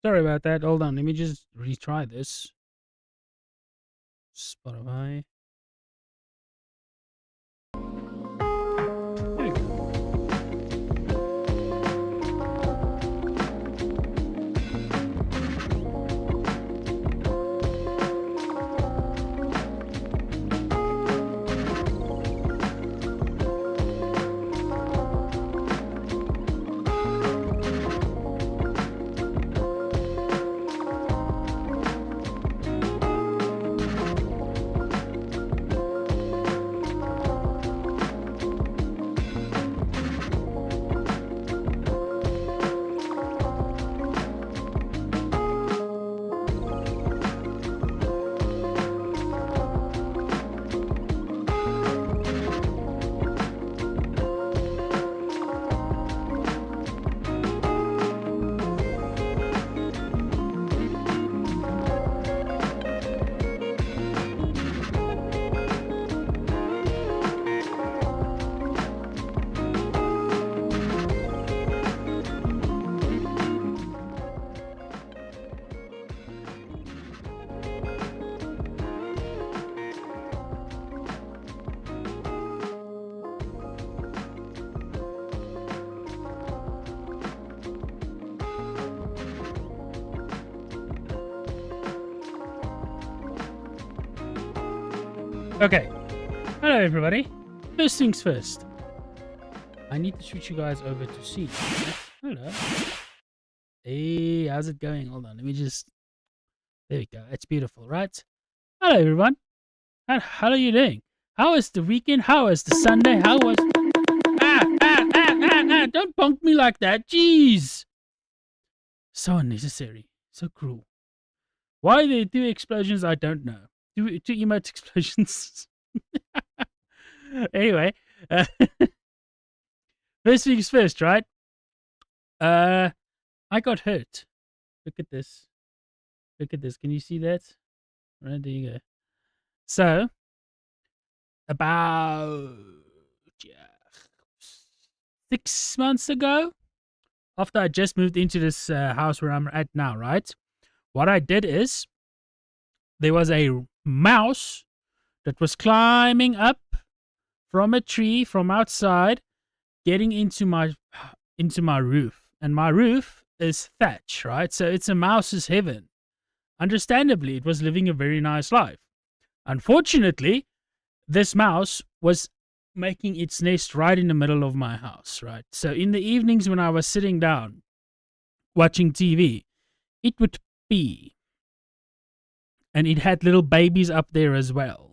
Sorry about that. Hold on. Let me just retry this. Spotify. There we go. Okay. Hello, everybody. First things first. I need to switch you guys over to C. Hello. Hey, how's it going? Hold on. Let me just... There we go. It's beautiful, right? Hello, everyone. How are you doing? How was the weekend? How was the Sunday? How was... Don't bonk me like that. Jeez. So unnecessary. So cruel. Why there are 2 explosions, I don't know. 2 emote explosions. Anyway, first things first, right? I got hurt. Look at this. Look at this. Can you see that? Right, there you go. So, about 6 months ago, after I just moved into this house where I'm at now, right? What I did is, there was a mouse that was climbing up from a tree from outside, getting into my roof. And my roof is thatch, right? So it's a mouse's heaven. Understandably, it was living a very nice life. Unfortunately, this mouse was making its nest right in the middle of my house, right? So in the evenings when I was sitting down watching TV, it would pee. And it had little babies up there as well.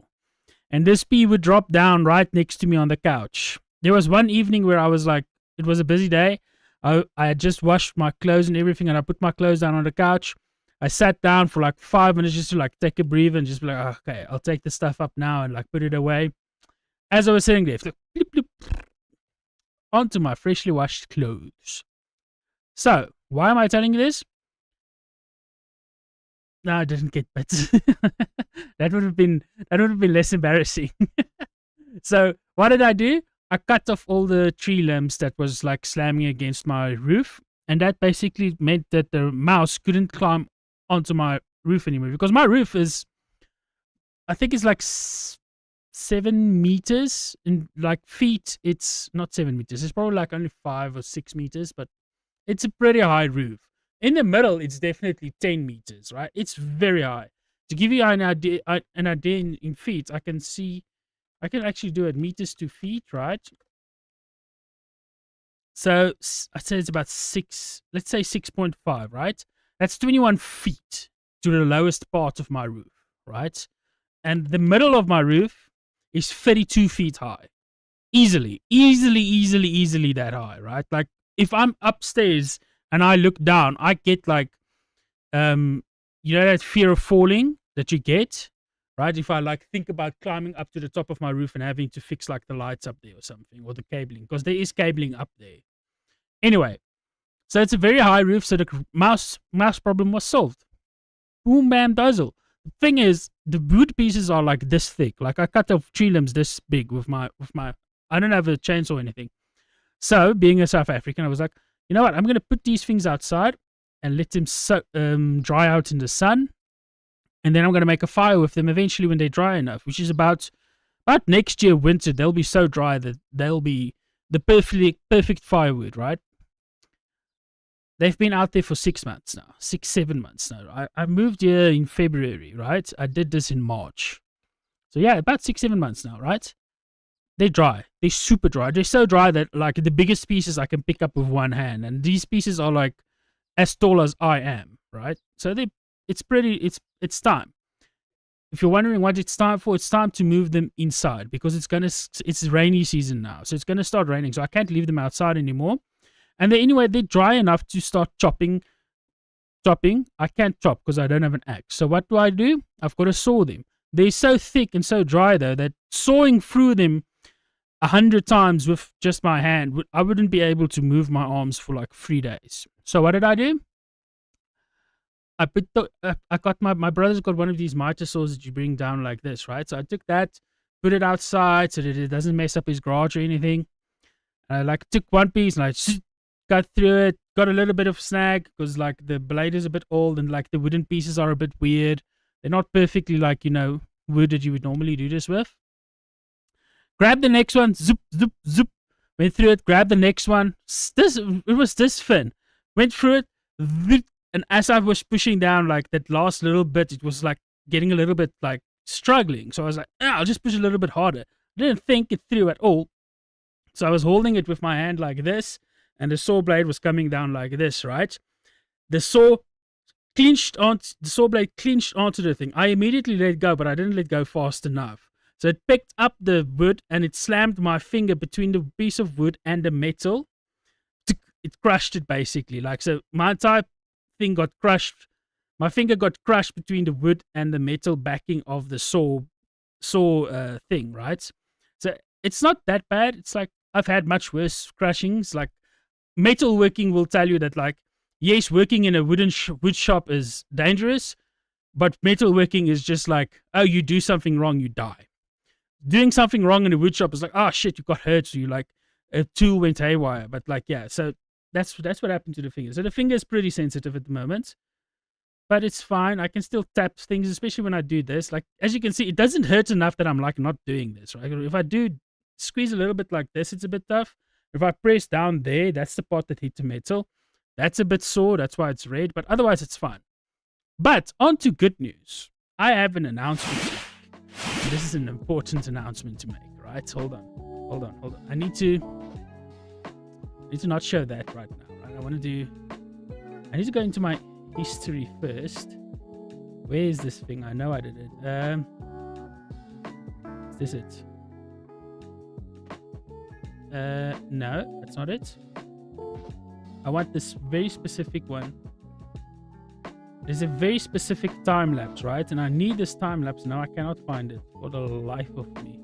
And this pee would drop down right next to me on the couch. There was one evening where I was like, it was a busy day. I had just washed my clothes and everything, and I put my clothes down on the couch. I sat down for like 5 minutes just to like take a breather and just be like, okay, I'll take the stuff up now and like put it away. As I was sitting there, flip, flip, flip, onto my freshly washed clothes. So, why am I telling you this? No, I didn't get bits. That would have been less embarrassing. So what did I do? I cut off all the tree limbs that was like slamming against my roof, and that basically meant that the mouse couldn't climb onto my roof anymore, because my roof is, I think it's like 7 meters in like feet. It's not 7 meters. It's probably like only 5 or 6 meters, but it's a pretty high roof. In the middle, it's definitely 10 meters, right? It's very high. To give you an idea in feet, I can actually do it meters to feet, right? So I'd say it's about 6, let's say 6.5, right? That's 21 feet to the lowest part of my roof, right? And the middle of my roof is 32 feet high. Easily that high, right? Like if I'm upstairs and I look down, I get like, that fear of falling that you get, right? If I like think about climbing up to the top of my roof and having to fix like the lights up there or something, or the cabling, because there is cabling up there. Anyway, so it's a very high roof, so the mouse problem was solved. Boom, bam, dazzle. The thing is, the wood pieces are like this thick. Like I cut off tree limbs this big with my. I don't have a chainsaw or anything. So being a South African, I was like, you know what? I'm gonna put these things outside, and let them dry out in the sun. And then I'm going to make a fire with them eventually when they're dry enough, which is about next year winter. They'll be so dry that they'll be the perfect firewood, right? They've been out there for 6 months now, 7 months now. I moved here in February, right? I did this in March. So yeah, about 6-7 months now, right? They're dry. They're super dry. They're so dry that like the biggest pieces I can pick up with one hand, and these pieces are like as tall as I am, right? So it's time. If you're wondering what it's time for, it's time to move them inside because it's rainy season now, so it's gonna start raining. So I can't leave them outside anymore. And anyway, they're dry enough to start chopping. I can't chop because I don't have an axe. So what do? I've got to saw them. They're so thick and so dry though that sawing through them 100 times with just my hand, I wouldn't be able to move my arms for like 3 days. So what did I do? I got my brother's got one of these miter saws that you bring down like this, right? So I took that, put it outside so that it doesn't mess up his garage or anything. And I like took one piece and I cut through it, got a little bit of snag because like the blade is a bit old and like the wooden pieces are a bit weird. They're not perfectly like, wood that you would normally do this with. Grab the next one, zoop, zoop, zoop. Went through it, grabbed the next one. It was this thin. Went through it, zoop, and as I was pushing down like that last little bit, it was like getting a little bit like struggling. So I was like, I'll just push a little bit harder. I didn't think it through at all. So I was holding it with my hand like this, and the saw blade was coming down like this, right? The saw blade clinched onto the thing. I immediately let go, but I didn't let go fast enough. So it picked up the wood and it slammed my finger between the piece of wood and the metal. It crushed it basically. Like, so my entire thing got crushed. My finger got crushed between the wood and the metal backing of the saw thing, right? So it's not that bad. It's like I've had much worse crushings. Like metal working will tell you that, like, yes, working in a wood shop is dangerous, but metal working is just like, oh, you do something wrong, you die. Doing something wrong in a wood shop is like, oh shit, you got hurt, so you like a tool went haywire. But like, yeah, so that's what happened to the finger. So the finger is pretty sensitive at the moment, but it's fine. I can still tap things, especially when I do this. Like, as you can see, it doesn't hurt enough that I'm like not doing this, right? If I do squeeze a little bit like this, it's a bit tough. If I press down there, that's the part that hit the metal. That's a bit sore. That's why it's red. But otherwise, it's fine. But on to good news. I have an announcement to make. This is an important announcement to make, right? Hold on. I need to not show that right now, right? I need to go into my history first. Where is this thing? I know I did it. Is this it? No, that's not it. I want this very specific one. There's a very specific time lapse, right? And I need this time lapse now. I cannot find it for the life of me.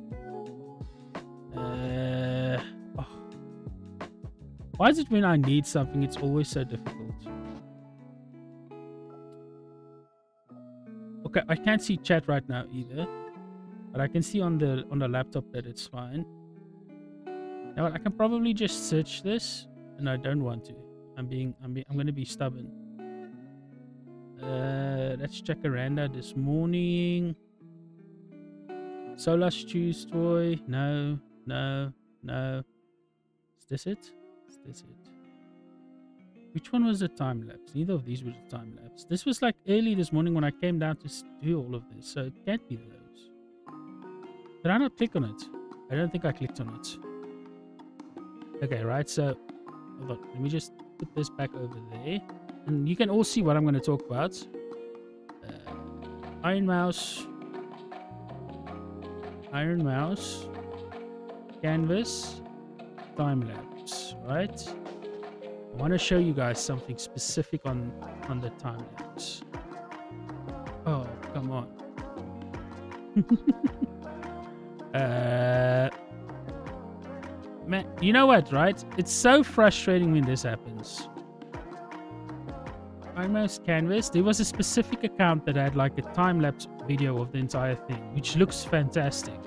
Why is it when I need something, it's always so difficult? Okay, I can't see chat right now either, but I can see on the laptop that it's fine. Now I can probably just search this, and I don't want to. I'm going to be stubborn. Let's check Aranda this morning. Solar Stew's toy. No. Is this it? Which one was the time lapse? Neither of these was a time lapse. This was like early this morning when I came down to do all of this, so it can't be those. Did I not click on it? I don't think I clicked on it. Okay, right, so hold on. Let me just put this back over there. And you can all see what I'm going to talk about. Iron mouse, canvas, time lapse, right? I want to show you guys something specific on the time lapse. Oh, come on. Man, you know what, right? It's so frustrating when this happens. Almost canvas. There was a specific account that had like a time-lapse video of the entire thing, which looks fantastic.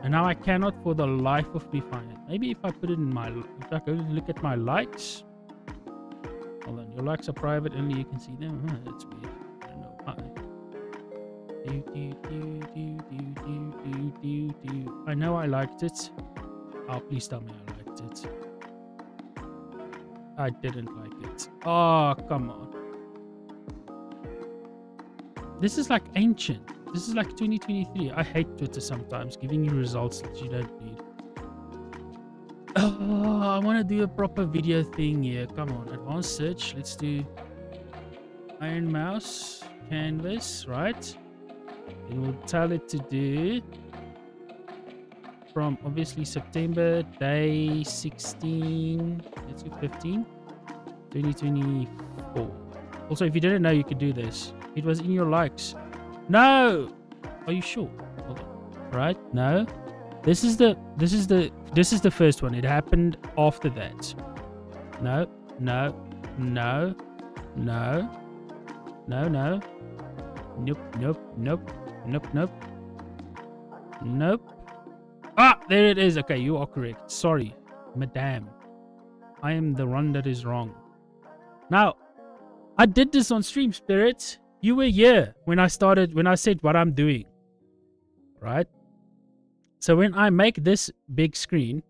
And now I cannot for the life of me find it. Maybe if I put it in if I go look at my likes. Hold on, your likes are private, only you can see them. That's weird. I don't know why. I know I liked it. Oh, please tell me I liked it. I didn't like it. Oh, come on. This is like ancient. This is like 2023. I hate Twitter sometimes, giving you results that you don't need. Oh, I want to do a proper video thing here. Come on, advanced search. Let's do iron mouse, canvas, right? And we'll tell it to do from obviously September, day 16, let's do 15, 2024. Also, if you didn't know you could do this, it was in your likes. No! Are you sure? Hold on. Right? No. This is the first one. It happened after that. No, no, no, no, no, no. Nope, nope, nope, nope, nope. Nope. Ah, there it is. Okay, you are correct. Sorry, madame. I am the one that is wrong. Now, I did this on stream, Spirit. You were here when I said what I'm doing. Right? So when I make this big screen,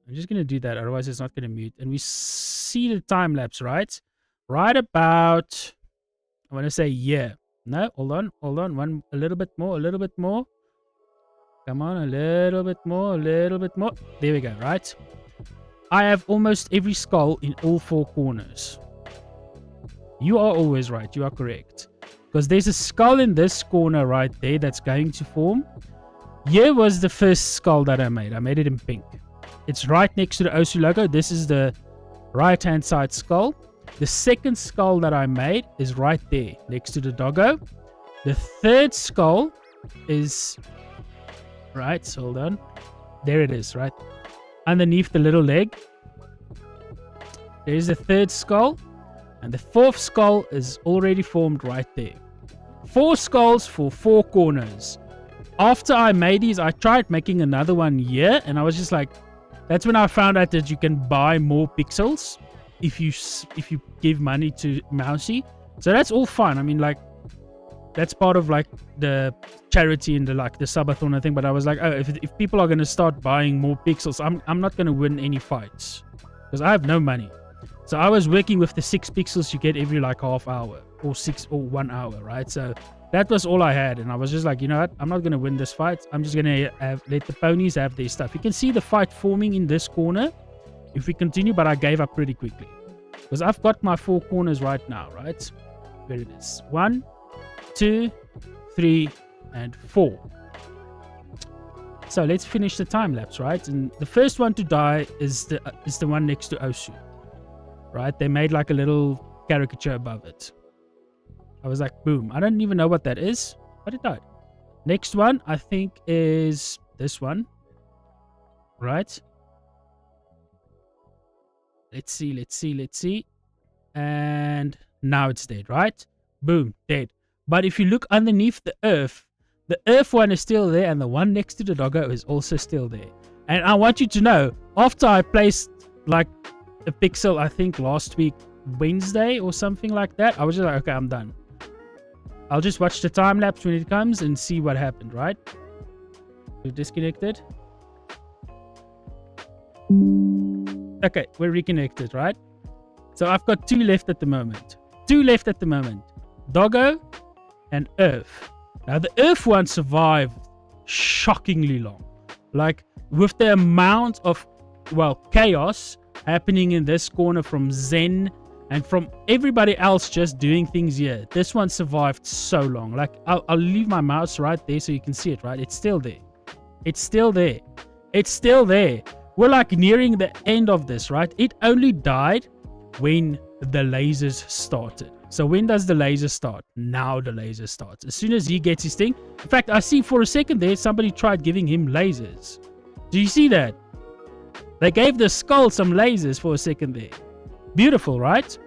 I'm just going to do that, otherwise it's not going to mute. And we see the time lapse, right? Right about, I want to say yeah. No, hold on. A little bit more. Come on, a little bit more. There we go, right? I have almost every skull in all four corners. You are always right. You are correct. Because there's a skull in this corner right there that's going to form. Here was the first skull that I made. I made it in pink. It's right next to the Osu logo. This is the right-hand side skull. The second skull that I made is right there next to the doggo. The third skull is... Right, so hold on. There it is, right? Underneath the little leg. There's the third skull. And the fourth skull is already formed right there. 4 skulls for 4 corners. After I made these, I tried making another one here. And I was just like... That's when I found out that you can buy more pixels if you give money to Mousy. So that's all fine. I mean, like, that's part of like the charity and the subathon thing. But I was like, oh, if people are going to start buying more pixels, I'm not going to win any fights because I have no money. So I was working with the 6 pixels you get every like half hour or 6 or 1 hour, right? So that was all I had. And I was just like, you know what? I'm not going to win this fight. I'm just going to let the ponies have their stuff. You can see the fight forming in this corner if we continue, but I gave up pretty quickly because I've got my 4 corners right now, right? There it is. 1, 2, 3, and 4. So let's finish the time lapse, right? And the first one to die is the one next to Osu, right? They made like a little caricature above it. I was like, boom. I don't even know what that is, but it died. Next one, I think, is this one, right? Let's see. And now it's dead, right? Boom, dead. But if you look underneath the earth one is still there, and the one next to the doggo is also still there. And I want you to know, after I placed like a pixel, I think last week, Wednesday or something like that, I was just like, okay, I'm done. I'll just watch the time lapse when it comes and see what happened, right? We're disconnected. Okay, we're reconnected, right? So I've got 2 left at the moment. Doggo and Earth. Now the Earth one survived shockingly long. Like with the amount of, well, chaos happening in this corner from Zen and from everybody else just doing things here. This one survived so long. Like I'll leave my mouse right there so you can see it, right? It's still there. We're like nearing the end of this, right? It only died when the lasers started. So when does the laser start? Now the laser starts. As soon as he gets his thing. In fact, I see for a second there, somebody tried giving him lasers. Do you see that? They gave the skull some lasers for a second there. Beautiful, right?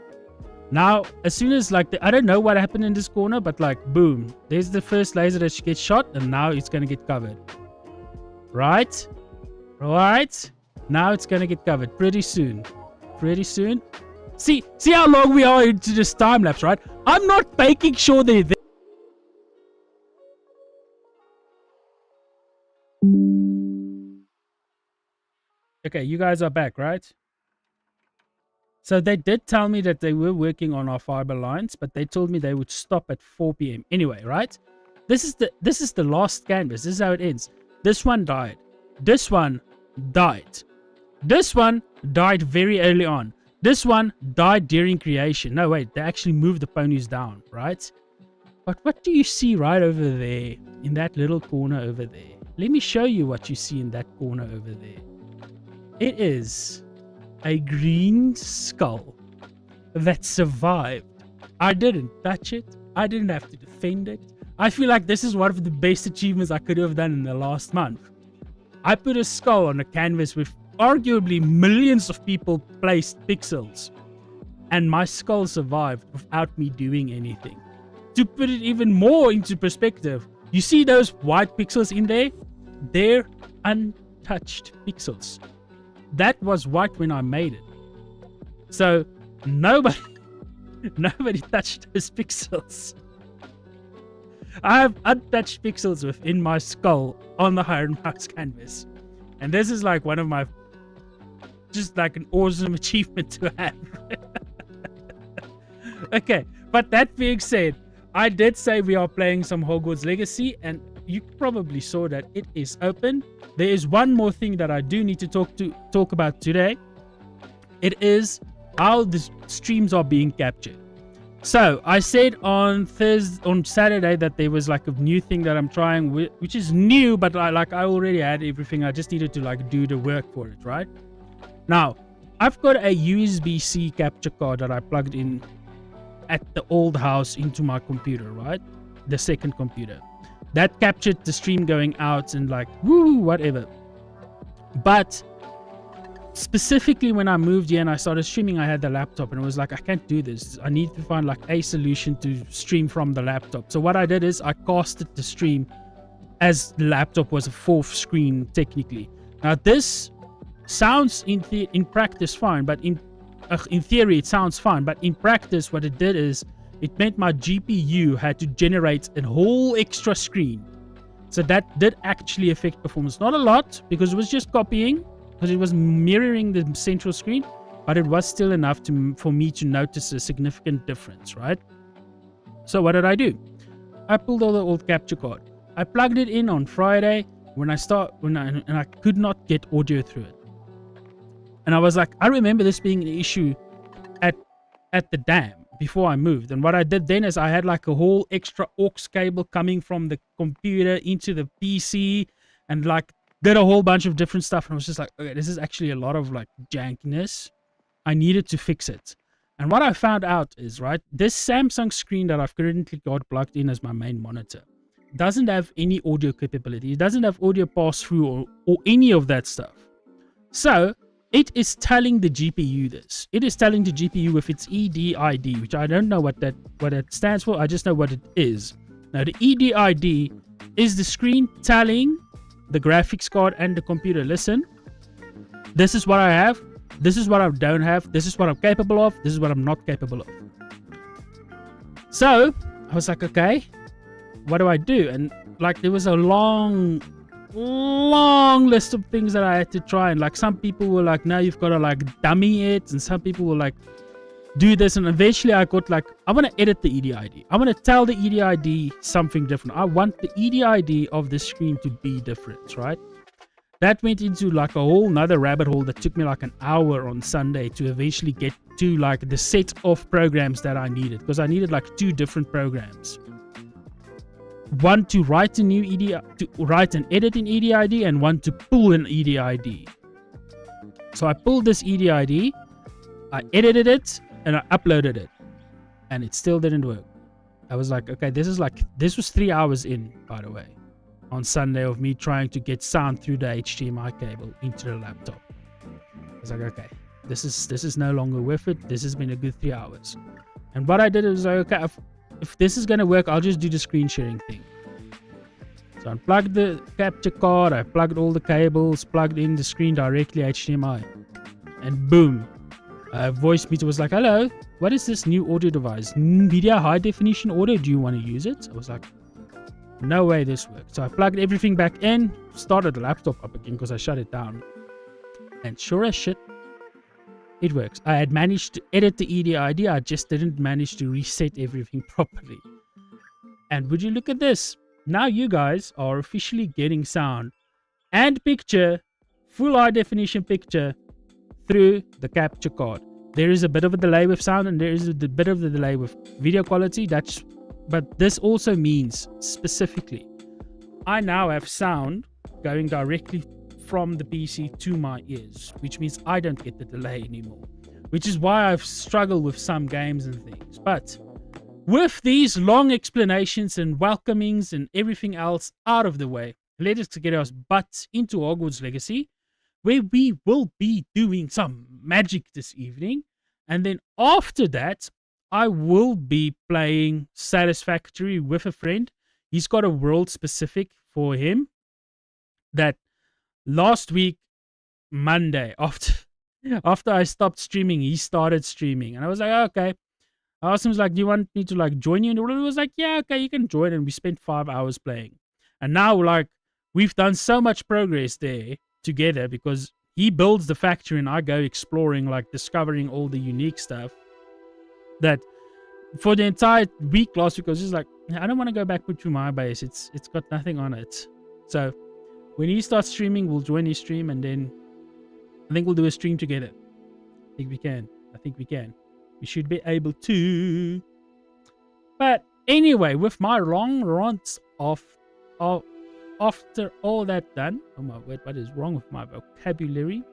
Now, as soon as like, I don't know what happened in this corner, but like, boom. There's the first laser that gets shot, and now it's going to get covered. Right? Now it's going to get covered pretty soon. See how long we are into this time lapse, right? I'm not making sure they're there. Okay, you guys are back, right? So they did tell me that they were working on our fiber lines, but they told me they would stop at 4 p.m. anyway, right? This is the last canvas. This is how it ends. This one died. This one died. This one died very early on. This one died during creation. No, wait, they actually moved the ponies down, right? But what do you see right over there in that little corner over there? Let me show you what you see in that corner over there. It is a green skull that survived. I didn't touch it. I didn't have to defend it. I feel like this is one of the best achievements I could have done in the last month. I put a skull on a canvas with arguably millions of people placed pixels, and my skull survived without me doing anything. To put it even more into perspective, you see those white pixels in there? They're untouched pixels. That was white when I made it. So nobody touched those pixels. I have untouched pixels within my skull on the Iron Mouse canvas. And this is like one of my, just like an awesome achievement to have. Okay, but that being said, I did say we are playing some Hogwarts Legacy, and you probably saw that it is open. There is one more thing that I do need to talk about today. It is how the streams are being captured. So I said on Saturday that there was like a new thing that I'm trying, which is new, but I already had everything. I just needed to like do the work for it, right? Now I've got a USB-C capture card that I plugged in at the old house into my computer, right? The second computer. That captured the stream going out and like, woo, whatever. But specifically when I moved here and I started streaming, I had the laptop and it was like, I can't do this. I need to find like a solution to stream from the laptop. So what I did is I casted the stream as the laptop was a fourth screen technically. Now this sounds in practice fine, but in theory it sounds fine, but in practice what it did is it meant my GPU had to generate a whole extra screen. So that did actually affect performance. Not a lot, because it was just copying, because it was mirroring the central screen, but it was still enough for me to notice a significant difference, right? So what did I do? I pulled out the old capture card. I plugged it in on Friday and I could not get audio through it. And I was like, I remember this being an issue at the dam before I moved. And what I did then is I had like a whole extra aux cable coming from the computer into the PC and like did a whole bunch of different stuff. And I was just like, okay, this is actually a lot of like jankiness. I needed to fix it. And what I found out is, right, this Samsung screen that I've currently got plugged in as my main monitor doesn't have any audio capability. It doesn't have audio pass through or any of that stuff. So it is telling the GPU this. It is telling the GPU with its EDID, which I don't know what that stands for. I just know what it is. Now, the EDID is the screen telling the graphics card and the computer, listen, this is what I have. This is what I don't have. This is what I'm capable of. This is what I'm not capable of. So I was like, okay, what do I do? And like, there was a long list of things that I had to try, and like some people were like, no, you've got to like dummy it, and some people were like, do this, and eventually I got like, I want to edit the EDID. I want to tell the EDID something different. I want the EDID of the screen to be different, right? That went into like a whole nother rabbit hole that took me like an hour on Sunday to eventually get to like the set of programs that I needed, because I needed like 2 different programs. One to write a new EDID, to write and edit an EDID, and one to pull an EDID. So I pulled this EDID, I edited it, and I uploaded it, and it still didn't work. I was like, okay, this was 3 hours in, by the way, on Sunday, of me trying to get sound through the HDMI cable into the laptop. I was like, okay, this is no longer worth it. This has been a good 3 hours. And what I did was like, okay, if this is going to work, I'll just do the screen sharing thing. So I unplugged the capture card, I plugged all the cables, plugged in the screen directly HDMI, and boom, Voice meter was like, hello, what is this new audio device? NVIDIA high definition audio, do you want to use it? I was like, no way this works. So I plugged everything back in, started the laptop up again because I shut it down. And sure as shit, it works. I had managed to edit the EDID, I just didn't manage to reset everything properly. And would you look at this? Now you guys are officially getting sound and picture, full high definition picture, through the capture card. There is a bit of a delay with sound and there is a bit of the delay with video quality. But this also means specifically I now have sound going directly from the PC to my ears, which means I don't get the delay anymore, which is why I've struggled with some games and things. But with these long explanations and welcomings and everything else out of the way, let us get our butts into Hogwarts Legacy, where we will be doing some magic this evening. And then after that, I will be playing Satisfactory with a friend. He's got a world specific for him that last week, Monday, after I stopped streaming, he started streaming. And I was like, okay. I asked him, like, do you want me to like join you? And he was like, yeah, okay, you can join. And we spent 5 hours playing. And now, like, we've done so much progress there together because he builds the factory and I go exploring, like discovering all the unique stuff, that for the entire week last week I was just like, I don't want to go back to my base. It's got nothing on it. So when he starts streaming, we'll join his stream and then I think we'll do a stream together. I think we can. We should be able to. But anyway, with my long rants after all that done, oh my word, what is wrong with my vocabulary?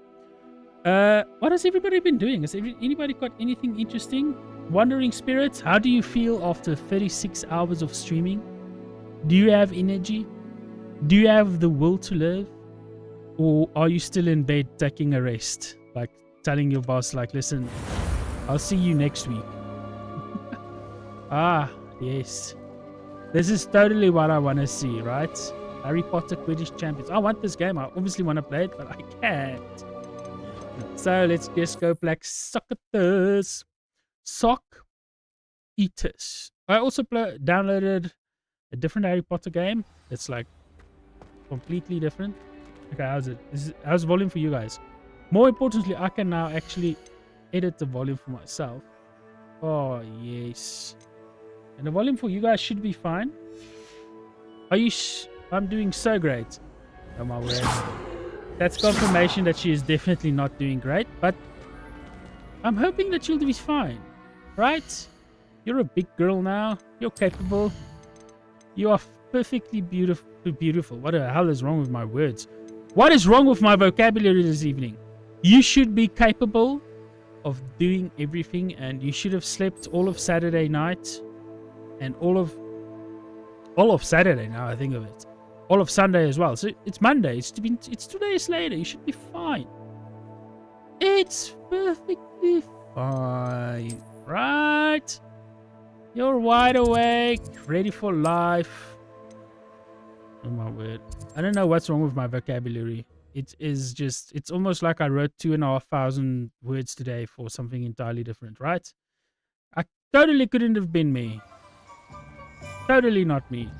What has everybody been doing? Has anybody got anything interesting? Wandering Spirits, how do you feel after 36 hours of streaming? Do you have energy? Do you have the will to live? Or are you still in bed taking a rest? Like telling your boss, like, listen, I'll see you next week. Ah, yes. This is totally what I want to see, right? Harry Potter Quidditch Champions. I want this game. I obviously want to play it, but I can't. So let's just go play Socketers. Sock Eaters. I also downloaded a different Harry Potter game. It's like completely different. Okay, how's it? How's the volume for you guys? More importantly, I can now actually edit the volume for myself. Oh, yes. And the volume for you guys should be fine. Are you I'm doing so great. Oh my word. That's confirmation that she is definitely not doing great, but I'm hoping that she'll be fine. Right? You're a big girl now. You're capable. You are perfectly beautiful. What the hell is wrong with my words? What is wrong with my vocabulary this evening? You should be capable of doing everything, and you should have slept all of Saturday night and all of Saturday now I think of it. All of Sunday as well. So it's Monday. It's 2 days later. You should be fine. It's perfectly fine. Right? You're wide awake, ready for life. Oh my word. I don't know what's wrong with my vocabulary. It is just, it's almost like I wrote 2,500 words today for something entirely different, right? I totally couldn't have been me. Totally not me.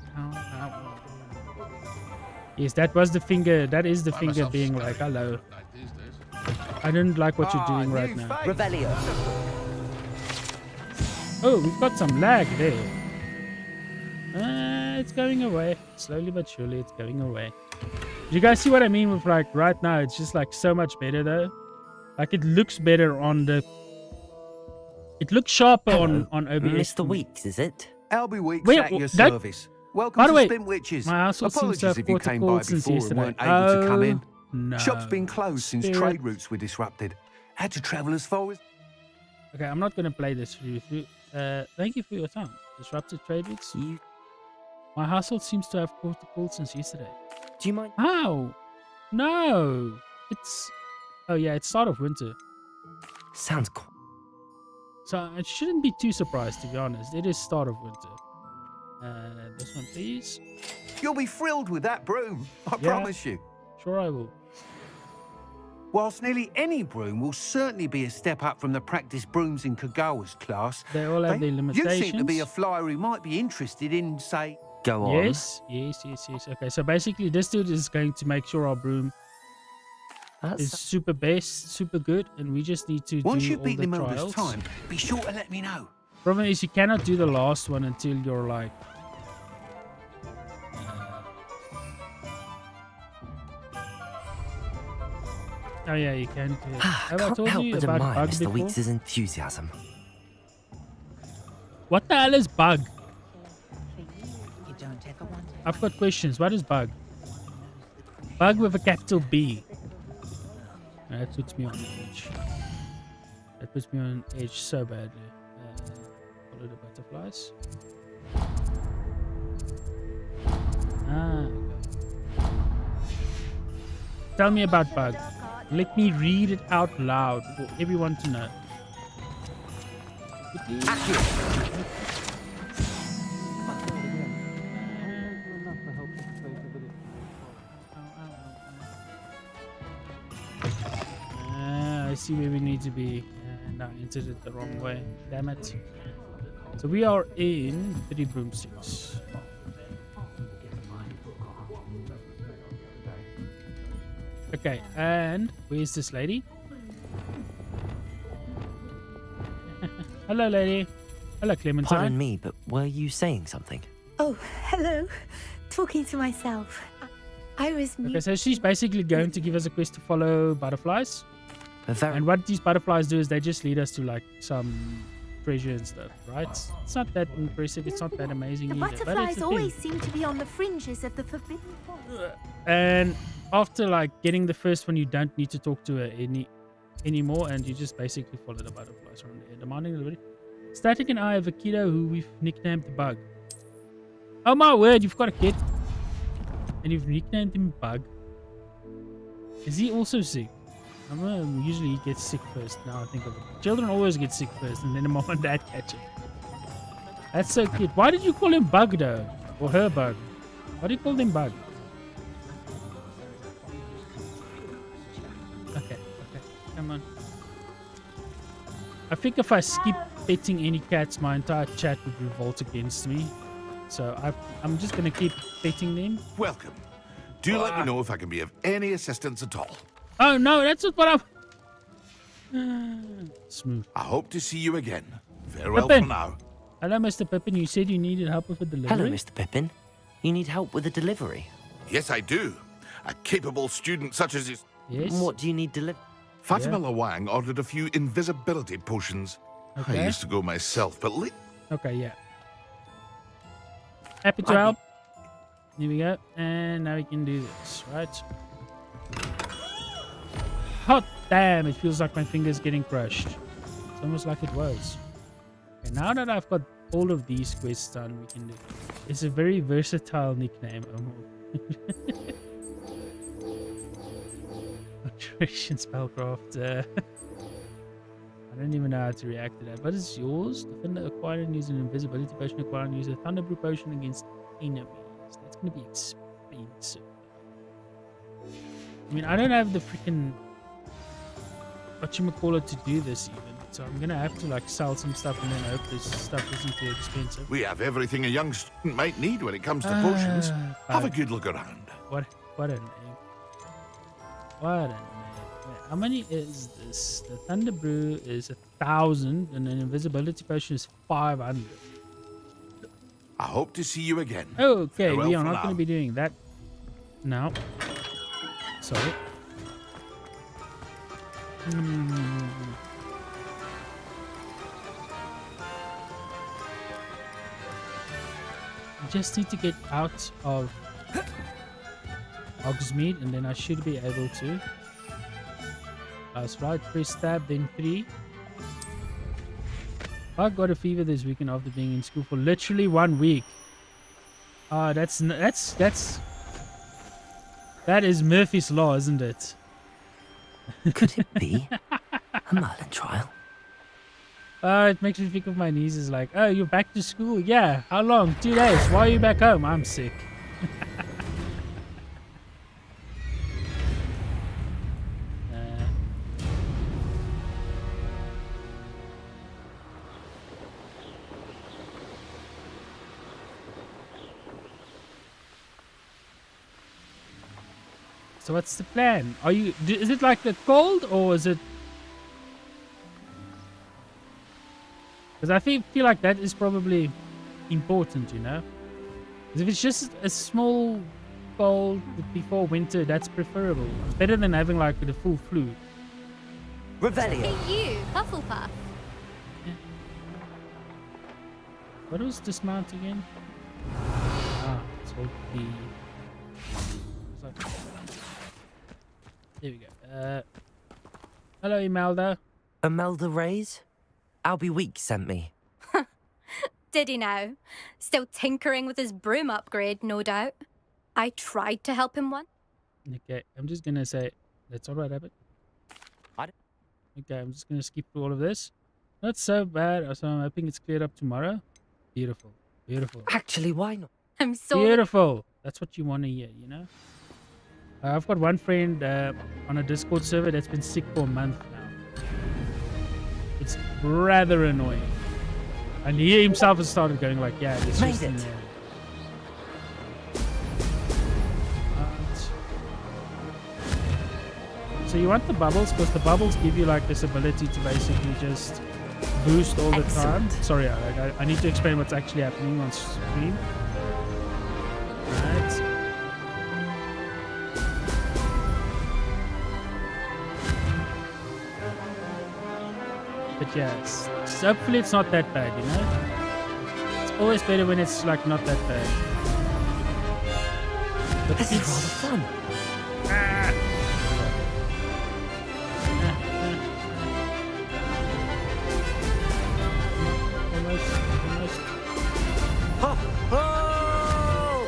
Yes, that was the finger. That is the finger being like, hello. I don't like what you're doing right now. Revelio. Oh, we've got some lag there. It's going away. Slowly but surely, it's going away. Do you guys see what I mean with, like, right now? It's just like so much better though. Like, it looks better on the... It looks sharper on OBS. Mr. Weeks, is it? Albie Weeks Wait, at your that- service. Welcome By the to way, Spin Witches. my household seems to Apologies have if you caught a came cold by since before and yesterday. weren't able to come in. No. Shop's been closed since Spirit. trade routes were disrupted. Had to travel as far as... Okay, I'm not going to play this for you. Thank you for your time. Disrupted trade routes. My household seems to have caught a cold since yesterday. Do you mind? How? No. It's... Oh yeah, it's start of winter. Sounds cool. So I shouldn't be too surprised, to be honest. It is start of winter. This one, please. You'll be thrilled with that broom. I Yeah. promise you. Sure I will. Whilst nearly any broom will certainly be a step up from the practice brooms in Kagawa's class, They all have their you limitations. seem to be a flyer who might be interested in, say, Go on. Yes. Okay, so basically this dude is going to make sure our broom is That's super best, super good, and we just need to once do you've all beaten the the Milder's trials. time, be sure to let me know. Problem is you cannot do the last one until you're like... Oh yeah, you can do it. Have I can't told help you but about admire Bug Mr. before? Weeks' enthusiasm. What the hell is Bug? You don't ever want to I've got questions. What is Bug? Bug with a capital B. That puts me on edge. That puts me on edge so badly. Follow the butterflies. Okay. Tell me about Bug. Let me read it out loud for everyone to know. I see where we need to be, and I entered it the wrong way. Damn it. So we are in 3 broomsticks. Okay, and where's this lady? Hello, lady. Hello, Clementine. Pardon me, but were you saying something? Oh, hello. Talking to myself. I was Okay, so she's basically going to give us a quest to follow butterflies. A very And what these butterflies do is they just lead us to like some treasure and stuff, right? It's not that impressive. It's not that amazing The either. But it's butterflies a always thing. seem to be on the fringes of the forbidden forest. And after like getting the first one, you don't need to talk to her anymore, and you just basically follow the butterflies around there. Demanding delivery. Static and I have a kiddo who we've nicknamed Bug. Oh my word, you've got a kid. And you've nicknamed him Bug. Is he also sick? Usually he gets sick first. Now I think of it. Children always get sick first, and then the mom and dad catch it. That's so cute. Why did you call him Bug though? Or her Bug? Why do you call him Bug? Okay, come on. I think if I skip petting any cats, my entire chat would revolt against me. So I'm just gonna keep petting them. Welcome. Do let me know if I can be of any assistance at all. Oh no, that's not what I'm... Smooth. I hope to see you again. Farewell Pippin. for now. Hello, Mr. Pippin. You said you needed help with a delivery? Hello, Mr. Pippin. You need help with a delivery. Yes, I do. A capable student such as this. Yes. What do you need delivered? Fatima Lawang ordered a few invisibility potions. Okay. I used to go myself, but Okay, yeah. Happy to Right. help. Here we go. And now we can do this, right? Hot damn, it feels like my finger's getting crushed. It's almost like it was. Okay, now that I've got all of these quests done, we can do it. It's a very versatile nickname. Operation Spellcraft. I don't even know how to react to that. What is yours? Defender acquire and use an invisibility potion, acquire and use a thunder brew potion against enemies. That's gonna be expensive. I mean, I don't have the freaking whatchamacallit to do this even. So I'm gonna have to like sell some stuff and then hope this stuff isn't too expensive. we have everything a young student might need when it comes to potions. Have a good look around. What a name. What a name. How many is this? The Thunder Brew is 1,000 and an invisibility potion is 500. I hope to see you again. Okay, Farewell we are for not now. going to be doing that now. Sorry. I just need to get out of Hogsmeade and then I should be able to. That's right, press tab, then 3. I got a fever this weekend after being in school for literally 1 week. That is Murphy's Law, isn't it? Could it be a Merlin trial? It makes me think of my nieces like, oh, you're back to school? Yeah. How long? 2 days. Why are you back home? I'm sick. So what's the plan? Is it like the cold or is it? Because I feel like that is probably important, you know. Because if it's just a small cold before winter, that's preferable. It's better than having like the full flu. Revelio. Hey, you, Hufflepuff. What was dismount again? Ah, it's all the. It's like... There we go. Hello, Imelda. Imelda Reyes? Albie Weeks sent me. Did he now? Still tinkering with his broom upgrade, no doubt. I tried to help him once. Okay, I'm just gonna say that's all right, Abbott. Okay, I'm just gonna skip through all of this. Not so bad. So I'm hoping it's cleared up tomorrow. Beautiful, beautiful, Actually, why not? I'm so beautiful. That's what you want to hear, you know. I've got one friend on a Discord server that's been sick for a month now. It's rather annoying. And he himself has started going like, yeah, it's Made just it. annoying. So you want the bubbles because the bubbles give you like this ability to basically just boost all the time. Excellent. Sorry, I need to explain what's actually happening on screen. Right. But yes, so hopefully it's not that bad, you know? It's always better when it's like not that bad. But This is it's rather fun. almost. Ho, ho!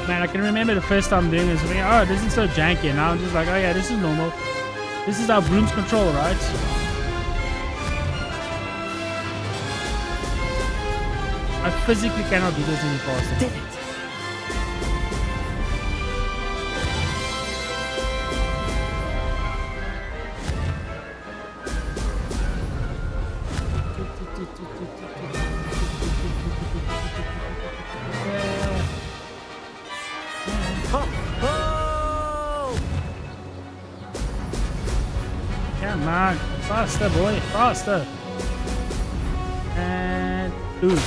Man, I can remember the first time doing this. I mean, oh, this is so janky. And now I'm just like, oh yeah, this is normal. This is how brooms control, right? I physically cannot do this any faster. Did it? Ho, ho! Come on, faster, boy, faster. And dude,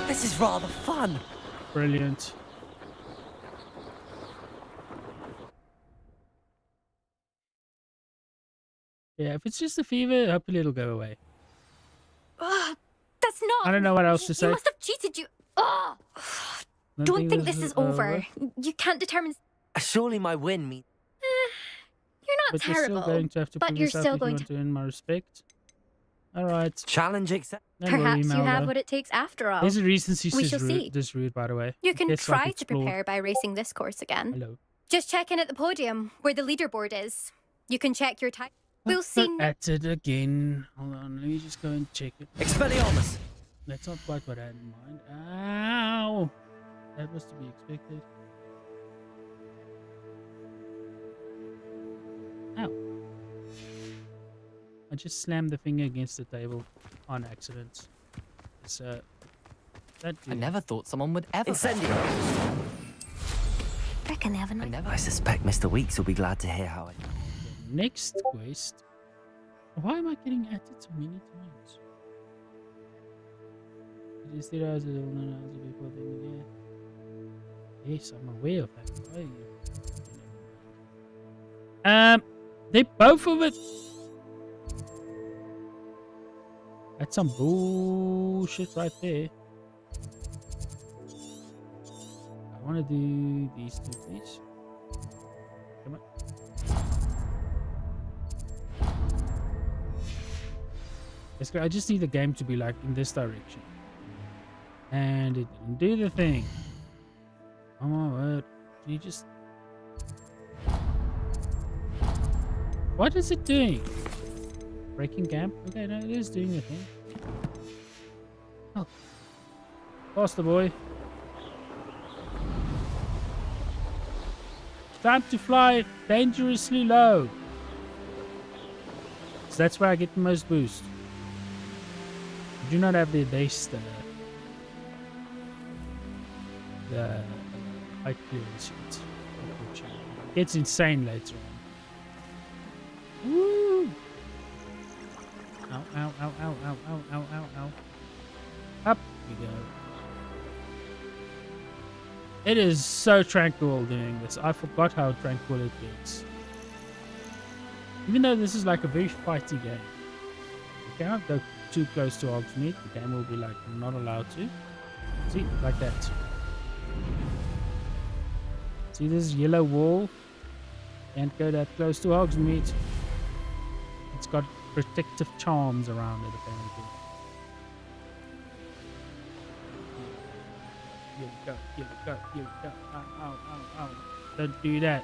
This is rather fun. brilliant. Yeah, if it's just a fever, hopefully it'll go away. Ugh, that's not. I don't know what else to He say. must have cheated you. Ugh. Don't think this is over. You can't determine. Surely my win means... You're not But you're terrible. still going to have to but pull you're this up still if you going want to. to earn my respect. Alright. Challenge accepted. Perhaps you have what it takes after all. There's a reason she's We this shall see. this rude, by the way. You can Gets, like, try to explored. prepare by racing this course again. Hello. Just check in at the podium where the leaderboard is. You can check your time. We'll see. At it again. Hold on, let me just go and check it. Expelliarmus. That's not quite what I had in mind. Ow! That was to be expected. Ow. I just slammed the finger against the table on accident. So, that I never thought someone would ever. Incendio. Reckon they have I enough. never. I suspect Mr. Weeks will be glad to hear how it... next quest. Why am I getting at it so many times? It is 3 hours of before the yeah. Yes, I'm aware of that. Why are you? They both of it. That's some bullshit right there. I want to do these two, please. Come on. Basically, I just need the game to be like in this direction. And it didn't do the thing. Oh my word. Can you just... What is it doing? Breaking camp? Okay, no, it is doing the thing. Oh. Faster, boy. Time to fly dangerously low. So that's where I get the most boost. I do not have the base the height clearance yet. Unfortunately. It gets insane later on. Woo! Ow, ow, ow, ow, ow, ow, ow, ow, ow. Up we go. It is so tranquil doing this. I forgot how tranquil it gets. Even though this is like a very fighty game. You cannot go too close to Hogsmeade. The game will be like not allowed to. See, like that. See this yellow wall? Can't go that close to Hogsmeade. It's got protective charms around it apparently. Here we go, here we go, here we go. Ow, ow, ow, ow. Don't do that.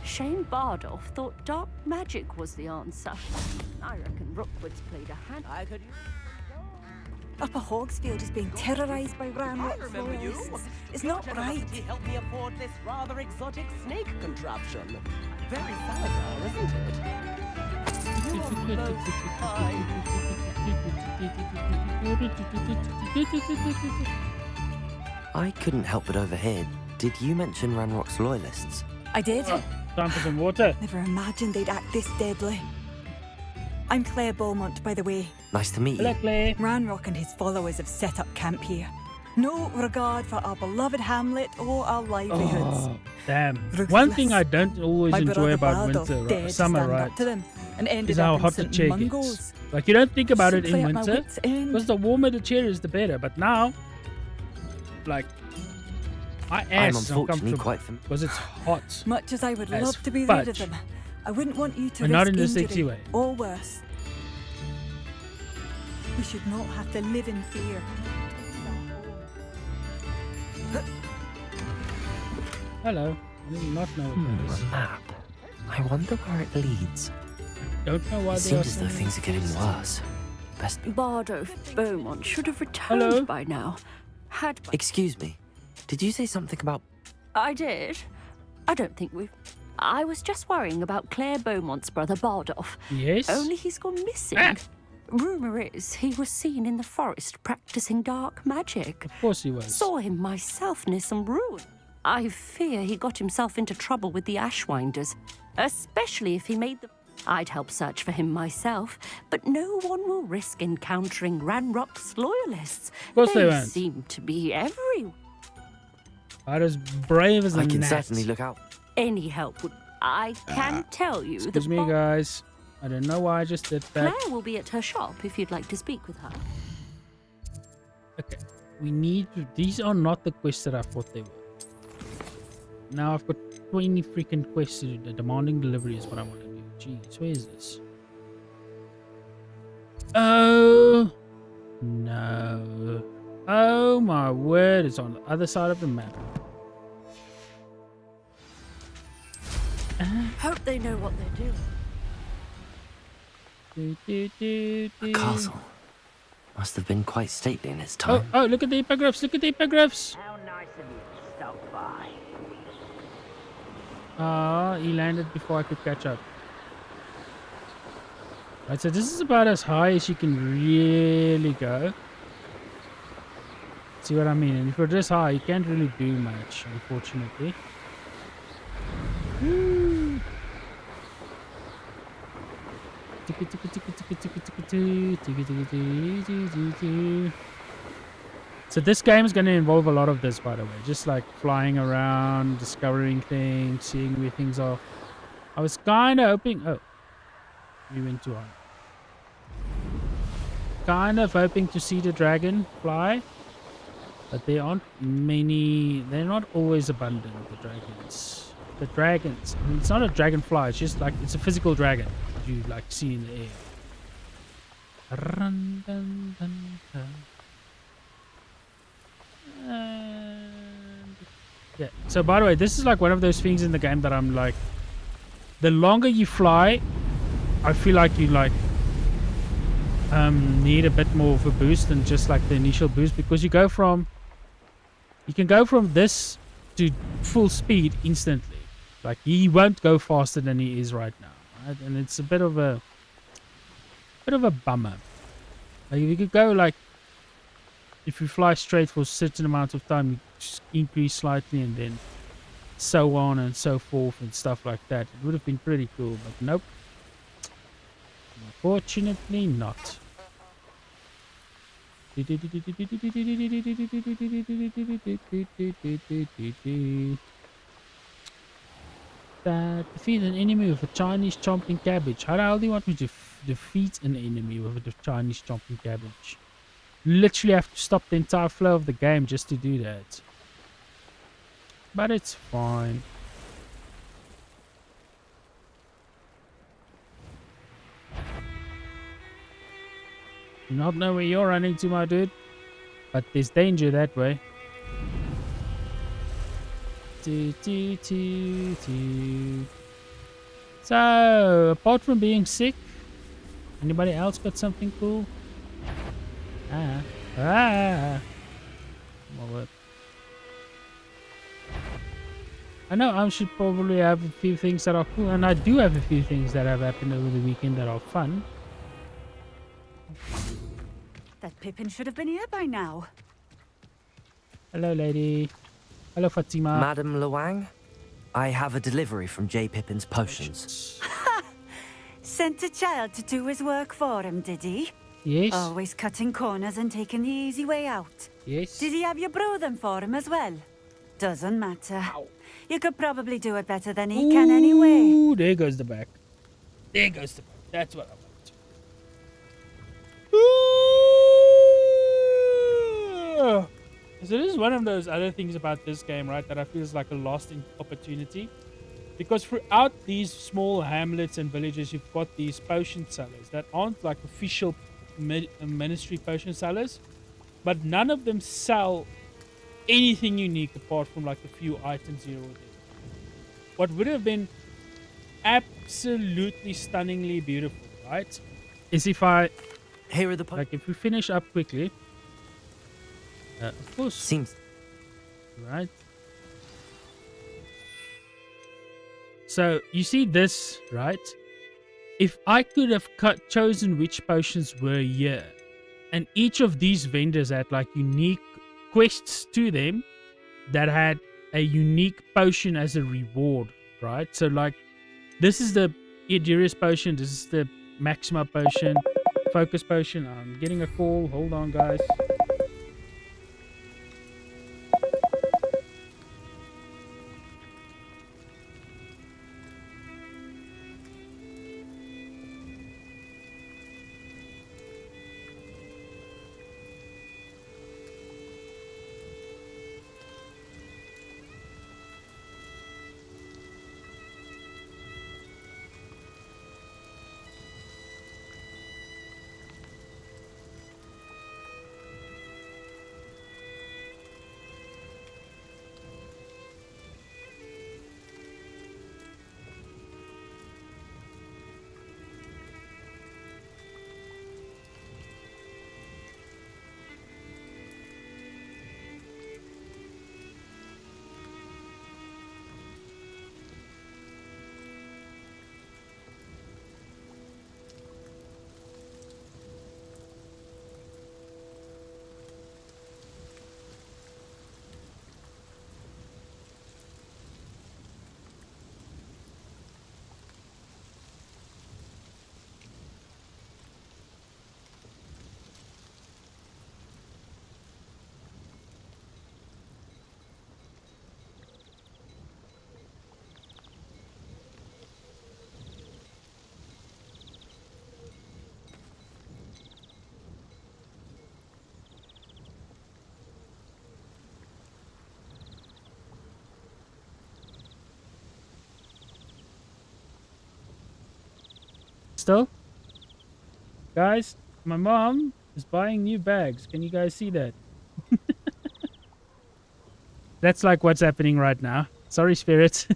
Shane Bardolph thought dark magic was the answer. I reckon Rookwood's played a hand. I could. Upper Hogsfield is being terrorised by Ranrock's loyalists. It's not right. To help me afford this rather exotic snake contraption. Very Salazar, isn't it? You are most kind. I couldn't help but overhear. Did you mention Ranrock's loyalists? I did. Time for some water. Never imagined they'd act this deadly. I'm Claire Beaumont, by the way. Nice to meet you. Hello, Claire. Ranrock and his followers have set up camp here. No regard for our beloved hamlet or our livelihoods. Oh, damn. Ruthless. One thing I don't always My enjoy brother about Bardolph winter, dared summer, stand right, up to them and ended is how up in hot the St. chair Mungo's. gets. Like, you don't think about it in Simply at my winter, wits' end. because the warmer the chair is, the better. But now, like, my I'm ass is unfortunately uncomfortable quite familiar. because it's hot. Much as I would as love to be rid of fudge. them, I wouldn't want you to But not risk in a sexy injury way. or worse. We should not have to live in fear. Hello. I did not know what that is. A map. I wonder where it leads. Don't know why It they are seems as though saying things are getting this. worse. Best be. Bardolph Beaumont should have returned Hello? by now. Excuse me. Did you say something about? I did. I don't think we've. I was just worrying about Claire Beaumont's brother Bardolph. Yes? Only he's gone missing. Ah. Rumour is he was seen in the forest practicing dark magic. Of course he was. Saw him myself near some ruin. I fear he got himself into trouble with the Ashwinders, especially if he made the. I'd help search for him myself, but no one will risk encountering Ranrock's loyalists. Of course they won't. Seem to be everywhere. About as brave as a I can gnat. certainly look out. Any help would. I can tell you Excuse the me, guys. I don't know why I just did that. Claire will be at her shop if you'd like to speak with her. Okay. We need to... These are not the quests that I thought they were. Now I've got 20 freaking quests to do. The demanding delivery is what I want to do. Jeez, where is this? Oh... No. Oh my word, it's on the other side of the map. Hope they know what they're doing. A castle. Must have been quite stately in its Oh, time. oh, look at the hippogriffs, look at the hippogriffs. How nice of you to stop by. Ah, he landed before I could catch up. Right, so this is about as high as you can really go. See what I mean? And if you're this high, you can't really do much, unfortunately. Woo. So this game is going to involve a lot of this, by the way. Just like flying around, discovering things, seeing where things are. I was kind of hoping... Oh. We went too high. Kind of hoping to see the dragon fly. But there aren't many... They're not always abundant, the dragons. The dragons. I mean, it's not a dragonfly. It's just like... It's a physical dragon that you like see in the air. Run, dun, dun, dun. And yeah. So by the way, this is like one of those things in the game that I'm like, the longer you fly, I feel like you like need a bit more of a boost than just like the initial boost, because you can go from this to full speed instantly. Like he won't go faster than he is right now. right? And it's a bit of a bummer. Like if you could go like, if you fly straight for a certain amount of time, you just increase slightly and then so on and so forth and stuff like that. It would have been pretty cool, but nope. Unfortunately not. Defeat an enemy with a Chinese chomping cabbage. How the hell do you want me to defeat an enemy with a Chinese chomping cabbage? You literally have to stop the entire flow of the game just to do that. But it's fine. Do not know where you're running to, my dude. But there's danger that way. So, apart from being sick, anybody else got something cool? My word. I know I should probably have a few things that are cool, and I do have a few things that have happened over the weekend that are fun. That Pippin should have been here by now. Hello, lady. Hello, Fatima. Madam Luang, I have a delivery from J. Pippin's Potions. Sent a child to do his work for him, did he? Yes. Always cutting corners and taking the easy way out. Yes. Did he have you brew them for him as well? Doesn't matter. Ow. You could probably do it better than he can anyway. Ooh, there goes the back. There goes the back. That's what I want. Ooh. So this is one of those other things about this game, right, that I feel is like a lost opportunity. Because throughout these small hamlets and villages, you've got these potion sellers that aren't like official ministry potion sellers, but none of them sell anything unique apart from like a few items here or there. What would have been absolutely stunningly beautiful, right, is if I, Here are the like, if we finish up quickly, of course, Seems right? So you see this, right? If I could have chosen which potions were here, and each of these vendors had like unique quests to them that had a unique potion as a reward, right? So like, this is the Idris potion, this is the Maxima potion, Focus potion. I'm getting a call. Hold on, guys. Still, guys, my mom is buying new bags. Can you guys see that? That's like what's happening right now. Sorry, spirits.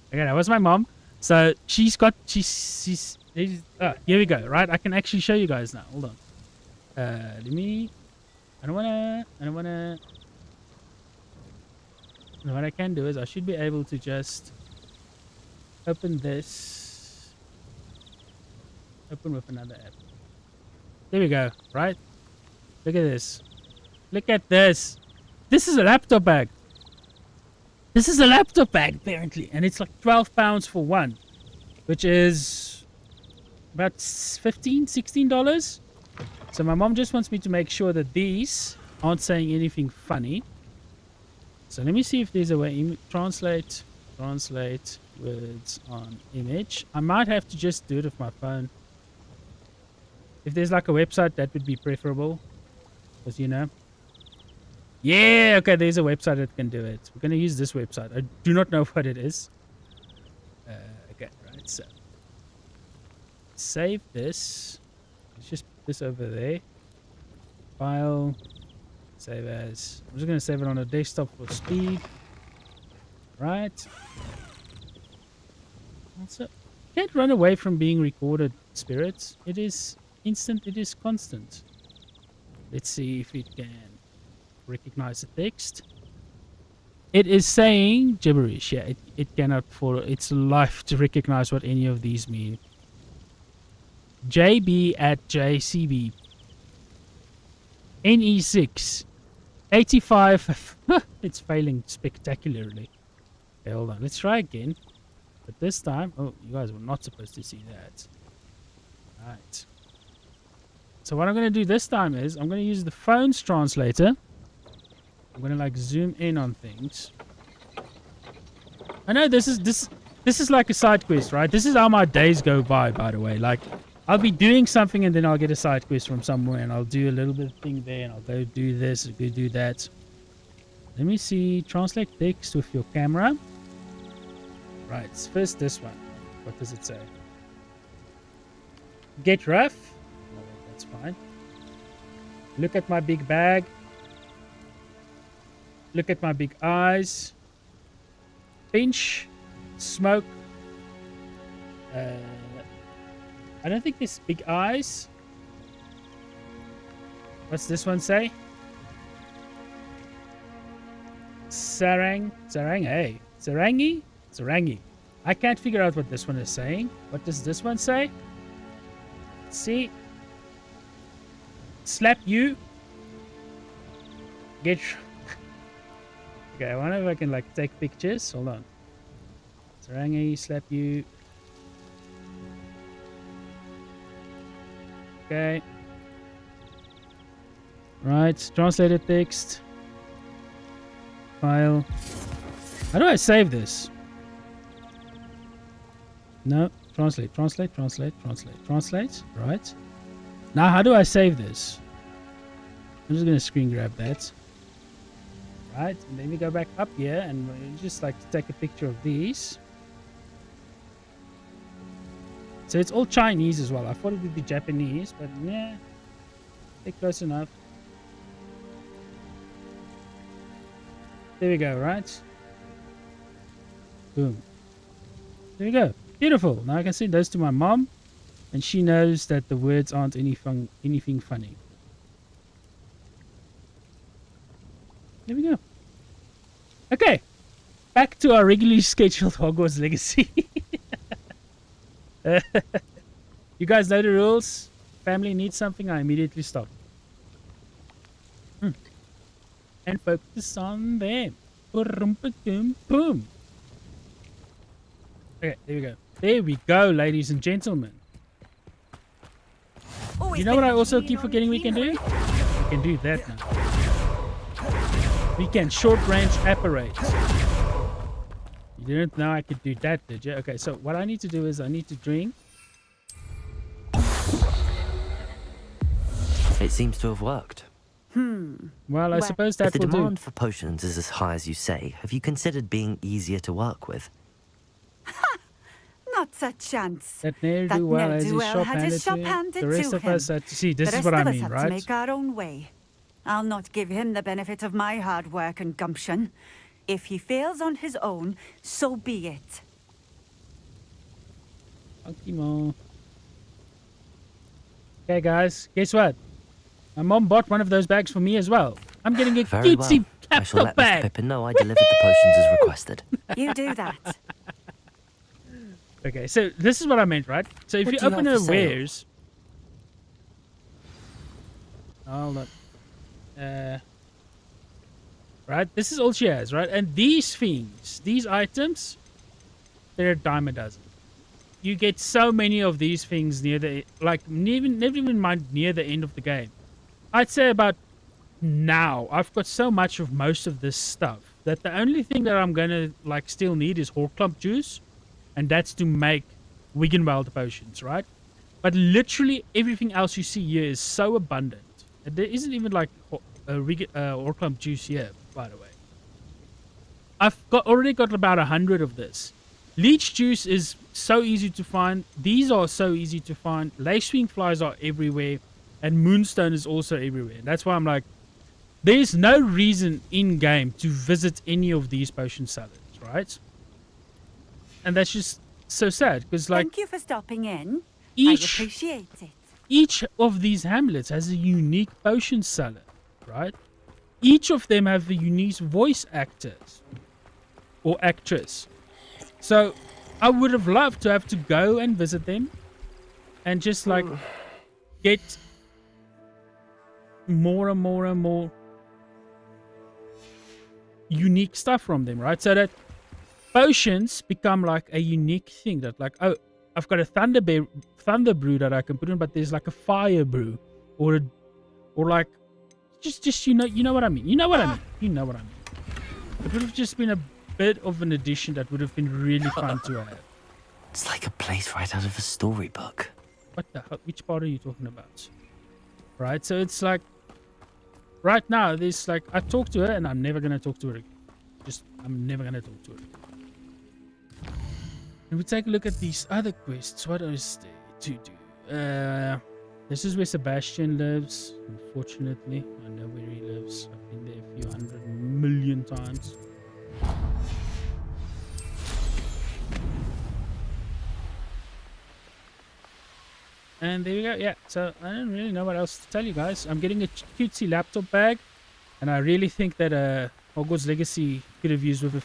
Okay, that was my mom. So she's here we go, right? I can actually show you guys now. Hold on. Let me. I don't wanna. Now what I can do is I should be able to just open this. Open with another app. There we go, right? Look at this. Look at this. This is a laptop bag. This is a laptop bag, apparently. And it's like £12 for one, which is about $15, $16. So my mom just wants me to make sure that these aren't saying anything funny. So let me see if there's a way. Translate words on image. I might have to just do it with my phone. If there's like a website, that would be preferable. Because, you know. Yeah, okay, there's a website that can do it. We're going to use this website. I do not know what it is. Okay, right, so. Save this. Let's just put this over there. File. Save as. I'm just going to save it on a desktop for speed. Right. Also, can't run away from being recorded, spirits. It is instant, it is constant. Let's see if it can recognize the text. It is saying gibberish. Yeah, it cannot for its life to recognize what any of these mean. JB at JCB. NE6. 85. It's failing spectacularly. Okay, hold on. Let's try again. But this time... Oh, you guys were not supposed to see that. Alright. So what I'm going to do this time is I'm going to use the phone's translator. I'm going to like zoom in on things. I know this is like a side quest, right? This is how my days go by the way. Like I'll be doing something and then I'll get a side quest from somewhere and I'll do a little bit of thing there and I'll go do this, go do that. Let me see. Translate text with your camera. Right, first this one. What does it say? Get rough. Oh, that's fine. Look at my big bag. Look at my big eyes. Pinch. Smoke. I don't think there's big eyes. What's this one say? Sarang. Sarang, hey. Sarangi? Sarangi. I can't figure out what this one is saying. What does this one say? Let's see. Slap you. Get... Okay, I wonder if I can like take pictures. Hold on. Sarangi, slap you. Okay. Right, translated text. File. How do I save this? No, translate. Right. Now, how do I save this? I'm just going to screen grab that. Right, and then we go back up here and we just like to take a picture of these. So it's all Chinese as well. I thought it would be Japanese, but yeah, they're close enough. There we go, right? Boom. There we go. Beautiful. Now I can send those to my mom, and she knows that the words aren't anything funny. There we go. Okay. Back to our regularly scheduled Hogwarts Legacy. You guys know the rules. Family needs something, I immediately stop. And focus on them. Boom. Okay, there we go. There we go, ladies and gentlemen. You know what I also keep forgetting we can do? We can do that now. We can short range apparate. You didn't know I could do that, did you? Okay, so what I need to do is I need to drink. It seems to have worked. Well, I suppose that if the will do. demand for potions is as high as you say, have you considered being easier to work with? Not a chance. That ne'er-do-well has his shop handed to him. The rest of us had to see. This is what I mean, right? To make our own way. I'll not give him the benefit of my hard work and gumption. If he fails on his own, so be it. Optimal. Okay, guys, guess what? My mom bought one of those bags for me as well. I'm getting a Very well. cutesy I shall laptop let Mr. bag. Pippin know I delivered the potions as requested. You do that. Okay, so this is what I meant, right? So if What you do you open have her for sale? wares, hold on. Right, this is all she has, right? And these things, these items, they're a dime a dozen. You get so many of these things near the, like, never even mind near the end of the game. I'd say about now, I've got so much of most of this stuff that the only thing that I'm gonna, like, still need is Horklump juice, and that's to make Wiggenweld potions, right? But literally everything else you see here is so abundant. And there isn't even, like, Horklump juice here, by the way. I've already got about 100 of this. Leech juice is so easy to find. These are so easy to find. Lacewing flies are everywhere. And moonstone is also everywhere. That's why I'm like, there's no reason in-game to visit any of these potion sellers, right? And that's just so sad. Because, like, Thank you for stopping in. I each appreciate it. each of these hamlets has a unique potion seller, right? Each of them have a unique voice actors or actress. So I would have loved to have to go and visit them and just, like, get more and more and more unique stuff from them, right? So that potions become like a unique thing that, like, oh, I've got a thunder brew that I can put in, but there's like a fire brew or like just you know what I mean. You know what I mean. You know what I mean. It would have just been a bit of an addition that would have been really fun to have. It's like a place right out of a storybook. What the hell? Which part are you talking about? Right, so it's like right now there's like I talk to her and I'm never gonna talk to her again. I'm never gonna talk to her again. And we take a look at these other quests. What is there to do? This is where Sebastian lives. Unfortunately, I know where he lives. I've been there a few 100 million times. And there we go. Yeah, so I don't really know what else to tell you guys. I'm getting a cutesy laptop bag, and I really think that Hogwarts Legacy could have used with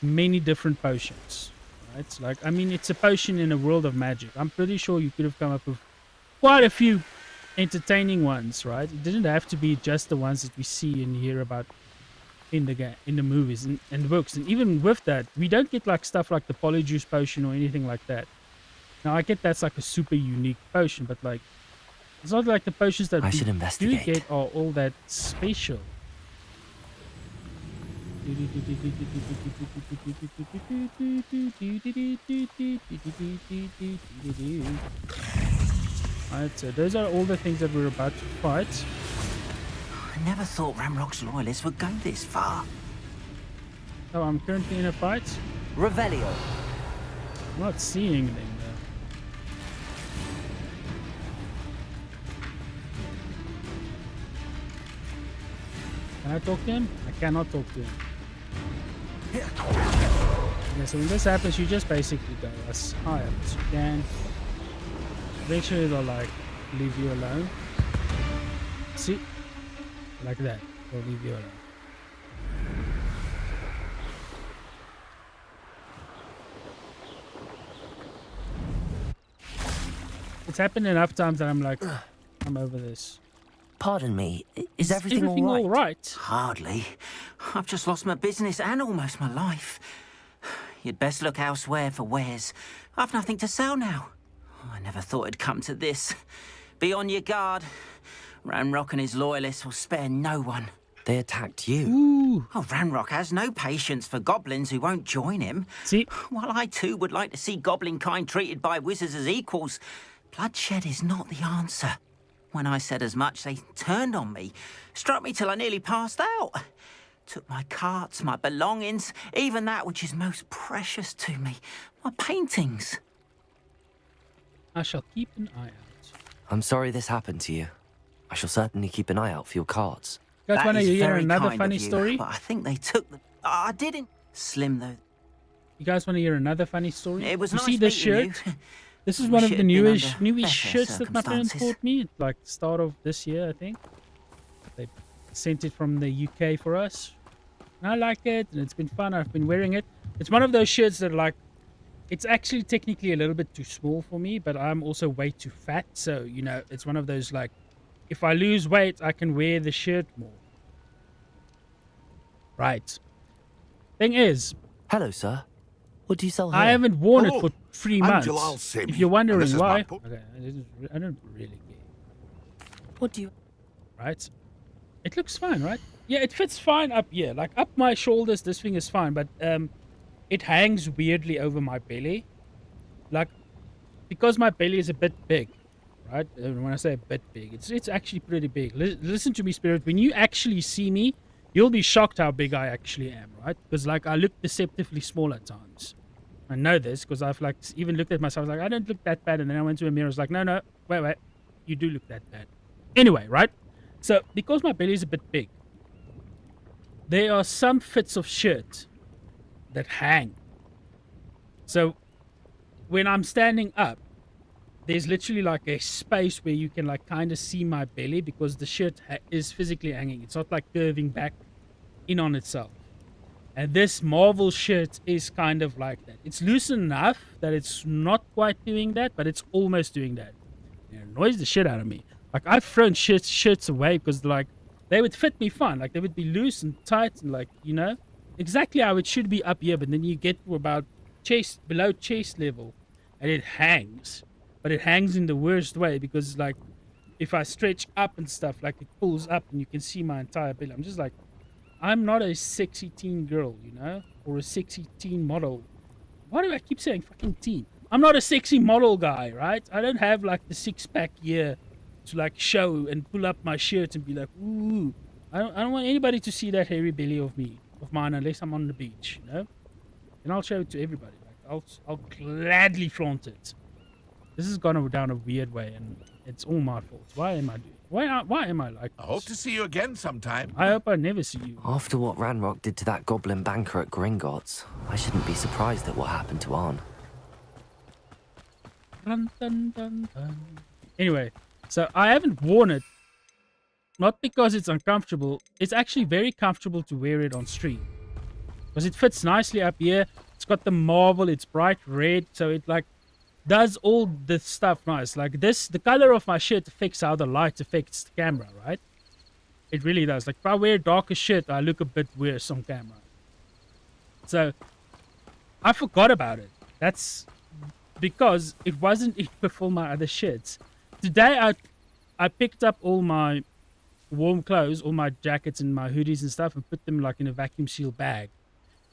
many different potions. Right? Like, I mean, it's a potion in a world of magic. I'm pretty sure you could have come up with quite a few entertaining ones, right? It didn't have to be just the ones that we see and hear about in the game, in the movies and the books. And even with that, we don't get like stuff like the Polyjuice potion or anything like that. Now, I get that's like a super unique potion, but like, it's not like the potions that I should we investigate. do get are all that special. Alright, so those are all the things that we're about to fight. I never thought Ramrock's loyalists would go this far. Oh, I'm currently in a fight. Revelio. I'm not seeing them though. Can I talk to him? I cannot talk to him. Okay, so when this happens, you just basically go as high up as you can. Eventually they'll like leave you alone. See? Like that. They'll leave you alone. It's happened enough times that I'm like, I'm over this. Pardon me, is everything all right? Hardly. I've just lost my business and almost my life. You'd best look elsewhere for wares. I've nothing to sell now. I never thought it'd come to this. Be on your guard. Ranrock and his loyalists will spare no one. They attacked you. Ooh. Oh, Ranrock has no patience for goblins who won't join him. See? While I too would like to see goblin kind treated by wizards as equals, bloodshed is not the answer. When I said as much, they turned on me, struck me till I nearly passed out. Took my carts, my belongings, even that which is most precious to me, my paintings. I shall keep an eye out. I'm sorry this happened to you. I shall certainly keep an eye out for your cards. Guys, That want to is hear very another kind funny of you, story? But I think they took the... I didn't. Slim, though. You guys want to hear another funny story? It was you nice see this meeting shirt? you. This is We one of should the have been newish under better shirts that my parents circumstances. bought me, like start of this year, I think. They sent it from the UK for us. And I like it, and it's been fun. I've been wearing it. It's one of those shirts that like, it's actually technically a little bit too small for me, but I'm also way too fat. So, you know, it's one of those like, if I lose weight, I can wear the shirt more. Right. Thing is, Hello, sir. What do you sell here? I haven't worn it Hello, for 3 I'm months. Jalal Semi, If you're and wondering this is why, my po- okay, I don't really care. What do you... Right? It looks fine, right? Yeah, it fits fine up here. Like up my shoulders, this thing is fine, but it hangs weirdly over my belly. Like, because my belly is a bit big, right? When I say a bit big, it's actually pretty big. Listen to me, Spirit. When you actually see me, you'll be shocked how big I actually am, right? Because like I look deceptively small at times. I know this because I've like even looked at myself like I don't look that bad, and then I went to a mirror. I was like, no, wait, you do look that bad. Anyway, right? So because my belly is a bit big, there are some fits of shirt that hang. So when I'm standing up, there's literally like a space where you can like kind of see my belly because the shirt is physically hanging. It's not like curving back in on itself. And this Marvel shirt is kind of like that. It's loose enough that it's not quite doing that, but it's almost doing that. It annoys the shit out of me. Like I've thrown shirts away because like they would fit me fine. Like they would be loose and tight and like, you know, exactly how it should be up here. But then you get to about below chest level and it hangs. But it hangs in the worst way because like if I stretch up and stuff, like it pulls up and you can see my entire belly. I'm just like, I'm not a sexy teen girl, you know, or a sexy teen model. Why do I keep saying fucking teen? I'm not a sexy model guy, right? I don't have like the 6-pack here to like show and pull up my shirt and be like, ooh. I don't want anybody to see that hairy belly of mine unless I'm on the beach, you know. And I'll show it to everybody. Like I'll gladly flaunt it. This has gone down a weird way, and it's all my fault. Why am I doing? Why am I like I this? hope to see you again sometime. I hope I never see you. After what Ranrock did to that goblin banker at Gringotts, I shouldn't be surprised at what happened to Arn. Dun, dun, dun, dun. Anyway, so I haven't worn it, not because it's uncomfortable. It's actually very comfortable to wear it on stream because it fits nicely up here. It's got the marble. It's bright red, so it like does all the stuff nice. Like this, the color of my shirt affects how the light affects the camera, right? It really does. Like if I wear darker shit, I look a bit worse on camera. So I forgot about it. That's because it wasn't equipped for my other shirts. Today I picked up all my warm clothes, all my jackets and my hoodies and stuff, and put them like in a vacuum seal bag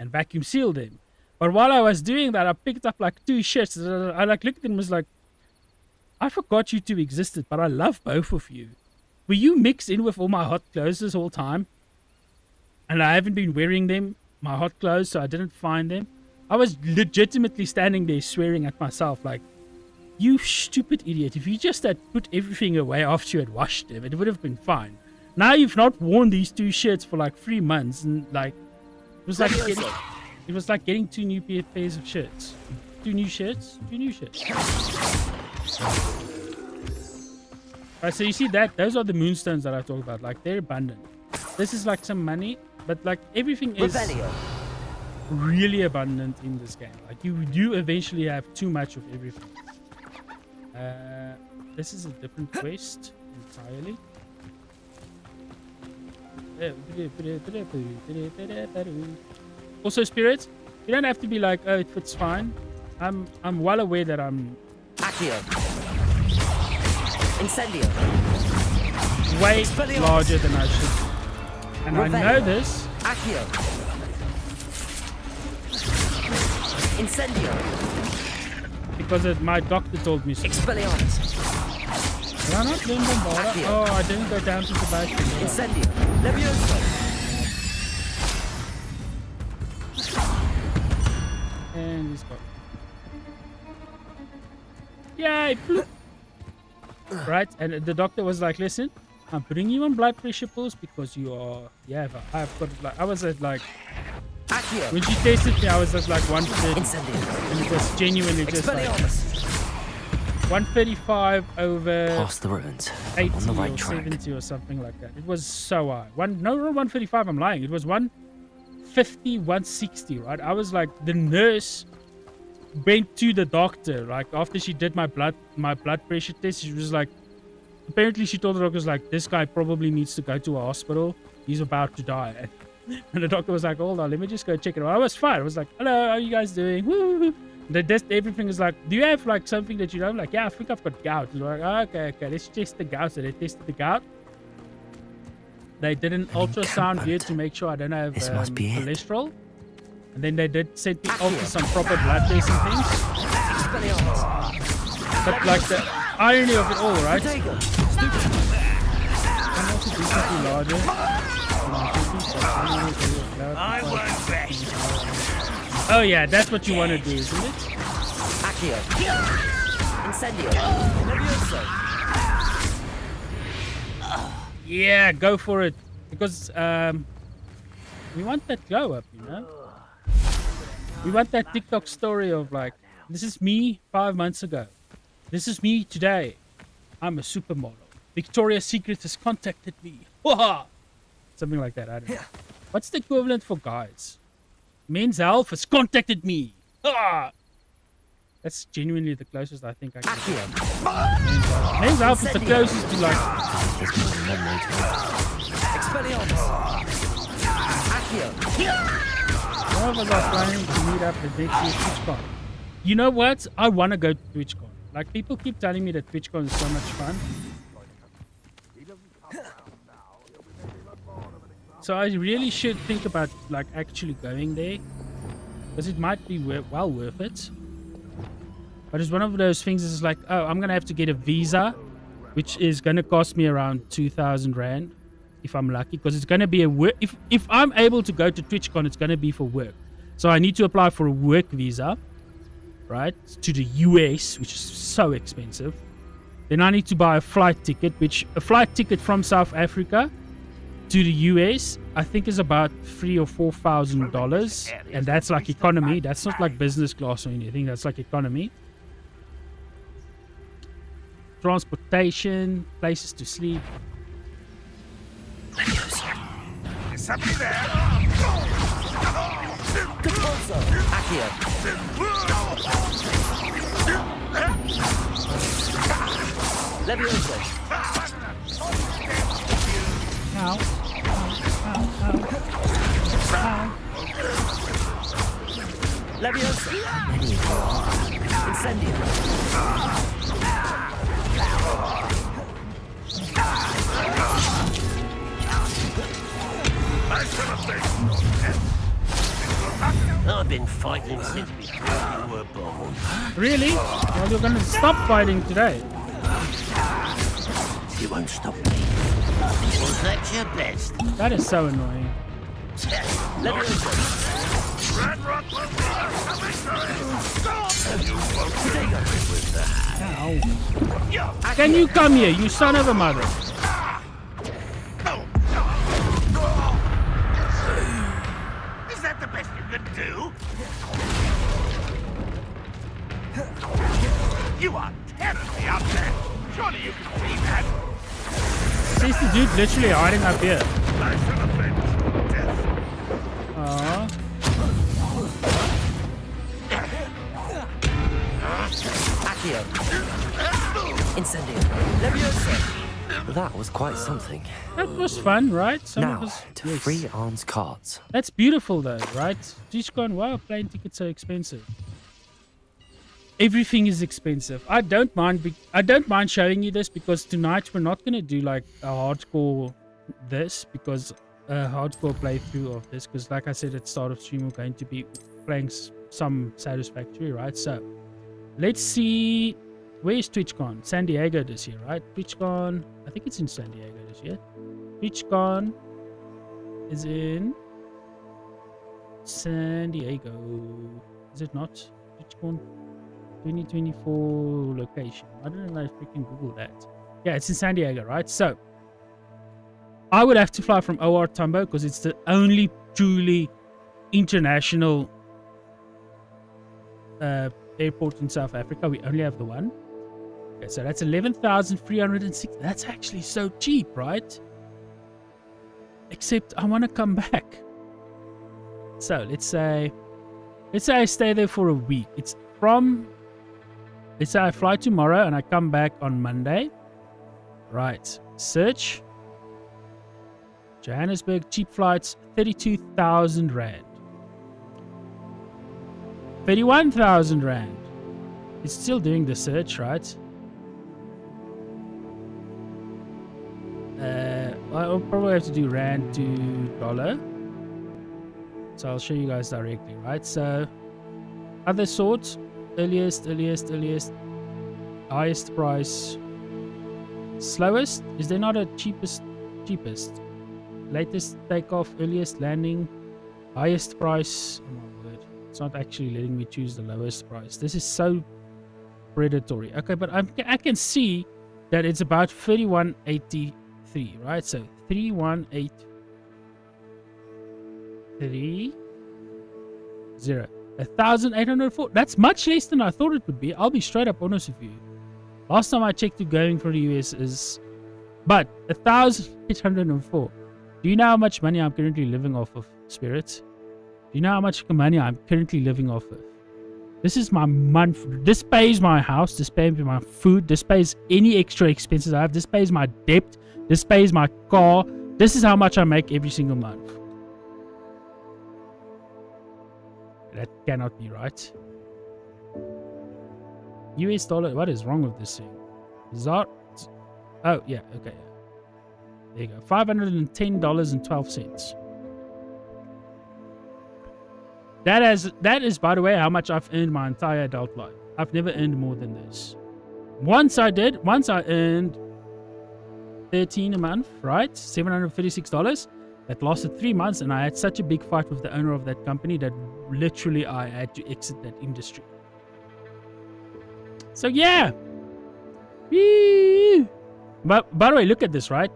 and vacuum sealed them. But while I was doing that, I picked up like 2 shirts. I like looked at them and was like, I forgot you two existed, but I love both of you. Were you mixed in with all my hot clothes this whole time? And I haven't been wearing them, my hot clothes, so I didn't find them. I was legitimately standing there swearing at myself like, you stupid idiot. If you just had put everything away after you had washed them, it would have been fine. Now you've not worn these 2 shirts for like 3 months, and like, it was like getting 2 new pairs of shirts. 2 new shirts? 2 new shirts. Alright, so you see that? Those are the moonstones that I talk about. Like, they're abundant. This is like some money, but like everything is really abundant in this game. Like, you do eventually have too much of everything. This is a different quest entirely. Also, Spirit, you don't have to be like, oh, it fits fine. I'm well aware that I'm Accio. Incendio. way Expelliarmus. larger than I should. And I know this Accio. Incendio. because my doctor told me so. Expelliarmus. Did I not learn Bombarda? Oh, I didn't go down to Sebastian. Incendio. Levioso. And he's got. Yay! Bloop. Right, and the doctor was like, "Listen, I'm putting you on blood pressure pills because you are. Yeah, I've got like I was at like Accio. When she tested me, I was at like 130. Incendio. And it was genuinely just like Expelliarmus. 135 over Past the ruins. 80 On the right or track. 70 or something like that. It was so high. No, not 135, I'm lying. It was 150, 160, right? I was like, the nurse went to the doctor, like after she did my blood pressure test. She was like, apparently she told the doctor, like, this guy probably needs to go to a hospital. He's about to die. And the doctor was like, hold on, let me just go check it out. I was fine. I was like, hello, how are you guys doing? Woo. The test, everything is like, do you have like something that you know? Like, yeah, I think I've got gout. And like, oh, okay, let's test the gout. So they tested the gout. They did an ultrasound here to make sure I don't have must be it. cholesterol. And then they did send me off to some proper blood tests and things. But like the irony of it all, right? I'm also decently larger. I won't rest. Oh yeah, that's what you want to do, isn't it? Accio. Incendio. Levioso. Yeah, go for it. Because we want that glow up, you know? We want that TikTok story of like, this is me 5 months ago. This is me today. I'm a supermodel. Victoria's Secret has contacted me. Something like that, I don't know. What's the equivalent for guys? Men's Health has contacted me. That's genuinely the closest I think I can get. Men's Health is the closest to like... Expelliarmus. Accio. One of us are planning to meet up at next year's TwitchCon. You know what? I want to go to TwitchCon. Like, people keep telling me that TwitchCon is so much fun. So I really should think about like actually going there, because it might be well worth it. But it's one of those things. Is like, oh, I'm gonna have to get a visa, which is gonna cost me around 2,000 rand if I'm lucky, because it's gonna be a work. If I'm able to go to TwitchCon, it's gonna be for work. So I need to apply for a work visa, right, to the US, which is so expensive. Then I need to buy a flight ticket, a flight ticket from South Africa to the US, I think is about $3,000 or $4,000, and that's like economy. That's not like business class or anything. That's like economy. Transportation, places to sleep. Is somebody there? Accio. Levioso. Ow. Levioso. Incendio. I've been fighting since before you were born. Really? Well, you're gonna stop fighting today. You won't stop me. Was that your best? That is so annoying. Ow. Can you come here, you son of a mother? Is that the best you can do? You are terribly up there. Surely you can see that. Sees the dude literally hiding up here. I shall avenge death. Aww. Accio. Incendio. Levioso. That was quite something. That was fun, right? Some of Now, us... to Yes. free Arn's cards. That's beautiful though, right? TwitchCon, wow, plane tickets so expensive. Everything is expensive. I don't mind showing you this, because tonight we're not gonna do like a hardcore hardcore playthrough of this, because like I said at the start of stream, we're going to be playing some Satisfactory, right? So let's see, where's TwitchCon? San Diego this year, right? TwitchCon, I think it's in San Diego this year. TwitchCon is in San Diego. Is it not? TwitchCon 2024 location. I don't know if we can Google that. Yeah, it's in San Diego, right? So I would have to fly from OR Tambo, because it's the only truly international airport in South Africa. We only have the one. Okay, so that's 11,306. That's actually so cheap, right? Except I want to come back. So let's say I stay there for a week. Let's say I fly tomorrow and I come back on Monday. Right. Search. Johannesburg, cheap flights, 32,000 Rand. 31,000 Rand. It's still doing the search, right? I'll probably have to do Rand to dollar. So I'll show you guys directly, right? So, other sorts, earliest, highest price, slowest. Is there not a cheapest? Latest takeoff, earliest landing, highest price. Oh my word. It's not actually letting me choose the lowest price. This is so predatory. Okay, but I can see that it's about 3183, right? So 3183 1,804. That's much less than I thought it would be. I'll be straight up honest with you. Last time I checked, to going for the US is, but 1,804. Do you know how much money I'm currently living off of, Spirits? Do you know how much money I'm currently living off of? This is my month. This pays my house. This pays my food. This pays any extra expenses I have. This pays my debt. This pays my car. This is how much I make every single month. That cannot be right. US dollar. What is wrong with this thing? Oh, yeah. Okay. There you go. $510.12. That is, by the way, how much I've earned my entire adult life. I've never earned more than this. Once I earned 13 a month, right? $736. That lasted 3 months, and I had such a big fight with the owner of that company that literally I had to exit that industry. So yeah. Whee! But by the way, look at this, right?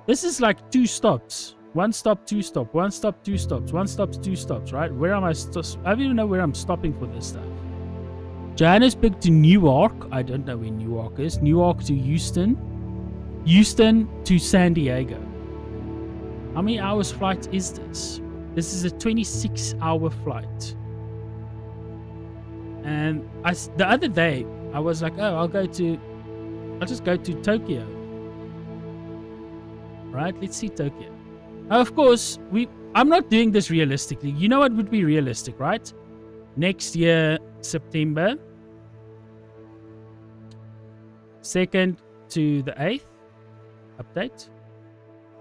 This is like 2 stops. 1 stop, 2 stop, 1 stop, 2 stops, 1 stop, 2 stops, right? Where am I? I don't even know where I'm stopping for this stuff. Johannesburg to Newark. I don't know where Newark is. Newark to Houston. Houston to San Diego. How many hours flight is this? This is a 26-hour flight. And the other day, I was like, oh, I'll just go to Tokyo. Right? Let's see Tokyo. Of course, I'm not doing this realistically. You know what would be realistic, right? Next year, September 2nd to the 8th. Update.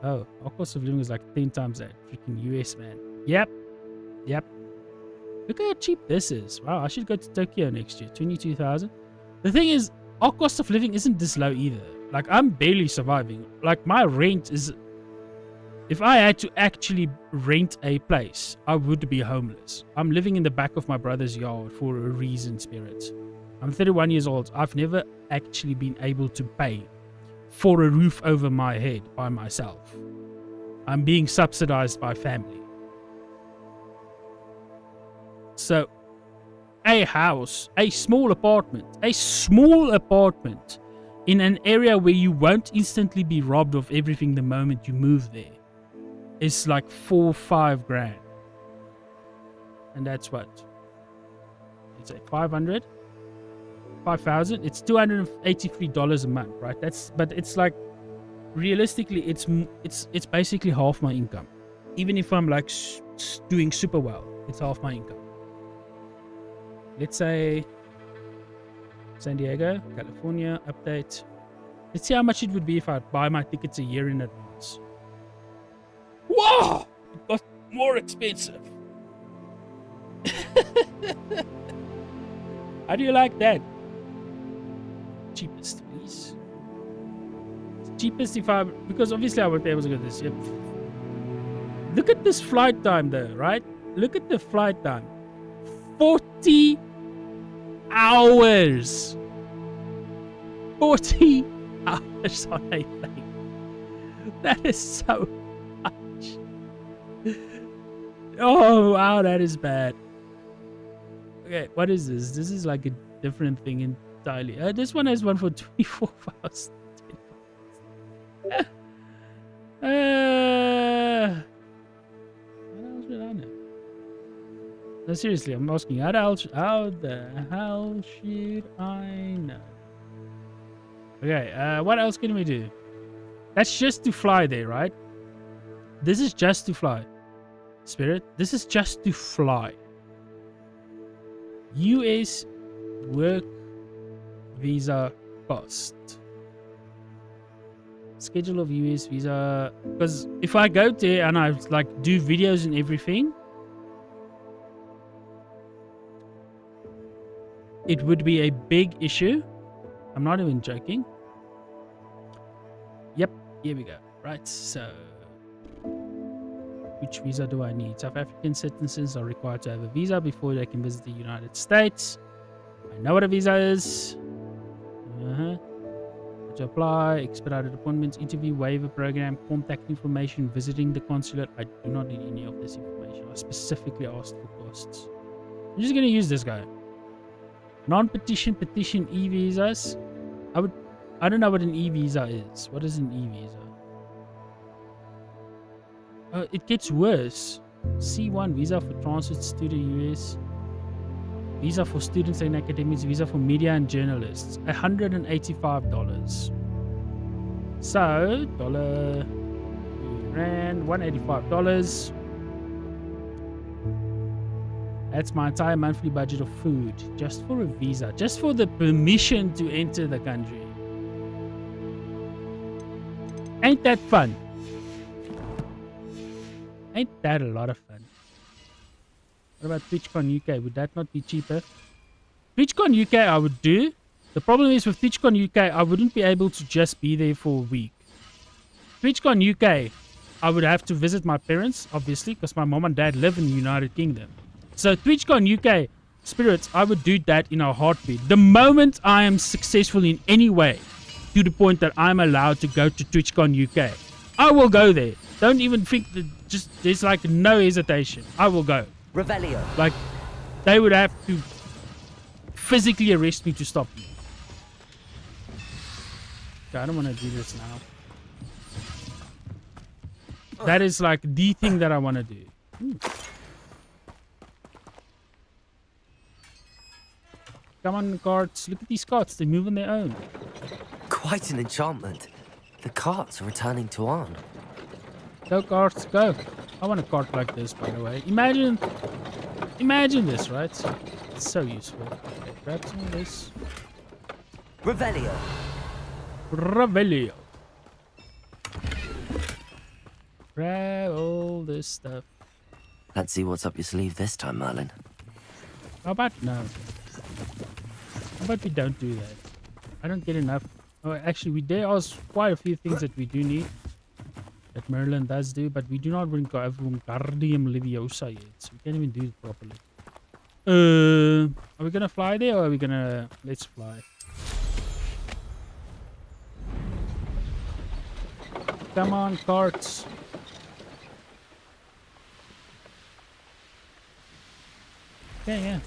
Oh, our cost of living is like 10 times that. Freaking US, man. Yep. Look how cheap this is. Wow, I should go to Tokyo next year. 22,000. The thing is, our cost of living isn't this low either. Like, I'm barely surviving. Like, my rent is... If I had to actually rent a place, I would be homeless. I'm living in the back of my brother's yard for a reason, Spirit. I'm 31 years old. I've never actually been able to pay for a roof over my head by myself. I'm being subsidized by family. So, a house, a small apartment in an area where you won't instantly be robbed of everything the moment you move there, is like 4 or 5 grand. And that's what? Let's say 5,000. It's $283 a month, right? But it's like, realistically, it's basically half my income. Even if I'm like doing super well, it's half my income. Let's say San Diego, California, update. Let's see how much it would be if I buy my tickets a year in advance. Whoa! It got more expensive. How do you like that? Cheapest, please. Cheapest because obviously I won't be able to go this year. Look at this flight time though, right? Look at the flight time. 40 hours. 40 hours on a plane. That is so much. Oh, wow, that is bad. Okay, what is this? This is like a different thing entirely. This one has one for 24,000. What else would I know? No, seriously, I'm asking. How the hell should I know? Okay, what else can we do? That's just to fly there, right? This is just to fly. Spirit, this is just to fly. US work visa cost. Schedule of US visa. Because if I go there and I like do videos and everything, it would be a big issue. I'm not even joking. Yep, here we go. Right, so which visa do I need? South African citizens are required to have a visa before they can visit the United States. I know what a visa is. To apply, expedited appointments, interview, waiver program, contact information, visiting the consulate. I do not need any of this information. I specifically asked for costs. I'm just going to use this guy. Non-petition, petition, e-visas. I don't know what an e-visa is. What is an e-visa? It gets worse. C1 visa for transits to the US. Visa for students and academics. Visa for media and journalists. $185. So, rand, $185. That's my entire monthly budget of food. Just for a visa. Just for the permission to enter the country. Ain't that fun? Ain't that a lot of fun? What about TwitchCon UK? Would that not be cheaper? TwitchCon UK I would do. The problem is with TwitchCon UK, I wouldn't be able to just be there for a week. TwitchCon UK, I would have to visit my parents, obviously, because my mom and dad live in the United Kingdom. So TwitchCon UK, spirits, I would do that in a heartbeat. The moment I am successful in any way, to the point that I'm allowed to go to TwitchCon UK, I will go there. Don't even think that there's like no hesitation. I will go. Revelio. Like, they would have to physically arrest me to stop me. Okay, I don't want to do this now. That is like the thing that I want to do. Come on, carts. Look at these carts. They move on their own. Quite an enchantment. The carts are returning to Arn. Go, carts, go. I want a cart like this, by the way. Imagine this, right? It's so useful. Okay, grab some of this. Revelio. Revelio. Grab all this stuff. Let's see what's up your sleeve this time, Merlin. How about no? How about we don't do that? I don't get enough. Oh, actually, there are quite a few things that we do need. That Merlin does do, but we do not bring Wingardium Leviosa yet, so we can't even do it properly. Are we gonna fly there, or are we gonna... Let's fly. Come on, carts. Okay, yeah.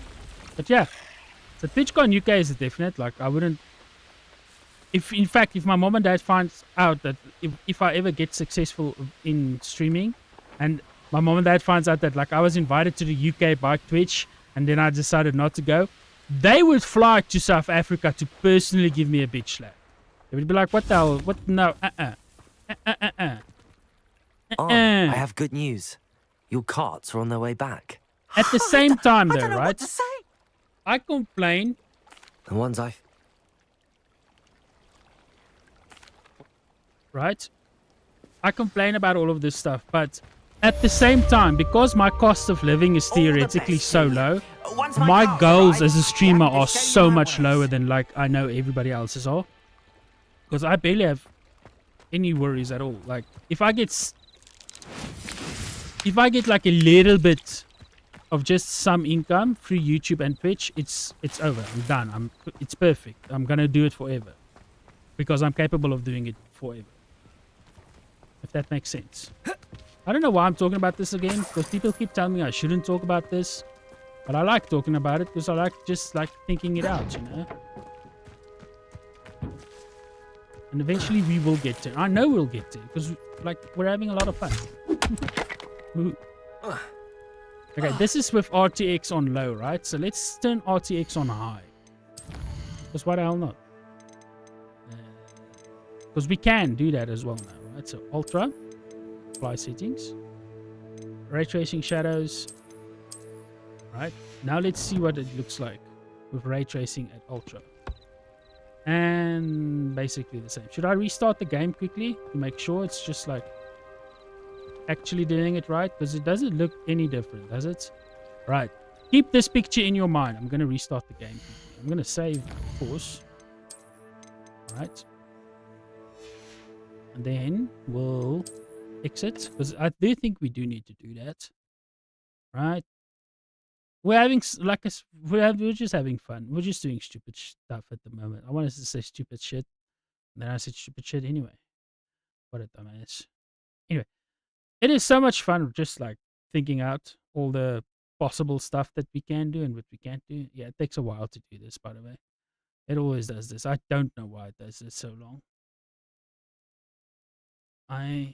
But yeah, so TwitchCon UK is a definite. Like, I wouldn't... In fact, if my mom and dad finds out that if I ever get successful in streaming, and my mom and dad finds out that like I was invited to the UK by Twitch and then I decided not to go, they would fly to South Africa to personally give me a bitch slap. They would be like, what the hell? What? No, I have good news. Your carts are on their way back. At the same time, though, I don't know right? what to say. I complain. The ones Right? I complain about all of this stuff, but at the same time, because my cost of living is theoretically so low, my goals as a streamer are so much lower than like I know everybody else's are. Because I barely have any worries at all. Like if I get like a little bit of just some income through YouTube and Twitch, it's over. I'm done. It's perfect. I'm gonna do it forever. Because I'm capable of doing it forever. If that makes sense. I don't know why I'm talking about this again, because people keep telling me I shouldn't talk about this. But I like talking about it because I like just like thinking it out, you know? And eventually we will get there. I know we'll get there because like we're having a lot of fun. Ooh. Okay, this is with RTX on low, right? So let's turn RTX on high. Because why the hell not? Because we can do that as well now, right? So ultra, apply settings, ray tracing shadows. Right, now let's see what it looks like with ray tracing at ultra. And basically the same. Should I restart the game quickly to make sure it's just like actually doing it right? Because it doesn't look any different, does it? Right. Keep this picture in your mind. I'm going to restart the game quickly. I'm going to save, of course. Right. And then we'll exit. Because I do think we do need to do that. Right. We're having we're just having fun. We're just doing stupid stuff at the moment. I wanted to say stupid shit, and then I said stupid shit anyway. What a dumbass. Anyway, it is so much fun just like thinking out all the possible stuff that we can do and what we can't do. Yeah, it takes a while to do this, by the way. It always does this. I don't know why it does this so long. I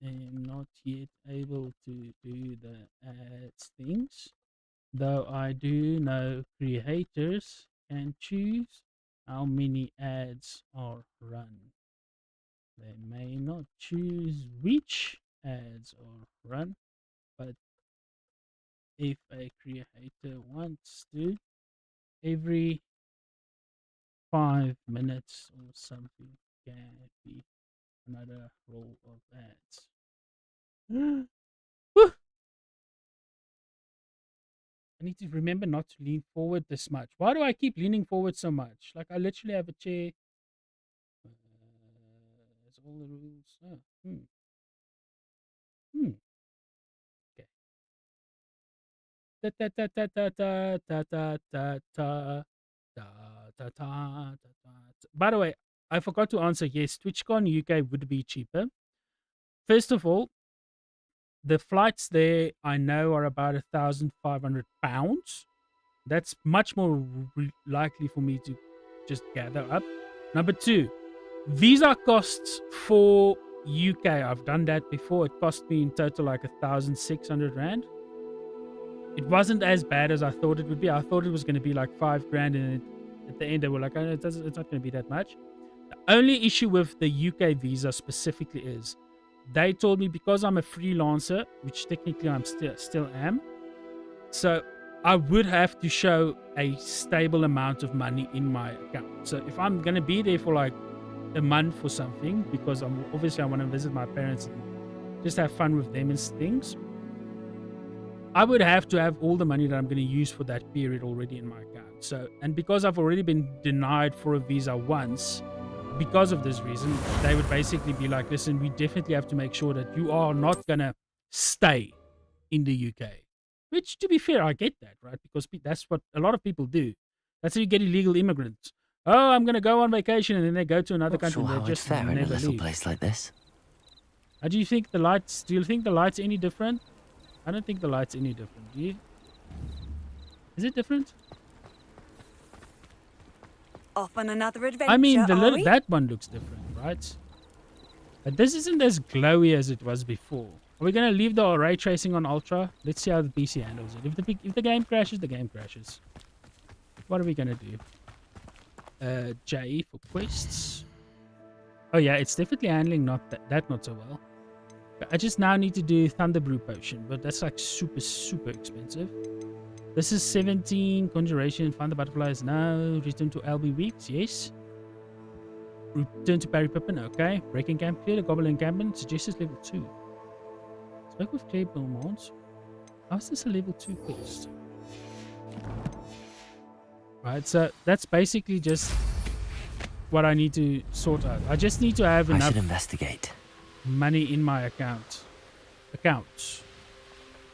am not yet able to do the ads things. Though I do know creators can choose how many ads are run. They may not choose which ads are run, but if a creator wants to, every 5 minutes or something can be another roll of ads. Woo! I need to remember not to lean forward this much. Why do I keep leaning forward so much? Like I literally have a chair. That's all the rules. Oh, Okay. Da da da da da da da da da da da da. By the way, I forgot to answer. Yes, TwitchCon UK would be cheaper. First of all, the flights there I know are about £1,500. That's much more likely for me to just gather up. Number two, visa costs for UK. I've done that before. It cost me in total like 1,600 Rand. It wasn't as bad as I thought it would be. I thought it was going to be like 5 grand, and at the end they were like, oh, it's not going to be that much. The only issue with the UK visa specifically is they told me because I'm a freelancer, which technically I'm still am, so I would have to show a stable amount of money in my account. So if I'm going to be there for like a month or something, because obviously I want to visit my parents and just have fun with them and things, I would have to have all the money that I'm going to use for that period already in my account. So, and because I've already been denied for a visa once, because of this reason, they would basically be like, listen, we definitely have to make sure that you are not going to stay in the UK. Which, to be fair, I get that, right? Because that's what a lot of people do. That's how you get illegal immigrants. Oh, I'm going to go on vacation, and then they go to another country and they just never never in a little leave. place like this. How do you think the lights? Do you think the lights any different? I don't think the light's any different. Do you? Is it different? Off on another adventure. I mean, are we? that one looks different, right? But this isn't as glowy as it was before. Are we gonna leave the ray tracing on ultra? Let's see how the PC handles it. If the game crashes, the game crashes. What are we gonna do? J for quests. Oh yeah, it's definitely handling not so well. I just now need to do Thunder Brew Potion, but that's like super expensive. This is 17. Conjuration, find the butterflies now. Return to LB Weeks, yes. Return to Parry Pippin, okay. Breaking camp, clear the goblin encampment. Suggests level 2. Spoke with Clay Beaumont. How is this a level 2 quest? Right, so that's basically just what I need to sort out. I just need to have enough. I should investigate. Money in my accounts,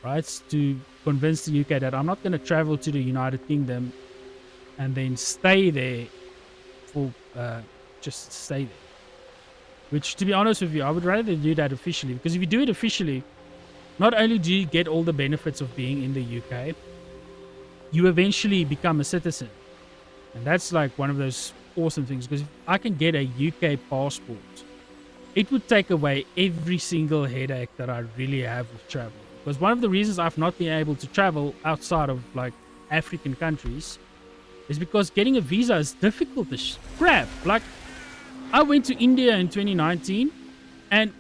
right, to convince the UK that I'm not going to travel to the United Kingdom and then stay there for just stay there. Which, to be honest with you, I would rather do that officially, because if you do it officially, not only do you get all the benefits of being in the UK, you eventually become a citizen. And that's like one of those awesome things, because if I can get a UK passport, it would take away every single headache that I really have with travel. Because one of the reasons I've not been able to travel outside of like African countries is because getting a visa is difficult as crap. Like, I went to India in 2019, and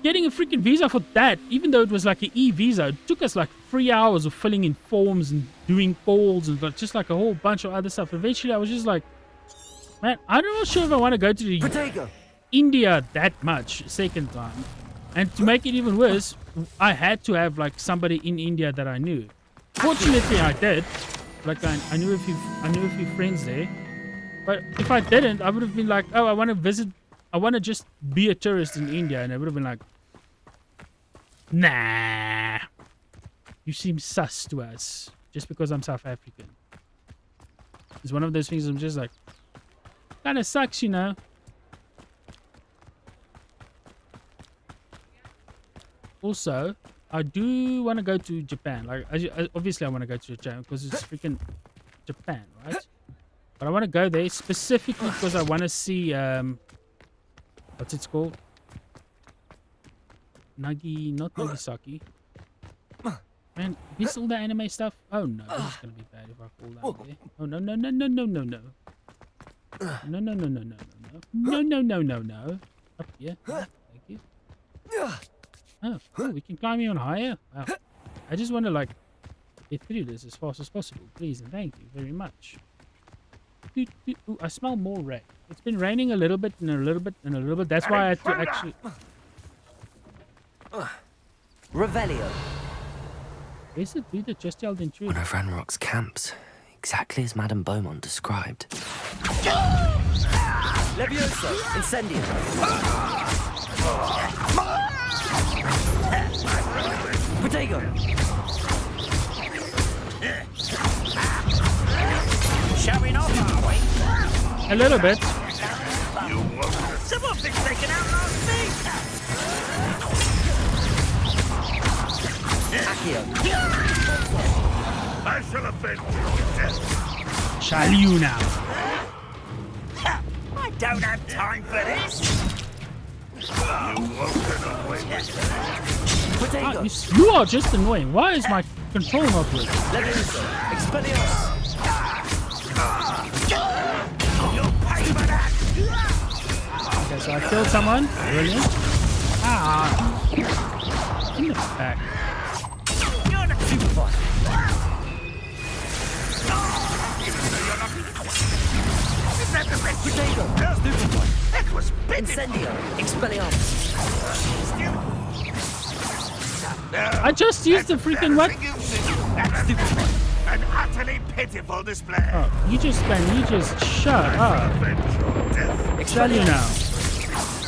getting a freaking visa for that, even though it was like an e-visa, it took us like 3 hours of filling in forms and doing calls and just like a whole bunch of other stuff. Eventually, I was just like, man, I'm not sure if I want to go to the India that much second time. And to make it even worse, I had to have like somebody in India that I knew. Fortunately, I did. Like I knew a few friends there. But if I didn't, I would have been like, oh, I want to visit. I want to just be a tourist in India, and I would have been like, nah, you seem sus to us just because I'm South African. It's one of those things I'm just like, kind of sucks, you know. Also, I do want to go to Japan. Like, obviously, I want to go to Japan because it's freaking Japan, right? But I want to go there specifically because I want to see, what's it called? Not Nagasaki. Man, is all the anime stuff? Oh no, this is gonna be bad if I fall down there. Oh no. No. Up here. Thank you. Oh, cool. We can climb even higher. Wow. I just want to like get through this as fast as possible, please, and thank you very much. Ooh, I smell more rain. It's been raining a little bit and a little bit and a little bit. That's why I had to actually... Revelio. Where's the dude that just yelled intruder? One of Ranrock's camps, exactly as Madame Beaumont described. Levioso, incendio. Protego. Showing off, are we? A little bit. Someone been taken out last week. Accio. I shall avenge your death. Shall you now? I don't have time for this. You won't get away with Protego. You are just annoying. Why is my control not working? Levioso, expelliarmus. Okay, so I killed someone. Brilliant. Ah. In the back. Superfly. Protego. Superfly. Incendio. Expelliarmus. I just used the freaking what? An utterly pitiful display. Oh, you just shut up. Tell you now.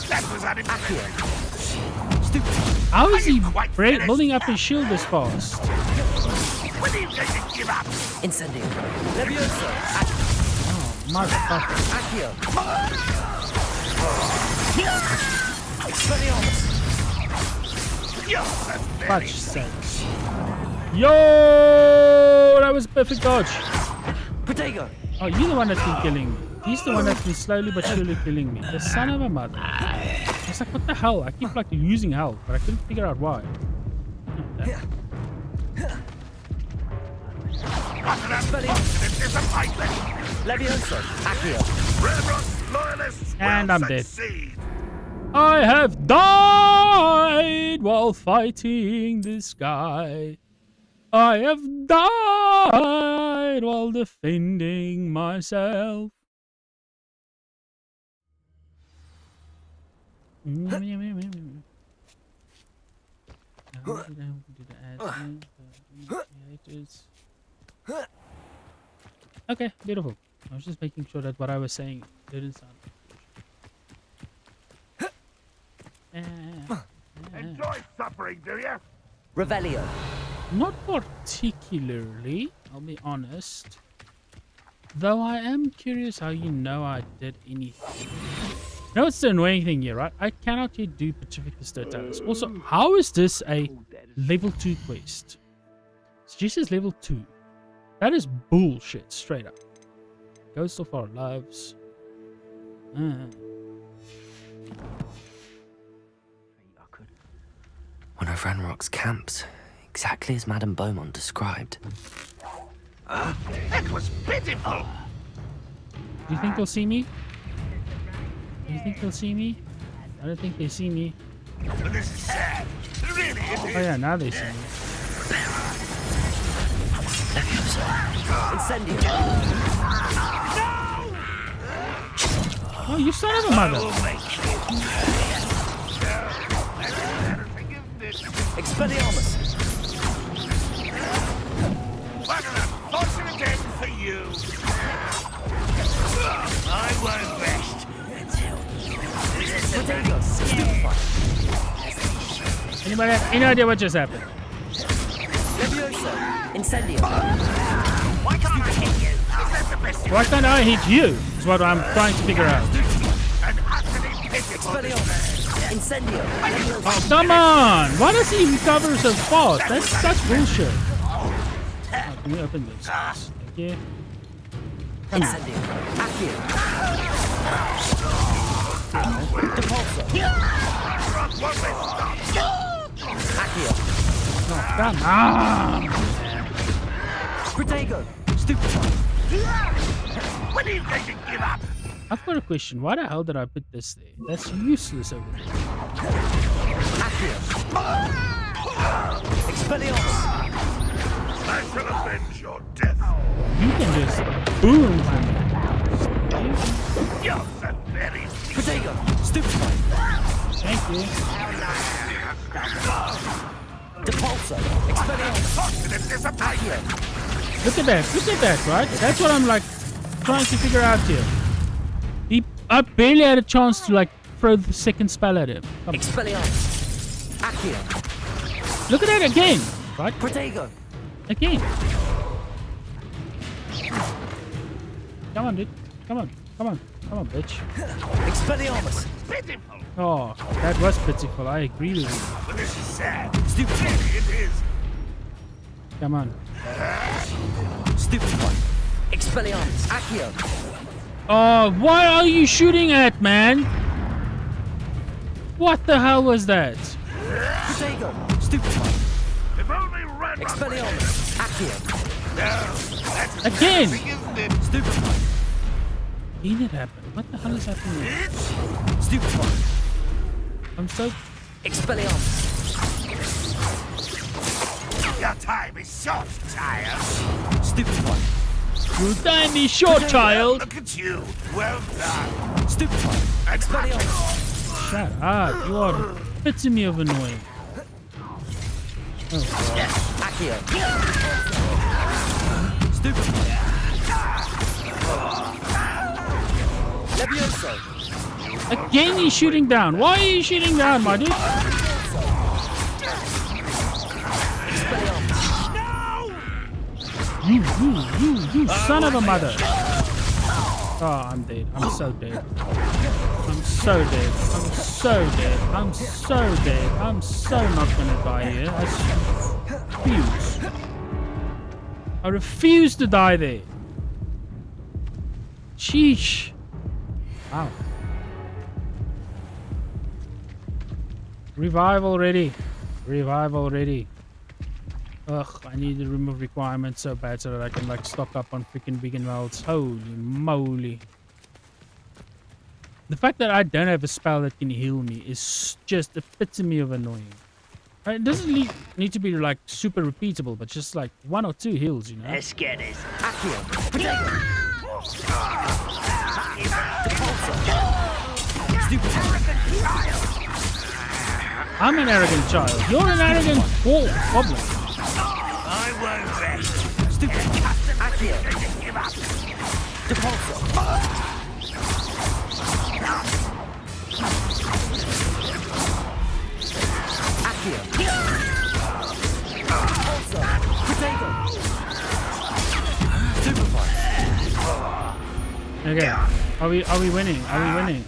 That was unimaginative. How is he building up his shield this fast? When are you going to give up? Incendio. Levioso. Oh, motherfucker. Accio. Expelliarmus. Fudge sakes. Yo! That was a perfect dodge. Protego. Oh, you're the one that's been killing me. He's the one that's been slowly but surely killing me. The son of a mother. I was like, what the hell? I keep like losing health, but I couldn't figure out why. Levioso. Accio. And I'm dead. I have died while fighting this guy. I have died while defending myself. Okay, beautiful. I was just making sure that what I was saying didn't sound. Enjoy suffering, do you? Revelio. Not particularly, I'll be honest. Though I am curious how you know I did anything. You know what's the annoying thing here, right? I cannot yet do Pacificus Totalis. Also, how is this a level 2 quest? It's just as level 2. That is bullshit, straight up. Ghost of Our Loves. One of Ranrock's camps, exactly as Madame Beaumont described. That was pitiful. Do you think they'll see me? Do you think they'll see me? I don't think they see me. This is sad. Really, it Oh is. yeah, now they see me. Oh, you son of a mother! Expelliarmus! What an unfortunate end for you. I won't rest until Anybody have any idea what just happened? Levioso! Incendio! Why can't I hit you? Is that the best you Why can't I hit you? Is what I'm trying to figure out. and utterly pitiful? Expelliarmus! Incendio! Levioso! Oh, come on! Why does he recover so fast? That's such bullshit. Oh, can we open this? Thank you. Come on. Incendio! Accio! Depulso! Accio! Oh, come on! Protego! Stupefy! When are you going to give up? I've got a question. Why the hell did I put this there? That's useless over there. Accio! Expelliarmus! I shall avenge your death. You can just boom man. You're so very Protego! Stupefy! Thank you. Depulso! Expelliarmus! fortunate disappointment. Look at that, right? That's what I'm like trying to figure out here. I barely had a chance to like throw the second spell at him. Come on. Expelliarmus! Accio! Look at that again, right? Protego! Again. Come on, dude. Come on, bitch. Expelliarmus! Pitiful. Oh, that was pitiful. I agree with you. But this is sad. Stupefy! Really, it is. Come on. Stupefy! Expelliarmus! Accio! Oh, what are you shooting at, man? What the hell was that? Protego! Stupefy! If only Red Expelliarmus! Accio! No, that's Again. embarrassing, isn't it? Stupefy! Did it happen? What the hell is happening? Stupefy! I'm so... Expelliarmus! Your time is short, child. Stupefy! Your time is short, child. Look at you. Well done. Stupefy! Expelliarmus! Shut up. You are the epitome of annoying. Oh, God. Accio! Stupefy! Levioso! Again, he's shooting down. Why are you shooting down, my dude? You son of a mother. Oh, I'm dead. I'm so dead. I'm so dead. I'm so dead. I'm so dead. I'm so not gonna die here. I refuse. I refuse to die there. Sheesh. Wow. Revive already. Revive already. Ugh, I need to remove requirements so bad so that I can like stock up on freaking vegan melts. Holy moly. The fact that I don't have a spell that can heal me is just the epitome of annoying. It doesn't need to be like super repeatable, but just like 1 or 2 heals, you know? Let's get this. Accio! Protego! I'm an arrogant child. You're an arrogant goblin. I won't rest. Stupid! Accio! Give up. Depulso! Accio! Depulso! Protego! Stupefy! Okay. Are we winning? Are we winning?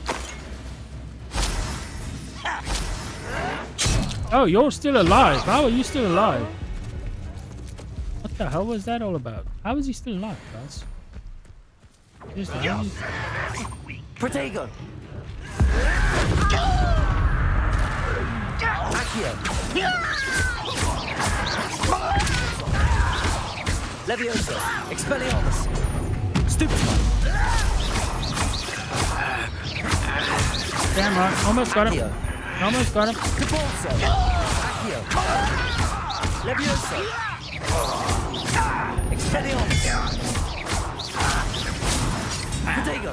Oh, you're still alive. How are you still alive? What the hell was that all about? How is he still alive, guys? Just how is- Protego! Accio! Levioso! Expelliarmus! Stupefy! Damn right. Almost got him. Accio! Almost got him. Cabalso! Accio! Levioso! Expelliarmus! Protego!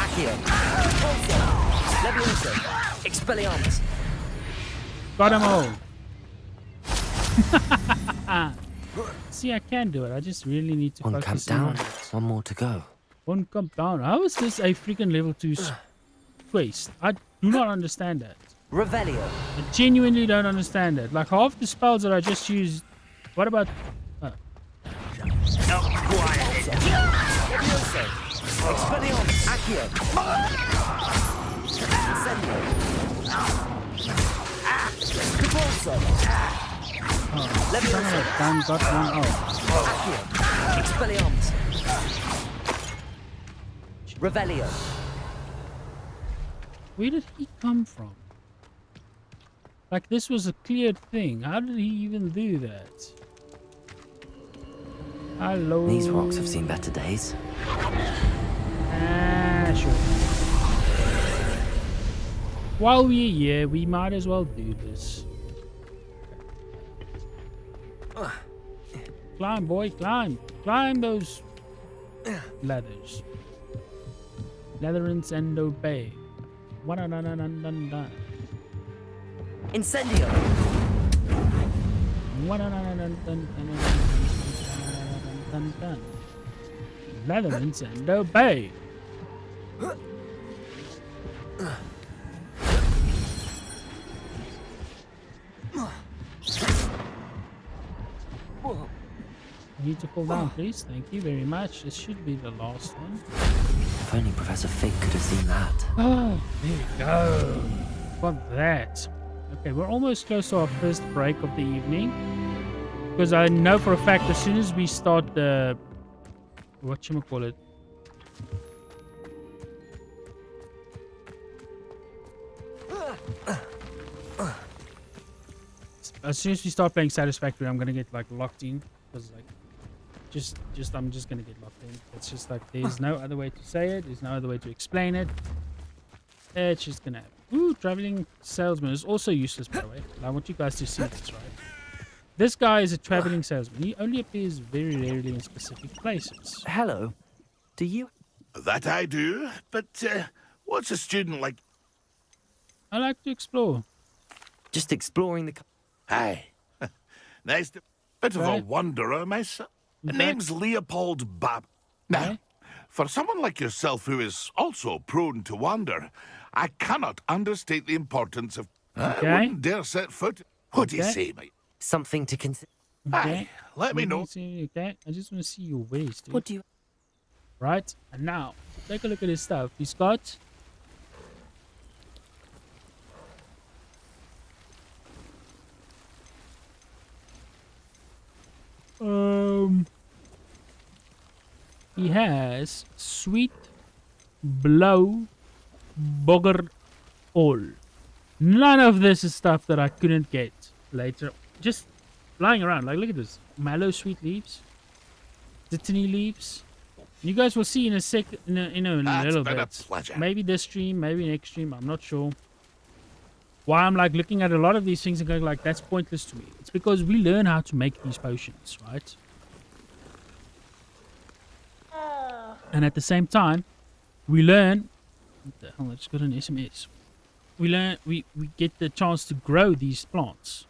Accio! Cabalso! Levioso! Expelliarmus! Got them all. See, I can do it. I just really need to One camp focus in down, on it. one more to go. One camp down. How is this a freaking level 2 quest? I do not understand that. Revelio! I genuinely don't understand it. Like half the spells that I just used. What about? Levioso! Expelliarmus! Accio! Incendio! Cabalso! Levioso! Damn, got one out. Accio! Expelliarmus! Revelio! Where did he come from? Like this was a cleared thing. How did he even do that? Hello. These rocks have seen better days. Ah, sure. While we're here, we might as well do this. Climb, boy, climb. Climb those ladders. Leatherance and obey. Incendio! Leatherance and obey. You need to fall down, please. Thank you very much. This should be the last one. If only Professor Fig could have seen that. Oh, there we go. Got that. Okay, we're almost close to our first break of the evening. Because I know for a fact as soon as we start the... whatchamacallit? As soon as we start playing Satisfactory, I'm gonna get like locked in. Because like... I'm just gonna get locked in. It's just like there's no other way to say it. There's no other way to explain it. It's just gonna happen. Ooh, traveling salesman is also useless, by the way. I want you guys to see this, right? This guy is a traveling salesman. He only appears very rarely in specific places. Hello. Do you... That I do, but what's a student like? I like to explore. Just exploring the... Aye. Nice to... Bit of a Right. wanderer myself. Okay. Name's Leopold Bab. Now, Okay. for someone like yourself who is also prone to wander, I cannot understate the importance of... Okay. I wouldn't dare set foot... What do you Okay. say, mate? Something to consider. Aye, let me know. Okay, I just want to see your waist, dude. What do you... Right, and now, take a look at his stuff. He's got... He has sweet blow bugger all. None of this is stuff that I couldn't get later. Just lying around. Like, look at this. Mallow sweet leaves. Dittany leaves. You guys will see in a sec, in a That's little been a bit. pleasure. Maybe this stream, maybe next stream. I'm not sure. Why I'm like looking at a lot of these things and going like, that's pointless to me. It's because we learn how to make these potions, right? And at the same time, we learn. What the hell? I just got an SMS. We learn. We get the chance to grow these plants.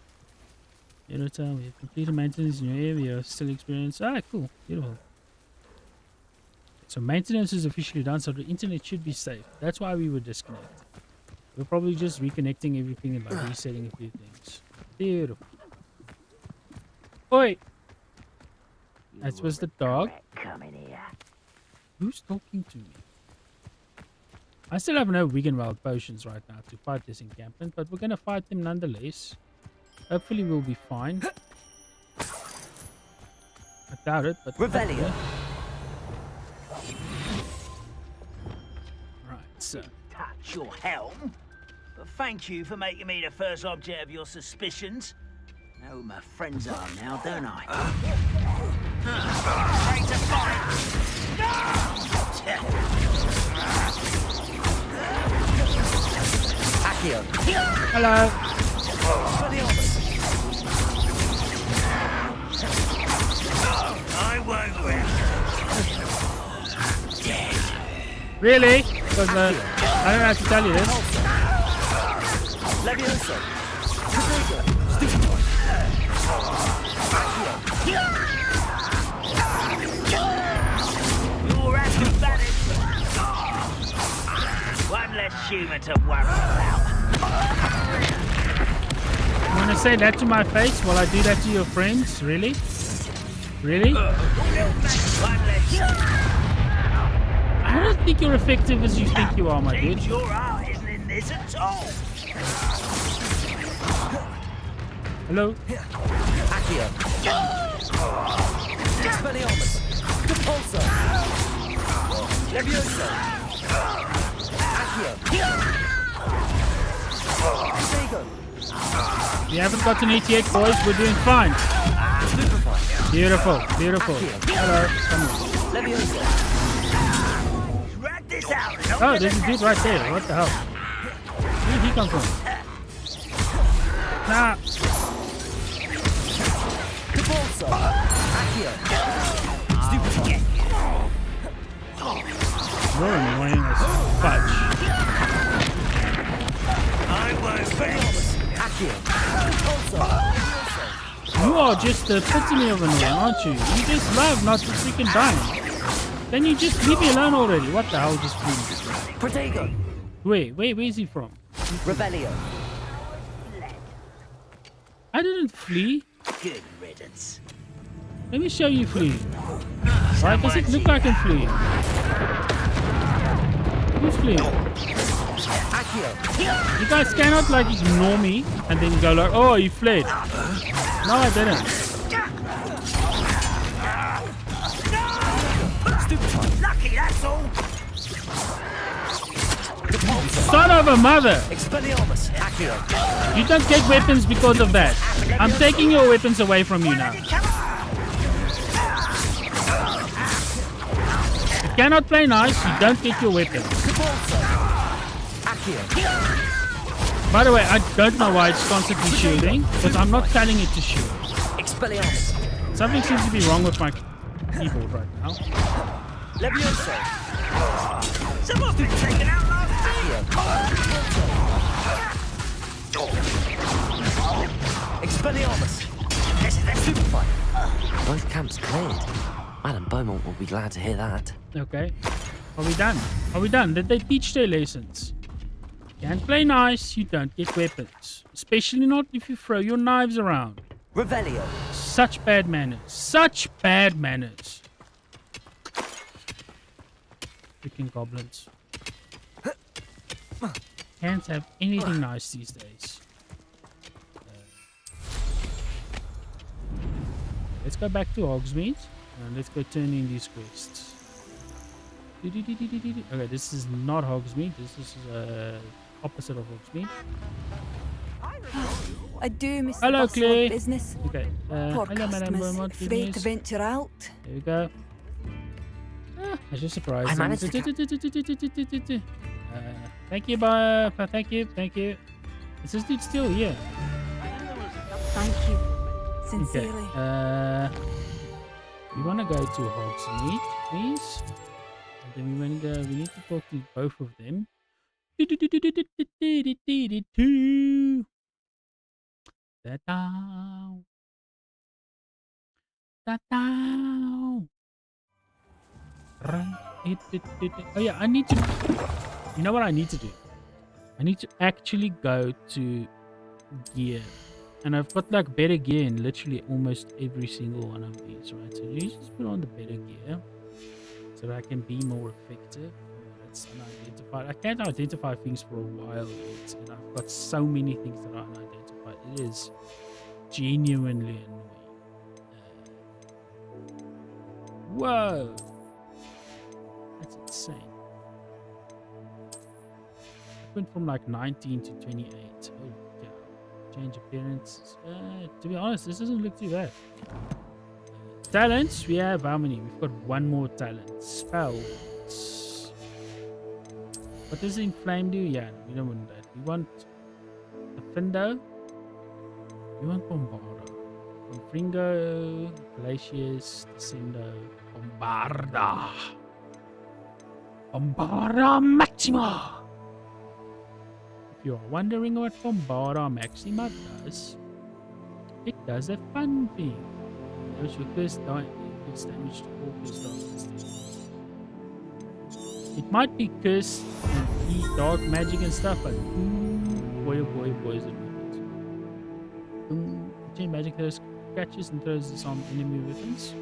We have completed maintenance in your area. We are still experienced. Ah, cool, beautiful. So maintenance is officially done. So the internet should be safe. That's why we were disconnected. We're probably just reconnecting everything and like resetting a few things. Beautiful. Oi! That was the dog. Come in here. Who's talking to me? I still have no Wiggenweld potions right now to fight this encampment, but we're gonna fight them nonetheless. Hopefully we'll be fine. I doubt it, but Revelio. Right, so Touch your helm. But thank you for making me the first object of your suspicions. Know who my friends are now, don't I? Ready to fight! Accio. hello. I won't rest. Really? Because I don't have to tell you this. Levioso. You're acrobatic. One less human to worry about. You want to say that to my face while I do that to your friends? Really? Really? One less. I don't think you're effective as you think you are, my dude. Seems your heart isn't in this at all. Hello? Accio. Expelliarmus. Repulsor. Levioso. Accio. Sego. We haven't got an ET yet, boys. We're doing fine. Stupefy. Beautiful, beautiful. Hello. Come on. Levioso. Drag this out. Oh, there's a dude right there. What the hell? Where did he come from? Nah. Repulsor. Accio. Stupefy. You're annoying as fudge. I won't rest. Accio. Repulsor. You are just the epitome of annoying, aren't you? You just love not to freaking die. Then you just leave me alone already. What the hell just flew? Protego. Where's he from? Revelio. I didn't flee. Good riddance. Let me show you flee. Why does it look like I'm fleeing? Who's fleeing? Accio. You guys cannot like ignore me and then go like, oh, you fled. No, I didn't. Lucky, that's all. Son of a mother! Expelliarmus. Accio. You don't get weapons because of that. I'm taking your weapons away from you now. You cannot play nice, you don't get your weapons. Accio. By the way, I don't know why it's constantly shielding, because I'm not telling it to shield. Expelliarmus. Something seems to be wrong with my keyboard right now. Levioso. Someone's been taken out last Expelliarmus. Stupefy. Both camps cleared. Madam Beaumont will be glad to hear that. Okay. Are we done? Are we done? Did they teach their lessons? Can't play nice, you don't get weapons. Especially not if you throw your knives around. Revelio. Such bad manners. Such bad manners. Freaking goblins. Can't have anything nice these days. Let's go back to Hogsmeade and let's go turn in these quests. Okay, this is not Hogsmeade. This is opposite of Hogsmeade. I do miss Hello, the bustle Clay. of business. Okay. Poor Hello, Madame customers, Beaumont. afraid to venture out. There we go. I just surprised I him. managed to Thank you, Bob. Thank you. Is this dude still here? Thank you. Okay. Sincerely. We want to go to Hogsmeade, please. And then we want to go. We need to talk to both of them. Ta-da. Ta-da. Oh yeah, I need to. You know what I need to do? I need to actually go to gear. And I've got like better gear in literally almost every single one of these, right? So you just put on the better gear so that I can be more effective. that's unidentified. I can't identify things for a while yet, and I've got so many things that are unidentified. It is genuinely annoying. Whoa! That's insane. It went from like 19 to 28. Oh, yeah. Change appearance. To be honest, this doesn't look too bad. Talents, we have how many? We've got one more talent. Spells. What does Inflame do? Yeah, we don't want that. We want Findo. We want Bombarda. Confringo, Glacius, Descendo, Bombarda. Bombarda Maxima! If you're wondering what Bombarda Maxima does, it does a fun thing. Damage your first gives damage to all first targets. It might be cursed and eat dark magic and stuff, but boy oh boy, boy is it worth it. Chain magic throws catches and throws this on enemy weapons.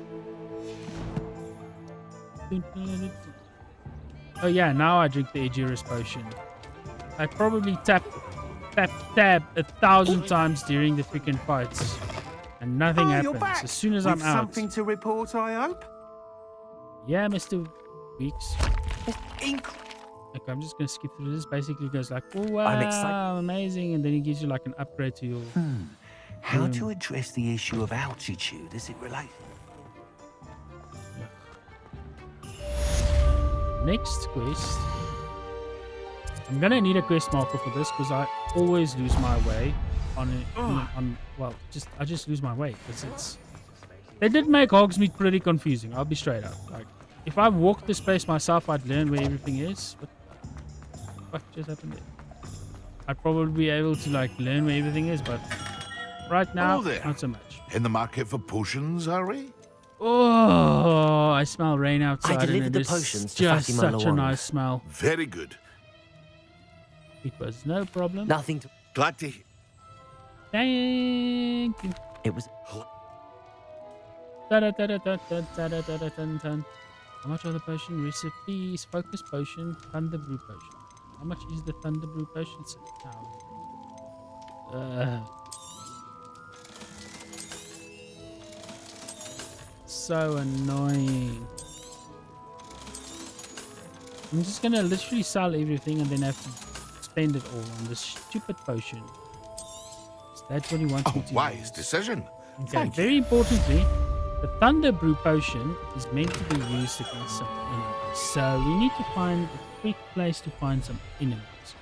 Oh yeah, now I drink the Aegirus potion. I probably tab 1,000 times during the freaking fights, and nothing You're happens. back. As soon as With I'm out. something to report, I hope? Yeah, Mr. Weeks. Okay, I'm just gonna skip through this. Basically, it goes like, oh wow, amazing, and then he gives you like an upgrade to your. How to address the issue of altitude as it relates? Next quest. I'm gonna need a quest marker for this because I always lose my way on it. I just lose my way because it's. They did make Hogsmeade pretty confusing. I'll be straight up. Like, if I walked this place myself, I'd learn where everything is. What just happened there? I'd probably be able to like learn where everything is, but right now, not so much. In the market for potions, are we? Oh, I smell rain outside. I delivered the it's potions to just Fatima such a Lawang. nice smell. Very good. It was no problem. Nothing to... Glad to hear. Thank you. It was... How much are the potion recipes? Focus potion, thunder brew potion. How much is the thunder brew potion? 6,000. So annoying. I'm just gonna literally sell everything and then have to spend it all on this stupid potion. So that's what he wants me to Wise use. decision. Okay, Thank very importantly, the Thunder Brew potion is meant to be used against some enemies. So we need to find a quick place to find some enemies.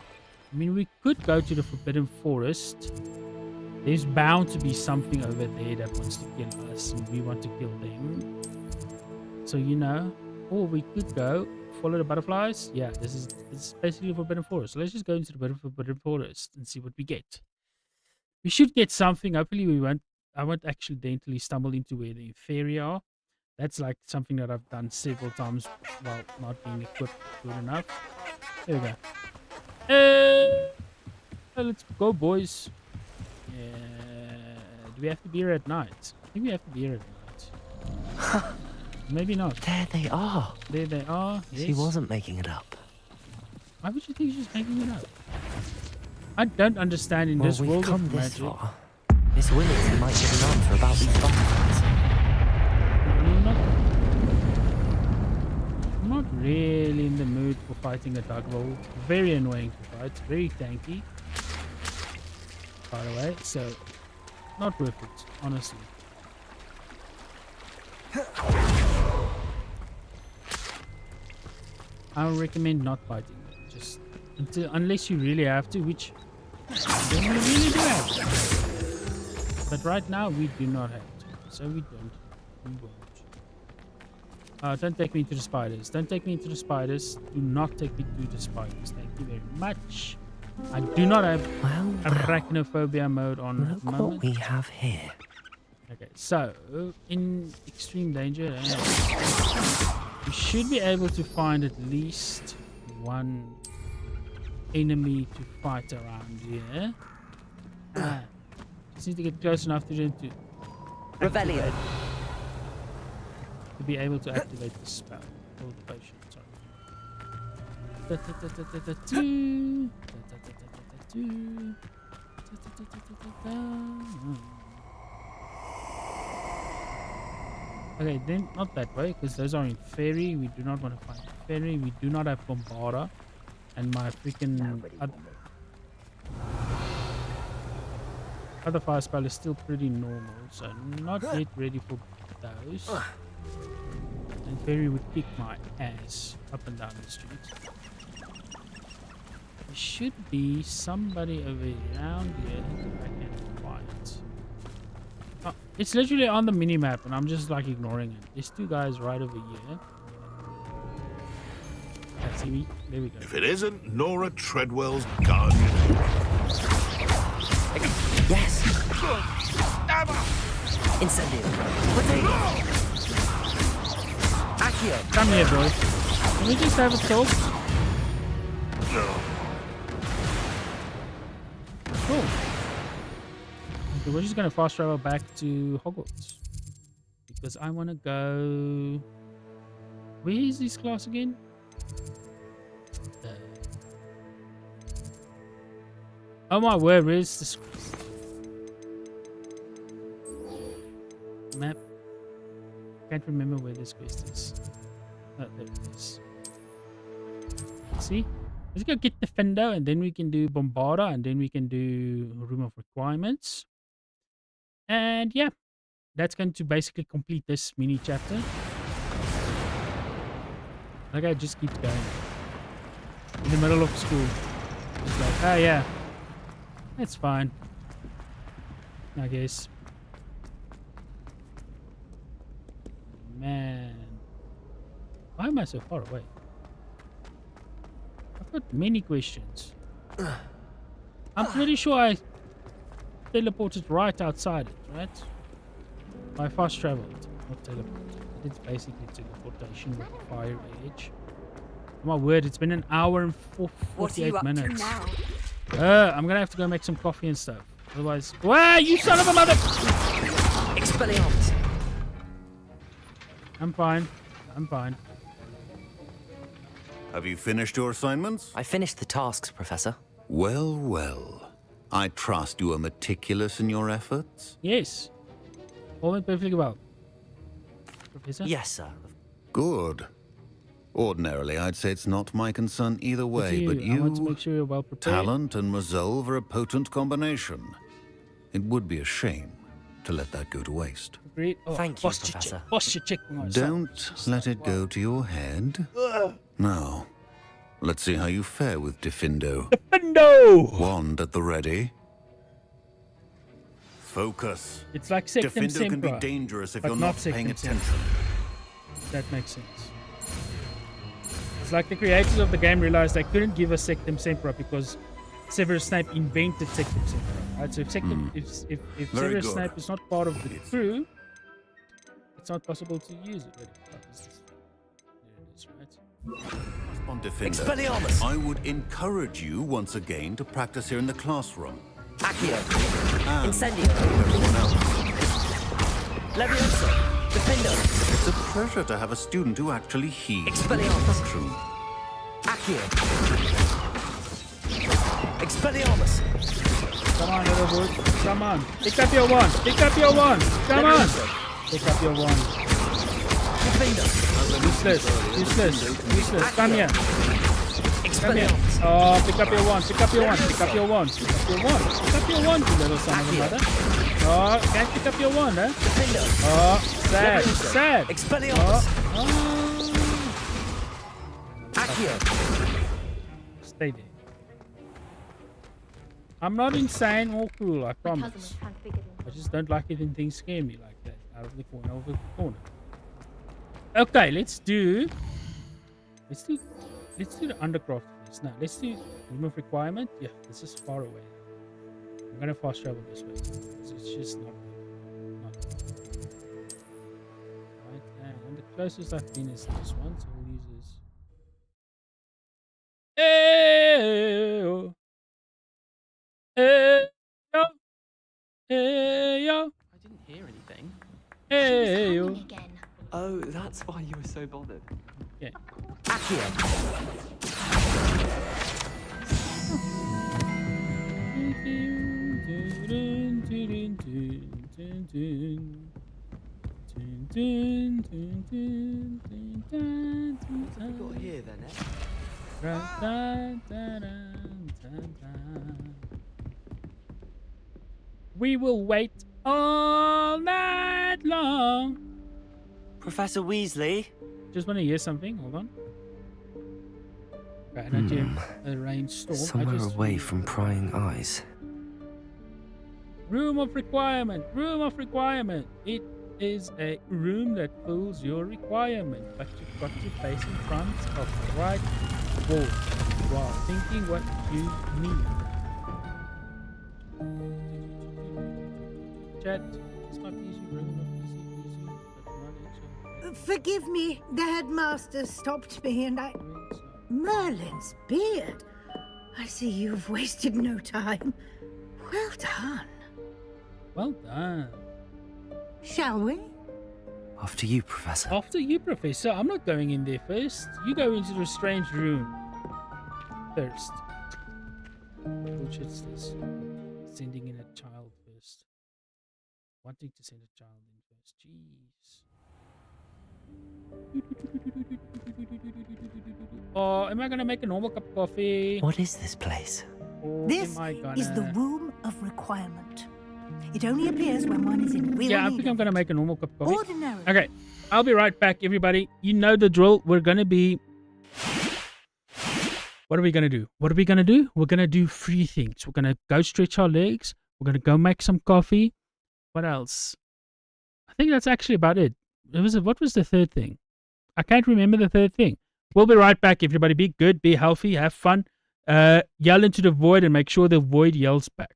I mean, we could go to the Forbidden Forest. There's bound to be something over there that wants to kill us and we want to kill them. So, you know, or we could go follow the butterflies. Yeah, this is basically Forbidden Forest. So let's just go into the Forbidden Forest and see what we get. We should get something. Hopefully I won't accidentally stumble into where the Inferi are. That's like something that I've done several times while not being equipped good enough. There we go. Let's go, boys. Do we have to be here at night? I think we have to be here at night. Maybe not. There they are. There they are. Yes. She wasn't making it up. Why would you think she's making it up? I don't understand in this we've world come of this magic. far. Miss Willington might give an answer about these butterflies. I'm not really in the mood for fighting a Dugville. Very annoying to fight. Very tanky. By the way, so not worth it, honestly. I would recommend not fighting them. Just unless you really have to, which then we really do have to. But right now we do not have to, so we don't. We won't. Don't take me to the spiders. Don't take me into the spiders. Do not take me to the spiders. Thank you very much. I do not have arachnophobia mode on at the Look moment. what we have here. Okay, so in extreme danger, we should be able to find at least one enemy to fight around here. Just need to get close enough to them to Revelio. to be able to activate the spell or the potion. Sorry. Okay, then not that way, because those are in ferry. We do not want to find a ferry. We do not have Bombarda. And my freaking other fire spell is still pretty normal, so not yet ready for those. And ferry would kick my ass up and down the street. There should be somebody over around here that I can find. Oh, it's literally on the mini map, and I'm just like ignoring it. There's two guys right over here. See me? There we go. If it isn't Nora Treadwell's guardian. Yes. Incendio. Potato. Accio. Come here, boy. Can we just have a talk? Cool. Okay, we're just gonna fast travel back to Hogwarts because I want to go. Where is this class again? Oh my word, where's this map? Can't remember where this quest is. Oh, there it is. See? Let's go get Defender, and then we can do Bombarda, and then we can do Room of Requirements. And yeah, that's going to basically complete this mini chapter. Like I just keep going. In the middle of school. It's like, oh yeah. That's fine. I guess. Man. Why am I so far away? I've got many questions. I'm pretty sure I teleported right outside it, right? I fast traveled, not teleported. It's basically teleportation with the fire age. Oh my word, it's been an hour and 48 minutes. I'm gonna have to go make some coffee and stuff. Otherwise, wow, you son of a mother! Expelliarmus. I'm fine. I'm fine. Have you finished your assignments? I finished the tasks, Professor. Well, well. I trust you are meticulous in your efforts? Yes. All went perfectly well. Professor? Yes, sir. Good. Ordinarily, I'd say it's not my concern either way, but I want to make sure you're well prepared. Talent and resolve are a potent combination. It would be a shame to let that go to waste. Agreed. Oh, Thank you, Professor. Posture check. Don't let it go to your head. Now, let's see how you fare with Defindo. Defindo! Wand at the ready. Focus. It's like Sectum Defindo can be Sempra, dangerous if but you're not Sectum paying Sempra. attention. That makes sense. It's like the creators of the game realized they couldn't give us Sectum Sempra because Severus Snape invented Sectum Sempra. Right? So if if Very Severus good. Snape is not part of the crew, it's not possible to use it. There it is, right? On Defindo, Expelliarmus. I would encourage you once again to practice here in the classroom. Accio. And Incendio. everyone else. Levioso. Defindo. It's a pleasure to have a student who actually heeds Expelliarmus. instruction. Accio. Expelliarmus. Come on, little boy. Come on. Pick up your one. Pick up your one. Come on. Pick up your one. Defindo. Useless. Useless. Useless. Come here. Come here. Expelliarmus. Oh, pick up your one. Pick up your one. Pick up your one. Pick up your one. Pick up your one, you little son of a mother. Oh, can't pick up your one, huh? Defindo. Oh, sad. Sad. Expelliarmus. Oh. Accio. Stay there. I'm not insane or cruel, I promise. I just don't like it when things scare me like that, out of the corner of the corner. Okay, let's do the undercroft first. Now, let's do room of requirement. Yeah, this is far away. I'm gonna fast travel this way. It's just not right. And the closest I've been is this one, so we'll use this. Hey, hey, yo, hey, yo. I didn't hear anything. Hey, yo. Oh, that's why you were so bothered. Yeah. Accio. Got here then, eh? We will wait all night long. Professor Weasley? Just want to hear something. Hold on. Okay, not yet. A rainstorm. Somewhere away from prying eyes. Room of requirement. Room of requirement. It is a room that fills your requirement, but you've got to face in front of the right wall while thinking what you need. Chat. It's not easy. Room not easy, but not easy. Forgive me, the headmaster stopped me and I... Merlin's beard. I see you've wasted no time. Well done. Well done. Shall we? After you, Professor. After you, Professor. I'm not going in there first. You go into the strange room first. Which is this? Sending in a child first. Wanting to send a child in first. Jeez. Oh, am I gonna make a normal cup of coffee? What is this place? Or This am I gonna... is the room of requirement. It only appears when one is in real Yeah, I need think I'm gonna make a normal cup of coffee. Ordinarily. Okay, I'll be right back, everybody. You know the drill. We're gonna be... What are we gonna do? What are we gonna do? We're gonna do 3 things. We're gonna go stretch our legs. We're gonna go make some coffee. What else? I think that's actually about it. What was the third thing? I can't remember the third thing. We'll be right back, everybody. Be good, be healthy, have fun. Yell into the void and make sure the void yells back.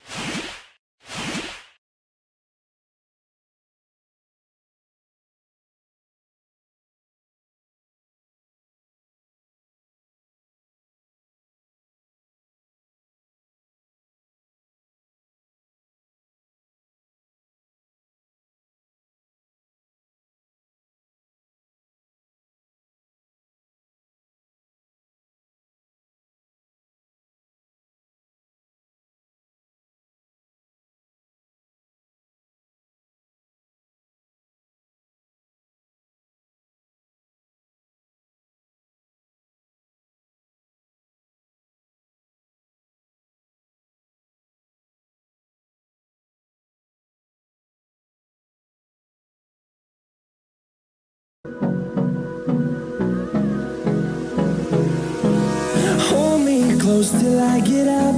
Hold me close till I get up.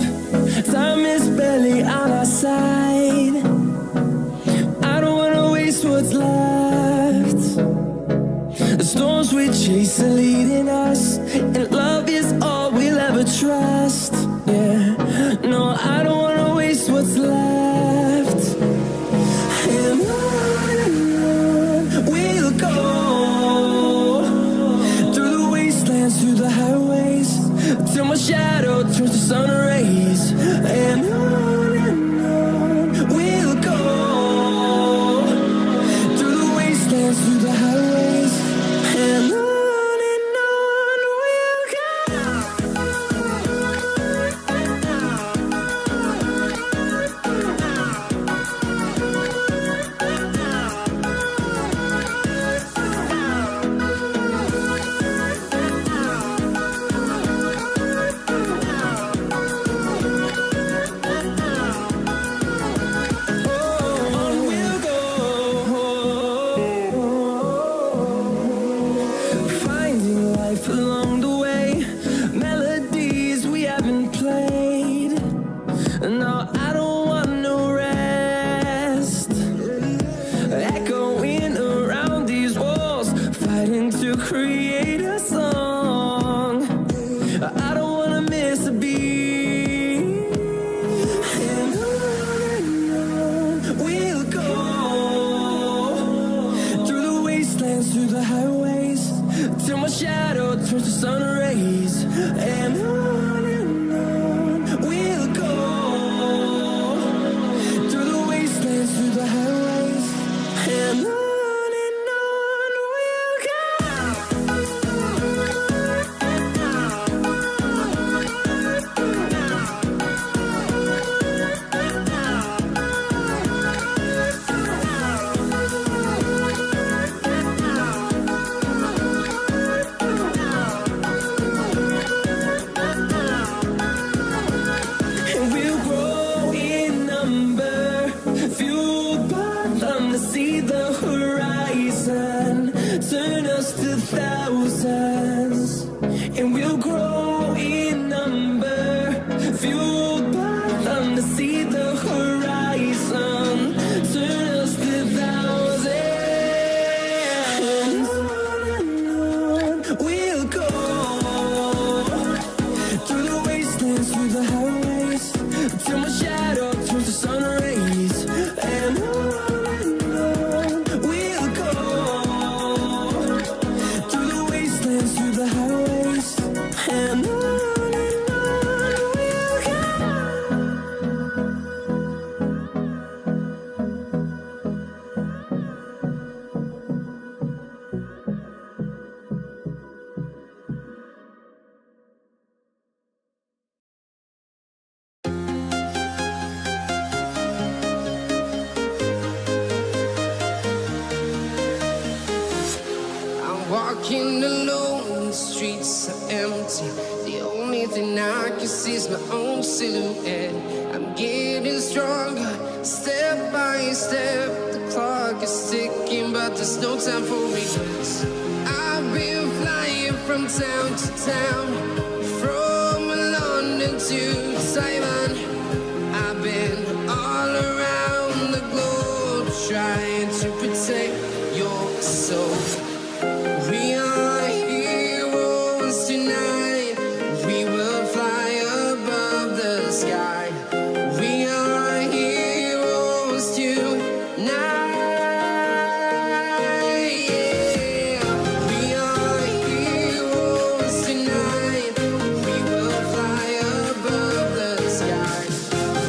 Time is barely on our side. I don't wanna waste what's left. The storms we chase are leading us, and love is all we'll ever trust. Yeah, no, I don't wanna waste what's left. And on we'll go, through the wastelands, through the highways, till my shadow turns to sun rays. And on we'll go, through the wastelands, through the highways. And on we'll finding life along the way, melodies we haven't played. No, I don't want no rest. Echoing around these walls, fighting to create a song. I don't wanna miss a beat. And on we'll go, through the wastelands, through the highways, till my shadow turns to sun rays. And on we'll go, through the wastelands, through the highways. And on we'll go. walking alone, the streets are empty. The only thing I can see is my own silhouette. I'm getting stronger, step by step. The clock is ticking, but there's no time for regrets. I've been flying from town to town, from London to Taiwan. I've been all around the globe, trying to protect your soul. We are heroes tonight. We will fly above the sky. We are heroes tonight. Yeah. We are heroes tonight. We will fly above the sky.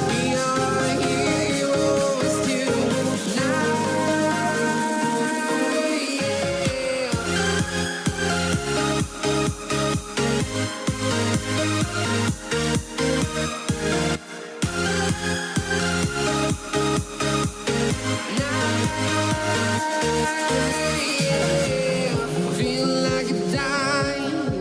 We are heroes tonight. Feel like a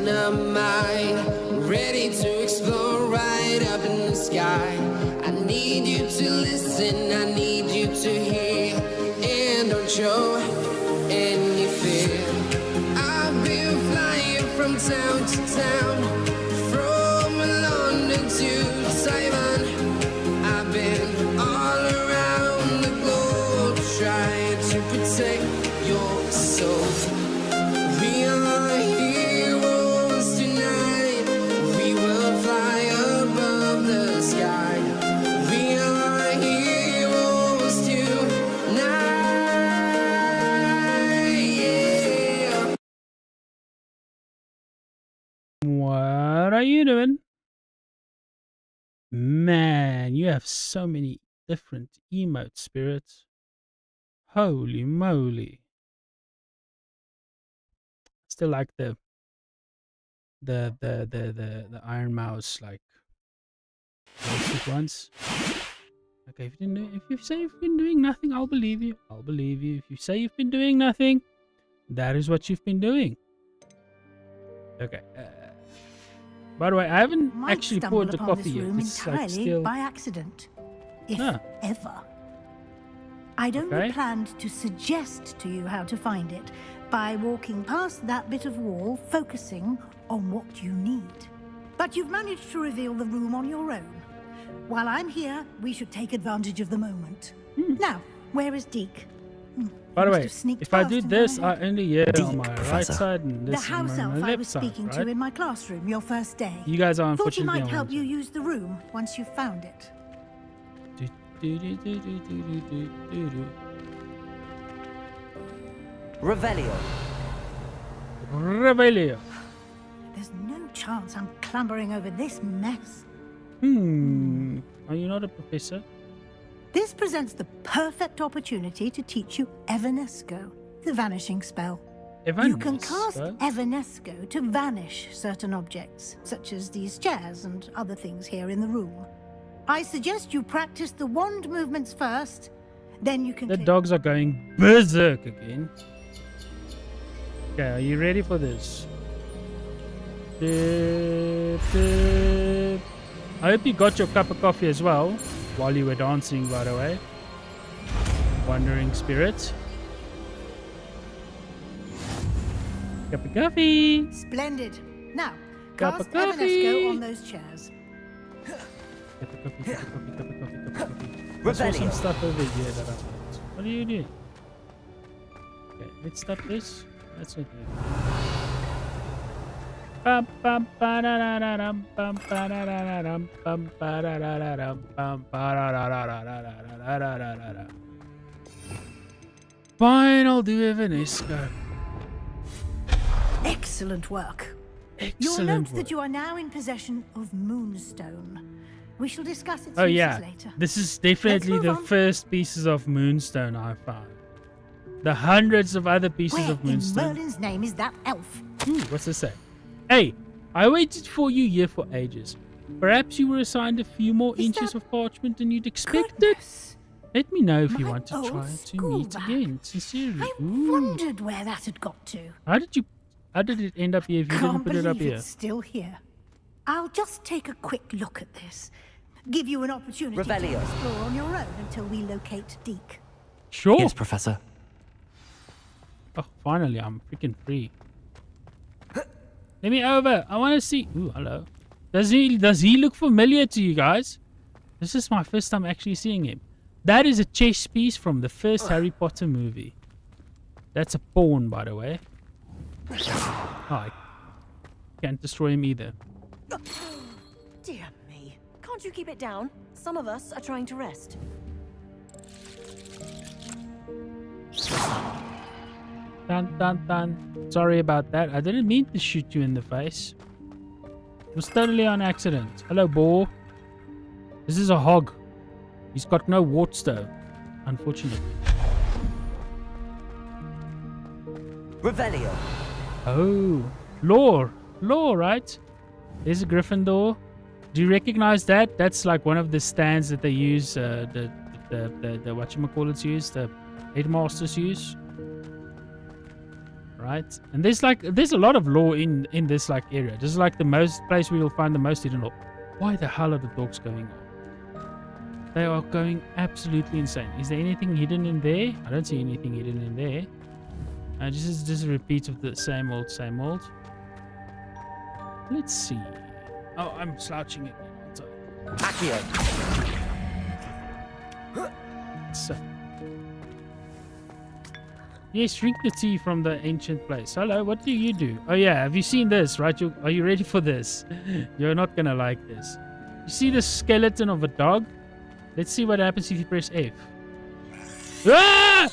dynamite, ready to explode right up in the sky. I need you to listen, I need you to hear, and don't show any fear. I've been flying from town to town, from London to Taiwan. I've been all around the globe, trying to protect your soul. We are heroes tonight. We will fly above the sky. We are heroes tonight. Yeah. What are you doing? Man, you have so many different emote spirits. Holy moly. Still like the Iron Mouse, like basic ones. Okay, if you say you've been doing nothing, I'll believe you. I'll believe you. If you say you've been doing nothing, that is what you've been doing. Okay. By the way, I haven't Might actually stumble poured the upon coffee this yet. room It's like entirely still. by accident, if Ah. ever. I'd only Okay. planned to suggest to you how to find it by walking past that bit of wall, focusing on what you need. But you've managed to reveal the room on your own. While I'm here, we should take advantage of the moment. Now, where is Deke? By the must way, have sneaked if I past do him this, when I I only hear on Deep, my right Professor. side and The this on house my elf I left was side, speaking to right? in my classroom your first day. You guys are Thought he unfortunately might on help one you use the room once you've found it. Revelio. Revelio. There's no chance I'm clambering over this mess. Are you not a professor? This presents the perfect opportunity to teach you Evanesco, the vanishing spell. You can cast Evanesco? Evanesco to vanish certain objects, such as these chairs and other things here in the room. I suggest you practice the wand movements first, then you can The click- dogs are going berserk again. Okay, are you ready for this? I hope you got your cup of coffee as well while you were dancing, by the way. Wandering spirit. Cup of coffee. Splendid. Now, Cup cast of coffee. Evanesco on those chairs. Cup of coffee, cup of coffee, cup of coffee, cup of coffee. I saw Revelio. some stuff over here that I want. What are you doing? Okay, let's stop this. That's not good. Bum, bum, ba-da-da-da-dum, bum, ba-da-da-da-dum, bum, ba-da-da-da-dum, bum, ba-da-da-da-da-da-da-da-da-da-da. Fine, I'll do Evanesco. Excellent work. You'll Excellent note work. that you are now in possession of Moonstone. We shall discuss its Oh uses yeah, later. this is definitely move the on. first pieces of Moonstone I found. The hundreds of other pieces Where of in Moonstone. Merlin's name is that elf? Ooh, what's this say? Hey, I waited for you here for ages. Perhaps you were assigned a few more inches of parchment than you'd expected. Let me know if you want to old try to school meet bag. again. Sincerely. I Ooh. wondered where that had got to. How did you How did it end up here if you didn't Can't put it up believe here? it's still here. I'll just take a quick look at this. Give you an opportunity Revelio. to explore on your own until we locate Deke. Sure. Yes, Professor. Oh, finally, I'm freaking free. Let me over. I want to see. Ooh, hello. Does he look familiar to you guys? This is my first time actually seeing him. That is a chess piece from the first Harry Potter movie. That's a pawn, by the way. Oh, I can't destroy him either. Dear me. Can't you keep it down? Some of us are trying to rest. Dun dun dun. Sorry about that. I didn't mean to shoot you in the face. It was totally on accident. Hello, boar. This is a hog. He's got no warts though, unfortunately. Revelio. Oh, lore, right? There's a Gryffindor. Do you recognize that? That's like one of the stands that they use. The whatchamacallits use. The headmasters use. Right, and there's a lot of lore in this like area. This is like the most place where you'll find the most hidden lore. Why the hell are the dogs going on? They are going absolutely insane. Is there anything hidden in there? I don't see anything hidden in there. This is just a repeat of the same old, same old. Let's see. Oh, I'm slouching again. Sorry. Accio. So. Yes, drink the tea from the ancient place. Hello, what do you do? Oh yeah, have you seen this, right? Are you ready for this? You're not gonna like this. You see the skeleton of a dog? Let's see what happens if you press F. Ah!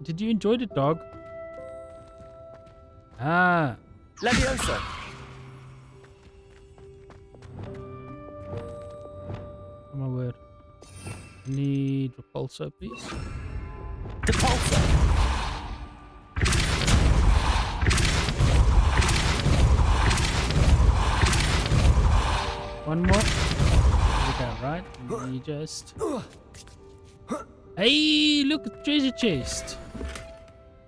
Did you enjoy the dog? Ah. Leviosa. Oh my word. Need repulsor, please. Depulsor. One more. There we go, right? And you just... Hey, look at treasure chest.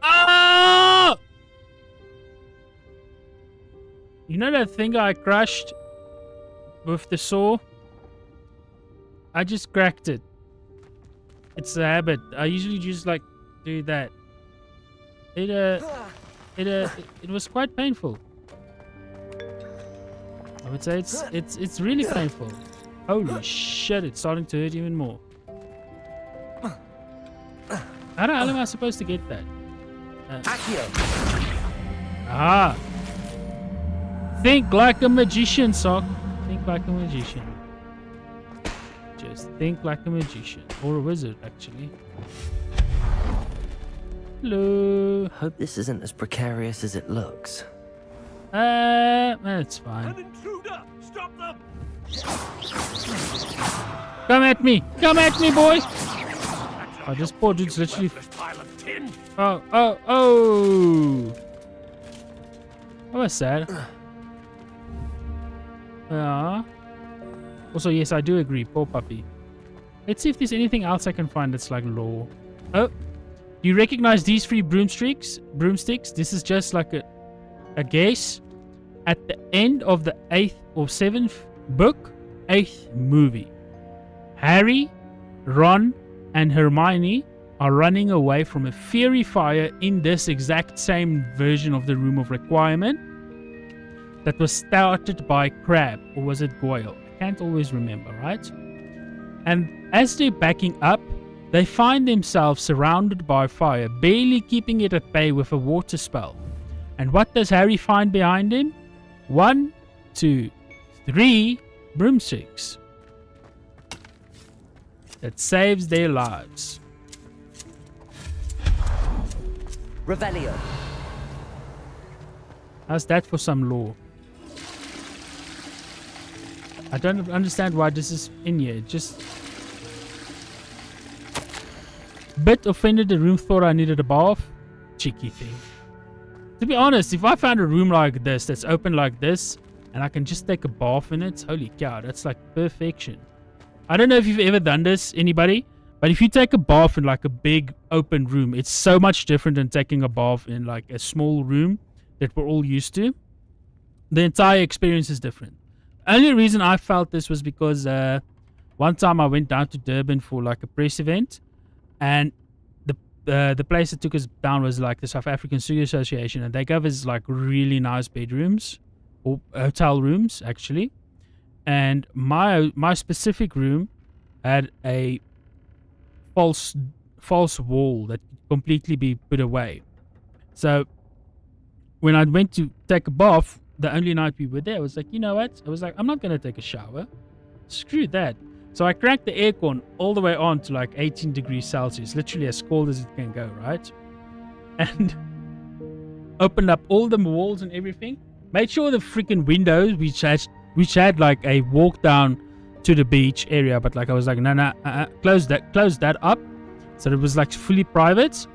Ah! You know that thing I crushed with the saw? I just cracked it. It's a habit. I usually just like do that. It was quite painful. I would say it's really painful. Holy shit! It's starting to hurt even more. How the hell am I supposed to get that? Ah! Think like a magician, Sock. Think like a magician. Just think like a magician. Or a wizard, actually. Hello. Hope this isn't as precarious as it looks. That's fine. An intruder! Stop them! Come at me! Come at me, boy! Oh, this poor dude's literally... Oh. That was sad. Also, yes, I do agree. Poor puppy. Let's see if there's anything else I can find that's like lore. Oh, do you recognize these three broomsticks? This is just like a guess. At the end of the 8th or 7th book, 8th movie, Harry, Ron, and Hermione are running away from a fiery fire in this exact same version of the Room of Requirement that was started by Crabbe, or was it Goyle? I can't always remember, right? And as they're backing up, they find themselves surrounded by fire, barely keeping it at bay with a water spell. And what does Harry find behind him? 1, 2, 3 broomsticks that saves their lives. Revelio. How's that for some lore? I don't understand why this is in here. Just bit offended the room, thought I needed a bath. Cheeky thing. To be honest, if I found a room like this that's open like this, and I can just take a bath in it. Holy cow, that's like perfection. I don't know if you've ever done this, anybody, but if you take a bath in like a big open room, it's so much different than taking a bath in like a small room that we're all used to. The entire experience is different. Only reason I felt this was because one time I went down to Durban for like a press event, and the place that took us down was like the South African Studio Association, and they gave us like really nice bedrooms or hotel rooms actually. And my specific room had a false wall that could completely be put away. So when I went to take a bath, the only night we were there, I was like, you know what? I was like, I'm not gonna take a shower. Screw that. So I cranked the aircon all the way on to like 18 degrees Celsius, literally as cold as it can go, right? And opened up all the walls and everything. Made sure the freaking windows, which had like a walk down to the beach area, but like I was like, no, close that up. So it was like fully private.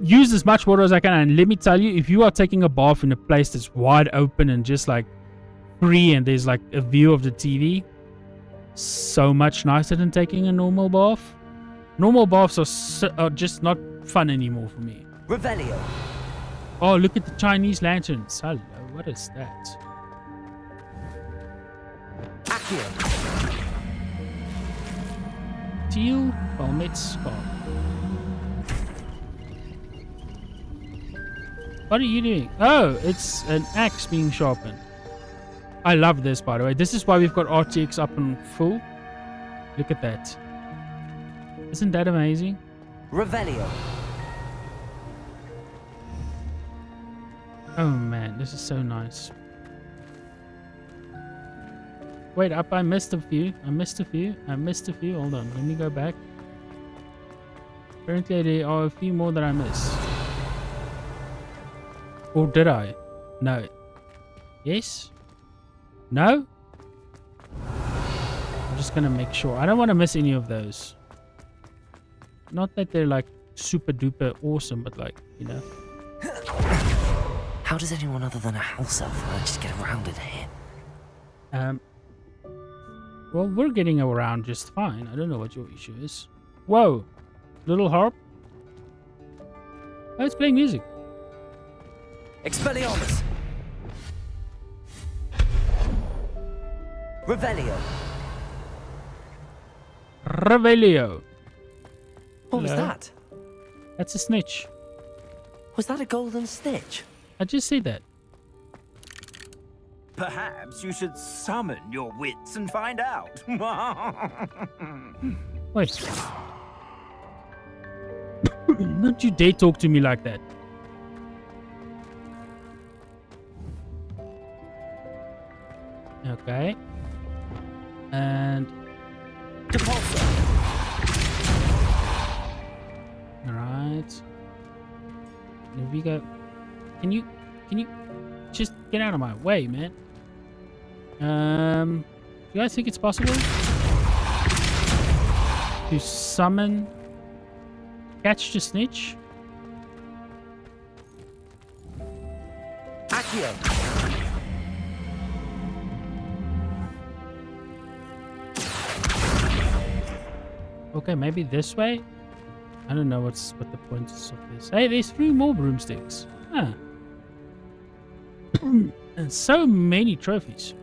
Use as much water as I can, and let me tell you, if you are taking a bath in a place that's wide open and just like free and there's like a view of the TV, so much nicer than taking a normal bath. Normal baths are just not fun anymore for me. Revelio. Oh, look at the Chinese lanterns. Hello, what is that? Accio. Teal helmet scarf. What are you doing? Oh, it's an axe being sharpened. I love this, by the way. This is why we've got RTX up and full. Look at that. Isn't that amazing? Revelio. Oh man, this is so nice. Wait up, I missed a few. Hold on, let me go back. Apparently there are a few more that I missed. Or did I? No. Yes? No? I'm just gonna make sure. I don't want to miss any of those. Not that they're like super duper awesome, but like, you know. How does anyone other than a house elf manage to get around in here? Well, we're getting around just fine. I don't know what your issue is. Whoa. Little harp. Oh, it's playing music. Expelliarmus. Revelio. Revelio. What was that? That's a snitch. Was that a golden snitch? I just said that. Perhaps you should summon your wits and find out. Wait. Don't you dare talk to me like that. Okay. And alright. There we go. Can you just get out of my way, man? You guys think it's possible to summon Catch the Snitch? Accio. Okay, maybe this way? I don't know what the point is of this. Hey, there's 3 more broomsticks. Huh. And so many trophies.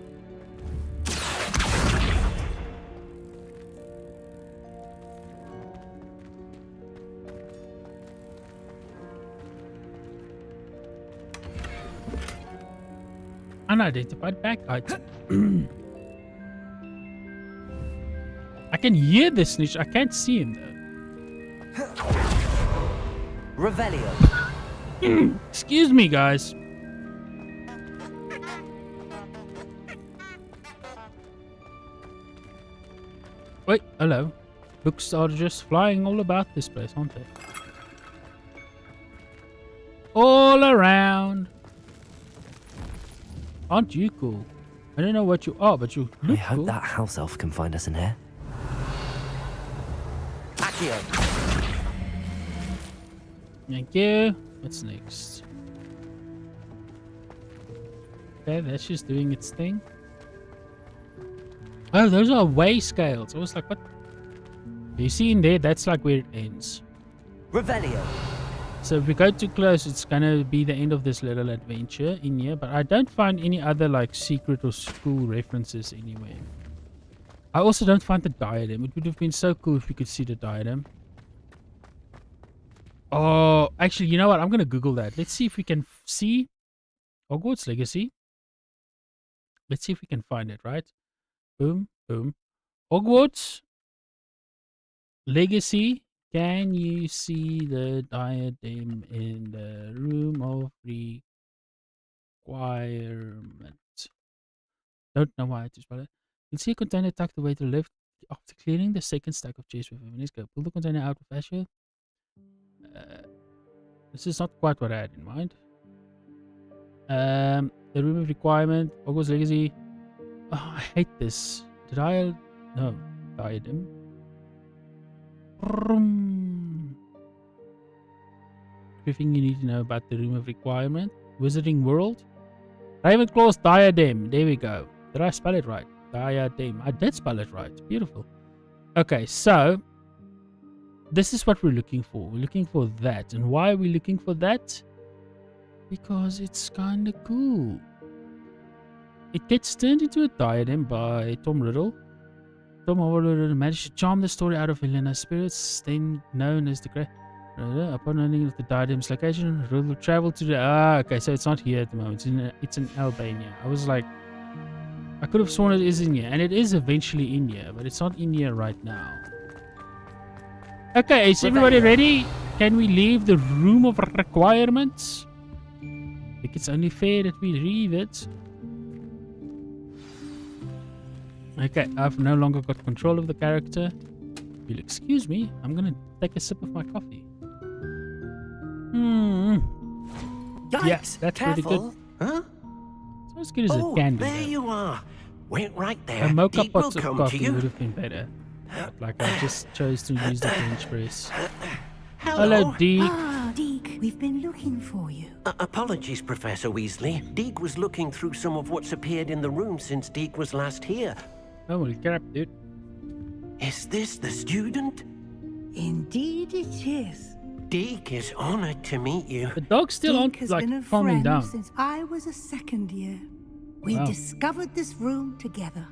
Unidentified back item. I can hear the snitch. I can't see him though. Revelio. Excuse me, guys. Wait, hello. Books are just flying all about this place, aren't they? All around. Aren't you cool? I don't know what you are, but you look I hope cool. that house elf can find us in here. Accio. Thank you. What's next? Okay, that's just doing its thing. Oh, those are weigh scales. I was like, what? You see in there, that's like where it ends. Revelio. So if we go too close, it's gonna be the end of this little adventure in here. But I don't find any other like secret or school references anywhere. I also don't find the diadem. It would have been so cool if we could see the diadem. Oh, actually, you know what? I'm gonna Google that. Let's see if we can see Hogwarts Legacy. Let's see if we can find it, right? Boom, boom. Hogwarts Legacy. Can you see the diadem in the room of requirement? Don't know why I just spell it. You'll see a container tucked away to the left after clearing the second stack of chairs with a Let's go. Pull the container out with Asher. This is not quite what I had in mind. The room of requirement. Hogwarts Legacy. Oh, I hate this. Did I? No. Diadem. Everything you need to know about the room of requirement. Wizarding World. Ravenclaw's diadem. There we go. Did I spell it right? Diadem. I did spell it right. Beautiful. Okay, so this is what we're looking for. We're looking for that. And why are we looking for that? Because it's kind of cool. It gets turned into a diadem by Tom Riddle. Tom Riddle managed to charm the story out of Helena's spirits, then known as the Great. Upon learning of the diadem's location, Riddle traveled to the. Okay, so it's not here at the moment. It's in Albania. I was like, I could have sworn it is in here, and it is eventually in here, but it's not in here right now. Okay, is everybody ready? Can we leave the room of requirements? I think it's only fair that we leave it. Okay, I've no longer got control of the character. If you'll excuse me, I'm gonna take a sip of my coffee. Yikes, that's careful. really good. Huh? It's as good as it can be. There you are. Wait right there. A mocha Deek will pot of come to coffee you. would have been better. But, like, I just chose to use the French press. Hello. Deek. Ah, Deek, we've been looking for you. Apologies, Professor Weasley. Deek was looking through some of what's appeared in the room since Deek was last here. Holy crap, dude. Is this the student? Indeed it is. Deek is honored to meet you. The dog's still Deek on, has like, been a calming friend down. since I was a second year. We Wow. discovered this room together.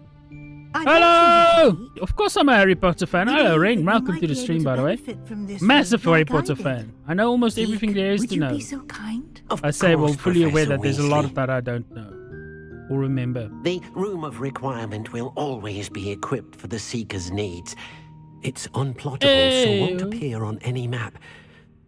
Hello! Of course I'm a Harry Potter fan. Hello, Rain. you Welcome might to the be stream, able by to the way. benefit from this Massive room Harry like I Potter did. fan. I know almost everything there is Would to you know. be so kind? I say, well, course, fully aware Professor that there's a lot Weasley. of that I don't know or remember. The room of requirement will always be equipped for the Seeker's needs. It's unplottable, so won't appear on any map.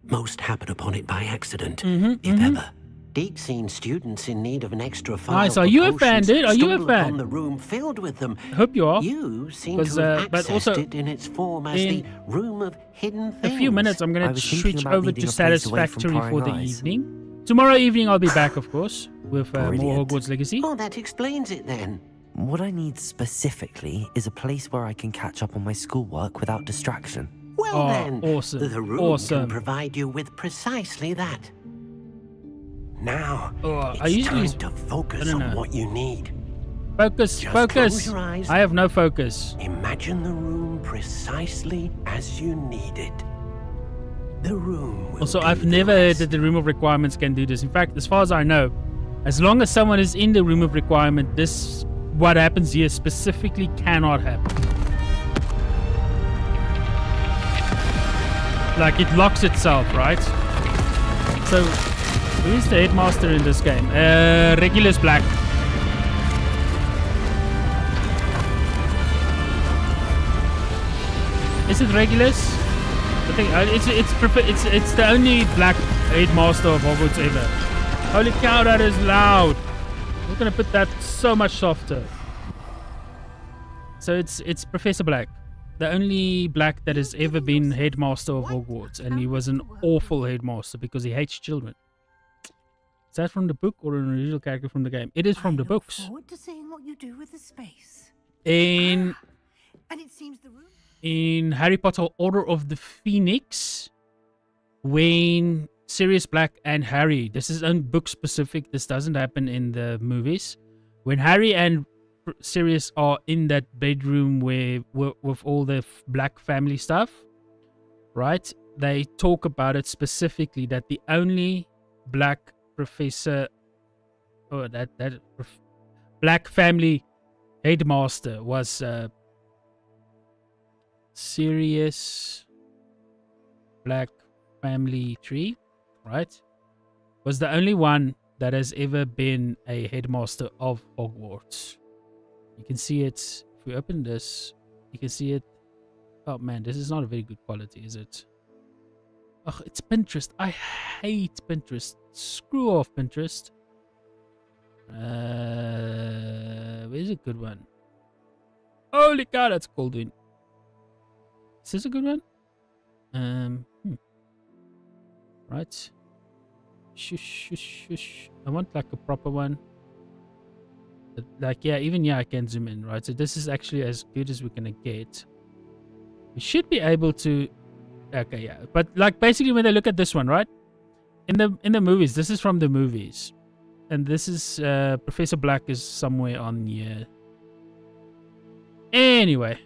Most happen upon it by accident, if ever. Deek's seen students in need of an extra file. Nice. Are you a fan, dude? Are you a fan? On the room filled with them. Hope you are. You seem to have but accessed also it in its form as the room of hidden things. a few minutes, I'm I going to was thinking switch about over needing to a place away from Satisfactory for the prying eyes. evening. Tomorrow evening, I'll be back, of course, with more Brilliant. Hogwarts Legacy. Oh, that explains it then. What I need specifically is a place where I can catch up on my schoolwork without distraction. Well Oh, then, awesome. the room Awesome. can provide you with precisely that. Now, I it's usually time to focus don't on know. what you need. Focus, Just focus. close your eyes. I have no focus. Imagine the room precisely as you need it. The room will Also, do I've the never heard rest. that the room of requirements can do this. In fact, as far as I know, as long as someone is in the room of requirement, this what happens here specifically cannot happen. Like, it locks itself, right? So, who's the headmaster in this game? Regulus Black. Is it Regulus? I think it's the only black headmaster of Hogwarts ever. Holy cow, that is loud. We're gonna put that so much softer. So it's Professor Black, the only black that has ever been headmaster of Hogwarts, and he was an awful headmaster because he hates children. Is that from the book or an original character from the game? It is from the books. Forward to seeing what you do with the space. In And it seems the room. in Harry Potter Order of the Phoenix, when Sirius Black and Harry. This is on book specific. This doesn't happen in the movies. When Harry and Sirius are in that bedroom where with all the Black family stuff, right? They talk about it specifically that the only Black professor, or that Black family headmaster was Sirius Black family tree, right? Was the only one that has ever been a headmaster of Hogwarts. You can see it. If we open this, you can see it. Oh man, this is not a very good quality, is it? Oh, it's Pinterest. I hate Pinterest. Screw off, Pinterest. Where's a good one? Holy cow, that's cool, dude. Is this a good one? Right. Shush, shush, shush. I want like a proper one. But like, yeah, even I can zoom in, right? So this is actually as good as we're gonna get. We should be able to. Okay, yeah. But like, basically, when they look at this one, right? In the movies, this is from the movies, and this is Professor Black is somewhere on here. Anyway.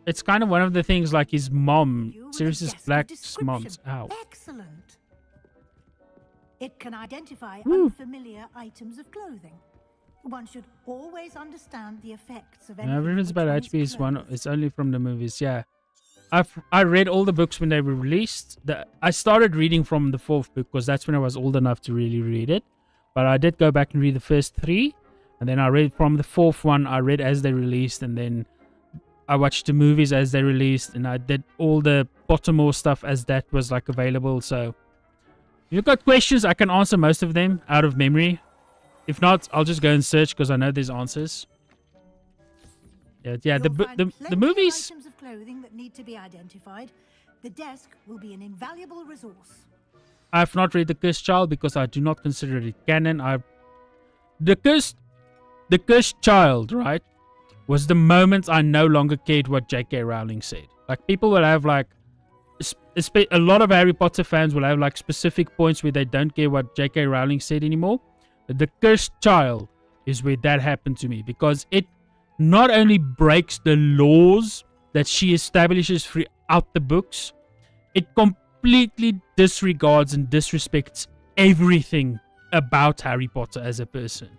It's kind of one of the things like his mom, Sirius Black's mom's. Ow. Excellent. It can identify unfamiliar items of clothing. One should always understand the effects of anything. Everything's about HP is one. It's only from the movies. Yeah, I read all the books when they were released. I started reading from the 4th book because that's when I was old enough to really read it. But I did go back and read the first 3, and then I read from the 4th one. I read as they released, and then I watched the movies as they released, and I did all the Pottermore stuff as that was like available. So if you've got questions, I can answer most of them out of memory. If not, I'll just go and search because I know there's answers. Yeah, the movies. Items of clothing that need to be identified. The desk will be an invaluable resource. I've not read The Cursed Child because I do not consider it canon. The Cursed Child, right, was the moment I no longer cared what J.K. Rowling said. Like, people will have like, a lot of Harry Potter fans will have like specific points where they don't care what J.K. Rowling said anymore. But The Cursed Child is where that happened to me, because it not only breaks the laws that she establishes throughout the books, it completely disregards and disrespects everything about Harry Potter as a person.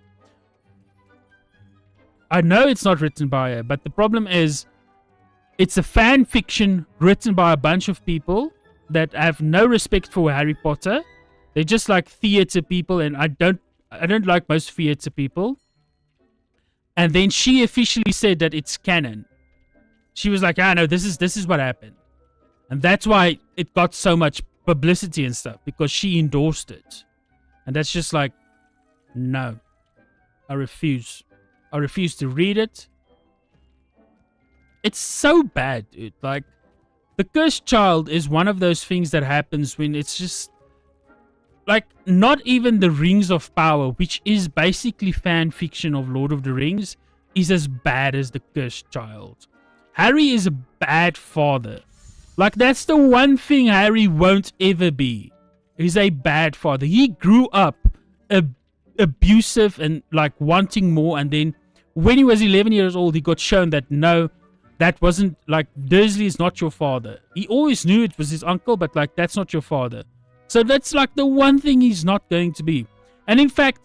I know it's not written by her, but the problem is it's a fan fiction written by a bunch of people that have no respect for Harry Potter. They're just like theater people, and I don't like most theater people. And then she officially said that it's canon. She was like, no, this is what happened. And that's why it got so much publicity and stuff, because she endorsed it. And that's just like, no. I refuse. I refuse to read it. It's so bad, dude. Like, The Cursed Child is one of those things that happens when it's just like, not even the Rings of Power, which is basically fan fiction of Lord of the Rings, is as bad as The Cursed Child. Harry is a bad father. Like, that's the one thing Harry won't ever be. He's a bad father. He grew up abusive and like wanting more, and then when he was 11 years old, he got shown that no, that wasn't, like, Dursley is not your father. He always knew it was his uncle, but like, that's not your father. So that's like the one thing he's not going to be. And in fact,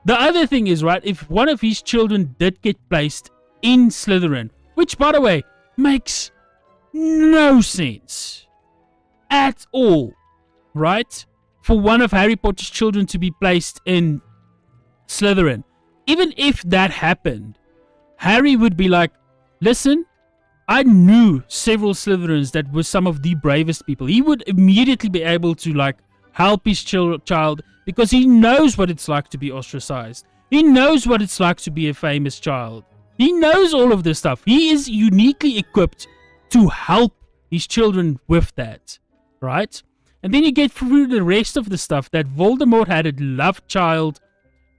the other thing is, right, if one of his children did get placed in Slytherin, which, by the way, makes no sense at all, right? For one of Harry Potter's children to be placed in Slytherin. Even if that happened, Harry would be like, listen, I knew several Slytherins that were some of the bravest people. He would immediately be able to like help his child, because he knows what it's like to be ostracized. He knows what it's like to be a famous child. He knows all of this stuff. He is uniquely equipped to help his children with that, right? And then you get through the rest of the stuff that Voldemort had a love child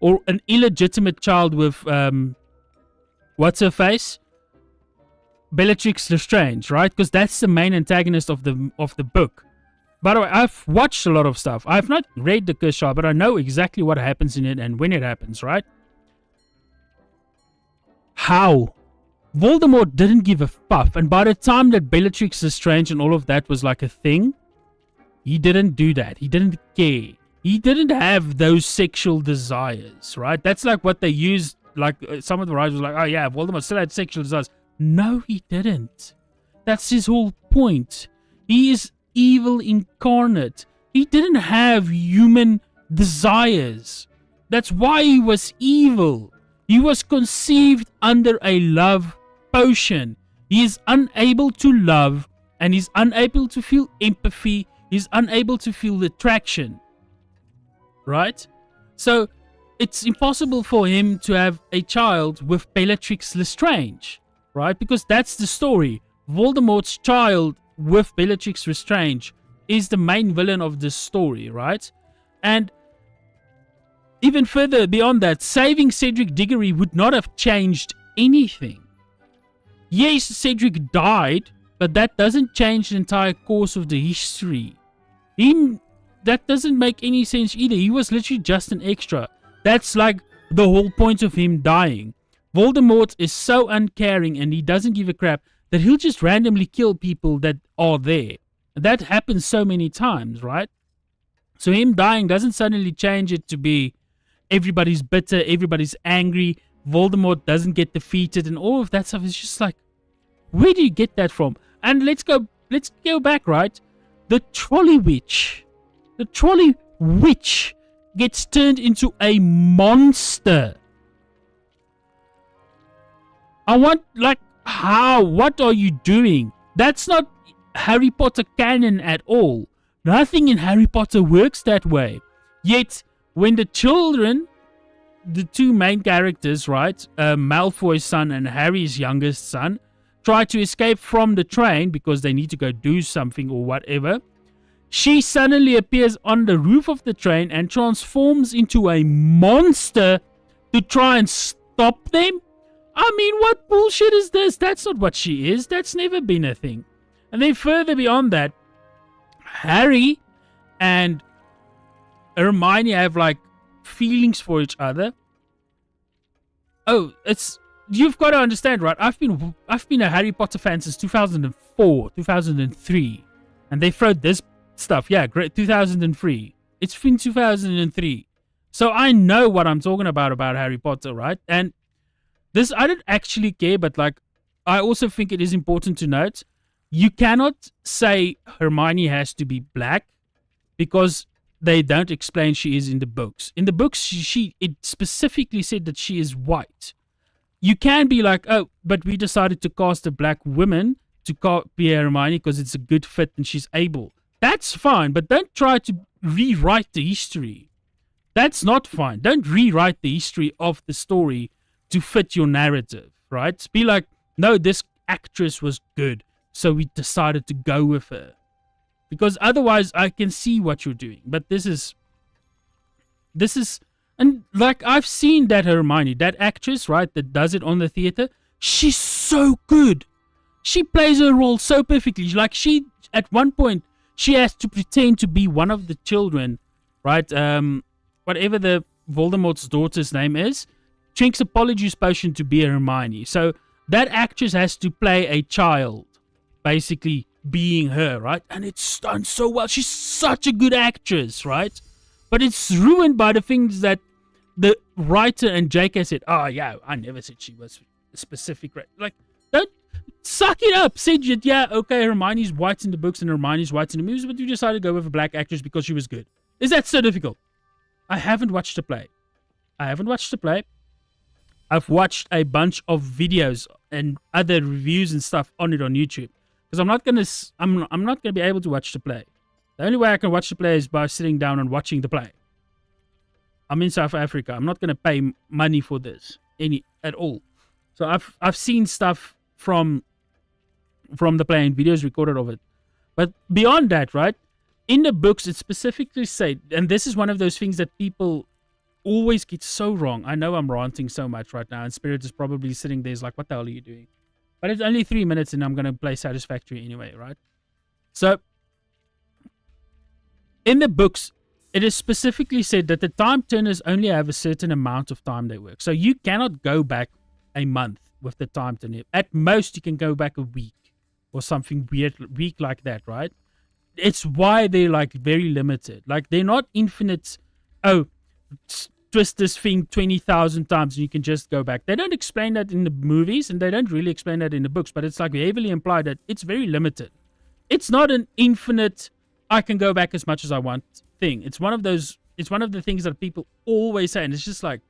or an illegitimate child with, what's her face? Bellatrix Lestrange, right? Because that's the main antagonist of the book. By the way, I've watched a lot of stuff. I've not read the Cursed Child, but I know exactly what happens in it and when it happens, right? How? Voldemort didn't give a fuck, and by the time that Bellatrix Lestrange and all of that was like a thing, he didn't do that. He didn't care. He didn't have those sexual desires, right? That's like what they used, like some of the writers were like, oh yeah, Voldemort still had sexual desires. No, he didn't. That's his whole point. He is evil incarnate. He didn't have human desires. That's why he was evil. He was conceived under a love potion. He is unable to love, and he's unable to feel empathy. He's unable to feel attraction. Right? So, it's impossible for him to have a child with Bellatrix Lestrange. Right? Because that's the story. Voldemort's child with Bellatrix Lestrange is the main villain of this story. Right? And even further beyond that, saving Cedric Diggory would not have changed anything. Yes, Cedric died, but that doesn't change the entire course of the history. That doesn't make any sense either. He was literally just an extra. That's like the whole point of him dying. Voldemort is so uncaring and he doesn't give a crap that he'll just randomly kill people that are there. That happens so many times, right? So him dying doesn't suddenly change it to be everybody's bitter, everybody's angry, Voldemort doesn't get defeated, and all of that stuff is just like, where do you get that from? And let's go back, right? The trolley witch gets turned into a monster. I want, like, how? What are you doing? That's not Harry Potter canon at all. Nothing in Harry Potter works that way. Yet, when the children, the two main characters, right, Malfoy's son and Harry's youngest son, try to escape from the train because they need to go do something or whatever, she suddenly appears on the roof of the train and transforms into a monster to try and stop them? I mean, what bullshit is this? That's not what she is. That's never been a thing. And then further beyond that, Harry and Hermione have like feelings for each other. Oh, you've got to understand, right? I've been a Harry Potter fan since 2004, 2003, and they wrote this stuff. Yeah, great, 2003. It's been 2003, so I know what I'm talking about Harry Potter, right? And this, I don't actually care, but like, I also think it is important to note, you cannot say Hermione has to be black because they don't explain she is in the books. In the books, it specifically said that she is white. You can be like, oh, but we decided to cast a black woman to be Hermione because it's a good fit and she's able. That's fine, but don't try to rewrite the history. That's not fine. Don't rewrite the history of the story to fit your narrative, right? Be like, no, this actress was good, so we decided to go with her. Because otherwise, I can see what you're doing. But this is, and like, I've seen that Hermione, that actress, right, that does it on the theater, she's so good. She plays her role so perfectly. Like, at one point, she has to pretend to be one of the children, right? Whatever the Voldemort's daughter's name is, drinks a Polyjuice potion to be a Hermione. So that actress has to play a child, basically being her, right? And it's done so well. She's such a good actress, right? But it's ruined by the things that the writer and J.K. said, oh yeah, I never said she was a specific race. Like, don't suck it up. Said, yeah, okay, Hermione's white in the books and Hermione's white in the movies, but you decided to go with a black actress because she was good. Is that so difficult? I haven't watched the play. I've watched a bunch of videos and other reviews and stuff on it on YouTube. Because I'm not gonna be able to watch the play. The only way I can watch the play is by sitting down and watching the play. I'm in South Africa. I'm not gonna pay money for this at all. So I've seen stuff from the play and videos recorded of it. But beyond that, right? In the books, it specifically said, and this is one of those things that people always get so wrong. I know I'm ranting so much right now, and Spirit is probably sitting there, is like, what the hell are you doing? But it's only 3 minutes and I'm going to play Satisfactory anyway, right? So, in the books, it is specifically said that the time turners only have a certain amount of time they work. So you cannot go back a month with the time turner. At most, you can go back a week or something week like that, right? It's why they're like very limited. Like they're not infinite. Oh, twist this thing 20,000 times and you can just go back. They don't explain that in the movies and they don't really explain that in the books, but it's like heavily implied that it's very limited. It's not an infinite, I can go back as much as I want thing. It's one of the things that people always say, and it's just like,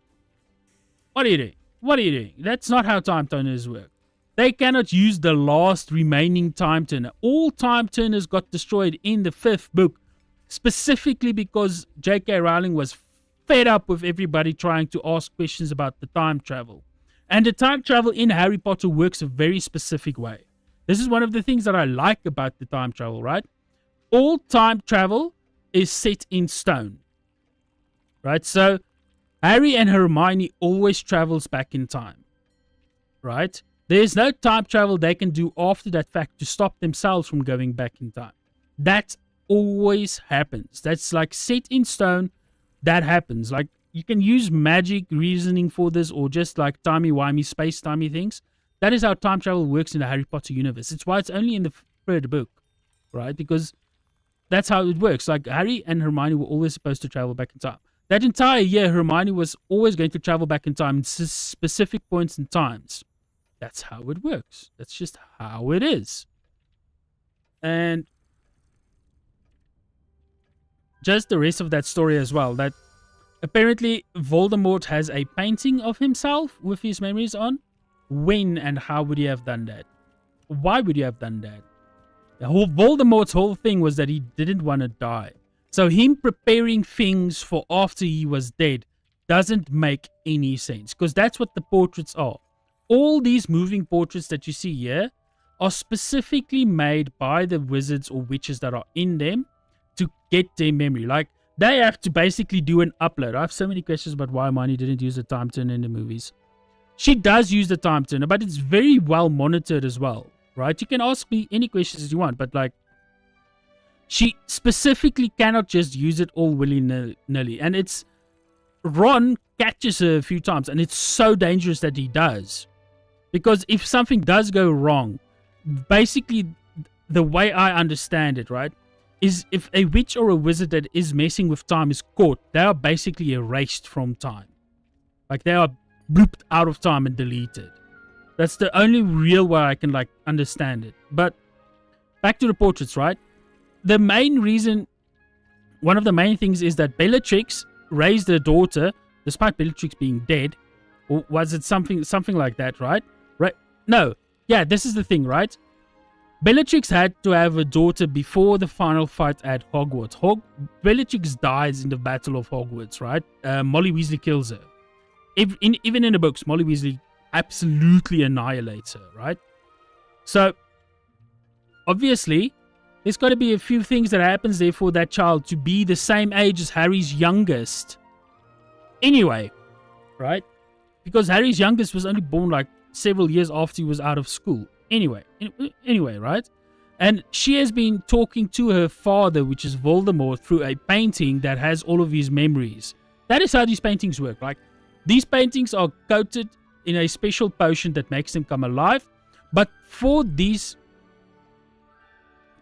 what are you doing? What are you doing? That's not how time turners work. They cannot use the last remaining time turner. All time turners got destroyed in the 5th book, specifically because J.K. Rowling was fed up with everybody trying to ask questions about the time travel. And the time travel in Harry Potter works a very specific way. This is one of the things that I like about the time travel, right? All time travel is set in stone, right? So Harry and Hermione always travels back in time, right? There's no time travel they can do after that fact to stop themselves from going back in time. That always happens. That's like set in stone. That happens. Like you can use magic reasoning for this or just like timey-wimey space-timey things. That is how time travel works in the Harry Potter universe. It's why it's only in the 3rd book, right? Because that's how it works. Like Harry and Hermione were always supposed to travel back in time. That entire year, Hermione was always going to travel back in time in specific points and times. That's how it works. That's just how it is. And just the rest of that story as well, that apparently Voldemort has a painting of himself with his memories on. When and how would he have done that? Why would he have done that? Voldemort's whole thing was that he didn't want to die. So him preparing things for after he was dead doesn't make any sense, because that's what the portraits are. All these moving portraits that you see here are specifically made by the wizards or witches that are in them to get their memory. Like, they have to basically do an upload. I have so many questions about why Hermione didn't use the time turner in the movies. She does use the time turner, but it's very well monitored as well, right? You can ask me any questions you want, but like, she specifically cannot just use it all willy-nilly. And it's, Ron catches her a few times, and it's so dangerous that he does. Because if something does go wrong, basically, the way I understand it, right, is if a witch or a wizard that is messing with time is caught, they are basically erased from time. Like, they are blooped out of time and deleted. That's the only real way I can, like, understand it. But back to the portraits, right? The main reason, one of the main things is that Bellatrix raised her daughter, despite Bellatrix being dead. Or was it something like that, right? Right? No. Yeah, this is the thing, right? Bellatrix had to have a daughter before the final fight at Hogwarts. Bellatrix dies in the Battle of Hogwarts, right? Molly Weasley kills her. Even in the books, Molly Weasley absolutely annihilates her, right? So, obviously, there's got to be a few things that happens there for that child to be the same age as Harry's youngest. Anyway, right? Because Harry's youngest was only born like several years after he was out of school. Anyway, right? And she has been talking to her father, which is Voldemort, through a painting that has all of his memories. That is how these paintings work. Like, these paintings are coated in a special potion that makes them come alive. But for these...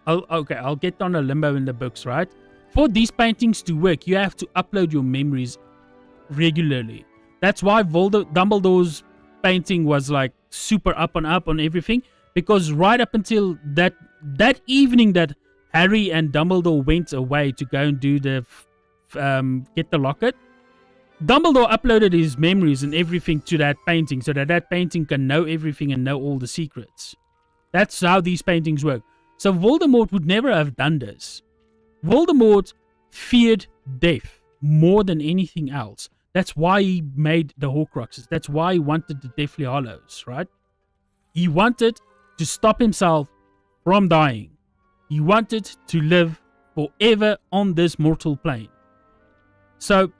I'll get on a limbo in the books, right? For these paintings to work, you have to upload your memories regularly. That's why Dumbledore's painting was like super up on everything, because right up until that evening that Harry and Dumbledore went away to go and do the get the locket, Dumbledore uploaded his memories and everything to that painting so that painting can know everything and know all the secrets. That's how these paintings work. So Voldemort would never have done this. Voldemort feared death more than anything else. That's why he made the Horcruxes. That's why he wanted the Deathly Hallows, right? He wanted to stop himself from dying. He wanted to live forever on this mortal plane. So,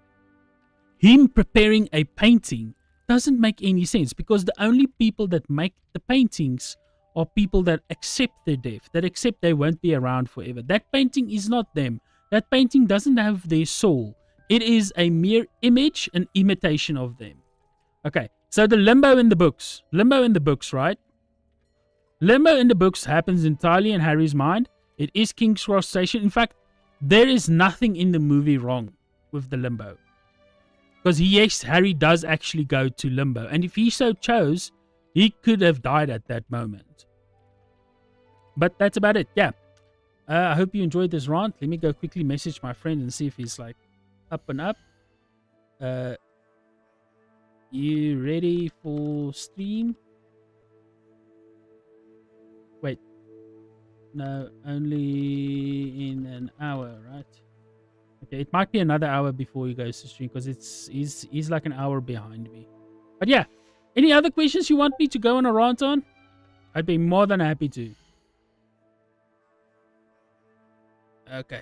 him preparing a painting doesn't make any sense, because the only people that make the paintings are people that accept their death, that accept they won't be around forever. That painting is not them. that painting doesn't have their soul. It is a mere image, an imitation of them. Okay, so the limbo in the books. Limbo in the books, right? Limbo in the books happens entirely in Harry's mind. It is King's Cross Station. In fact, there is nothing in the movie wrong with the limbo. Because yes, Harry does actually go to limbo. And if he so chose, he could have died at that moment. But that's about it. Yeah. I hope you enjoyed this rant. Let me go quickly message my friend and see if he's like up and up. You ready for stream? Wait. No, only in an hour, right? Okay, it might be another hour before he goes to stream because he's like an hour behind me. But yeah, any other questions you want me to go on a rant on? I'd be more than happy to. Okay.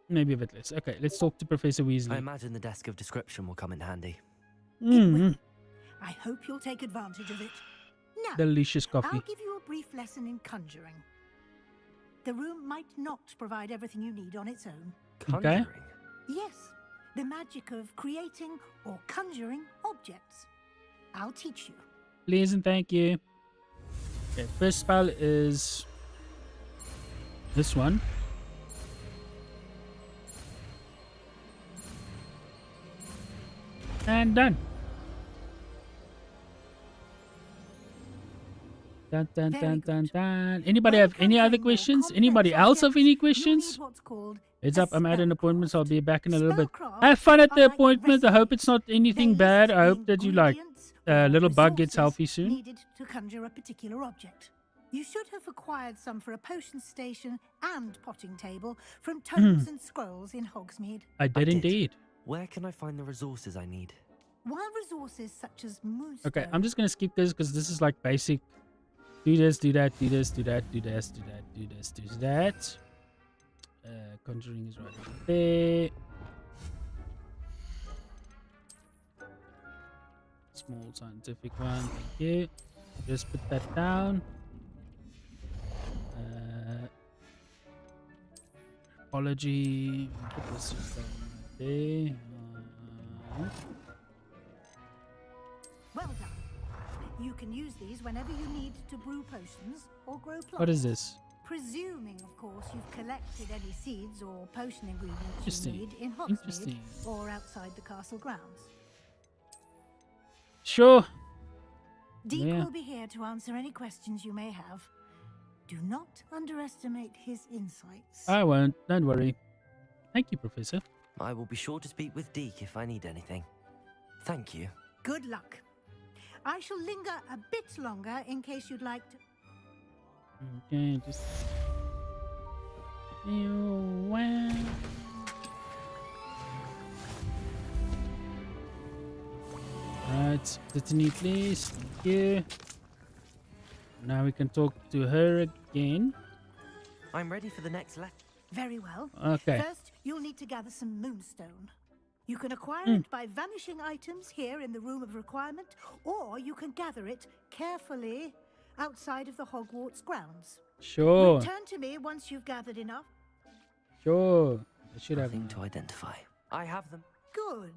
Maybe a bit less. Okay, let's talk to Professor Weasley. I imagine the desk of description will come in handy. I hope you'll take advantage of it. Now, Delicious coffee. I'll give you a brief lesson in conjuring. The room might not provide everything you need on its own. Conjuring? Yes, the magic of creating or conjuring objects. I'll teach you. Please and thank you. Okay, first spell is this one. And done. Dun, dun, dun, dun, dun. Anybody have any other questions? Anybody else have any questions? Heads up, I'm at an appointment, so I'll be back in a little bit. Have fun at the appointment. I hope it's not anything bad. I hope that you like little bug gets healthy soon. Needed to conjure a particular object. You should have acquired some for a potion station and potting table from Tomes and Scrolls in Hogsmeade. I did indeed. Where can I find the resources I need? While resources such as moonstone... Okay, I'm just going to skip this because this is like basic. Do this, do that, do this, do that, do this, do that, do this, do that. Conjuring is right there. Small scientific one, thank you. Just put that down. Apology. Put this down right there. Well done. You can use these whenever you need to brew potions or grow plants. What is this? Presuming, of course, you've collected any seeds or potion ingredients you need in Hogsmeade or outside the castle grounds. Sure. Deek will be here to answer any questions you may have. Do not underestimate his insights. I won't. Don't worry. Thank you, Professor. I will be sure to speak with Deek if I need anything. Thank you. Good luck. I shall linger a bit longer in case you'd like to... Okay, just... Right, that's a neat list. Thank you. Now we can talk to her again. I'm ready for the next lecture. Very well. Okay. First, you'll need to gather some moonstone. You can acquire it by vanishing items here in the Room of Requirement, or you can gather it carefully outside of the Hogwarts grounds. Sure. Return to me once you've gathered enough. Sure. I should have nothing to identify. I have them. Good.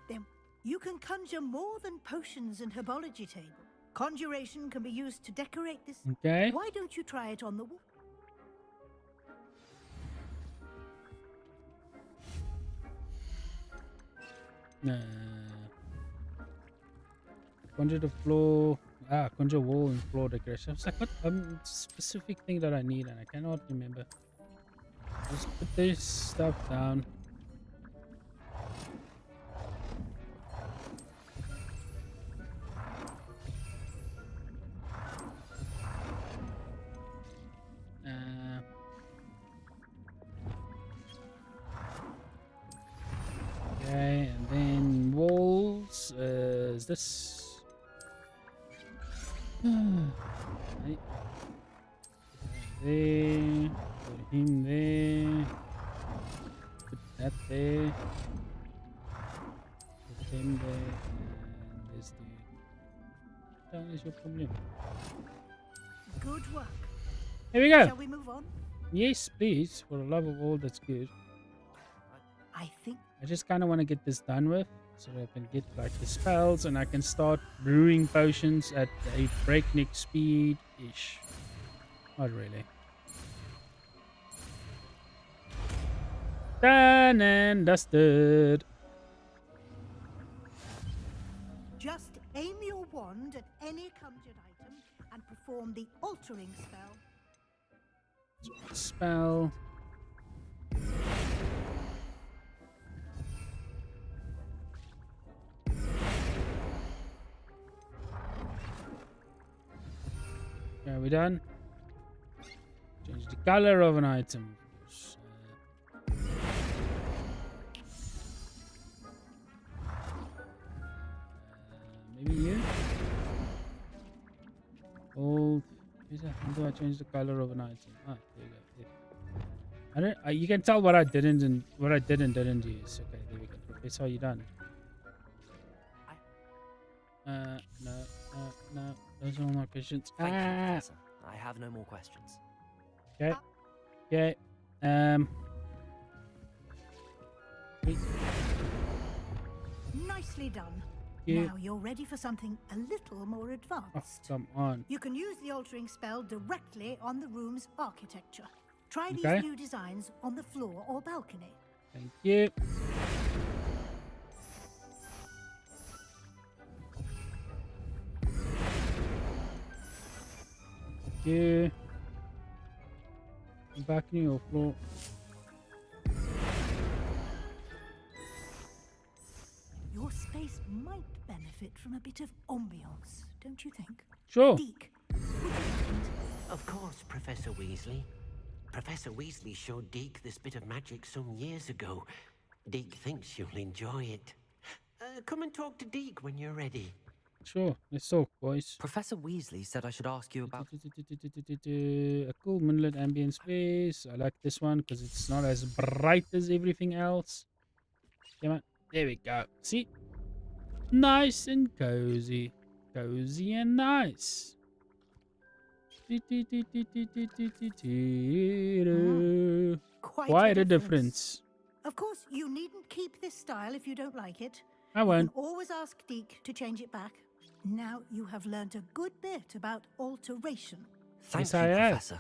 Then you can conjure more than potions and herbology table. Conjuration can be used to decorate this. Okay. Why don't you try it on the wall? Conjure the floor. Conjure wall and floor decoration. It's like what specific thing that I need and I cannot remember. Just put this stuff down. Okay, and then walls. Is this? Right. There. Put him there. Put that there. Put him there. And there's the. What is your problem? Good work. Here we go. Shall we move on? Yes, please. For the love of all that's good. I think I just kind of want to get this done with so that I can get like the spells and I can start brewing potions at a breakneck speed-ish. Not really. Done and dusted. just aim your wand at any conjured item and perform the altering spell. Spell. Are we done? Change the color of an item. Maybe you? Old. How do I change the color of an item? Ah, there you go. There. I don't. You can tell what I didn't and what I did and didn't use. Okay, there we go. Professor, you done? No, no. Those are all my questions. Thank you, Professor. I have no more questions. Okay. Okay. Nicely done. Yeah. Now you're ready for something a little more advanced. Oh, come on. You can use the altering spell directly on the room's architecture. Try Okay. these new designs on the floor or balcony. Thank you. Thank you. Balcony or floor. Your space might benefit from a bit of ambiance, don't you think? Sure. Deke, Of course, Professor Weasley. Professor Weasley showed Deke this bit of magic some years ago. Deke thinks you'll enjoy it. Come and talk to Deke when you're ready. Sure. Let's talk, boys. Professor Weasley said I should ask you about... A cool moonlit ambient space. I like this one because it's not as bright as everything else. Come on. There we go. See? Nice and cozy. Cozy and nice. Quite a difference. Of course, you needn't keep this style if you don't like it. I You won't. can always ask Deke to change it back. Now you have learnt a good bit about alteration. Thank Yes, you, I have. Professor.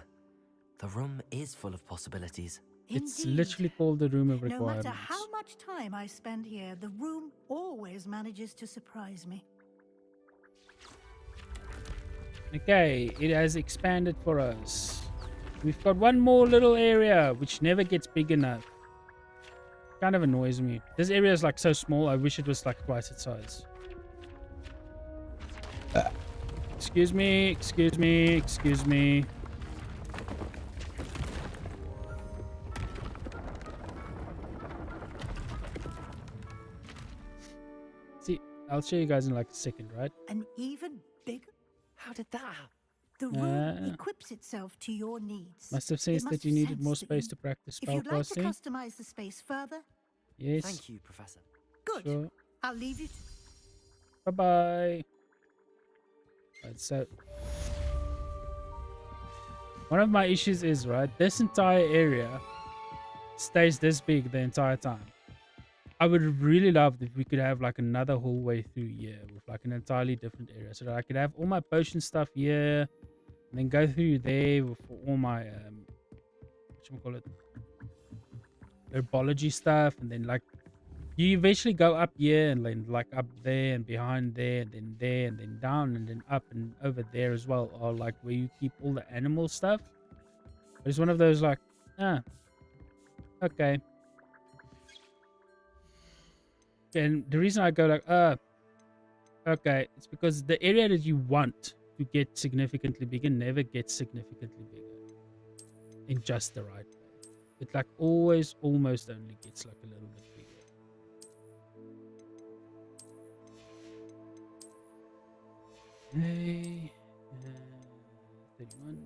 The room is full of possibilities. It's Indeed. literally called the room of No requirements. matter how much time I spend here, the room always manages to surprise me. Okay, it has expanded for us. We've got one more little area which never gets big enough. Kind of annoys me. This area is like so small. I wish it was like twice its size. Excuse me, excuse me, excuse me. See, I'll show you guys in like a second, right? An even bigger. How did that happen? The room equips itself to your needs. Must have It said must that you have needed sensed more that space you- to practice If you'd like to spellcasting. customize the space further, Yes. Thank you, Professor. good. Sure. I'll leave you to... Bye-bye. Right, so one of my issues is, right, this entire area stays this big the entire time. I would really love if we could have like another hallway through here with like an entirely different area so that I could have all my potion stuff here and then go through there with all my whatchamacallit, herbology stuff, and then like you eventually go up here and then like up there and behind there and then down and then up and over there as well, or like where you keep all the animal stuff. But it's one of those like, okay. And the reason I go like, okay, it's because the area that you want to get significantly bigger never gets significantly bigger in just the right way. It like always almost only gets like a little bit bigger. Hey, 31.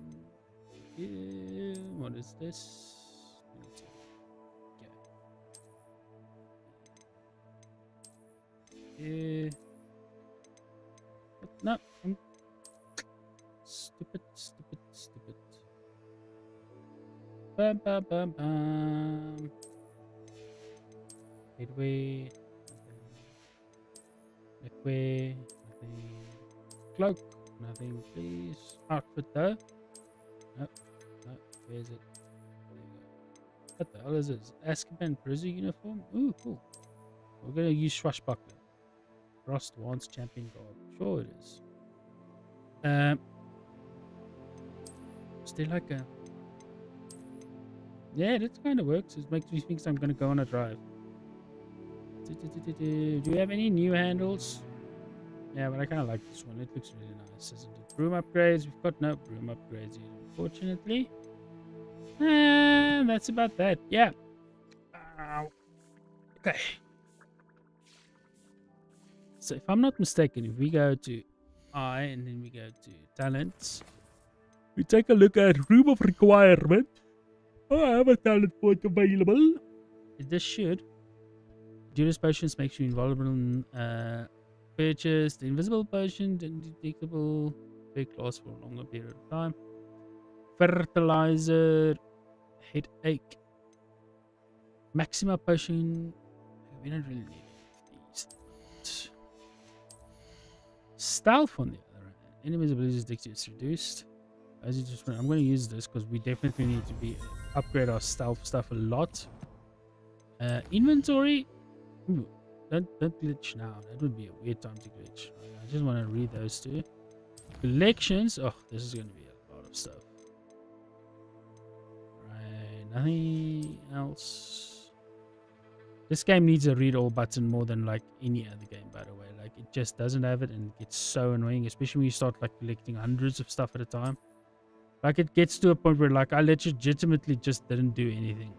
Yeah, what is this? 22. Okay. No, I'm stupid. Bum, bum, bum, bum. Midway. Midway. Nothing. Cloak. Nothing, please. Outfit though. Nope. Nope. Where's it? There you go. What the hell is this? Azkaban prison uniform? Ooh, cool. We're gonna use Swashbuckler. Frost wants champion guard. Sure it is. Is there like a... Yeah, that kind of works. It makes me think I'm gonna go on a drive. Do you have any new handles? Yeah, but I kind of like this one. It looks really nice, isn't it? Broom upgrades. We've got no broom upgrades yet, unfortunately. And that's about that. Yeah. Okay. So if I'm not mistaken, if we go to I and then we go to talents, we take a look at room of requirement. Oh, I have a talent point available. This should. Duelist potions makes you invulnerable. Purchase the invisible potion, undetectable. Big loss for a longer period of time. Fertilizer. Headache. Maxima potion. We don't really need these. Stealth on the other hand. Enemies' abilities is reduced. As you just I'm going to use this because we definitely need to upgrade our stealth stuff a lot. Inventory. Ooh, don't glitch now. That would be a weird time to glitch. I just want to read those two. Collections. Oh, this is going to be a lot of stuff. Right, nothing else. This game needs a read all button more than like any other game, by the way. Like it just doesn't have it, and it gets so annoying, especially when you start like collecting hundreds of stuff at a time. Like it gets to a point where like I legitimately just didn't do anything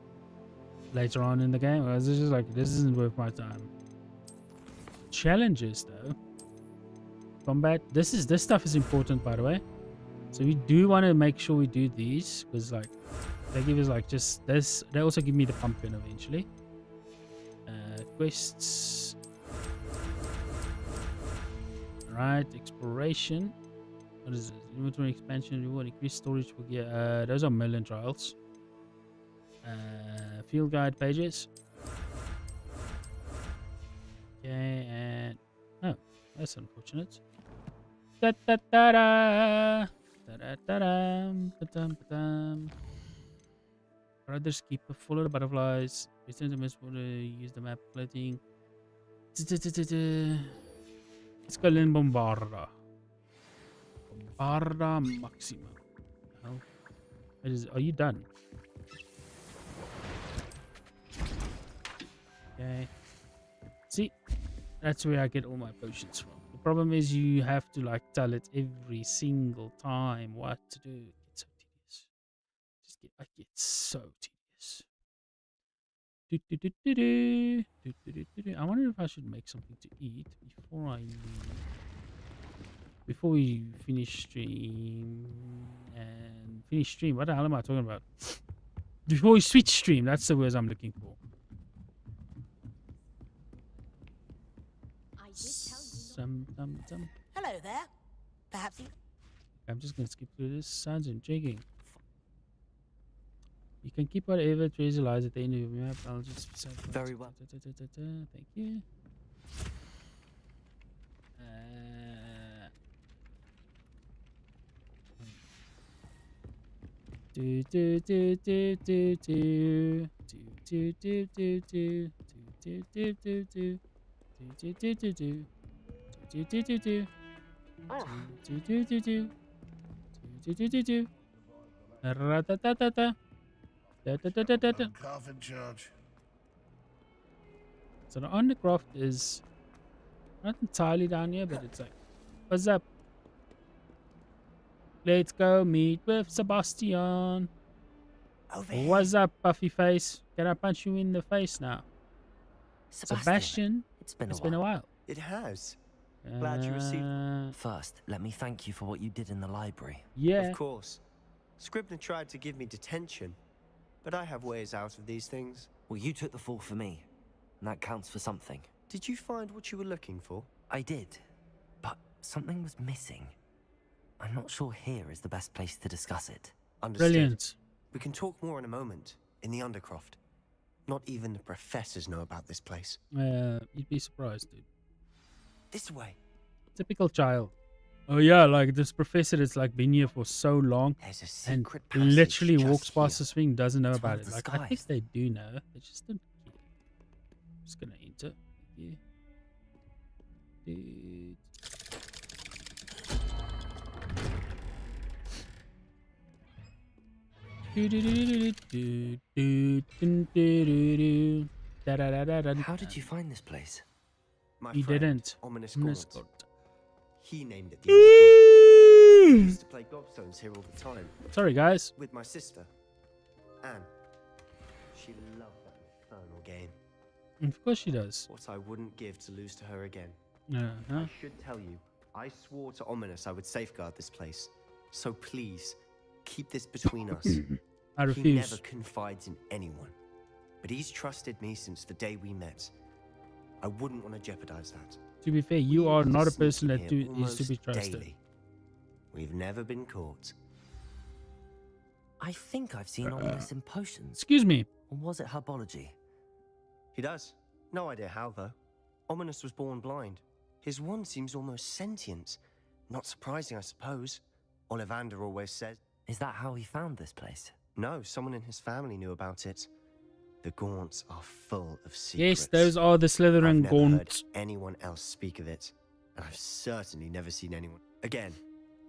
later on in the game. I was just like, this isn't worth my time. Challenges though. Combat. This stuff is important, by the way. So we do want to make sure we do these because like they give us like just this. They also give me the pumpkin eventually. Quests. Right, exploration. What is this? Inventory expansion. Reward increased storage for gear. Those are million trials. Field guide pages. Okay, and oh, that's unfortunate. Da da da da da da da da. Brothers keep a full of butterflies. Return to miss water. Use the map floating. Let's go in Bombarda. Bombarda Maxima. Oh, are you done? Okay. See, that's where I get all my potions from. The problem is you have to like tell it every single time what to do. It's so tedious. I get so tedious. I wonder if I should make something to eat before I leave. Before we finish stream and finish stream. What the hell am I talking about? Before we switch stream, that's the words I'm looking for. Hello there. Perhaps you... I'm just gonna skip through this. Sounds intriguing. You can keep whatever treasure lies at the end of your map. I'll just say very well. Thank you. Do do do do do do do do do do do do do do do do do do do. Do do do do do do do do do do do do. Ra-ta-ta-ta-ta. Da-da-da-da-da-da. Coffin charge. So the undercroft is not entirely down here, but it's like, what's up? Let's go meet with Sebastian. What's up, puffy face? Can I punch you in the face now? Sebastian, it's been a while. while. It has. Glad you received. First, let me thank you for what you did in the library. Yeah. Of course. Scribner tried to give me detention, but I have ways out of these things. Well, you took the fall for me, and that counts for something. Did you find what you were looking for? I did, but something was missing. I'm not sure here is the best place to discuss it. Understood. Brilliant. We can talk more in a moment, in the Undercroft. Not even the professors know about this place. You'd be surprised, dude. This way. Typical child. Oh yeah, like this professor that's like been here for so long and literally walks past this thing, doesn't know about it. Like I think they do know. They just don't care. I'm just gonna enter. Yeah. Dude. How did you find this place? He didn't. Ominous Ominous Gaunt. He named it the Undercroft. We used to play gobstones here all the time. Sorry, guys. With my sister, Anne. She loved that infernal game. Of course she does. What I wouldn't give to lose to her again. Uh-huh. I should tell you, I swore to Ominous I would safeguard this place. So please, keep this between us. I refuse. He never confides in anyone. But he's trusted me since the day we met. I wouldn't want to jeopardize that. To be fair, you are not a person that Here is to be almost trusted. daily. We've never been caught. I think I've seen Ominous in potions. Excuse me. Or was it herbology? He does. No idea how, though. Ominous was born blind. His wand seems almost sentient. Not surprising, I suppose. Ollivander always says. Is that how he found this place? No, someone in his family knew about it. The Gaunts are full of secrets. Yes, those are the Slytherin I've never heard Gaunts. anyone else speak of it. And I've certainly never seen anyone. Again,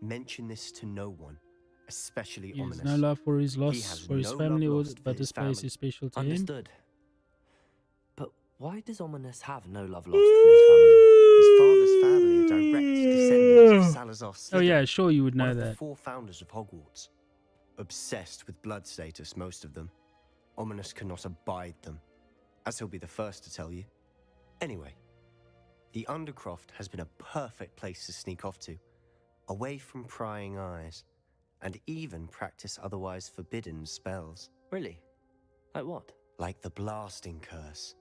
mention this to no one, especially He has Ominous. no love for his He loss, has for his no family, love or lost for but his this place family. is special to him. Understood. But why does Ominous have no love lost for his family? His father's family are direct descendants of Salazar Slytherin. Oh yeah, sure you would know one of the that. 4 founders of Hogwarts. Obsessed with blood status, most of them. Ominous cannot abide them, as he'll be the first to tell you. Anyway, the Undercroft has been a perfect place to sneak off to, away from prying eyes, and even practice otherwise forbidden spells. Really? Like what? Like the blasting curse.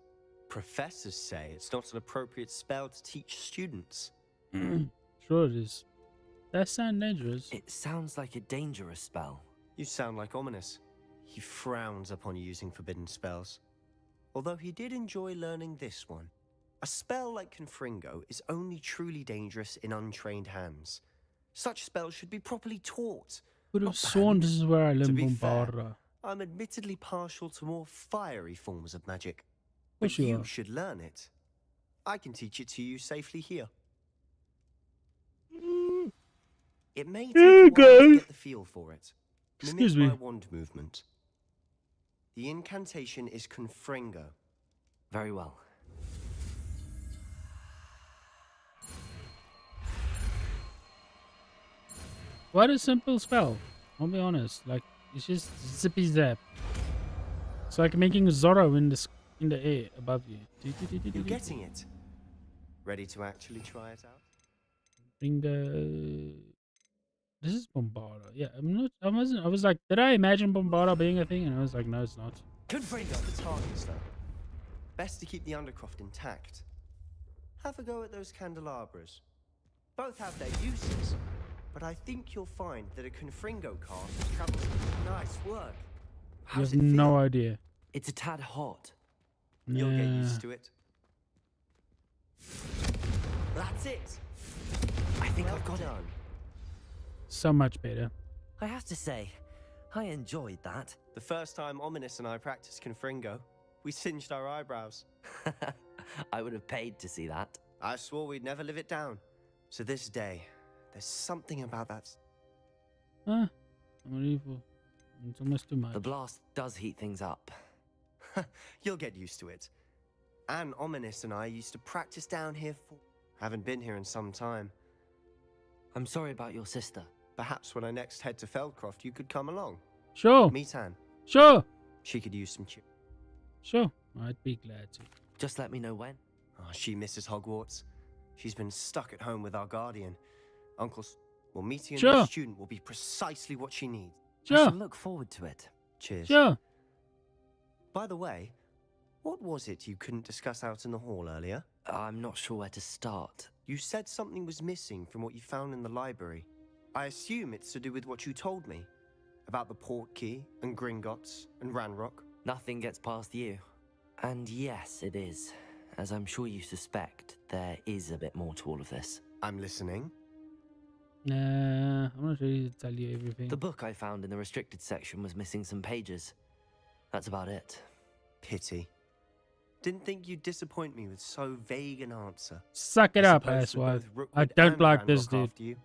Professors say it's not an appropriate spell to teach students. Sure it is. That sounds dangerous. It sounds like a dangerous spell. You sound like Ominous. He frowns upon using forbidden spells. Although he did enjoy learning this one. A spell like Confringo is only truly dangerous in untrained hands. Such spells should be properly taught. Would have not sworn banned. this is where I live To be in fair, Bombarda. I'm admittedly partial to more fiery forms of magic. course But you you are. should learn it. I can teach it to you safely here. It may take a while to get the feel for it. Excuse Mimic me. my wand movement. The incantation is Confringo. Very well. What a simple spell. I'll be honest. Like it's just zippy zap. It's like making Zorro in the air above you. You're getting it. Ready to actually try it out? Bingo. This is Bombarda. Yeah, I was like, did I imagine Bombarda being a thing? And I was like, no, it's not. Confringo the targets, though. Best to keep the Undercroft intact. Have a go at those candelabras. Both have their uses, but I think you'll find that a Confringo cast travels. Nice work. You have no idea. It's a tad hot. You'll get Nah. used to it. That's it. I think Well I've got it. done. So much better. I have to say, I enjoyed that. The first time Ominous and I practiced Confringo, we singed our eyebrows. I would have paid to see that. I swore we'd never live it down. To this day, there's something about that. Huh? I'm evil. It's almost too much. The blast does heat things up. You'll get used to it. Anne Ominous and I used to practice down here for... Haven't been here in some time. I'm sorry about your sister. Perhaps when I next head to Feldcroft, you could come along. Sure. Meet Anne. Sure. She could use some Sure. I'd be glad to. Just let me know when. Oh, she misses Hogwarts. She's been stuck at home with our guardian. Well, meeting a new Sure. student will be precisely what she needs. I Sure. shall look forward to it. Cheers. Sure. By the way, what was it you couldn't discuss out in the hall earlier? I'm not sure where to start. You said something was missing from what you found in the library. I assume it's to do with what you told me. About the port key and Gringotts and Ranrock? Nothing gets past you. And yes, it is. As I'm sure you suspect, there is a bit more to all of this. I'm listening. Nah, I'm not ready to tell you everything. The book I found in the restricted section was missing some pages. That's about it. Pity. Didn't think you'd disappoint me with so vague an answer. Suck it I up, suppose for asswipe. both Rookwood I don't and like this Ranrock dude. after you.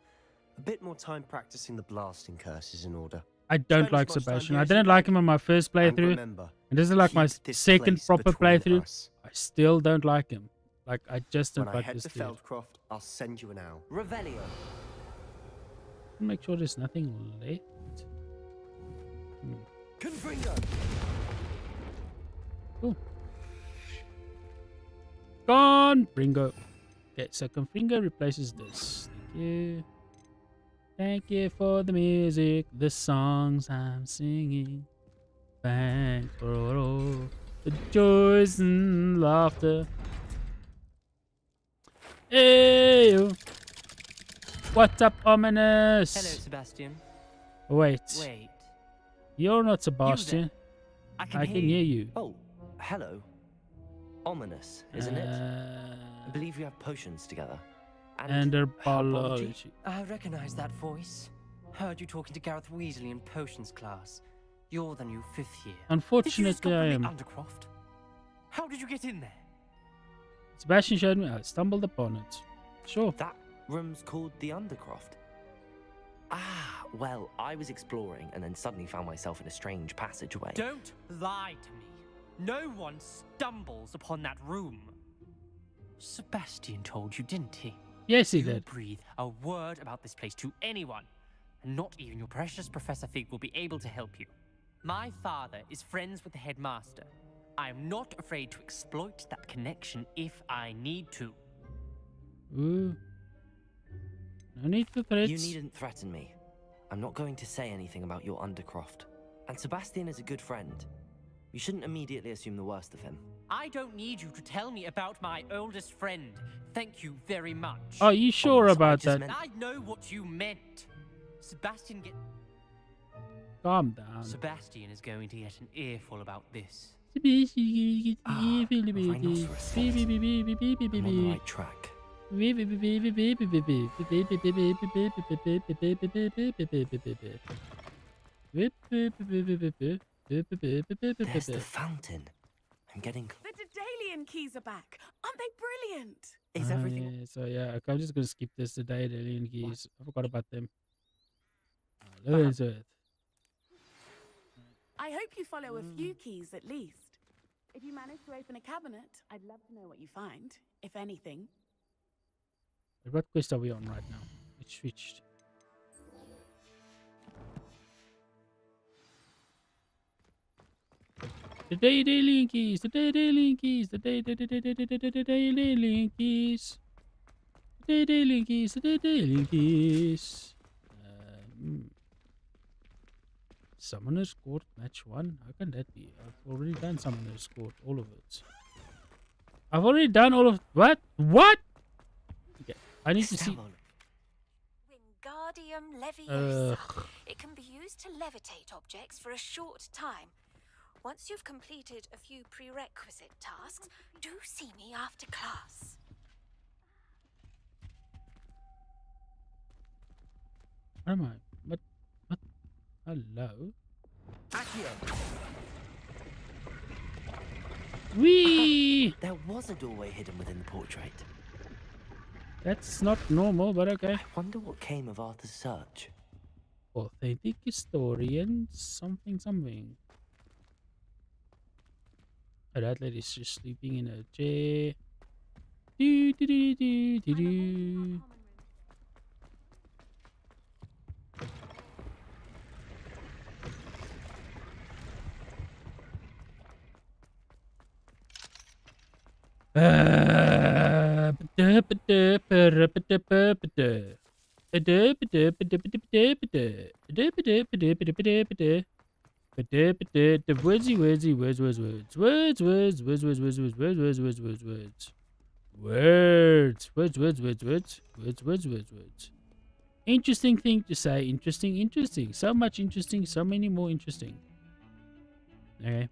A bit more time practicing the blasting curse is in order. I don't Spend like as much time Sebastian. here I as didn't you like him on my first And playthrough. remember, And this is like my keep this second place proper between playthrough. us. I still don't like him. Like, I just don't When I like head this to dude. Feldcroft, I'll send you an owl. Revelio. Make sure there's nothing left. Confringo. Cool. Gone! Bringo. Okay, so Confringo replaces this. Thank you. Thank you for the music, the songs I'm singing. Thanks for all the joys and laughter. Hey! What's up, Ominous? Hello, Sebastian. Wait. Wait. You're not Sebastian. I I can hear you. Oh, hello. Ominous, isn't it? I believe we have potions together. And their herbology. biology. I recognize that voice. Heard you talking to Gareth Weasley in potions class. You're the new 5th year. Unfortunately, I am. Undercroft? How did you get in there? Sebastian showed me. I stumbled upon it. Sure. That room's called the Undercroft. Ah, well, I was exploring and then suddenly found myself in a strange passageway. Don't lie to me. No one stumbles upon that room. Sebastian told you, didn't he? Yes, he you did. Breathe a word about this place to anyone, and not even your precious Professor Fig will be able to help you. My father is friends with the headmaster. I am not afraid to exploit that connection if I need to. Ooh. No need for threats. You needn't threaten me. I'm not going to say anything about your Undercroft. And Sebastian is a good friend. You shouldn't immediately assume the worst of him. I don't need you to tell me about my oldest friend. Thank you very much. Are you sure about that? I know what you meant. Sebastian Calm down. Sebastian is going to get an earful about this. I'm on the right track. There's the fountain. I'm getting... The Daedalian keys are back. Aren't they brilliant? Is everything... Yeah, so yeah, I'm just gonna skip this today. The alien keys. I forgot about them. Let's do it. I hope you follow a few keys at least. If you manage to open a cabinet, I'd love to know what you find, if anything. What quest are we on right now? It switched. The Daedalian keys, the Daedalian keys, the Daedalian keys. The Daedalian keys, the Daedalian keys. Summoner's Court match 1? How can that be? I've already done Summoner's Court, all of it. I've already done all of... What? What? Okay, I need to see... Wingardium Leviosa. It can be used to levitate objects for a short time. Once you've completed a few prerequisite tasks, do see me after class. Where am I? What? Hello? Whee! There was a doorway hidden within the portrait. That's not normal, but okay. I wonder what came of Arthur's search. Authentic historian, something. Oh, that lady's just sleeping in a chair. Do do do do do do. The wordsy words. Interesting thing to say. Interesting, interesting. So much interesting. So many more interesting. Okay.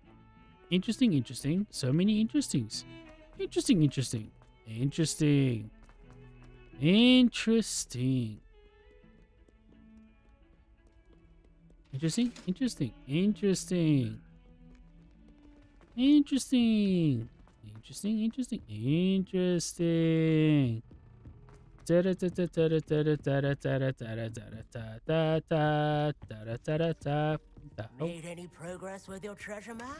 Interesting, interesting. So many interestings. Interesting, interesting. Interesting. Interesting. Interesting, interesting. Interesting. Interesting. Interesting, interesting. Interesting. Made any progress with your treasure map?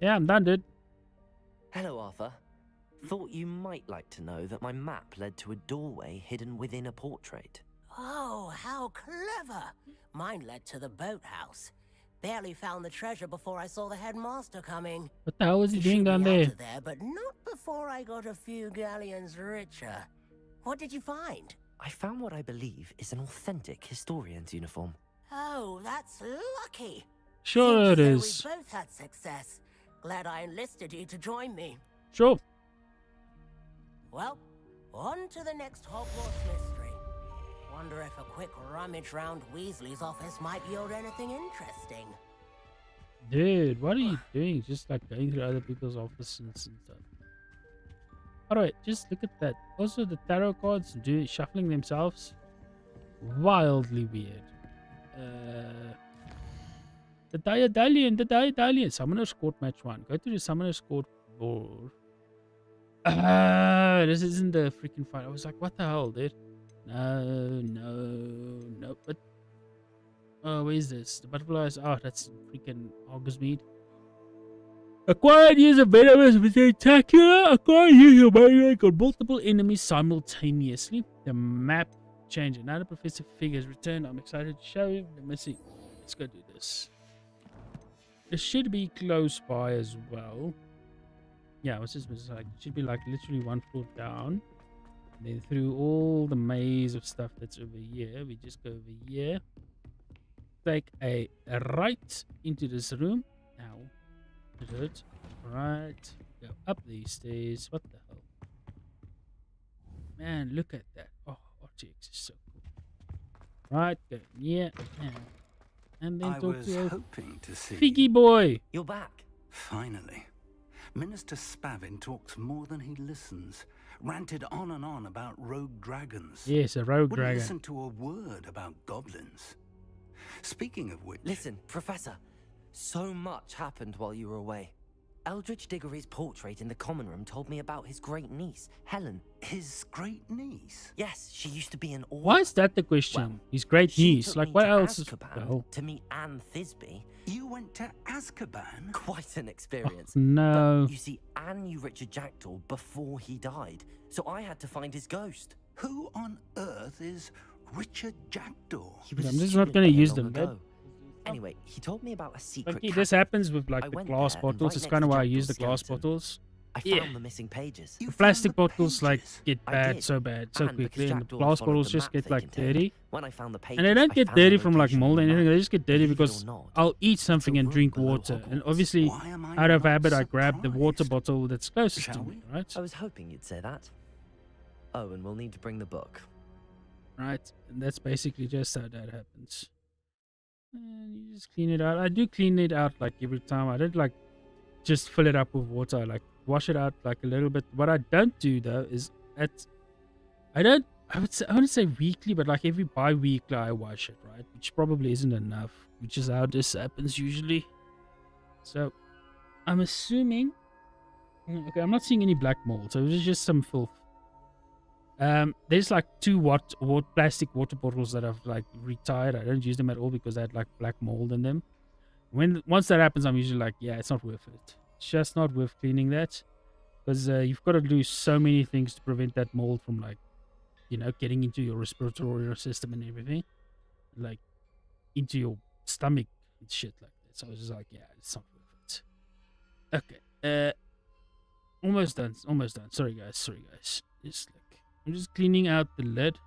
Yeah, I'm done, dude. Hello, Arthur. Thought you might like to know that my map led to a doorway hidden within a portrait. Oh, how clever! Mine led to the boathouse. Barely found the treasure before I saw the headmaster coming. What the hell was he doing down Shoot me there? out of there, but not before I got a few galleons richer. What did you find? I found what I believe is an authentic historian's uniform. Oh, that's lucky. Sure it Seems is. as though we both had success. Glad I enlisted you to join me. Sure. Well, on to the next Hogwarts mystery. Wonder if a quick rummage round Weasley's office might yield anything interesting. Dude, what are you doing? Just like going through other people's offices and stuff. Alright, just look at that. Also, the tarot cards shuffling themselves. Wildly weird. The Diadalian. Summoner's Court match 1. Go to the Summoner's Court board. This isn't the freaking fight. I was like, what the hell, dude? No. But where is this? The butterflies. Oh, that's freaking Hogsmeade. Acquired use of venomous spectacular. Acquired use of maniac on multiple enemies simultaneously. The map change. Another Professor Figure has returned. I'm excited to show you. Let me see. Let's go do this. It should be close by as well. Yeah, what's this? Like, it should be like literally 1 floor down. And then through all the maze of stuff that's over here, we just go over here. Take a right into this room. Now, good. Right. Go up these stairs. What the hell? Man, look at that. Oh, RTX is so cool. Right, go. Yeah. Now. And then I talk was to hoping to see Figgy boy. You're back. Finally. Minister Spavin talks more than he listens. Ranted on and on about rogue dragons. Yes, a rogue Wouldn't dragon. listen to a word about goblins. Speaking of which... Listen, Professor. So much happened while you were away. Eldridge Diggory's portrait in the common room told me about his great niece, Helen. His great niece? Yes, she used to be an Auror. Why is that the question? His great niece. Like, what else is... Azkaban to meet Anne Thisbe. You went to Azkaban? Quite an experience. Oh, no. But you see, Anne knew Richard Jackdaw before he died, so I had to find his ghost. Who on earth is Richard Jackdaw? I'm just not going to use them, dude. Anyway, he told me about a secret Okay, this happens with like I the went glass there, and bottles. right It's next kind of to why I use the Jackdaw's glass skeleton, bottles. I found the missing pages. The plastic bottles like get I bad did. so bad so And because quickly, and the Jackdaw glass followed bottles the just map get they like contained. dirty. When I found the And they pages, don't I get found the dirty from like location mold on or the anything. map. They just get dirty Believe it or because not, I'll eat something and drink below water. And obviously, Why am I out of not habit, I grab the water bottle that's closest to Shall me, right? I was hoping you'd say that. Oh, and we'll need to bring the book. Right, and that's basically just how that happens. And you just clean it out. I do clean it out like every time. I don't like just fill it up with water. I like wash it out like a little bit. What I don't do though is I wouldn't say weekly, but like every bi-weekly I wash it, right? Which probably isn't enough, which is how this happens usually. So I'm assuming, okay, I'm not seeing any black mold, so it's just some filth. There's like 2 plastic water bottles that I've like retired. I don't use them at all because they had like black mold in them. Once that happens, I'm usually like, yeah, it's not worth it. It's just not worth cleaning that, because you've got to do so many things to prevent that mold from like, you know, getting into your respiratory system and everything, like into your stomach and shit like that. So I was just like, yeah, it's not worth it. Okay, almost done. Sorry guys. Just like, I'm just cleaning out the lid.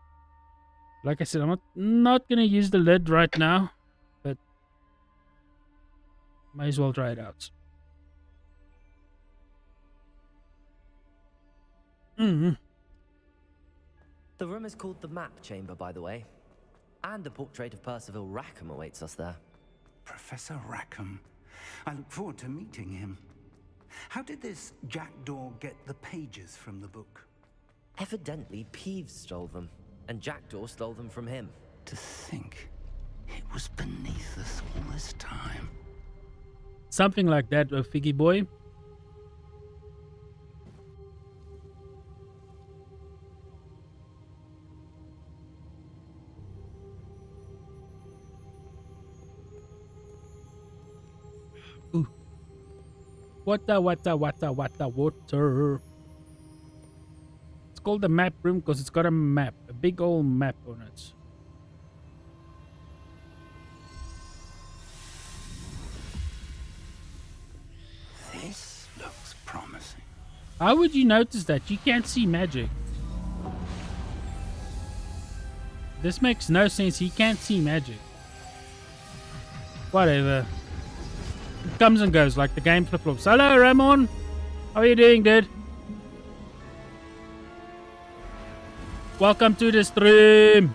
Like I said, I'm not gonna use the lid right now, but might as well try it out. The room is called the Map Chamber, by the way. And a portrait of Percival Rackham awaits us there. Professor Rackham. I look forward to meeting him. How did this jackdaw get the pages from the book? Evidently, Peeves stole them, and Jackdaw stole them from him. To think, it was beneath us all this time. Something like that, Figgy boy. Ooh. Water. It's called the map room because it's got a map, a big old map on it. This looks promising. How would you notice that? You can't see magic. This makes no sense. He can't see magic. Whatever. It comes and goes like the game flip-flops. Hello, Ramon. How are you doing, dude? Welcome to the stream.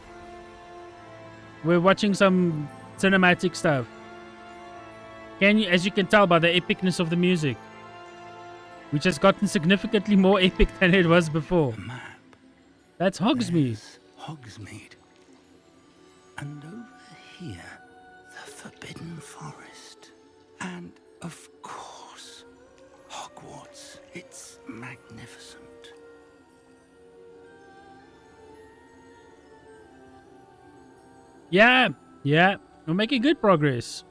We're watching some cinematic stuff. As you can tell by the epicness of the music, which has gotten significantly more epic than it was before. The map. That's Hogsmeade. There's Hogsmeade. And over here, the Forbidden Forest. And, of course, Hogwarts. It's magnificent. Yeah. We're making good progress.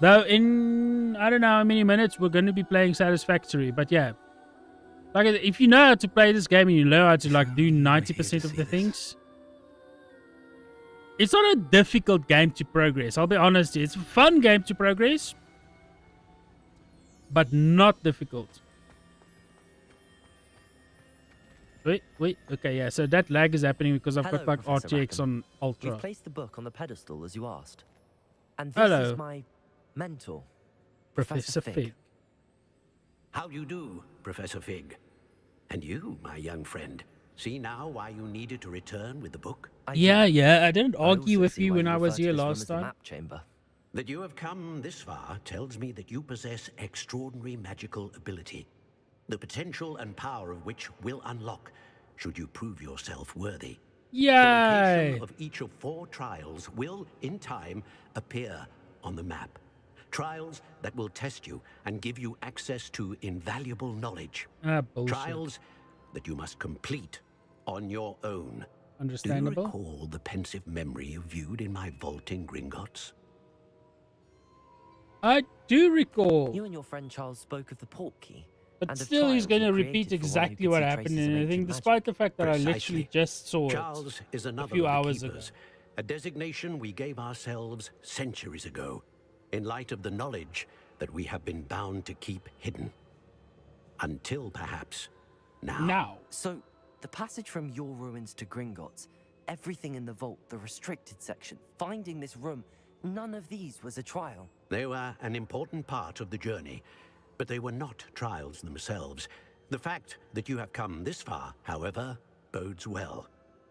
Though in, I don't know how many minutes we're going to be playing Satisfactory. But yeah. Like, if you know how to play this game and you know how to, like, do 90% of the things. It's not a difficult game to progress. I'll be honest. It's a fun game to progress. But not difficult. Wait. Okay, yeah. So that lag is happening because I've got, like, Professor RTX Rackham. on Ultra. We've placed the book on the pedestal as you asked. And this is my mentor, Professor Fig. How do you do, Professor Fig? And you, my young friend. See now why you needed to return with the book? Yeah. I didn't argue with you when I was here last time. Map chamber. That you have come this far tells me that you possess extraordinary magical ability, the potential and power of which will unlock should you prove yourself worthy. Yay! The location of each of 4 trials will, in time, appear on the map. Trials that will test you and give you access to invaluable knowledge. Bullshit. Trials that you must complete on your own. Understandable. Do you recall the pensive memory you viewed in my vault in Gringotts? I do recall. You and your friend Charles spoke of the portkey. But still, he's going to repeat exactly what happened in anything, despite the fact that I literally just saw Charles it is another a few of the hours keepers, ago. A designation we gave ourselves centuries ago, in light of the knowledge that we have been bound to keep hidden. Until perhaps now. So, the passage from your ruins to Gringotts, everything in the vault, the restricted section, finding this room, none of these was a trial. They were an important part of the journey, but they were not trials themselves. The fact that you have come this far, however, bodes well.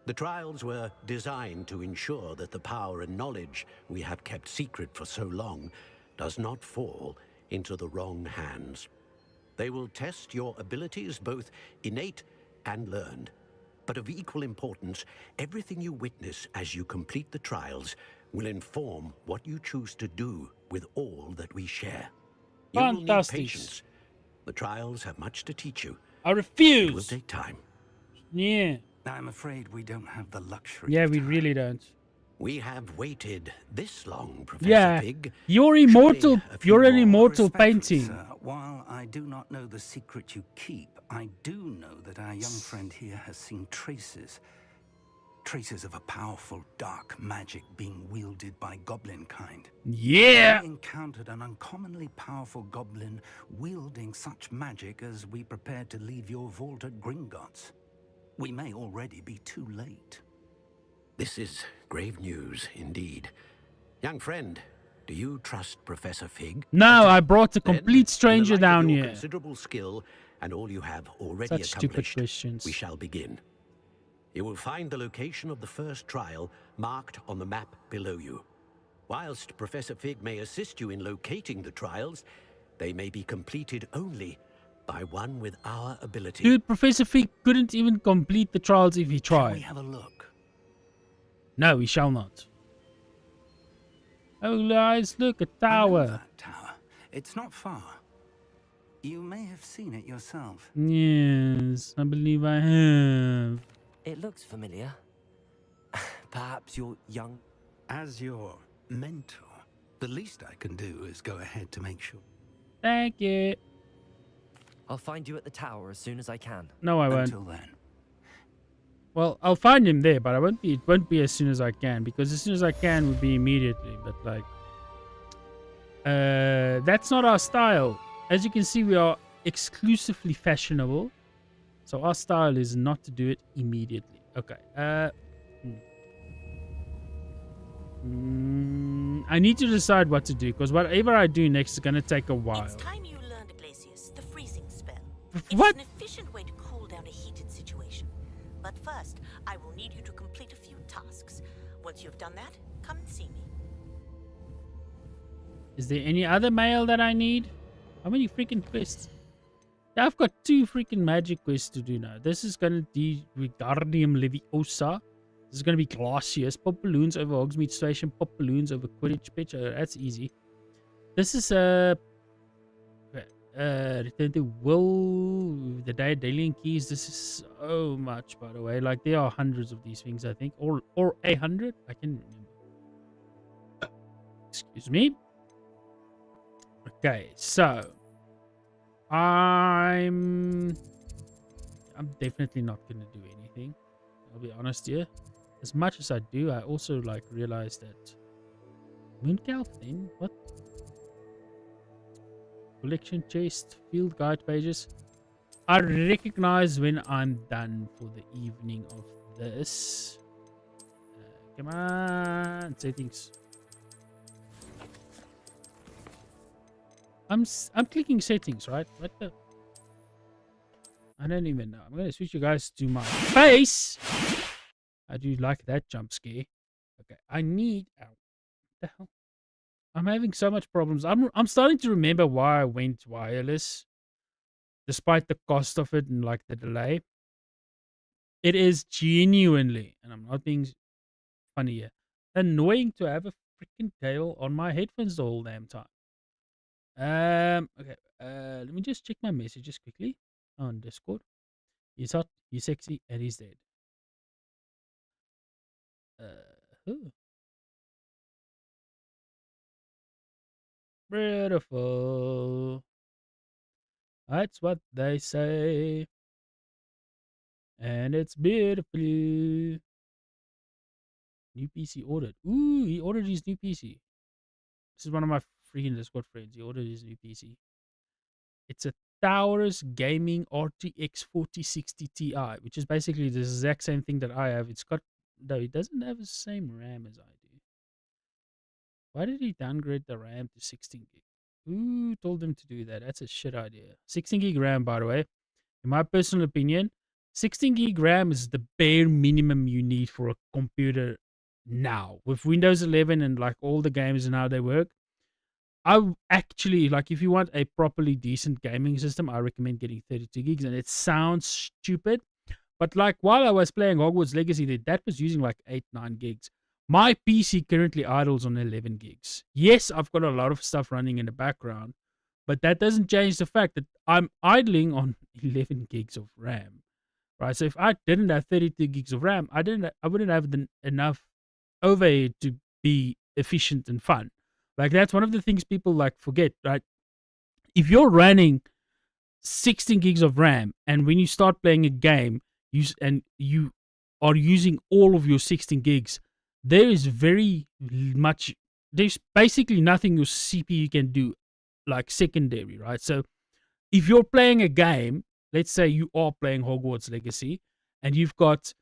The trials were designed to ensure that the power and knowledge we have kept secret for so long does not fall into the wrong hands. They will test your abilities, both innate and learned. But of equal importance, everything you witness as you complete the trials will inform what you choose to do with all that we share. You will need patience. The trials have much to teach you. I refuse. It will take time. Yeah. I'm afraid we don't have the luxury. Yeah, we really don't. We have waited this long, Professor Fig. You're immortal. You're an immortal painting. Sir, while I do not know the secret you keep, I do know that our young friend here has seen traces of a powerful dark magic being wielded by goblin kind. Yeah! We encountered an uncommonly powerful goblin wielding such magic as we prepared to leave your vault at Gringotts. We may already be too late. This is grave news indeed. Young friend, do you trust Professor Fig? No, I brought a complete stranger down your here. Considerable skill and all you have already Such stupid accomplished. questions. We shall begin. You will find the location of the first trial marked on the map below you. Whilst Professor Fig may assist you in locating the trials, they may be completed only by one with our ability. Dude, Professor Fig couldn't even complete the trials if he tried. Shall we have a look? No, we shall not. Oh, guys, look, a tower. I know that tower. It's not far. You may have seen it yourself. Yes, I believe I have. It looks familiar. Perhaps you're young. As your mentor, the least I can do is go ahead to make sure. Thank you. I'll find you at the tower as soon as I can. No, I won't. Until then. Well, I'll find him there, but it won't be as soon as I can, because as soon as I can would be immediately, but like that's not our style. As you can see, we are exclusively fashionable. So our style is not to do it immediately. Okay. I need to decide what to do, because whatever I do next is going to take a while. It's time you learned, Glacius, the freezing spell. What? It's an efficient way to cool down a heated situation. But first, I will need you to complete a few tasks. Once you've done that, come and see me. Is there any other mail that I need? How many freaking quests? Yeah, I've got 2 freaking magic quests to do now. This is going to be Wingardium Leviosa. This is going to be Glacius. Pop balloons over Hogsmeade Station. Pop balloons over Quidditch pitch. That's easy. This is return to Will, the Daedalian keys. This is so much, by the way. Like, there are hundreds of these things, I think. Or 100? I can't remember. Excuse me. Okay, so I'm definitely not going to do anything. I'll be honest here. As much as I do, I also like realize that Mooncalf then? What? Collection chest, field guide pages. I recognize when I'm done for the evening of this. Come on, settings. I'm clicking settings, right? What the? I don't even know. I'm gonna switch you guys to my face. I do like that jump scare. Okay, I need. Ow, what the hell? I'm having so much problems. I'm starting to remember why I went wireless, despite the cost of it and like the delay. It is genuinely, and I'm not being funny here, annoying to have a freaking cable on my headphones the whole damn time. Okay. Let me just check my messages quickly on Discord. He's hot, he's sexy, and he's dead. Who? Beautiful. That's what they say. And it's beautiful. New PC ordered. Ooh, he ordered his new PC. This is one of my freaking Discord friends. He ordered his new PC. It's a Taurus Gaming RTX 4060 Ti, which is basically the exact same thing that I have. It's got, though it doesn't have the same RAM as I do. Why did he downgrade the RAM to 16 gig? Who told him to do that? That's a shit idea. 16 gig RAM, by the way. In my personal opinion, 16 gig RAM is the bare minimum you need for a computer now. With Windows 11 and like all the games and how they work, I actually, like, if you want a properly decent gaming system, I recommend getting 32 gigs. And it sounds stupid, but like while I was playing Hogwarts Legacy, that was using like 8-9 gigs. My PC currently idles on 11 gigs. Yes, I've got a lot of stuff running in the background, but that doesn't change the fact that I'm idling on 11 gigs of RAM, right? So if I didn't have 32 gigs of RAM, I wouldn't have enough overhead to be efficient and fun. Like, that's one of the things people like forget, right? If you're running 16 gigs of RAM and when you start playing a game, you are using all of your 16 gigs, there's basically nothing your CPU can do, like secondary, right? So if you're playing a game, let's say you are playing Hogwarts Legacy and you've got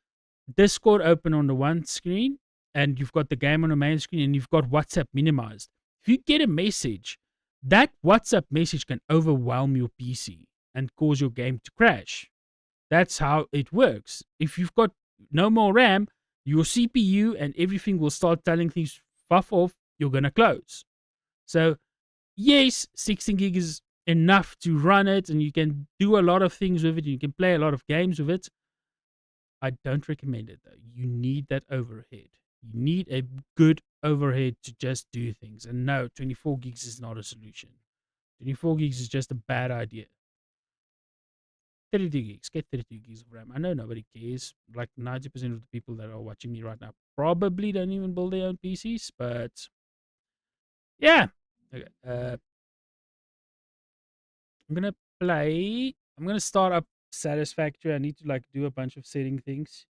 Discord open on the one screen and you've got the game on the main screen and you've got WhatsApp minimized. If you get a message, that WhatsApp message can overwhelm your PC and cause your game to crash. That's how it works. If you've got no more RAM, your CPU and everything will start telling things, fuff off, you're going to close. So, yes, 16 gig is enough to run it, and you can do a lot of things with it. You can play a lot of games with it. I don't recommend it, though. You need that overhead. You need a good overhead to just do things. And no, 24 gigs is not a solution. 24 gigs is just a bad idea. 32 gigs. Get 32 gigs of RAM. I know nobody cares. Like 90% of the people that are watching me right now probably don't even build their own PCs, but yeah. Okay. I'm gonna play. I'm gonna start up Satisfactory. I need to like do a bunch of setting things.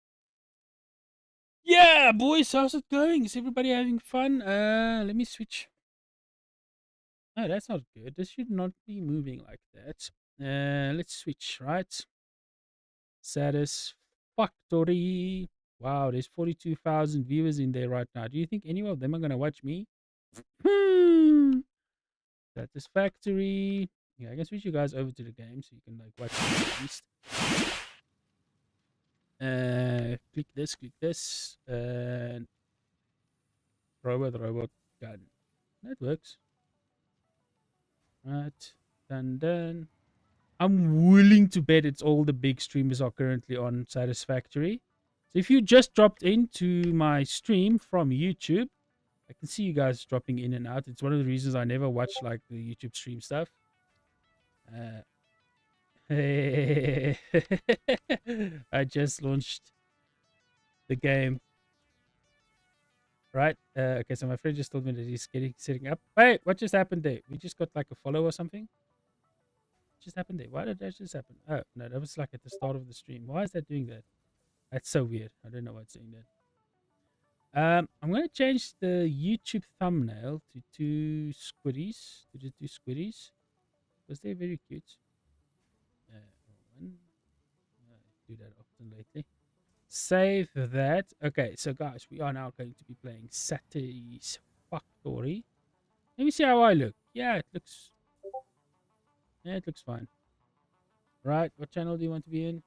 Yeah, boys, how's it going? Is everybody having fun? Let me switch. Oh, that's not good. This should not be moving like that. Let's switch, right? Satisfactory. Wow, there's 42,000 viewers in there right now. Do you think any of them are gonna watch me? Satisfactory. Yeah, I can switch you guys over to the game so you can like watch me at least. Click this, and robot gun. That works. Right, done. I'm willing to bet it's all the big streamers are currently on Satisfactory. So if you just dropped into my stream from YouTube, I can see you guys dropping in and out. It's one of the reasons I never watch like the YouTube stream stuff. I just launched the game. Right? Okay, so my friend just told me that he's setting up. Wait, what just happened there? We just got like a follow or something? What just happened there? Why did that just happen? Oh, no, that was like at the start of the stream. Why is that doing that? That's so weird. I don't know what's doing that. I'm going to change the YouTube thumbnail to two squiddies. To the two squiddies. Because they're very cute. One. I do that often lately. Save that. Okay, so guys, we are now going to be playing Satisfactory. Let me see how I look. Yeah, it looks fine. Right, what channel do you want to be in?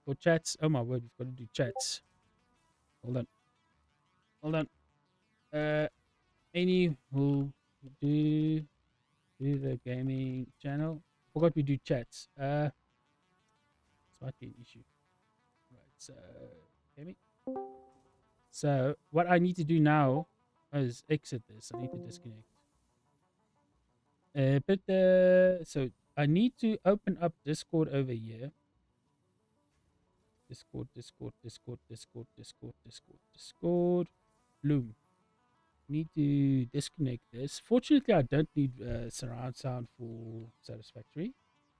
For chats? Oh my word, we've got to do chats. Hold on. Any who do the gaming channel? Forgot we do chats. This might be an issue. Right, so gaming. So what I need to do now is exit this. I need to disconnect. So I need to open up Discord over here. Discord. Bloom. Need to disconnect this. Fortunately, I don't need surround sound for Satisfactory.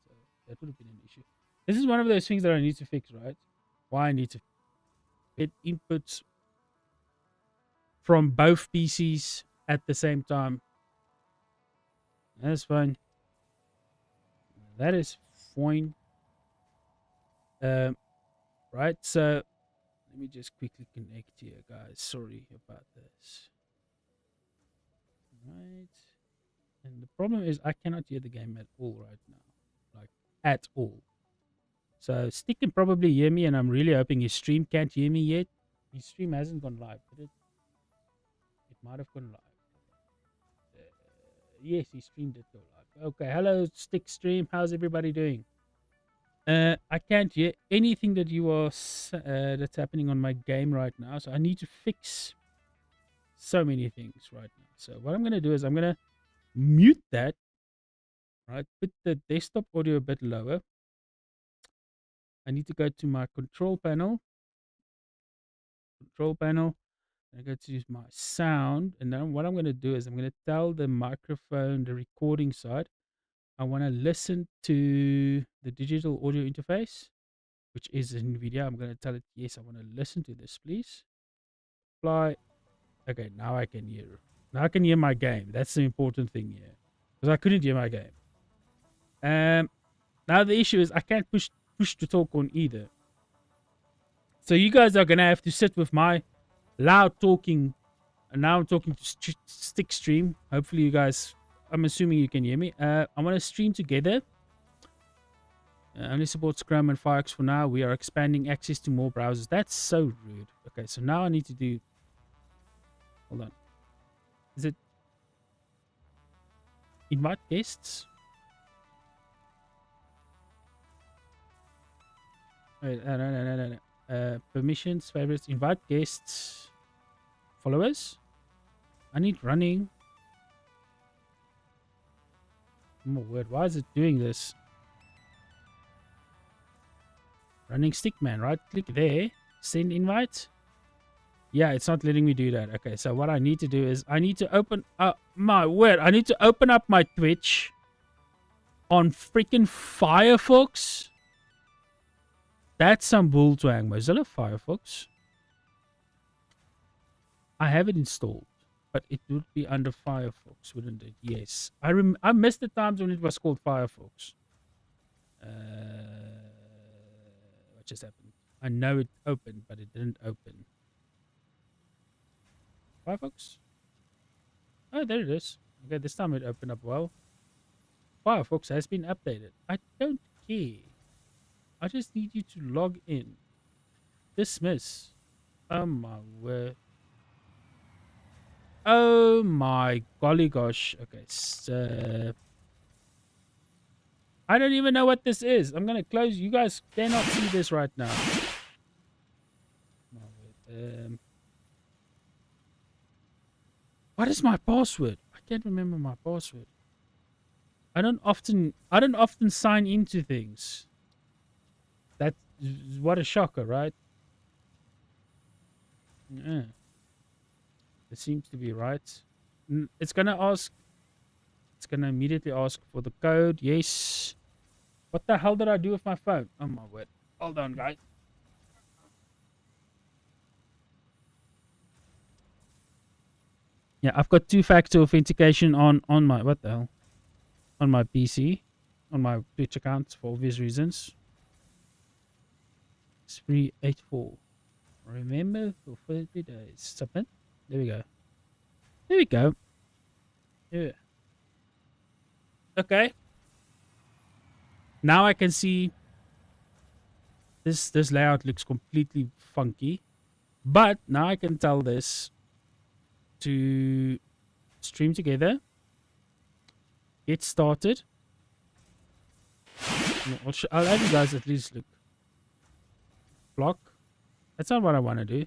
So that would have been an issue. This is one of those things that I need to fix, right? Why I need to get inputs from both PCs at the same time. That's fine. That is fine. Right, so let me just quickly connect here, guys. Sorry about this. Right. And the problem is I cannot hear the game at all right now. Like, at all. So Stick can probably hear me, and I'm really hoping his stream can't hear me yet. His stream hasn't gone live, did it? It might have gone live. Yes, his stream did go live. Okay, hello Stick stream. How's everybody doing? I can't hear anything that you are that's happening on my game right now. So I need to fix so many things right now. So what I'm gonna do is I'm gonna mute that. Right, put the desktop audio a bit lower. I need to go to my control panel. I go to use my sound, and then what I'm gonna do is I'm gonna tell the microphone, the recording side, I want to listen to the digital audio interface, which is NVIDIA. I'm going to tell it, yes, I want to listen to this, please. Apply. Okay, now I can hear. Now I can hear my game. That's the important thing here. Because I couldn't hear my game. Now the issue is I can't push to talk on either. So you guys are going to have to sit with my loud talking. And now I'm talking to Stick stream. Hopefully you guys... I'm assuming you can hear me. I want to stream together. Only supports Chrome and Firefox for now. We are expanding access to more browsers. That's so rude. Okay, so now I need to do... Hold on. Is it... Invite guests? Wait, no. Permissions, favorites, invite guests, followers. I need running. Oh my word, why is it doing this? Running stickman, right click there, send invite. Yeah, it's not letting me do that. Okay, so what I need to do is I need to open up my word. I need to open up my Twitch on freaking Firefox. That's some bull twang. Mozilla Firefox. I have it installed, but it would be under Firefox, wouldn't it? Yes. I missed the times when it was called Firefox. What just happened? I know it opened, but it didn't open. Firefox? Oh, there it is. Okay, this time it opened up well. Firefox has been updated. I don't care. I just need you to log in. Dismiss. Oh my word. Oh my golly gosh. Okay, so... I don't even know what this is. I'm gonna close. You guys cannot see this right now. What is my password? I can't remember my password. I don't often sign into things. That's what a shocker, right? Yeah. It seems to be right. It's gonna ask. It's gonna immediately ask for the code. Yes. What the hell did I do with my phone? Oh my word. Hold on, guys. Yeah, I've got two-factor authentication on my... What the hell? On my PC. On my Twitch account for obvious reasons. 384. Remember for 30 days. Submit. There we go. There we go. Yeah. Okay. Now I can see this layout looks completely funky. But now I can tell this to stream together. Get started. I'll have you guys at least look. Block. That's not what I want to do.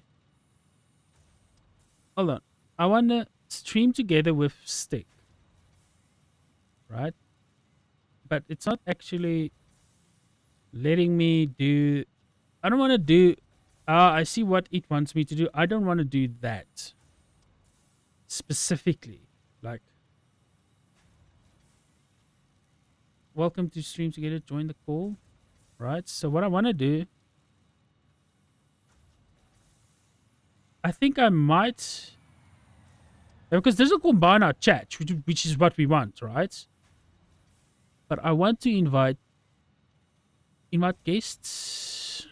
Hold on. I want to stream together with stick. Right? But it's not actually letting me do... I don't want to do... I see what it wants me to do. I don't want to do that. Specifically. Like... Welcome to stream together. Join the call. Right? So what I want to do... I think I might... Because this will combine our chat, which is what we want, right? But I want to invite guests.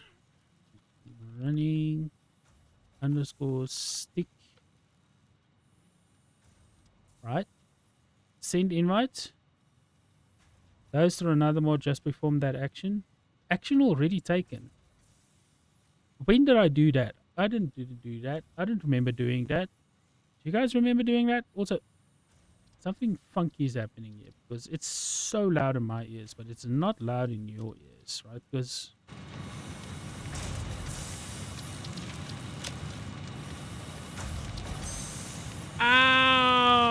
Running _ stick. Right? Send invite. Those through another mod just perform that action. Action already taken. When did I do that? I didn't do that. I don't remember doing that. Do you guys remember doing that? Also, something funky is happening here because it's so loud in my ears, but it's not loud in your ears, right? Because... Ow!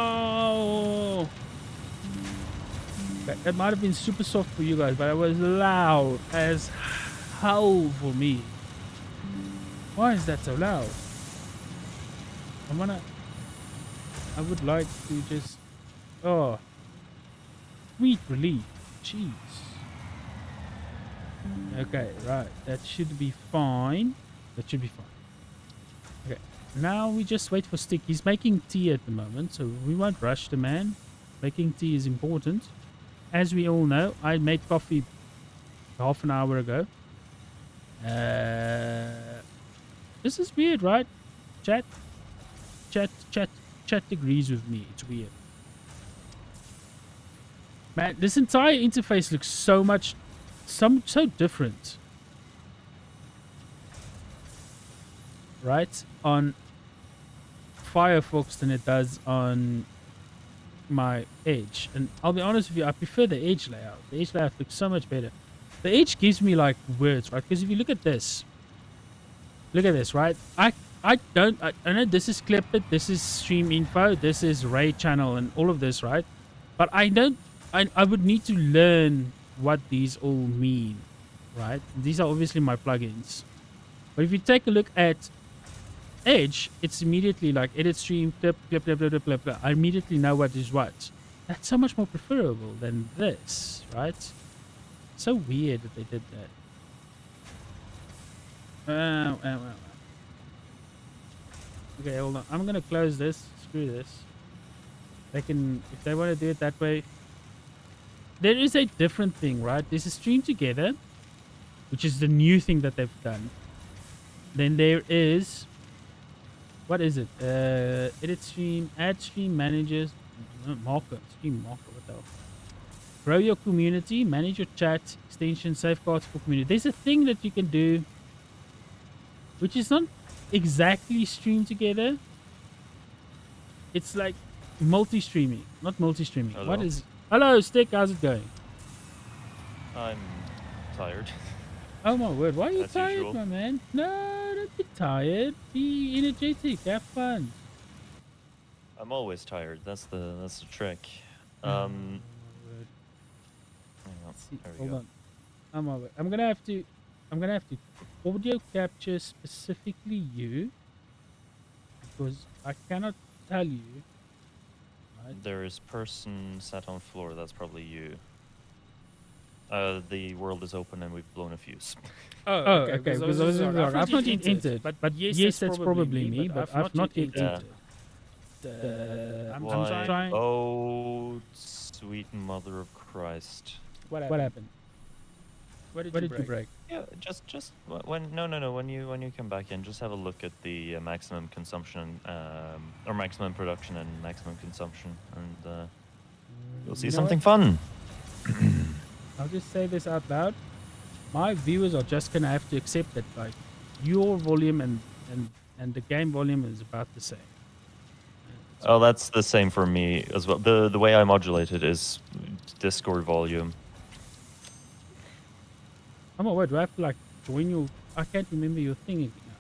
Okay, that might have been super soft for you guys, but it was loud as hell for me. Why is that so loud? I would like to just... Oh. Sweet relief. Jeez. Okay, right. That should be fine. That should be fine. Okay. Now we just wait for Stick. He's making tea at the moment, so we won't rush the man. Making tea is important. As we all know, I made coffee half an hour ago. This is weird, right? Chat agrees with me. It's weird. Man, this entire interface looks so much so different, right, on Firefox than it does on my Edge. And I'll be honest with you, I prefer the Edge layout. The Edge layout looks so much better. The Edge gives me like words, right? Because if you look at this, right? I know this is Clipit, this is Stream Info, this is Ray Channel, and all of this, right? But I would need to learn what these all mean, right? These are obviously my plugins. But if you take a look at Edge, it's immediately like edit stream, clip. I immediately know what is what. That's so much more preferable than this, right? So weird that they did that. Okay, hold on. I'm gonna close this. Screw this. They can, if they want to do it that way. There is a different thing, right? There's a stream together, which is the new thing that they've done. Then there is, what is it? Edit stream, add stream managers, marker, stream marker. What the hell? Grow your community, manage your chat, extension, safeguards for community. There's a thing that you can do, which is not exactly stream together. It's like multi-streaming, not multi-streaming. Hello. What is? Hello, Stick. How's it going? I'm tired. Oh my word! Why are you As tired, usual. my man? No, don't be tired. Be energetic. Have fun. I'm always tired. That's the trick. Oh, Hang on. See, There we hold go. on. I'm gonna have to audio capture specifically you, because I cannot tell you. Right? There is person sat on floor. That's probably you. The world is open and we've blown a fuse. Oh, okay. Because I've not yet entered, but yes, that's probably me. But I've not yet entered. I'm Why? trying. Oh, sweet mother of Christ! What happened? What did you break? Yeah, just when when you come back in, just have a look at the maximum consumption or maximum production and maximum consumption, and you'll see You know something what? fun. I'll just say this out loud. My viewers are just gonna have to accept that, like, your volume and the game volume is about the same. Oh, that's the same for me as well. The way I modulate it is Discord volume. Oh my word, do I have to like join your? I can't remember your thing again.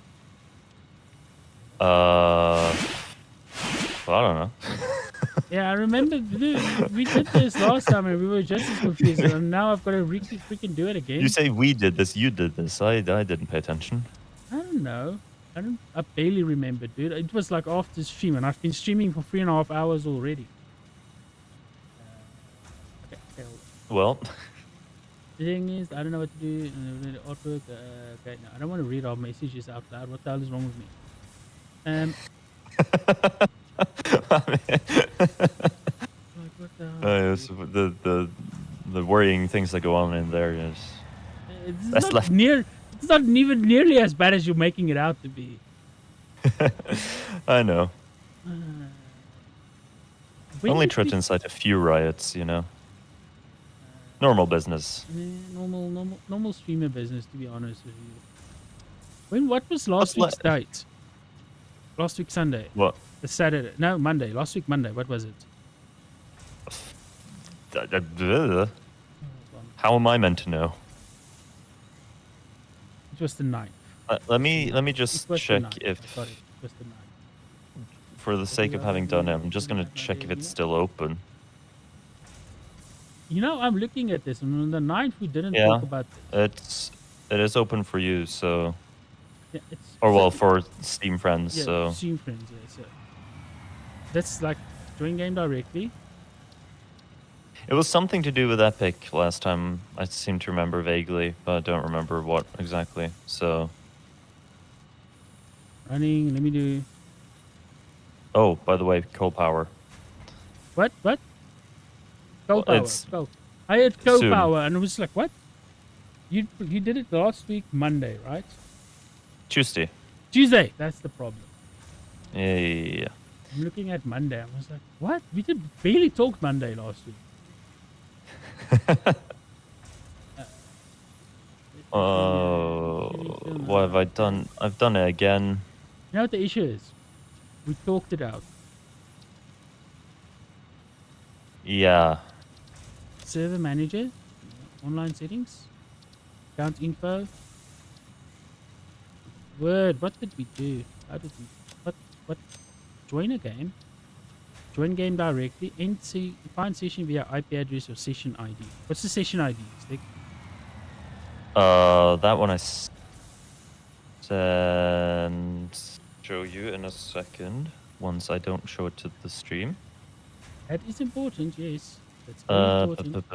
Well, I don't know. Yeah, I remember we did this last time and we were just as confused, and now I've got to freaking do it again. You say we did this, you did this. I didn't pay attention. I don't know. I barely remember, dude. It was like after stream, and I've been streaming for 3.5 hours already. Okay, hold on. Well, The thing is, I don't know what to do. Artwork. Okay, no, I don't want to read our messages out loud. What the hell is wrong with me? Like, what the hell? it's the worrying things that go on in there is It's not even nearly as bad as you're making it out to be. I know. When Only did tried we- to incite a few riots, you know. Normal business. Normal streamer business, to be honest with you. What was last week's date? Last week Sunday. What? The Saturday. No, Monday. Last week Monday. What was it? How am I meant to know? It was the 9th. Let me It just was the check 9th. if, Sorry, it was the 9th. for the sake of having done it, I'm just gonna check if it's still open. You know, I'm looking at this, and on the 9th we didn't Yeah, talk about this. it is open for you, so. Yeah, it's- Or well, for Steam friends, Yeah, so. Steam friends, yeah. So that's like join game directly. It was something to do with Epic last time. I seem to remember vaguely, but I don't remember what exactly. So. Running. Let me do. Oh, by the way, coal power. What? Coal Well, power. it's Coal. I had coal soon. power, and it was like, what? You did it last week Monday, right? Tuesday. Tuesday. That's the problem. Yeah. I'm looking at Monday. I was like, what? We did barely talk Monday last week. what have I done? I've done it again. You know what the issue is? We talked it out. Yeah. Server manager, online settings, account info. Word, what did we do? How did we, what, join a game? Join game directly, find session via IP address or session ID. What's the session ID, Stick? That one I send show you in a second, once I don't show it to the stream. That is important, yes. That's very important.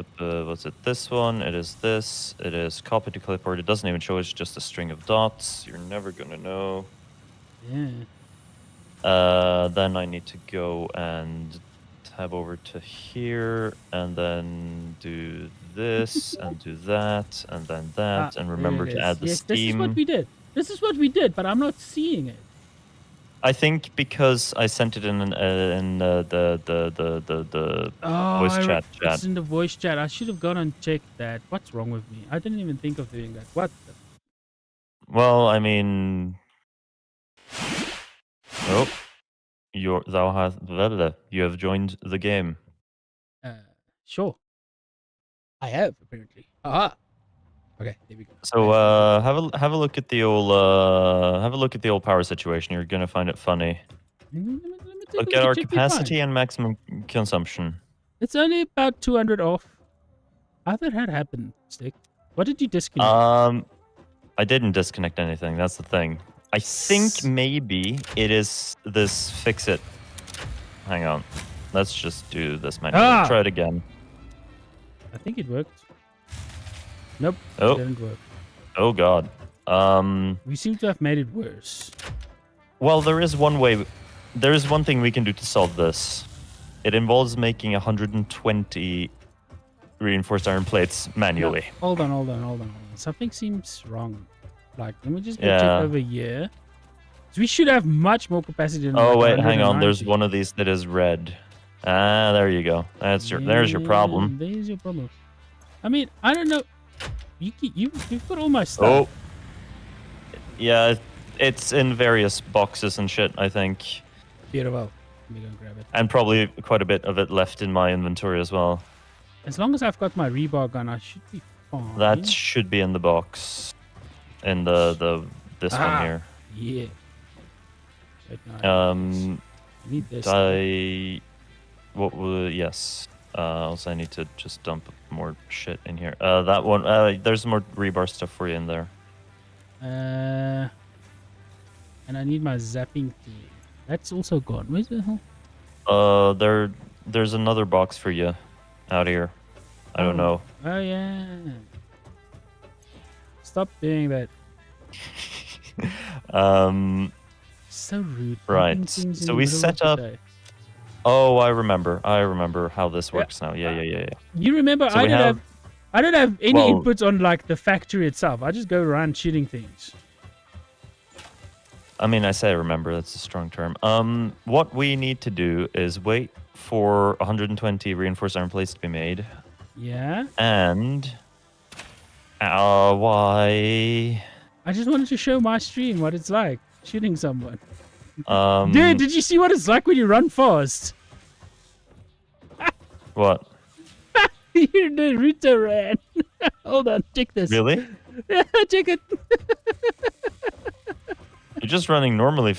Was it this one? It is this. It is copy to clipboard. It doesn't even show, it's just a string of dots. You're never gonna know. Yeah. Then I need to go and tab over to here, and then do this, and do that, and then that, and remember to add the yes, Steam. This is what we did. This is what we did, but I'm not seeing it. I think because I sent it in the voice chat. It's in the voice chat. I should have gone and checked that. What's wrong with me? I didn't even think of doing that. What? Well, I mean, oh, you have joined the game. Sure. I have apparently. Aha. Okay, there we go. So have a look at the old power situation. You're gonna find it funny. Look at our capacity and maximum consumption. It's only about 200 off. How did that happen, Stick? What did you disconnect? I didn't disconnect anything. That's the thing. I think maybe it is this fix it. Hang on. Let's just do this manually. Try it again. I think it worked. Nope. Oh. It didn't work. Oh god. We seem to have made it worse. Well, there is one way. There is one thing we can do to solve this. It involves making 120 reinforced iron plates manually. No, hold on. Something seems wrong. Like, let me just go check over here. So we should have much more capacity than wait, hang on. There's one of these that is red. Ah, there you go. There's your problem. There's your problem. I mean, I don't know. You've got all my stuff. Oh. Yeah, it's in various boxes and shit, I think. Beautiful. Let me go and grab it. And probably quite a bit of it left in my inventory as well. As long as I've got my rebar gun, I should be fine. That should be in the box. In this one here. Yeah. I need this. Yes. Also, I need to just dump more shit in here. That one. There's more rebar stuff for you in there. And I need my zapping thing. That's also gone. Where's the hell? There's another box for you, out here. I don't know. Oh yeah. Stop doing that. So rude. Right. So we set up. Oh, I remember how this works now. Yeah. You remember? So I don't have any inputs on like the factory itself. I just go around shooting things. I mean, I say remember. That's a strong term. What we need to do is wait for 120 reinforced iron plates to be made. Yeah. And why? I just wanted to show my stream what it's like shooting someone. Dude, did you see what it's like when you run fast? What? You're the Naruto ran. Hold on, check this. Really? Yeah, check it. You're just running normally.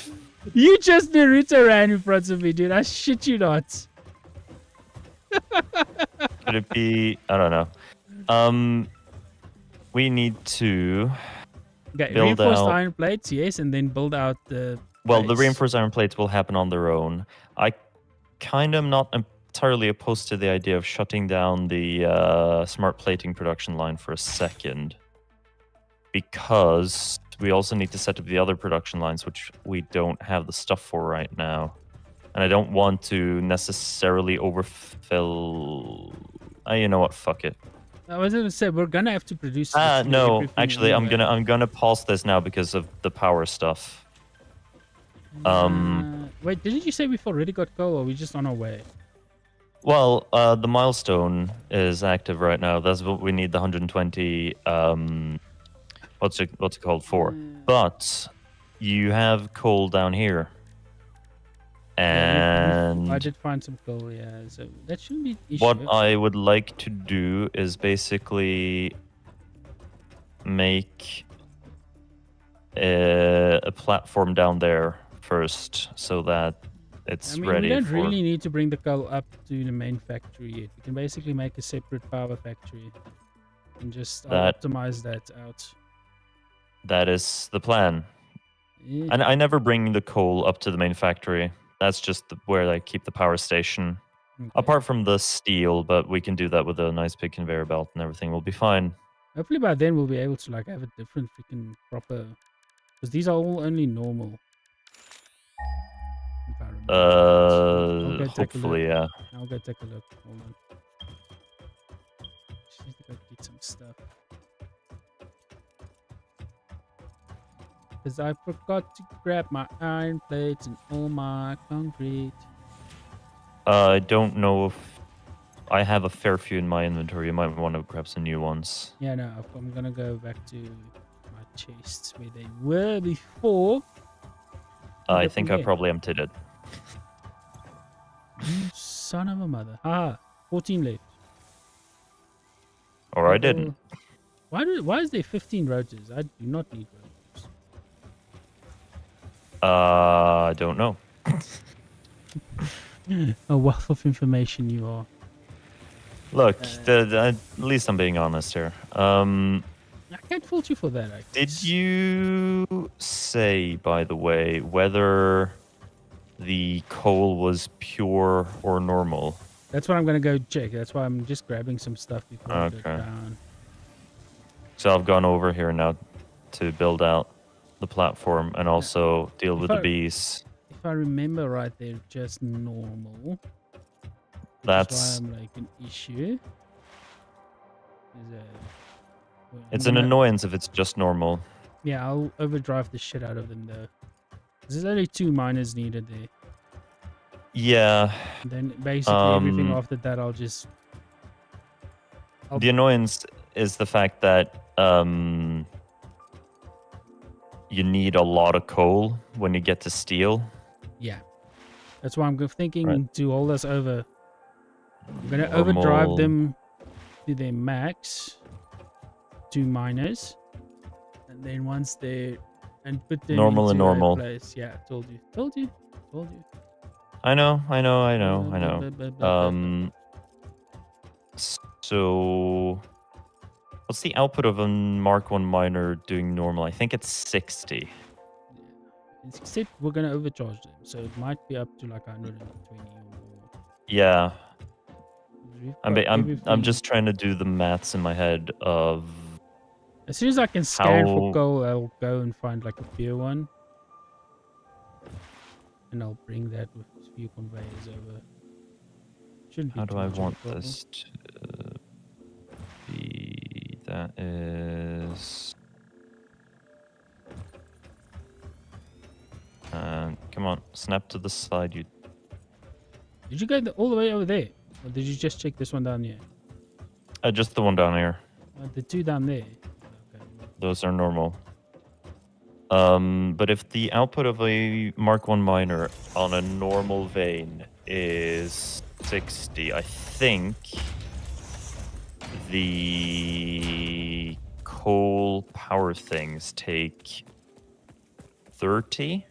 You just Naruto ran in front of me, dude. I shit you not. Could it be? I don't know. We need to build reinforced iron plates, yes, and then build out the. Well, the reinforced iron plates will happen on their own. I kind of not entirely opposed to the idea of shutting down the smart plating production line for a second, because we also need to set up the other production lines, which we don't have the stuff for right now. And I don't want to necessarily overfill. You know what? Fuck it. I was gonna say we're gonna have to produce. No, actually, I'm gonna pause this now because of the power stuff. Wait, didn't you say we've already got coal, or are we just on our way? Well, the milestone is active right now. That's what we need. The 120 what's it called for. But you have coal down here. And I did find some coal, yeah. So that shouldn't be an issue. what I would like to do is basically make a platform down there first, so that it's ready. We don't really need to bring the coal up to the main factory yet. We can basically make a separate power factory and just optimize that out. That is the plan. Yeah. And I never bring the coal up to the main factory. That's just where I keep the power station. Okay. Apart from the steel, but we can do that with a nice big conveyor belt and everything will be fine. Hopefully by then we'll be able to like have a different freaking proper, because these are all only normal. If I remember right. Hopefully, yeah. I'll go take a look. Hold on. Just need to go get some stuff. Because I forgot to grab my iron plates and all my concrete. I don't know if I have a fair few in my inventory. You might want to grab some new ones. Yeah, no, I'm gonna go back to my chests where they were before. I think I probably emptied it. You son of a mother. 14 left. Or I didn't. Why is there 15 rotors? I do not need rotors. I don't know. A wealth of information you are. Look, at least I'm being honest here. I can't fault you for that, I guess. Did you say, by the way, whether the coal was pure or normal? That's what I'm gonna go check. That's why I'm just grabbing some stuff before I go down. So I've gone over here now to build out the platform and also deal with the bees. If I remember right, they're just normal. That's why I'm like an issue. It's an annoyance if it's just normal. Yeah, I'll overdrive the shit out of them though. There's only 2 miners needed there. Yeah. And then basically everything after that, the annoyance is the fact that you need a lot of coal when you get to steel. Yeah. That's why I'm thinking to hold us over. I'm going to overdrive them to their max. 2 miners. And then once they're... And put them normal into and normal. Place. Yeah, told you. I know. So... What's the output of a Mark 1 miner doing normal? I think it's 60. Except we're going to overcharge them. So it might be up to like 120 or more. Yeah. I'm just trying to do the maths in my head of... As soon as I can scan for coal, I'll go and find like a pure one. And I'll bring that with a few conveyors over. Shouldn't be How do I want this to be? That is... come on, snap to the side, you... Did you go all the way over there? Or did you just check this one down here? Just the one down here. The 2 down there. Those are normal. But if the output of a Mark 1 miner on a normal vein is 60, I think the coal power things take 30.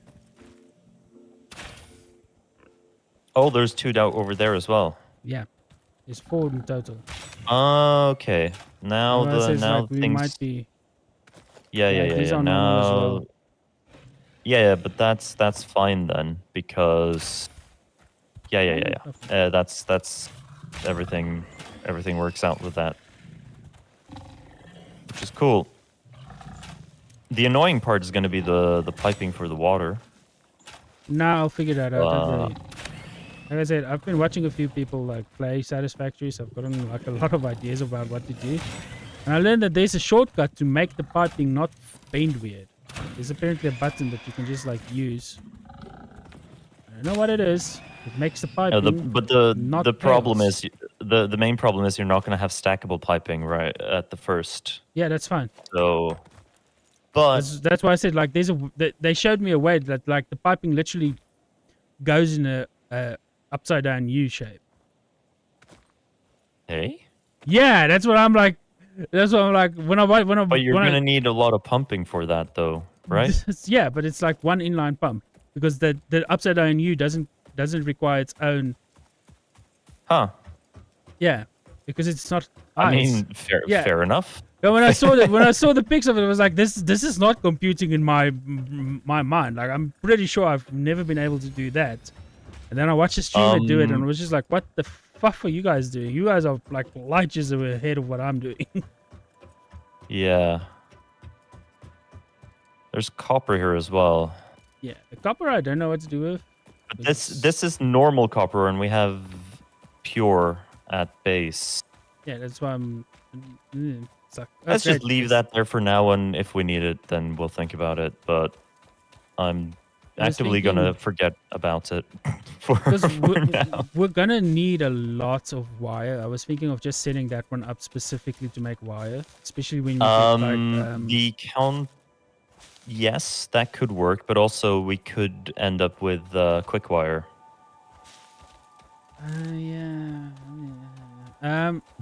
Oh, there's 2 down over there as well. Yeah, there's 4 in total. Okay, now we might be. Yeah. Now, as well. yeah, but that's fine then because that's everything works out with that, which is cool. The annoying part is going to be the piping for the water. Nah, I'll figure that out. Don't worry. Like I said, I've been watching a few people like play Satisfactory, so I've gotten like a lot of ideas about what to do. And I learned that there's a shortcut to make the piping not bend weird. There's apparently a button that you can just like use. I don't know what it is. It makes the piping. The problem is the main problem is you're not going to have stackable piping right at the first. Yeah, that's fine. So But that's why I said like they showed me a way that like the piping literally goes in a upside down U shape. Hey? Yeah, that's what I'm like. That's what I'm like when I. But you're gonna need a lot of pumping for that, though, right? Yeah, but it's like one inline pump because the upside down U doesn't require its own. Huh. Yeah, because it's not I ice. mean, fair enough. But when I saw the pics of it, it was like this is not computing in my mind. Like I'm pretty sure I've never been able to do that. And then I watched a streamer do it, and I was just like, "What the fuck are you guys doing? You guys are like light years ahead of what I'm doing." Yeah. There's copper here as well. Yeah, the copper I don't know what to do with. But this is normal copper, and we have pure at base. Yeah, that's why I'm. It's like, Let's just leave that there for now, and if we need it, then we'll think about it. But I'm actively gonna forget about it for now. We're gonna need a lot of wire. I was thinking of just setting that one up specifically to make wire, especially when you get like the count. Yes, that could work, but also we could end up with quick wire. Yeah.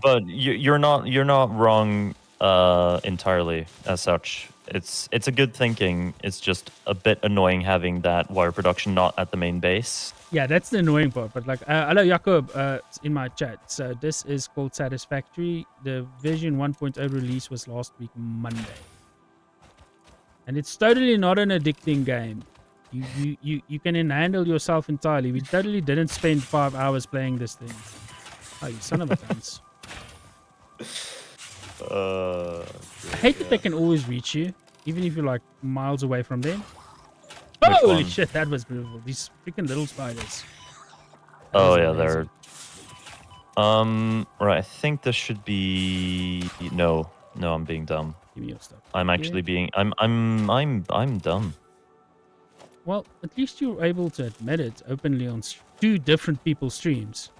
But you're not wrong entirely as such. It's a good thinking. It's just a bit annoying having that wire production not at the main base. Yeah, that's the annoying part. But like, hello Jakob, in my chat. So this is called Satisfactory. The version 1.0 release was last week Monday, and it's totally not an addicting game. You can handle yourself entirely. We totally didn't spend 5 hours playing this thing. Oh, you son of a guns. I hate that they can always reach you, even if you're like miles away from them. Holy shit, that was beautiful. These freaking little spiders. Oh yeah, they're. Right. I think this should be no. I'm being dumb. Give me your stuff. I'm actually being. I'm dumb. Well, at least you're able to admit it openly on 2 different people's streams.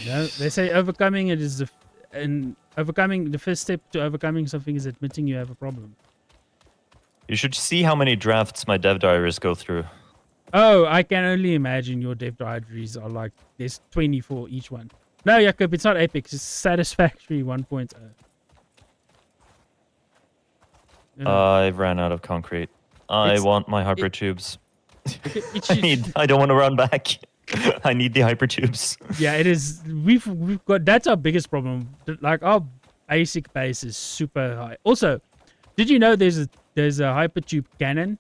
You know, they say overcoming it is the first step to overcoming something is admitting you have a problem. You should see how many drafts my dev diaries go through. Oh, I can only imagine your dev diaries are like there's 24 each one. No, Jakob, it's not Apex. It's Satisfactory 1.0. I ran out of concrete. I want my hypertubes. I don't want to run back. I need the hypertubes. Yeah, it is. We've got that's our biggest problem. Like our basic base is super high. Also, did you know there's a hypertube cannon?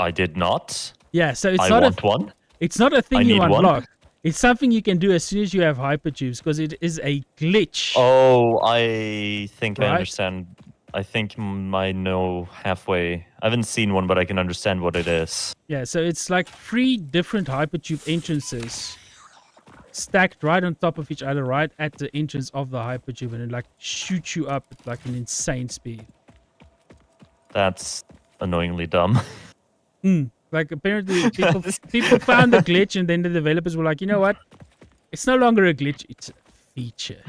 I did not. Yeah, so it's I not want one. It's not a thing I you need one. unlock. It's something you can do as soon as you have hypertubes because it is a glitch. Oh, I think I Right? understand. I think I know halfway. I haven't seen one, but I can understand what it is. Yeah, so it's like 3 different hypertube entrances stacked right on top of each other, right at the entrance of the hypertube, and it like shoots you up at like an insane speed. That's annoyingly dumb. Like apparently people found the glitch, and then the developers were like, you know what? It's no longer a glitch; it's a feature.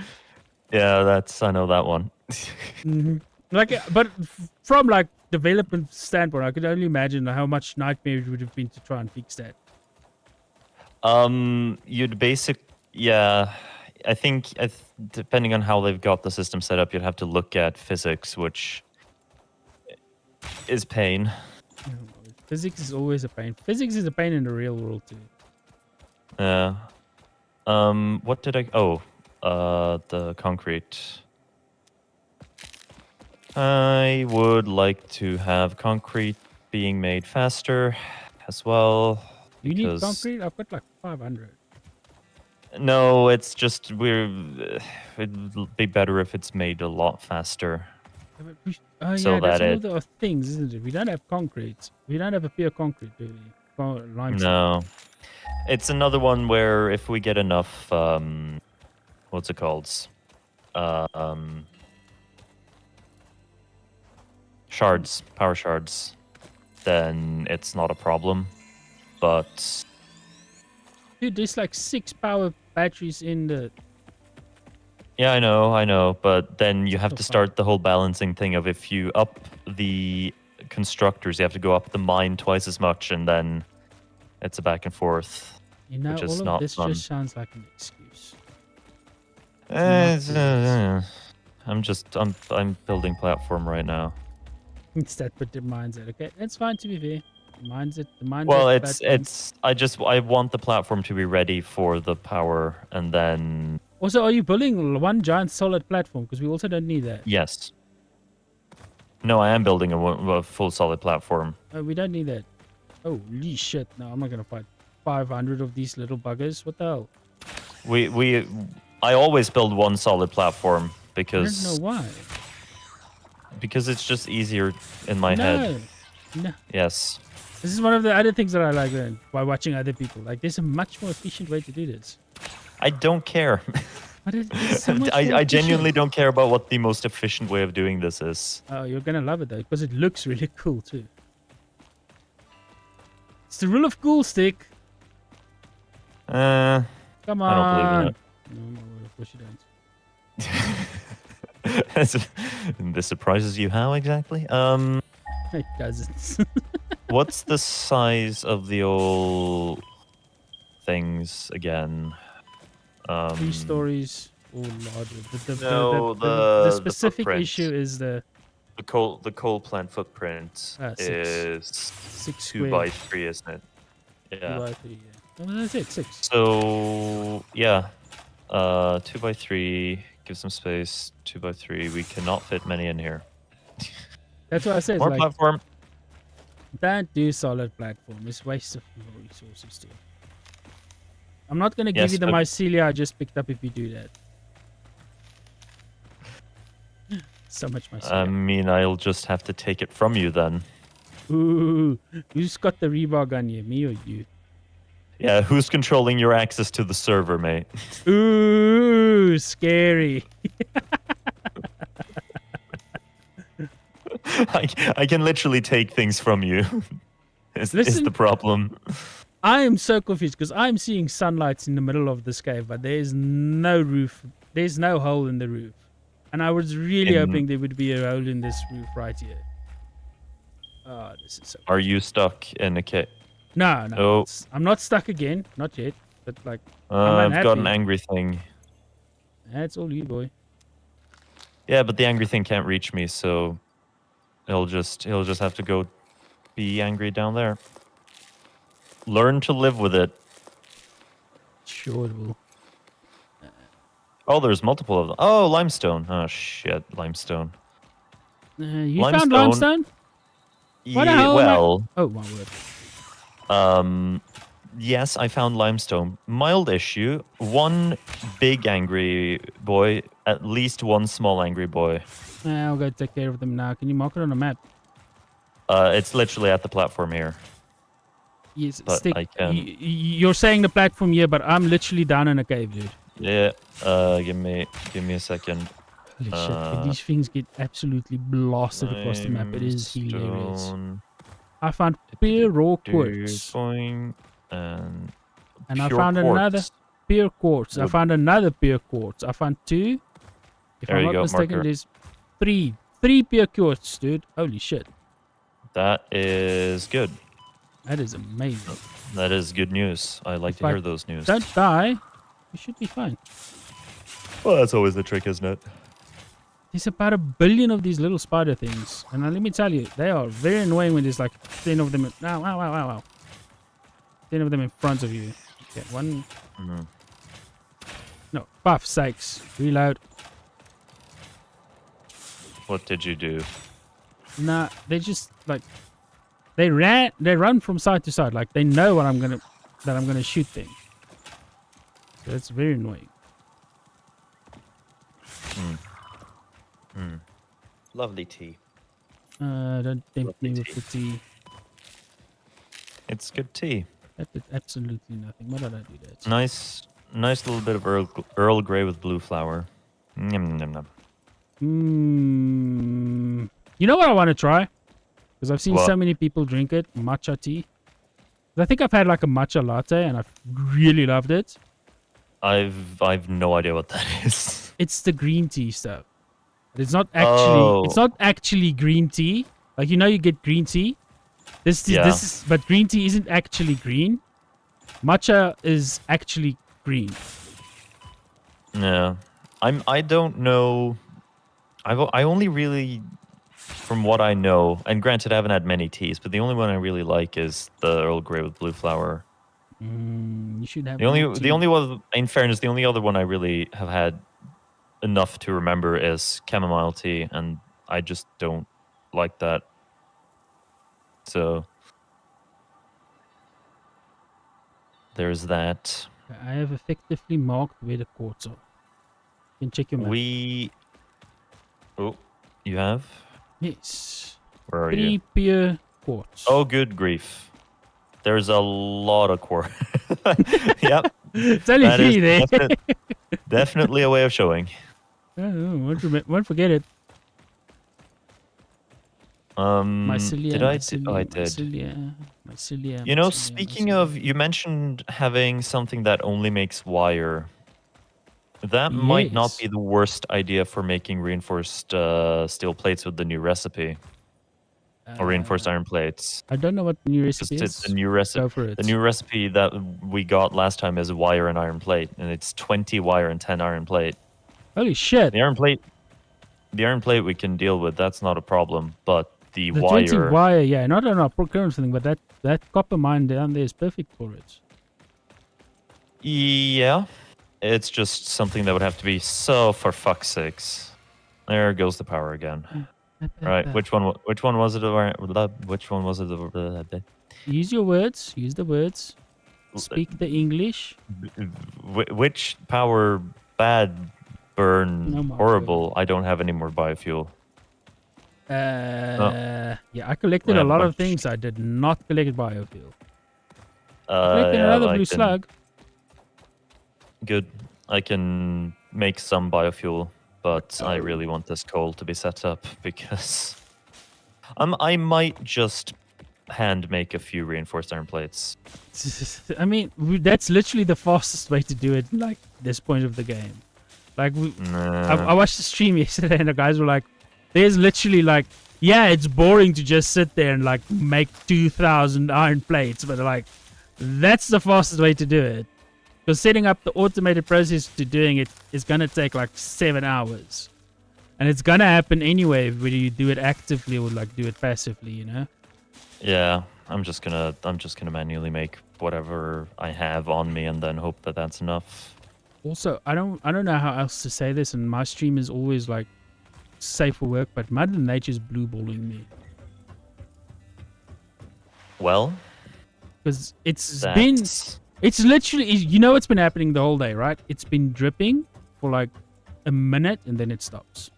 Yeah, I know that one. Like, but from like development standpoint, I could only imagine how much nightmare it would have been to try and fix that. Yeah, I think depending on how they've got the system set up, you'd have to look at physics, which is pain. Physics is always a pain. Physics is a pain in the real world too. Yeah. What did I? Oh, the concrete. I would like to have concrete being made faster as well. You need concrete? I've got like 500. No, it's just it'd be better if it's made a lot faster. Oh so yeah, that that's one of the things, isn't it? We don't have concrete. We don't have a pure concrete, do we? Limestone. No. It's another one where if we get enough, what's it called? Shards, power shards, then it's not a problem. But dude, there's like 6 power batteries in the Yeah, I know, but then you have to start the whole balancing thing of if you up the constructors, you have to go up the mine twice as much, and then it's a back and forth, You know, which all is of not this fun. just sounds like an excuse. I'm building platform right now. Instead, put the mines at. Okay, that's fine to be fair. The mines Well, at I want the platform to be ready for the power, and then Also, are you building one giant solid platform? Because we also don't need that. yes. No, I am building a full solid platform. We don't need that. Holy shit! No, I'm not gonna fight 500 of these little buggers. What the hell? I always build one solid platform because I don't know why. Because it's just easier in my head. No. Yes. This is one of the other things that I like by watching other people. Like, there's a much more efficient way to do this. I don't care. But it's so much more I genuinely efficient. don't care about what the most efficient way of doing this is. Oh, you're gonna love it though, because it looks really cool too. It's the rule of cool stick. Come on. I don't believe in it. No, of course you don't. This surprises you how exactly? It doesn't. What's the size of the old things again? 3 stories or larger. The specific footprint. issue is the coal plant footprint 6. is 6 2 by 3, isn't it? 2 Yeah. by 3, yeah. Well, that's it, 6. So yeah, 2 by 3. Give some space. 2 by 3. We cannot fit many in here. That's what I said. More Like, platform. don't do solid platform. It's waste of your resources too. I'm not gonna give Yes, you the but- mycelia I just picked up if you do that. So much mycelia. I mean, I'll just have to take it from you then. Ooh, who's got the rebar gun here, me or you? Yeah, who's controlling your access to the server, mate? Ooh, scary. I can literally take things from you. is the problem. I am so confused because I'm seeing sunlights in the middle of this cave, but there's no roof. There's no hole in the roof. And I was really hoping there would be a hole in this roof right here. Oh, this is so... Are you stuck in a cave? No. Oh. I'm not stuck again. Not yet. But, like, I've got an angry thing. That's all you, boy. Yeah, but the angry thing can't reach me, so he'll just have to go be angry down there. Learn to live with it. Sure it will. Oh, there's multiple of them. Oh, limestone. Oh, shit. Limestone. You found limestone? What the Yeah, hell? well... Oh, my word. Yes, I found limestone. Mild issue. One big angry boy. At least one small angry boy. I'll go take care of them now. Can you mark it on a map? It's literally at the platform here. Yes, But Stick. I can... You're saying the platform here, but I'm literally down in a cave, dude. Yeah, give me a second. Holy shit, these things get absolutely blasted across the map. It is hilarious. Limestone. I found pure raw quartz. And I pure found quartz. another pure quartz. I Wood. found another pure quartz. I found 2. If There I'm you not go, mistaken, marker. there's 3. 3 pure quartz, dude. Holy shit. That is good. That is amazing. That is good news. I like to hear those news. Don't die. You should be fine. Well, that's always the trick, isn't it? There's about 1 billion of these little spider things. And let me tell you, they are very annoying when there's like 10 of them. Wow. 10 of them in front of you. Okay, one. No, puff sakes. Reload. What did you do? Nah, they just like they run from side to side. Like they know what I'm gonna shoot them. So it's very annoying. Lovely tea. Don't tempt me with the tea. It's good tea. That did absolutely nothing. Why did I do that? Nice little bit of Earl Grey with blue flower. Yum, yum, yum. You know what I want to try? Because I've seen What? so many people drink it. Matcha tea. I think I've had like a matcha latte and I've really loved it. I've no idea what that is. it's the green tea stuff. It's not actually it's Oh. not actually green tea. Like you get green tea. This is but green tea isn't actually green. Matcha is actually green. Yeah. I don't know. I only really, from what I know, and granted I haven't had many teas, but the only one I really like is the Earl Grey with blue flower. You should have The only one, in fairness, the only other one I really have had enough to remember is chamomile tea, and I just don't like that. So there's that. I have effectively marked where the quartz are. You can check your map. Oh, you have? Yes. Where are 3 you? pure quartz. Oh, good grief. There's a lot of quartz. Yep. It's only That 3 is there. definitely a way of showing. Won't forget it. Mycelia, did I? I did. Mycelia. You know, speaking of, you mentioned having something that only makes wire. That might not Yes. be the worst idea for making reinforced steel plates with the new recipe. Or reinforced iron plates. I don't know what the new recipe is. The new recipe. Go for it. The new recipe that we got last time is wire and iron plate, and it's 20 wire and 10 iron plate. Holy shit! The iron plate we can deal with. That's not a problem. But the wire. 20 wire, yeah, not on our procurement thing, but that copper mine down there is perfect for it. Yeah, it's just something that would have to be so for fuck's sakes. There goes the power again. Right, which one was it? Which one was it? Use your words. Use the words. Speak the English. Which power? Bad, burn, horrible. I don't have any more biofuel. Yeah, I collected a lot of things. I did not collect biofuel. Collected Yeah, another blue slug. Good. I can make some biofuel, but I really want this coal to be set up because I might just hand make a few reinforced iron plates. I mean, that's literally the fastest way to do it. Like this point of the game, like I watched the stream yesterday, and the guys were like, "There's literally like, yeah, it's boring to just sit there and like make 2,000 iron plates, but like, that's the fastest way to do it." Because setting up the automated process to doing it is gonna take like 7 hours, and it's gonna happen anyway whether you do it actively or like do it passively, you know. Yeah, I'm just gonna manually make whatever I have on me and then hope that that's enough. Also, I don't know how else to say this, and my stream is always like safe for work, but Mother Nature's blue balling me. Well, because it's literally, you know, it's been happening the whole day, right? It's been dripping for like a minute and then it stops.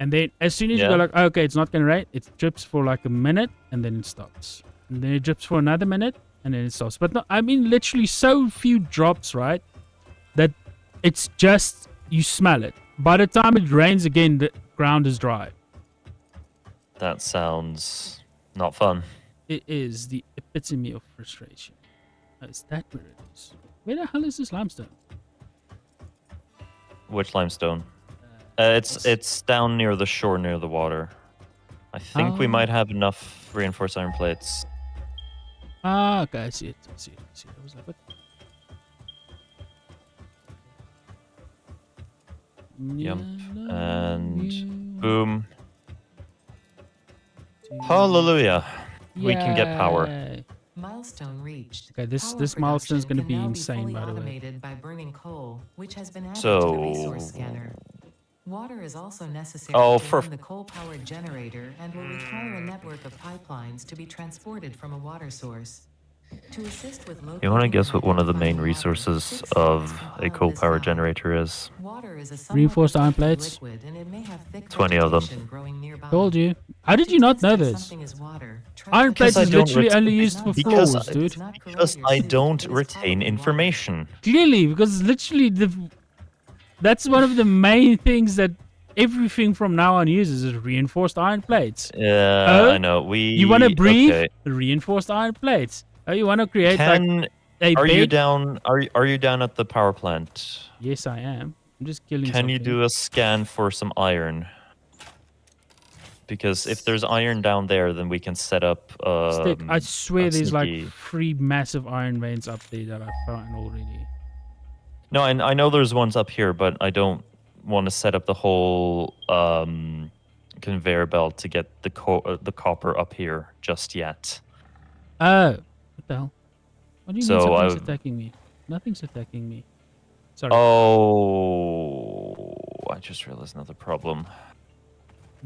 And then as soon as you go like, oh, okay, it's not gonna rain, it drips for like a minute and then it stops. And then it drips for another minute and then it stops. But no, I mean literally so few drops, right? That it's just, you smell it. By the time it rains again, the ground is dry. That sounds not fun. It is the epitome of frustration. Oh, is that where it is? Where the hell is this limestone? Which limestone? It's down near the shore, near the water. I think we might have enough reinforced iron plates. Ah, okay, I see it. I was like, what? Yep. And boom. Hallelujah. We can get power. Milestone reached. Okay, this milestone is going to be insane, by the way. By bringing coal, which has been added So, to the resource scanner. Water is also necessary to run the coal-powered generator and will require a network of pipelines to be transported from a water source. To assist with You want to guess what one of the main resources of a coal-powered generator is? Reinforced iron plates. 20 of them. Told you. How did you not know this? Iron plates is literally only used for floors, dude. Because I don't retain information. Clearly, because literally that's one of the main things that everything from now on uses is reinforced iron plates. Yeah, I know. You want to breathe? Reinforced iron plates. Oh, you want to create Are you down? Are you down at the power plant? Yes, I am. I'm just killing Can you something. do a scan for some iron? Because if there's iron down there, then we can set up Stick, I swear a there's like sneaky... 3 massive iron veins up there that I found already. No, I know there's ones up here, but I don't want to set up the whole conveyor belt to get the copper up here just yet. Oh, what the hell? What do you mean So something's attacking me? Nothing's attacking me. Sorry. Oh, I just realized another problem.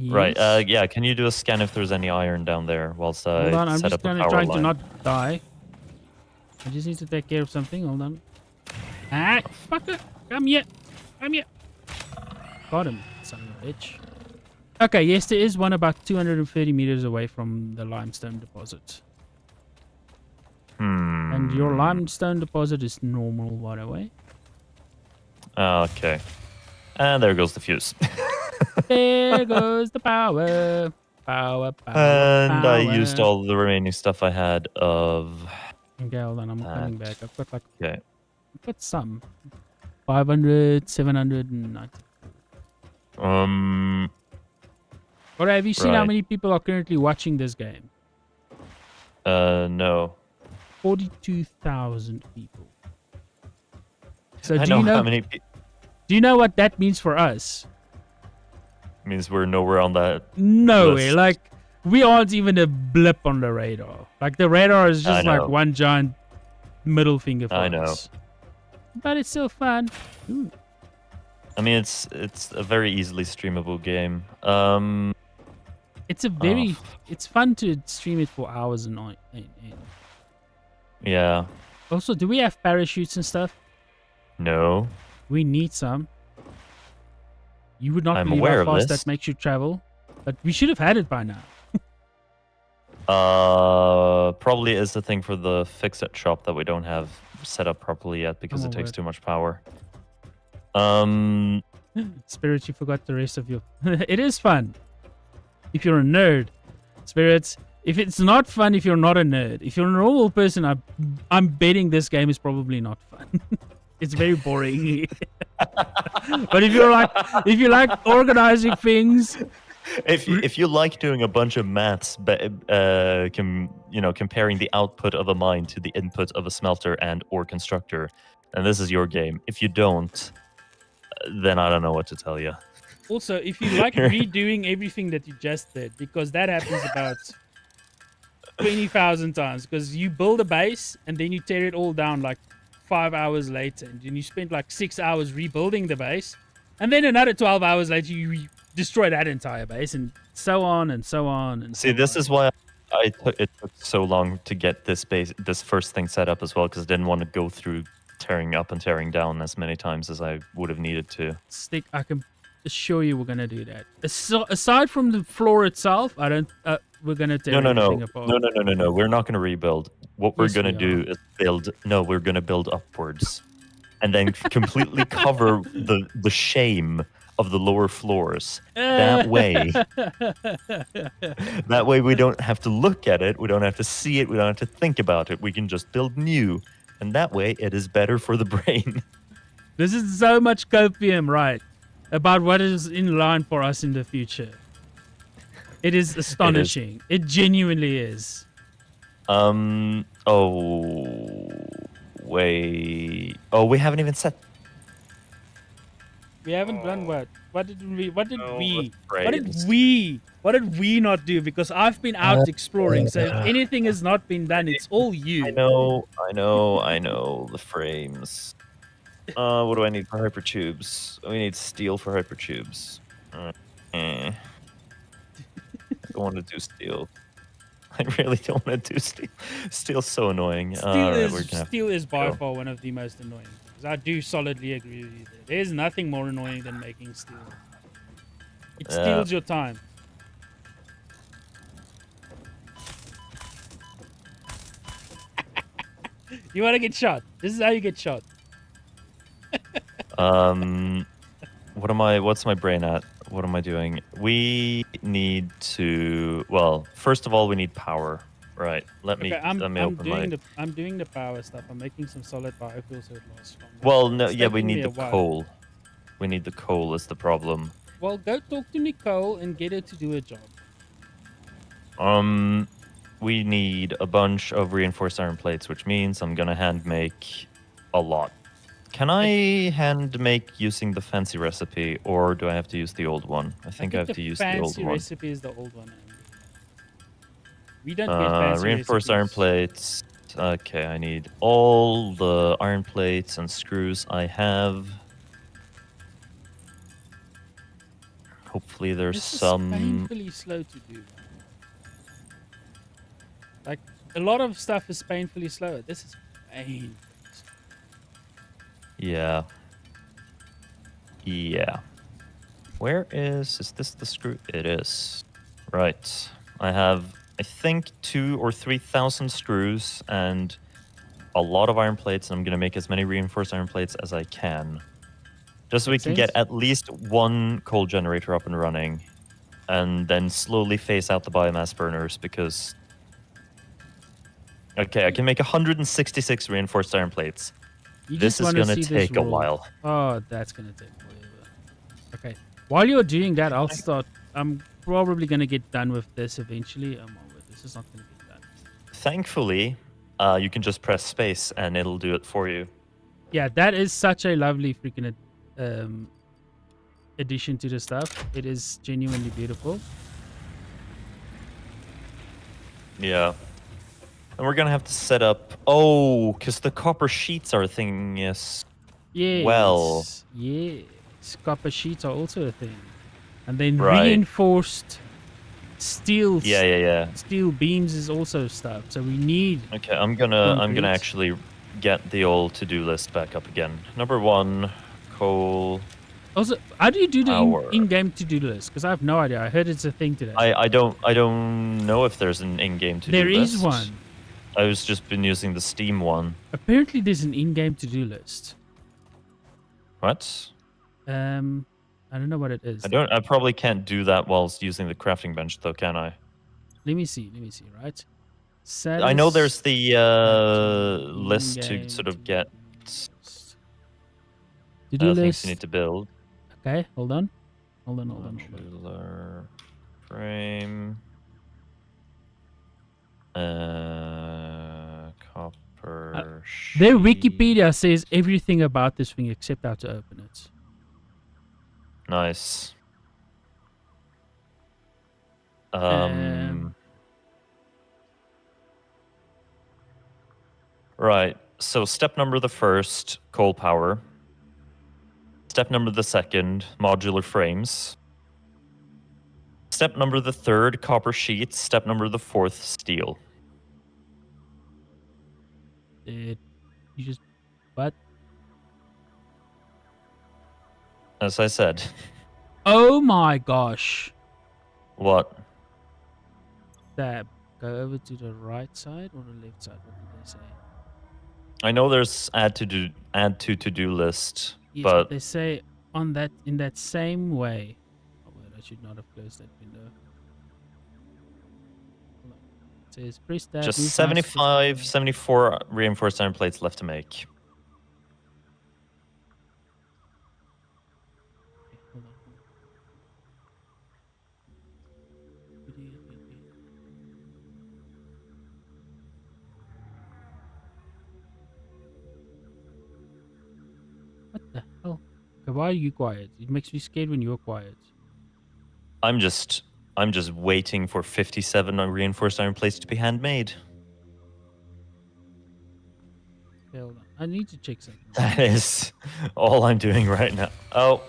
Yes. Right, yeah, can you do a scan if there's any iron down there whilst I Hold on, I'm set just up a gonna power try line? to not die. I just need to take care of something. Hold on. Ah, fucker! Come here! Come here! Got him, son of a bitch. Okay, yes, there is one about 230 meters away from the limestone deposit. And your limestone deposit is normal, by the way. Okay. And there goes the fuse. There goes the power. Power, And I power. used all the remaining stuff I had of... Okay, hold on, I'm coming back. I've got like... Okay. I've got some. 500, 790. Or have you seen how many people are currently watching this game? No. 42,000 people. So I do know you know how many Do you know what that means for us? means we're nowhere on that No list. way. Like, we aren't even a blip on the radar. Like, the radar is just like one giant middle finger for us. But it's still fun. Ooh. I mean, it's a very easily streamable game. It's a very... It's fun to stream it for hours and on. Yeah. Also, do we have parachutes and stuff? No. We need some. You would not I'm believe aware how of fast this. that makes you travel. But we should have had it by now. Probably is the thing for the fix-it shop that we don't have set up properly yet because it takes too much power. Spirit, you forgot the rest of your... It is fun. If you're a nerd. Spirits, if it's not fun if you're not a nerd. If you're a normal person, I'm betting this game is probably not fun. It's very boring. But if you like organizing things... If you like doing a bunch of maths, comparing the output of a mine to the input of a smelter and or constructor, and this is your game. If you don't, then I don't know what to tell you. Also, if you like redoing everything that you just did, because that happens about 20,000 times, because you build a base and then you tear it all down like 5 hours later, and then you spend like 6 hours rebuilding the base, and then another 12 hours later you destroy that entire base, and so on and so on. And see, this is why it took so long to get this first thing set up as well, because I didn't want to go through tearing up and tearing down as many times as I would have needed to. Stick, I can assure you we're gonna do that. Aside from the floor itself, I don't. We're gonna tear everything apart. No. We're not gonna rebuild. What we're gonna do is build. No, we're gonna build upwards, and then completely cover the shame of the lower floors. That way we don't have to look at it. We don't have to see it. We don't have to think about it. We can just build new, and that way it is better for the brain. This is so much copium, right? About what is in line for us in the future. It is astonishing. It genuinely is. Oh, wait. Oh, we haven't even set. We haven't done what? What did we not do? Because I've been out exploring, so if anything has not been done, it's all you. I know. The frames. What do I need for hypertubes? We need steel for hypertubes. I don't want to do steel. I really don't want to do steel. Steel's so annoying. Steel is by far one of the most annoying. I do solidly agree with you there. There's nothing more annoying than making steel. It steals your time. You want to get shot. This is how you get shot. What's my brain at? What am I doing? We need to, well, first of all, we need power. Right. Let me open my... I'm doing the power stuff. I'm making some solid biofuel so it lasts longer. Well, no, yeah, we need the coal. We need the coal is the problem. Well, go talk to Nicole and get her to do a job. We need a bunch of reinforced iron plates, which means I'm gonna hand make a lot. Can I hand make using the fancy recipe, or do I have to use the old one? I think I have to use the old fancy one. recipe is the old one. We don't get fancy reinforced recipes. iron plates. Okay, I need all the iron plates and screws I have. Hopefully there's This some... is painfully slow to do. Like, a lot of stuff is painfully slow. This is painful. Yeah. Yeah. Where is this the screw? It is. Right. I have, I think, 2,000 or 3,000 screws and a lot of iron plates, and I'm going to make as many reinforced iron plates as I can. Just so we can get at least one coal generator up and running, and then slowly phase out the biomass burners, because... Okay, I can make 166 reinforced iron plates. This is going to take a while. Oh, that's going to take forever. Okay. While you're doing that, I'll start... I'm probably going to get done with this eventually. This is not going to be done. Thankfully, you can just press space and it'll do it for you. Yeah, that is such a lovely freaking addition to the stuff. It is genuinely beautiful. Yeah. And we're going to have to set up... Oh, because the copper sheets are a thing, yes. Yes. Well. Yes. Copper sheets are also a thing. And then reinforced steel... Yeah. Steel beams is also stuff. So we need... Okay, I'm gonna actually get the old to-do list back up again. Number 1, coal... Also, how do you do the in-game to-do list? Because I have no idea. I heard it's a thing today. I don't know if there's an in-game to-do list. There is one. I was just been using the Steam one. Apparently, there's an in-game to-do list. What? I don't know what it is. I probably can't do that whilst using the crafting bench, though, can I? Let me see. Right. I know there's the list to sort of get to-do list. Things you need to build. Okay, hold on. Modular frame. Copper sheet. Their Wikipedia says everything about this thing except how to open it. Nice. Right. So step number the first, coal power. Step number the second, modular frames. Step number the third, copper sheets. Step number the fourth, steel. You just... What? As I said. Oh my gosh. What? Tab. Go over to the right side or the left side? What did they say? I know there's add to to-do list, yes, but they say on that in that same way. Oh wait, I should not have closed that window. It says press tab. Just 74 reinforced iron plates left to make. What the hell? Okay, why are you quiet? It makes me scared when you're quiet. I'm just waiting for 57 reinforced iron plates to be handmade. Okay, hold on. I need to check something. That is all I'm doing right now. Oh.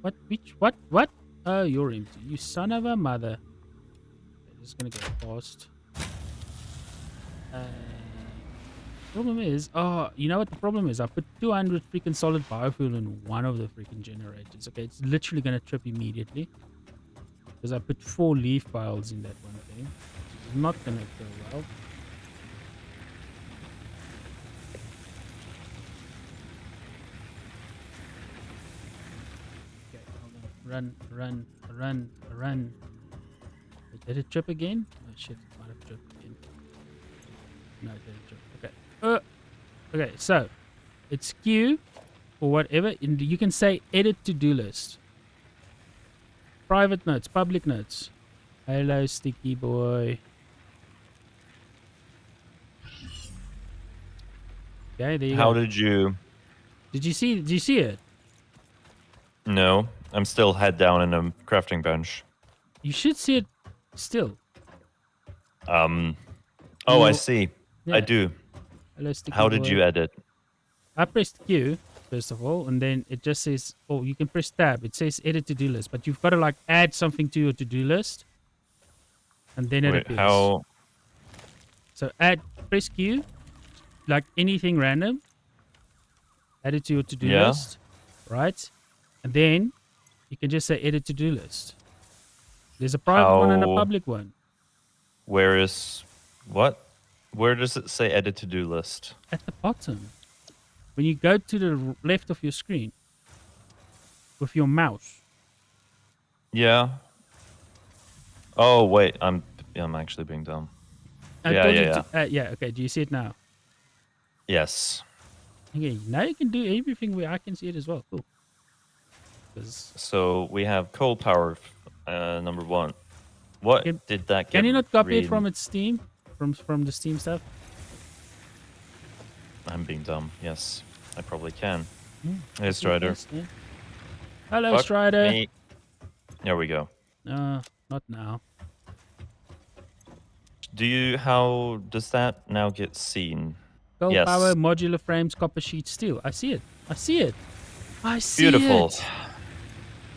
What? Which? What? Oh, you're empty. You son of a mother. Okay, this is gonna go fast. Problem is, you know what the problem is? I put 200 freaking solid biofuel in one of the freaking generators. Okay, it's literally gonna trip immediately because I put 4 leaf piles in that one thing, which is not gonna go well. Okay, hold on. Run. Wait, did it trip again? Oh shit, it might have tripped again. No, it didn't trip. Okay. Okay, so it's Q or whatever, and you can say edit to-do list. Private notes, public notes. Hello, sticky boy. Okay, there you How go. did you... Did you see it? No, I'm still head down in a crafting bench. You should see it still. Oh, You'll- I see. yeah. I do. Hello, sticky How boy. did you edit? I pressed Q, first of all, and then it just says, oh, you can press tab. It says edit to-do list, but you've got to like add something to your to-do list. And then it Wait, appears. how... So press Q, like anything random. Add it to your to-do Yeah. list, right? And then you can just say edit to-do list. There's a private one and a How- public one. Where is... What? Where does it say edit to-do list? At the bottom. When you go to the left of your screen with your mouse. Yeah. Oh, wait. I'm actually being dumb. Yeah. Yeah, okay. Do you see it now? Yes. Okay, now you can do everything where I can see it as well. Cool. 'Cause So we have coal power, number 1. What did that get? can you not copy it read- from its Steam? From the Steam stuff? I'm being dumb. Yes, I probably can. Hmm, Hey, Strider. yes, yeah. Hello, Fuck Strider. me. There we go. Not now. How does that now get seen? Gold Yes. power, modular frames, copper sheet steel. I see it. I see it. I see Beautiful. it.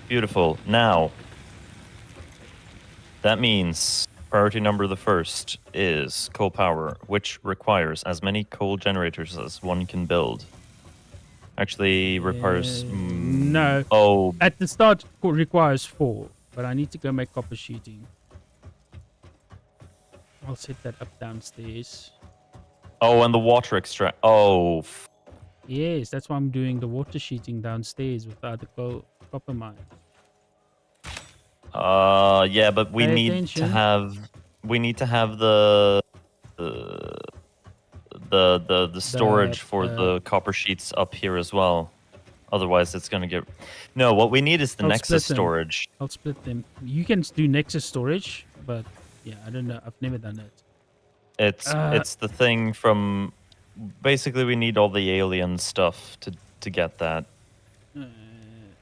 Beautiful. Now, that means priority number the first is coal power, which requires as many coal generators as one can build. Actually requires... No. Oh, At the start, it requires 4, but I need to go make copper sheeting. I'll set that up downstairs. oh, and the water extract... Oh, Yes, that's why I'm doing the water sheeting downstairs without the copper mine. yeah, but we Pay need attention. to have... We need to have the storage for the copper sheets up here as well. Otherwise, it's going to get... No, what we need is the I'll Nexus split them. storage. I'll split them. You can do Nexus storage, but yeah, I don't know. I've never done it. It's the thing from... Basically, we need all the alien stuff to get that.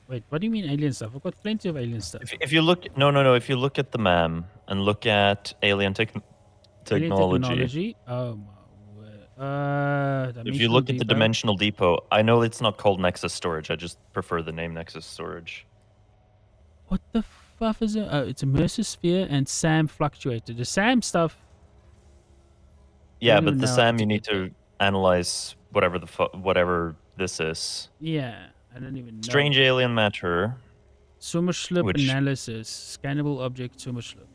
Wait, what do you mean alien stuff? I've got plenty of alien stuff. If you look... No. If you look at the MAM and look at alien technology... Alien technology? Oh my word. If you look at the Depot. Dimensional Depot, I know it's not called Nexus Storage. I just prefer the name Nexus Storage. What the fuck is it? Oh, it's immersive sphere and SAM fluctuator. The SAM stuff. Yeah, don't but even the know how SAM to you need to analyze whatever this is. Yeah, I don't even know. Strange alien matter. Summerslip Which- analysis, scannable object Summerslip,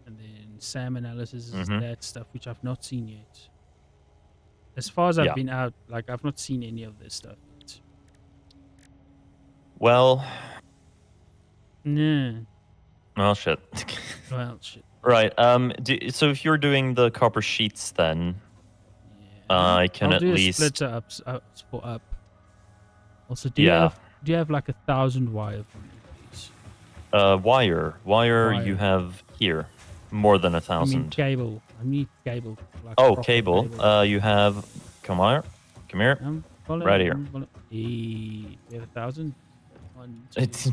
and then SAM analysis is Mhm. that stuff which I've not seen yet. As far as I've Yeah. been out, like I've not seen any of this stuff yet. Well, No. well, shit. Well, shit. Right. So if you're doing the copper sheets, then I can I'll at do least. a splitter up. Also, do Yeah. you have like 1,000 wire for me, please? Wire. You have here more than I mean 1,000. cable. I need cable. Like Oh, proper cable. You have. Come here. Follow- Right here. follow- we have 1,000. 1, 2, It's- 3,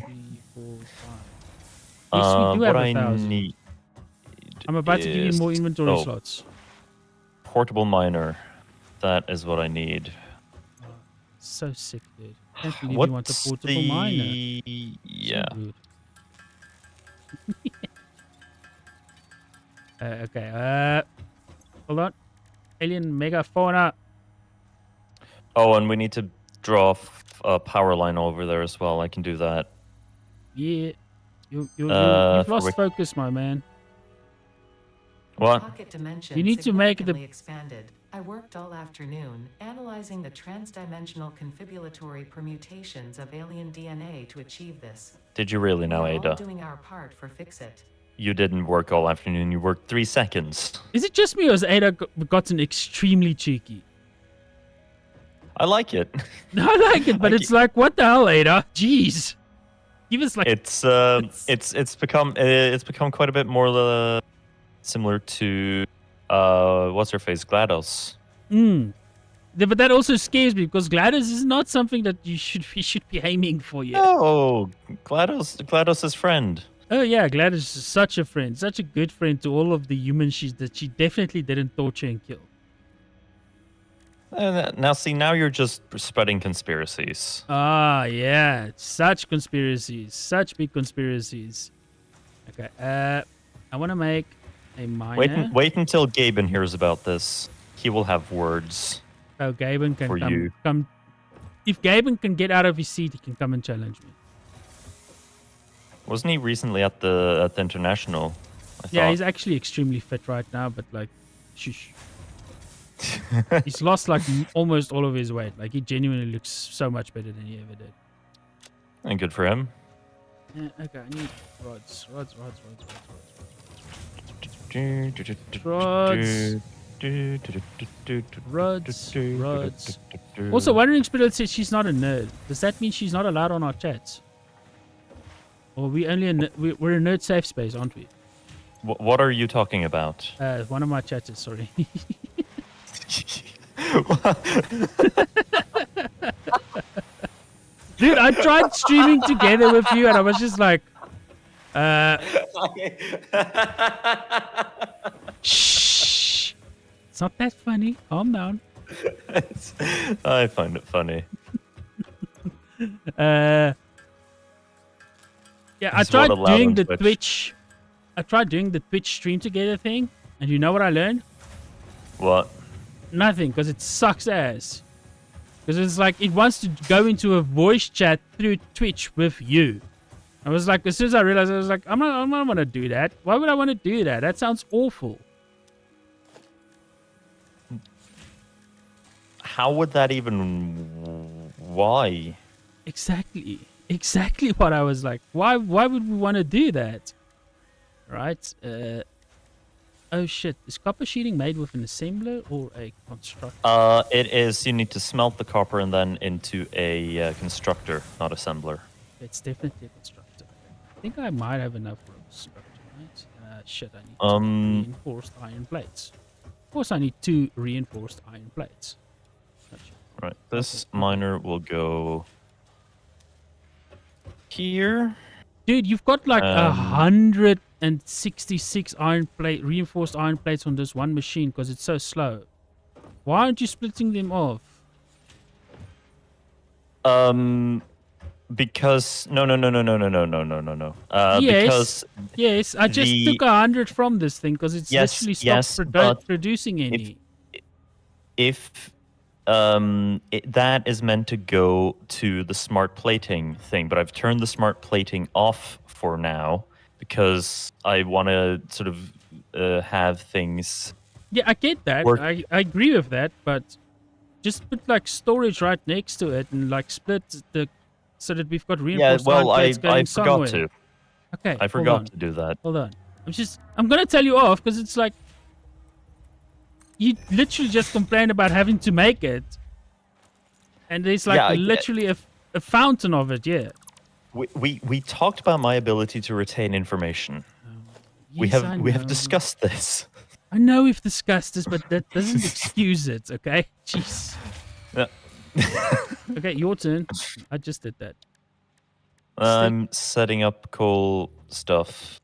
4, 5. Yes, we do have what I 1,000. need. I'm about to give you is- more inventory oh, slots. Portable miner. That is what I need. So sick, dude. Can't believe What's you want a portable miner. Yeah. So rude. Okay. Hold on. Alien megafauna. Oh, and we need to draw a power line over there as well. I can do that. Yeah. You've for lost which- focus, my man. What? Pocket dimension You need to make the- significantly expanded. I worked all afternoon analyzing the transdimensional confibulatory permutations of alien DNA to achieve this. Did you really now, We're all Ada? doing our part for Fix-It. You didn't work all afternoon. You worked 3 seconds. Is it just me or has Ada gotten extremely cheeky? I like it. I like it, but it's like, what the hell, Ada? Jeez. Give us like it's become quite a bit more similar to what's her face, GLaDOS. But that also scares me because GLaDOS is not something that we should be aiming for yet. No, GLaDOS's friend. Oh yeah, GLaDOS is such a friend, such a good friend to all of the humans that she definitely didn't torture and kill. Now see, now you're just spreading conspiracies. Ah, yeah, such conspiracies, such big conspiracies. Okay, I want to make a miner. Wait until Gaben hears about this. He will have words. Oh, Gaben can for come. You. Come. If Gaben can get out of his seat, he can come and challenge me. Wasn't he recently at the international? Yeah, he's actually extremely fit right now, but like, shush. He's lost like almost all of his weight. Like he genuinely looks so much better than he ever did. And good for him. Yeah, okay, I need rods. Rods. Also, Wandering Spirit says she's not a nerd. Does that mean she's not allowed on our chats? Or we only we're a nerd safe space, aren't we? What are you talking about? One of my chatters, sorry. Dude, I tried streaming together with you and I was just like, shh. It's not that funny. Calm down. I find it funny. Yeah, I tried doing the Twitch. I tried doing the Twitch stream together thing, and you know what I learned? What? Nothing, because it sucks ass. Because it's like it wants to go into a voice chat through Twitch with you. I was like, as soon as I realized, I was like, I'm not want to do that. Why would I want to do that? That sounds awful. How would that even? Why? Exactly what I was like. Why would we want to do that? Right? Oh shit! Is copper sheeting made with an assembler or a constructor? It is. You need to smelt the copper and then into a constructor, not assembler. It's definitely a constructor. I think I might have enough for a constructor, right? Shit, I need reinforced iron plates. Of course, I need 2 reinforced iron plates. Right. This miner will go here. Dude, you've got like 166 reinforced iron plates on this one machine because it's so slow. Why aren't you splitting them off? Because no. Yes, I just took 100 from this thing because it's literally stopped producing any. If that is meant to go to the smart plating thing, but I've turned the smart plating off for now because I want to sort of have things. Yeah, I get that. I agree with that, but just put like storage right next to it and like split the so that we've got reinforced plates going somewhere. I forgot to. Okay, I forgot to do that. Hold on. I'm gonna tell you off because it's like. You literally just complain about having to make it. And there's like literally a fountain of it, yeah. We talked about my ability to retain information. Yes, we have discussed this. I know we've discussed this, but that doesn't excuse it, okay? Jeez. Yeah. Okay, your turn. I just did that. I'm setting up coal stuff.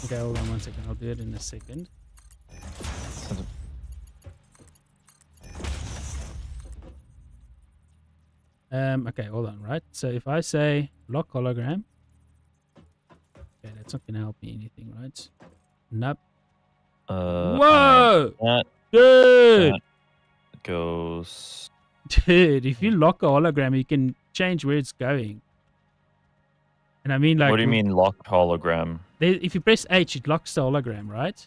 Okay, hold on 1 second. I'll do it in a second. Okay, hold on, right? So if I say lock hologram, okay, that's not gonna help me anything, right? Nope. Whoa! Dude! That goes... Dude, if you lock a hologram, you can change where it's going. And I mean like... What do you mean locked hologram? If you press H, it locks the hologram, right?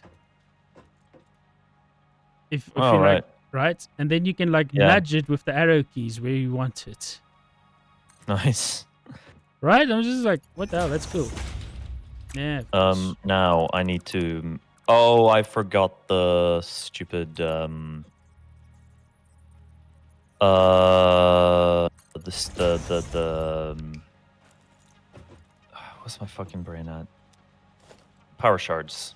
If you right. like, right? And then you can like nudge it with the arrow keys where you want it. Nice. Right? I'm just like, what the hell? That's cool. Yeah. Now I need to Oh, I forgot the stupid this the what's my fucking brain at? Power shards.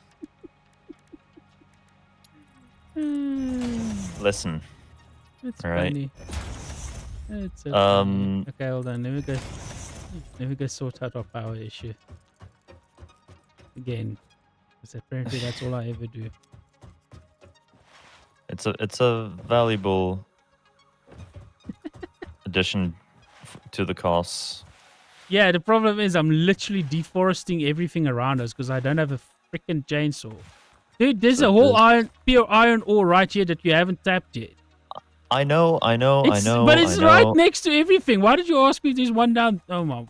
Listen. It's all right. funny. It's so funny. Okay, hold on. Let me go sort out our power issue again, because apparently that's all I ever do. It's a valuable addition to the costs. Yeah, the problem is I'm literally deforesting everything around us because I don't have a freaking chainsaw. Dude, there's a whole pure iron ore right here that you haven't tapped yet. I know. But it's right next to everything. Why did you ask me if there's one down? Oh my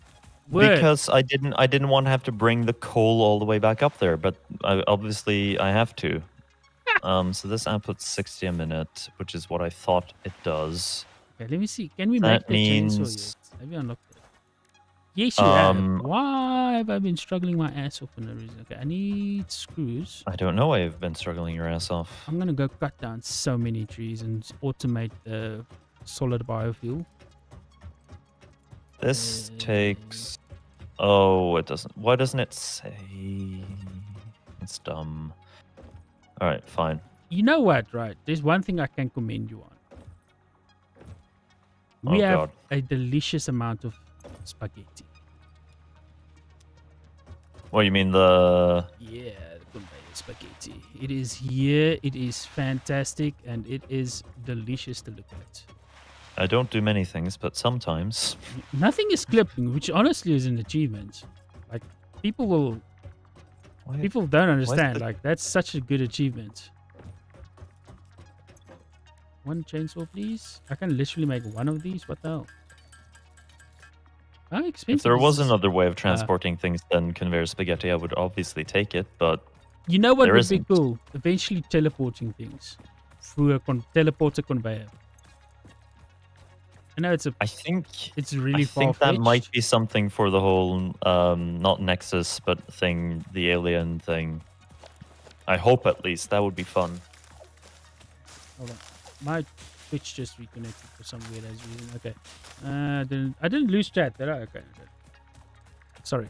word. Because I didn't want to have to bring the coal all the way back up there, but obviously I have to. So this outputs 60 a minute, which is what I thought it does. Okay, let me see. Can we make the chainsaw yet? Have you unlocked it? Yes, you have. Why have I been struggling my ass off for no reason? Okay, I need screws. I don't know why you've been struggling your ass off. I'm going to go cut down so many trees and automate the solid biofuel. This takes... Oh, it doesn't... Why doesn't it say... It's dumb. Alright, fine. You know what, right? There's one thing I can commend you on. We have a delicious amount of spaghetti. What, you mean the... Yeah, the conveyor spaghetti. It is here, it is fantastic, and it is delicious to look at. I don't do many things, but sometimes. Nothing is clipping, which honestly is an achievement. Like, people will... People don't understand. Like, that's such a good achievement. One chainsaw, please. I can literally make one of these. What the hell? How expensive if there is was this? another way of transporting things than conveyor spaghetti, I would obviously take it, but you know what there would isn't. be cool? Eventually teleporting things through a teleporter conveyor. I know it's I think it's really I think far-fetched. that might be something for the whole not Nexus but thing, the alien thing. I hope at least that would be fun. Hold on. My Twitch just reconnected for some weird ass reason. Okay. I didn't lose chat, did I? Okay. Sorry.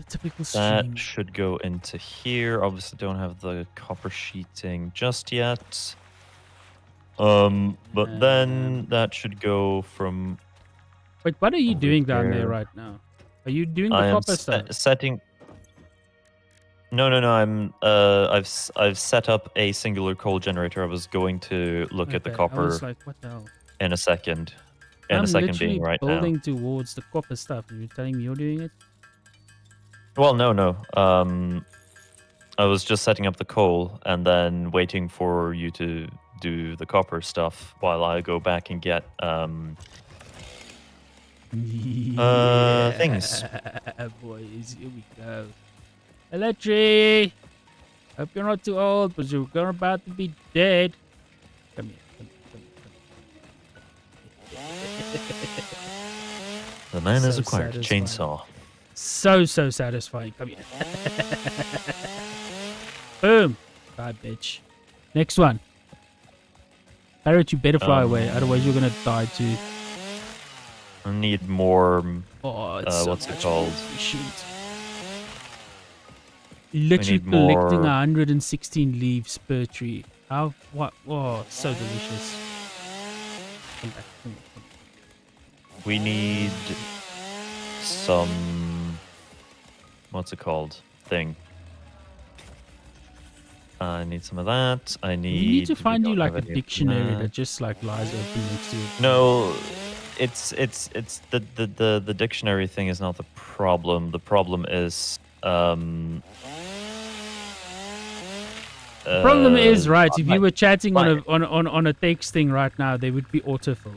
Typical that stream. should go into here. Obviously don't have the copper sheeting just yet. But then that should go from... Wait, what are you doing down there here. right now? Are you doing the I am copper stuff? setting... No. I'm I've set up a singular coal generator. I was going to look at the I copper was like, what the hell? in a second. I'm being literally right building now. towards the copper stuff, and you're telling me you're doing it? Well, no. I was just setting up the coal and then waiting for you to do the copper stuff while I go back and get things. Boys, here we go. Electric! Hope you're not too old, but you're about to be dead. Come here. The man has So acquired a satisfying. chainsaw. So satisfying. Come here. Boom. Bye, bitch. Next one. Parrot, you better fly away, otherwise you're gonna die too. I need more. Oh, it's what's so it much called? more efficient. Literally need collecting more- 116 leaves per tree. How? What? Oh, so delicious. Come back. We need some. What's it called? Thing. I need some of that. I need. You need to we find you don't like have a any of dictionary that. that just like lies open next to it. No, it's the dictionary thing is not the problem. The problem is The problem is, right, if you were chatting on a text thing right now, they would be autofill.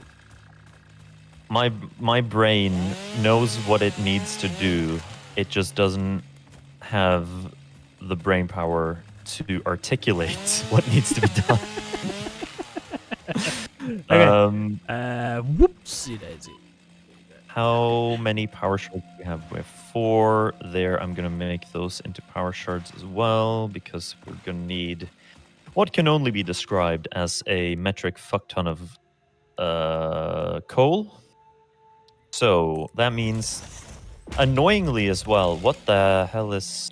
my brain knows what it needs to do. It just doesn't have the brain power to articulate what needs to be done. Okay. Whoopsie daisy. How many power shards do we have? We have 4 there. I'm going to make those into power shards as well, because we're going to need what can only be described as a metric fuck ton of coal. So that means, annoyingly as well, what the hell is...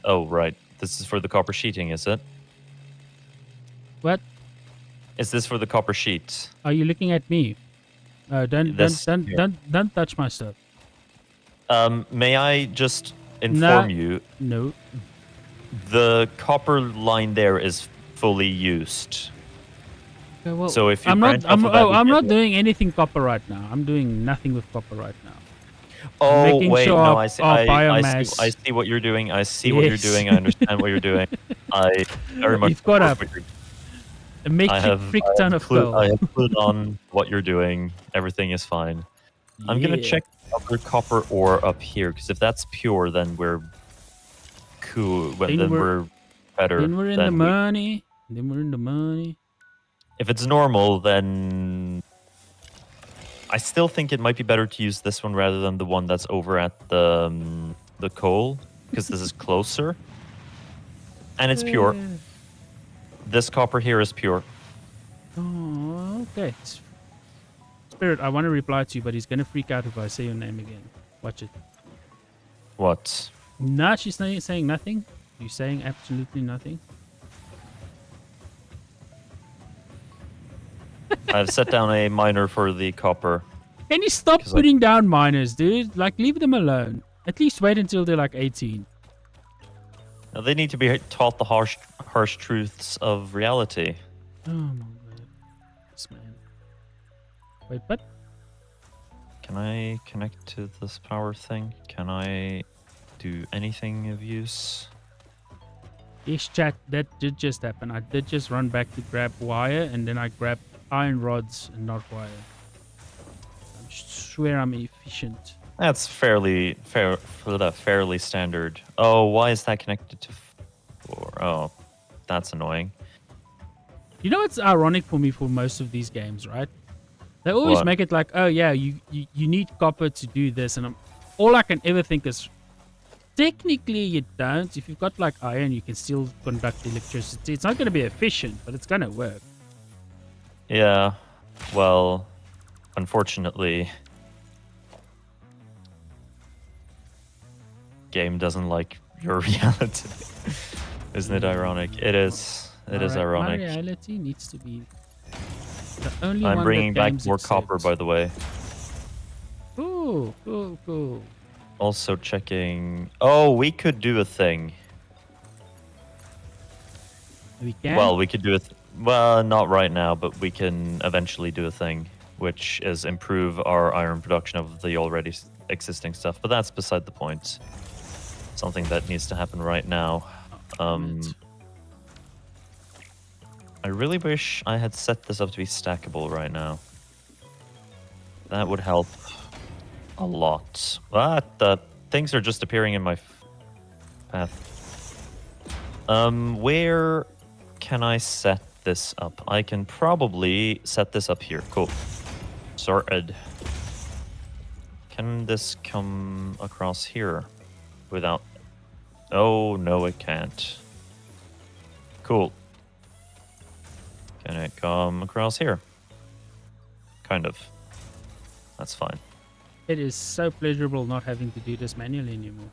Oh, right. This is for the copper sheeting, is it? What? Is this for the copper sheet? Are you looking at me? Don't touch my stuff. May I just inform you? No. The copper line there is fully used. Okay, well, So if you I'm branch not. off of that, I'm not doing anything copper right now. I'm doing nothing with copper right now. Oh making wait, sure no, our I see. biomass. I see what you're doing. I see what you're Yes. doing. I understand what you're doing. I very much You've got support a what you're- metric freak ton of coal. I have clued on what you're doing. Everything is fine. I'm gonna Yeah. check other copper ore up here, because if that's pure, then we're cool. Then we're better. Then we're in the than money. Then we're in the money. If it's normal, then I still think it might be better to use this one rather than the one that's over at the coal, because this is closer. And it's pure. This copper here is pure. Oh, okay. Spirit, I want to reply to you, but he's going to freak out if I say your name again. Watch it. What? Nah, she's saying nothing. You're saying absolutely nothing. I've set down a miner for the copper. Can you stop putting down miners, dude? Like, leave them alone. At least wait until they're like 18. Now, they need to be taught the harsh truths of reality. Oh my god. This man. Wait, what? Can I connect to this power thing? Can I do anything of use? Yes, chat, that did just happen. I did just run back to grab wire, and then I grabbed iron rods and not wire. I swear I'm efficient. That's fairly standard. Oh, why is that connected to 4? Oh, that's annoying. You know what's ironic for me for most of these games, right? They always make it like, oh yeah, you need copper to do this, and all I can ever think is, technically you don't. If you've got like iron, you can still conduct electricity. It's not going to be efficient, but it's going to work. Yeah, well, unfortunately, game doesn't like your reality. Isn't it ironic? It is. It is ironic. My reality needs to be the only I'm one bringing that back games more accept. copper, by the way. Cool, cool, cool. Also checking... Oh, we could do a thing. We can? Well, we could do it. Well, not right now, but we can eventually do a thing, which is improve our iron production of the already existing stuff. But that's beside the point. Something that needs to happen right now. I really wish I had set this up to be stackable right now. That would help a lot. But things are just appearing in my path. Where can I set this up? I can probably set this up here. Cool. Sorted. Can this come across here without... Oh, no, it can't. Cool. Can it come across here? Kind of. That's fine. It is so pleasurable not having to do this manually anymore.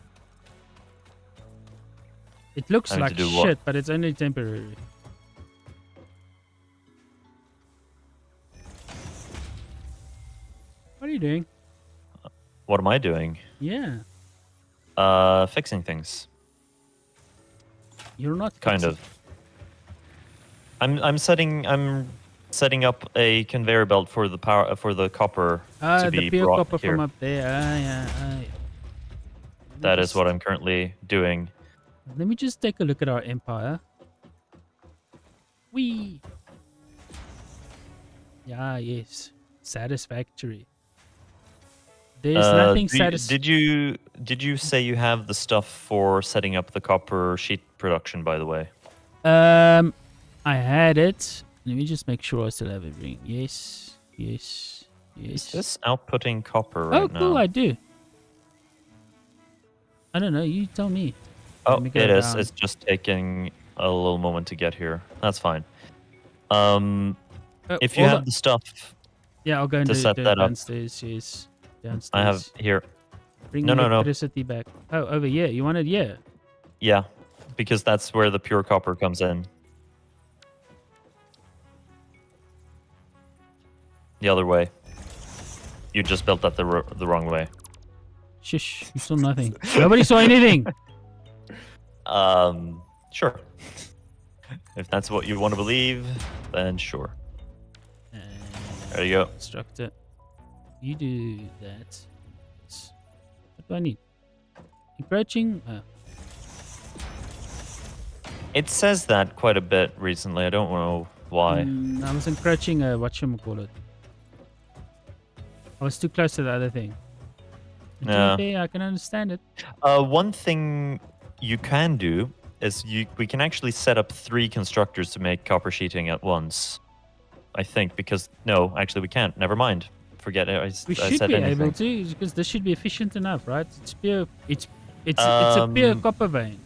It looks Having like to do shit, what? but it's only temporary. What are you doing? What am I doing? Yeah. Fixing things. You're not Kind fixing- of. I'm setting up a conveyor belt for the power for the copper to be the pure brought copper here. from up there. Yeah. That is what I'm currently doing. Let me just take a look at our empire. Wee. Yeah, yes. Satisfactory. There's nothing satisfactory. Did you say you have the stuff for setting up the copper sheet production, by the way? I had it. Let me just make sure I still have everything. Yes. Yes. Is this outputting copper right now? Oh, cool, I do. I don't know, you tell me. Oh, Let me go it is. down. It's just taking a little moment to get here. That's fine. If you hold have on. the stuff Yeah, I'll go and to do set it that up. downstairs, yes. Downstairs. I have here. Bring No. electricity back. Oh, over here. You want it? Yeah. Yeah, because that's where the pure copper comes in. The other way. You just built that the wrong way. Shush, you saw nothing. Nobody saw anything. Sure. If that's what you want to believe, then sure. There you go. Construct it. You do that. What do I need? Encroaching? It says that quite a bit recently. I don't know why. I was encroaching whatchamacallit. I was too close to the other thing. But to be fair, I can understand it. One thing you can do is we can actually set up 3 constructors to make copper sheeting at once. I think, because no, actually we can't. Never mind. Forget it. We I should said be anything. able to, because this should be efficient enough, right? It's pure. It's a pure copper vein.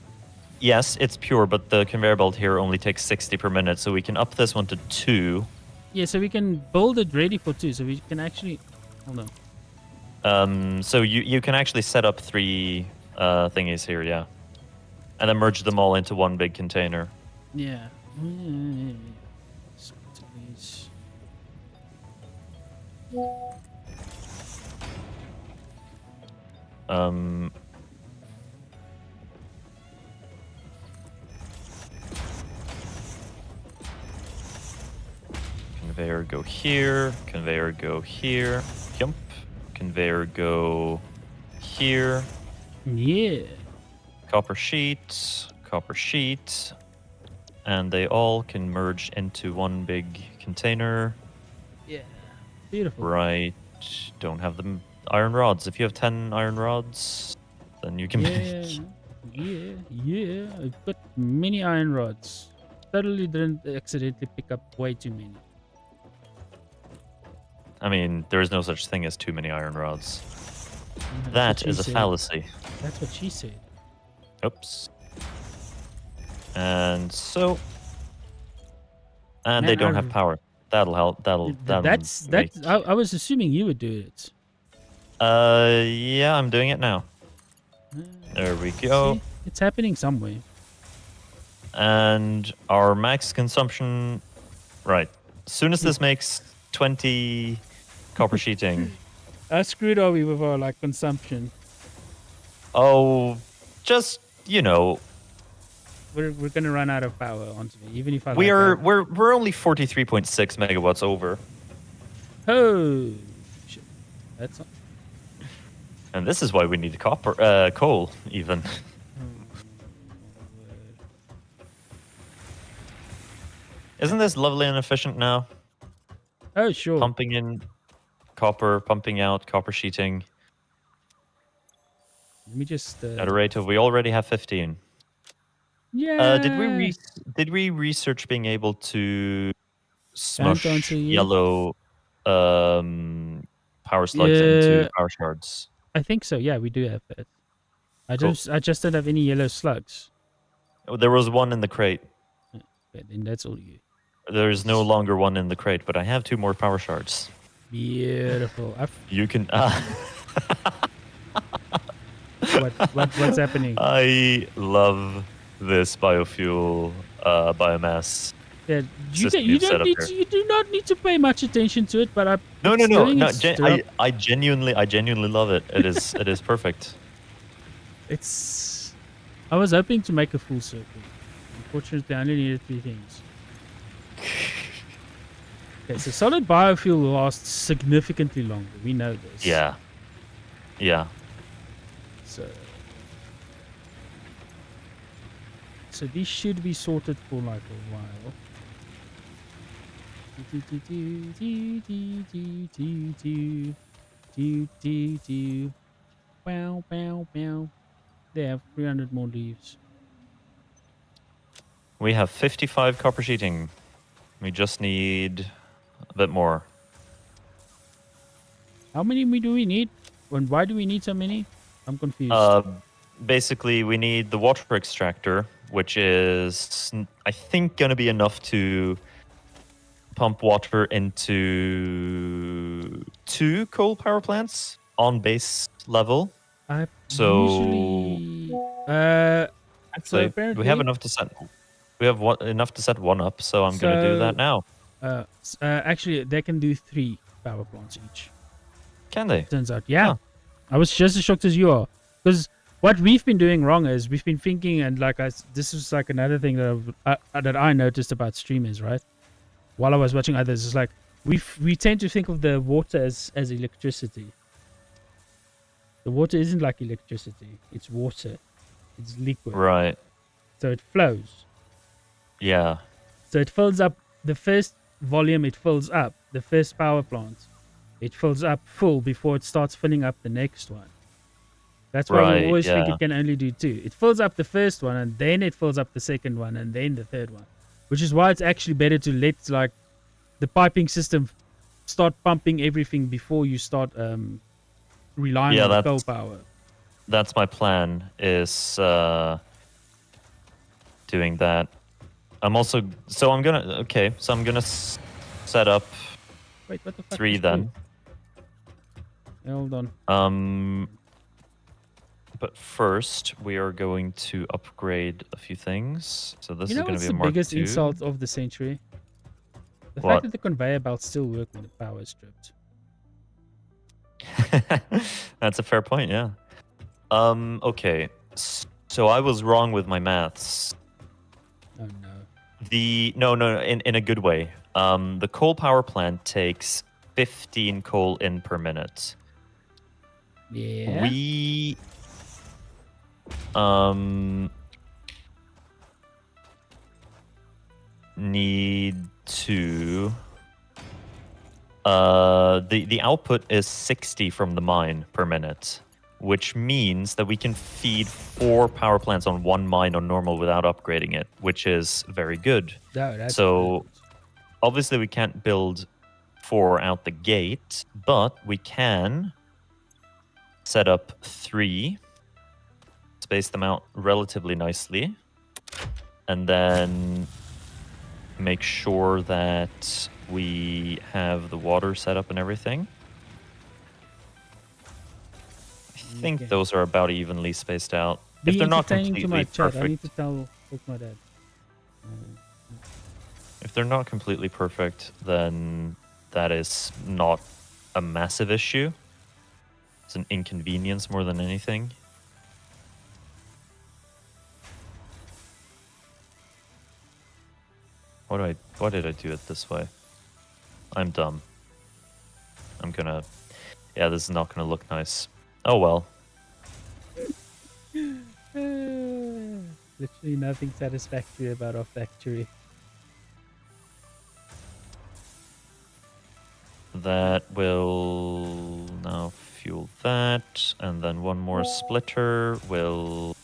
Yes, it's pure, but the conveyor belt here only takes 60 per minute, so we can up this one to 2. Yeah, so we can build it ready for 2, so we can actually. Hold on. So you can actually set up 3 thingies here, yeah, and then merge them all into one big container. Yeah. Conveyor go here, conveyor go here, jump, conveyor go here. Yeah. Copper sheet, and they all can merge into one big container. Yeah. Beautiful. Right. Don't have the iron rods. If you have 10 iron rods, then you can make. Yeah. I've got many iron rods. Totally didn't accidentally pick up way too many. I mean, there is no such thing as too many iron rods. That is a fallacy. That's what she said. Oops. And so. And Man, they don't have power. That'll help. That'll That's. I was assuming you would do it. Yeah, I'm doing it now. There we go. See? It's happening somewhere. And our max consumption. Right. As soon as this makes 20 copper sheeting. How screwed are we with our consumption? Oh, just We're gonna run out of power, honestly. Even if we're only 43.6 megawatts over. Oh, shit. That's not... And this is why we need coal, even. Isn't this lovely and efficient now? Oh, sure. Pumping in copper, pumping out copper sheeting. Let me just... At a rate of, we already have 15. Yeah. Did we research being able to smush onto you? yellow power slugs into power shards? I think so. Yeah, we do have that. I just don't have any yellow slugs. There was one in the crate. Okay, then that's all you. There's no longer one in the crate, but I have 2 more power shards. Beautiful. You can. What's happening? I love this biofuel biomass. Yeah, you do not need to pay much attention to it, but I genuinely love it. It is perfect. I was hoping to make a full circle. Unfortunately, I only needed 3 things. Okay, so solid biofuel lasts significantly longer. We know this. Yeah. So these should be sorted for like a while. Wow. They have 300 more leaves. We have 55 copper sheeting. We just need a bit more. How many do we need? And why do we need so many? I'm confused. Basically, we need the water extractor, which is, I think, going to be enough to pump water into 2 coal power plants on base level. Usually, actually, apparently, we have enough to set. We have enough to set one up, so I'm going to do that now. Actually, they can do 3 power plants each. Can they? Turns out, yeah. Huh. I was just as shocked as you are, because what we've been doing wrong is we've been thinking, and this was like another thing that I noticed about streamers, right? While I was watching others, it's like we tend to think of the water as electricity. The water isn't like electricity; it's water. It's liquid. Right. So it flows. Yeah. So it fills up the first volume. It fills up the first power plant. It fills up full before it starts filling up the next one. That's why we always think it can only do 2. It fills up the first one, and then it fills up the second one, and then the third one. Which is why it's actually better to let the piping system start pumping everything before you start relying on coal power. That's my plan, is doing that. I'm gonna set up Wait, what the fuck 3 is then. Hold on. But first, we are going to upgrade a few things. So this is going to be a Mark the biggest II. insult of the century? The What? fact that the conveyor belts still work when the power is stripped. That's a fair point, yeah. Okay. So I was wrong with my maths. Oh no. No, in a good way. The coal power plant takes 15 coal in per minute. Yeah. We need to the output is 60 from the mine per minute, which means that we can feed 4 power plants on 1 mine on normal without upgrading it, which is very good. So obviously we can't build 4 out the gate, but we can set up 3, space them out relatively nicely, and then make sure that we have the water set up and everything. I think those are about evenly spaced out. If they're not completely perfect. I need to talk to my dad. If they're not completely perfect, then that is not a massive issue. It's an inconvenience more than anything. Why did I do it this way? I'm dumb. Yeah, this is not gonna look nice. Oh well. Literally nothing satisfactory about our factory. That will now fuel that, and then one more splitter will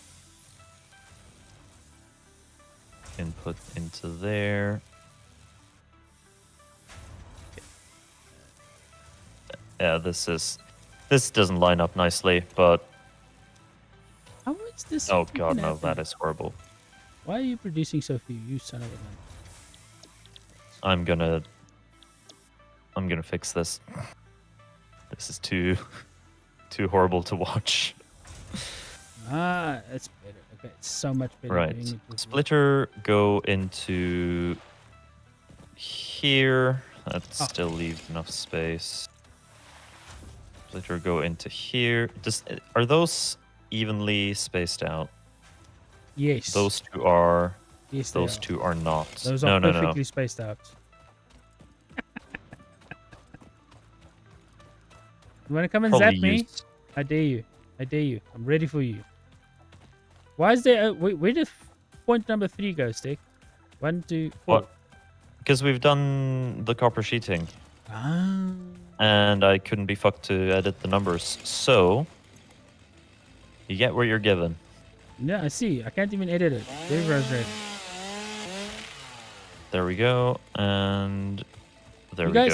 input into there. Yeah, this doesn't line up nicely, but how is this? Oh god, no, that is horrible. Why are you producing so few, you son of a gun? I'm gonna fix this. This is too horrible to watch. It's better. Okay, it's so much better. Right. Splitter go into here. That still leaves enough space. Splitter go into here. Are those evenly spaced out? Yes. Those 2 are. Yes, those 2 are not. Those are perfectly spaced out. You want to come and zap me? I dare you. I dare you. I'm ready for you. Why is there... where did point number 3 go, Stick? 1, 2, 4. What? Because we've done the copper sheeting. Ah. And I couldn't be fucked to edit the numbers. So, you get what you're given. Yeah, I see. I can't even edit it. Very frustrating. There we go. And there we go.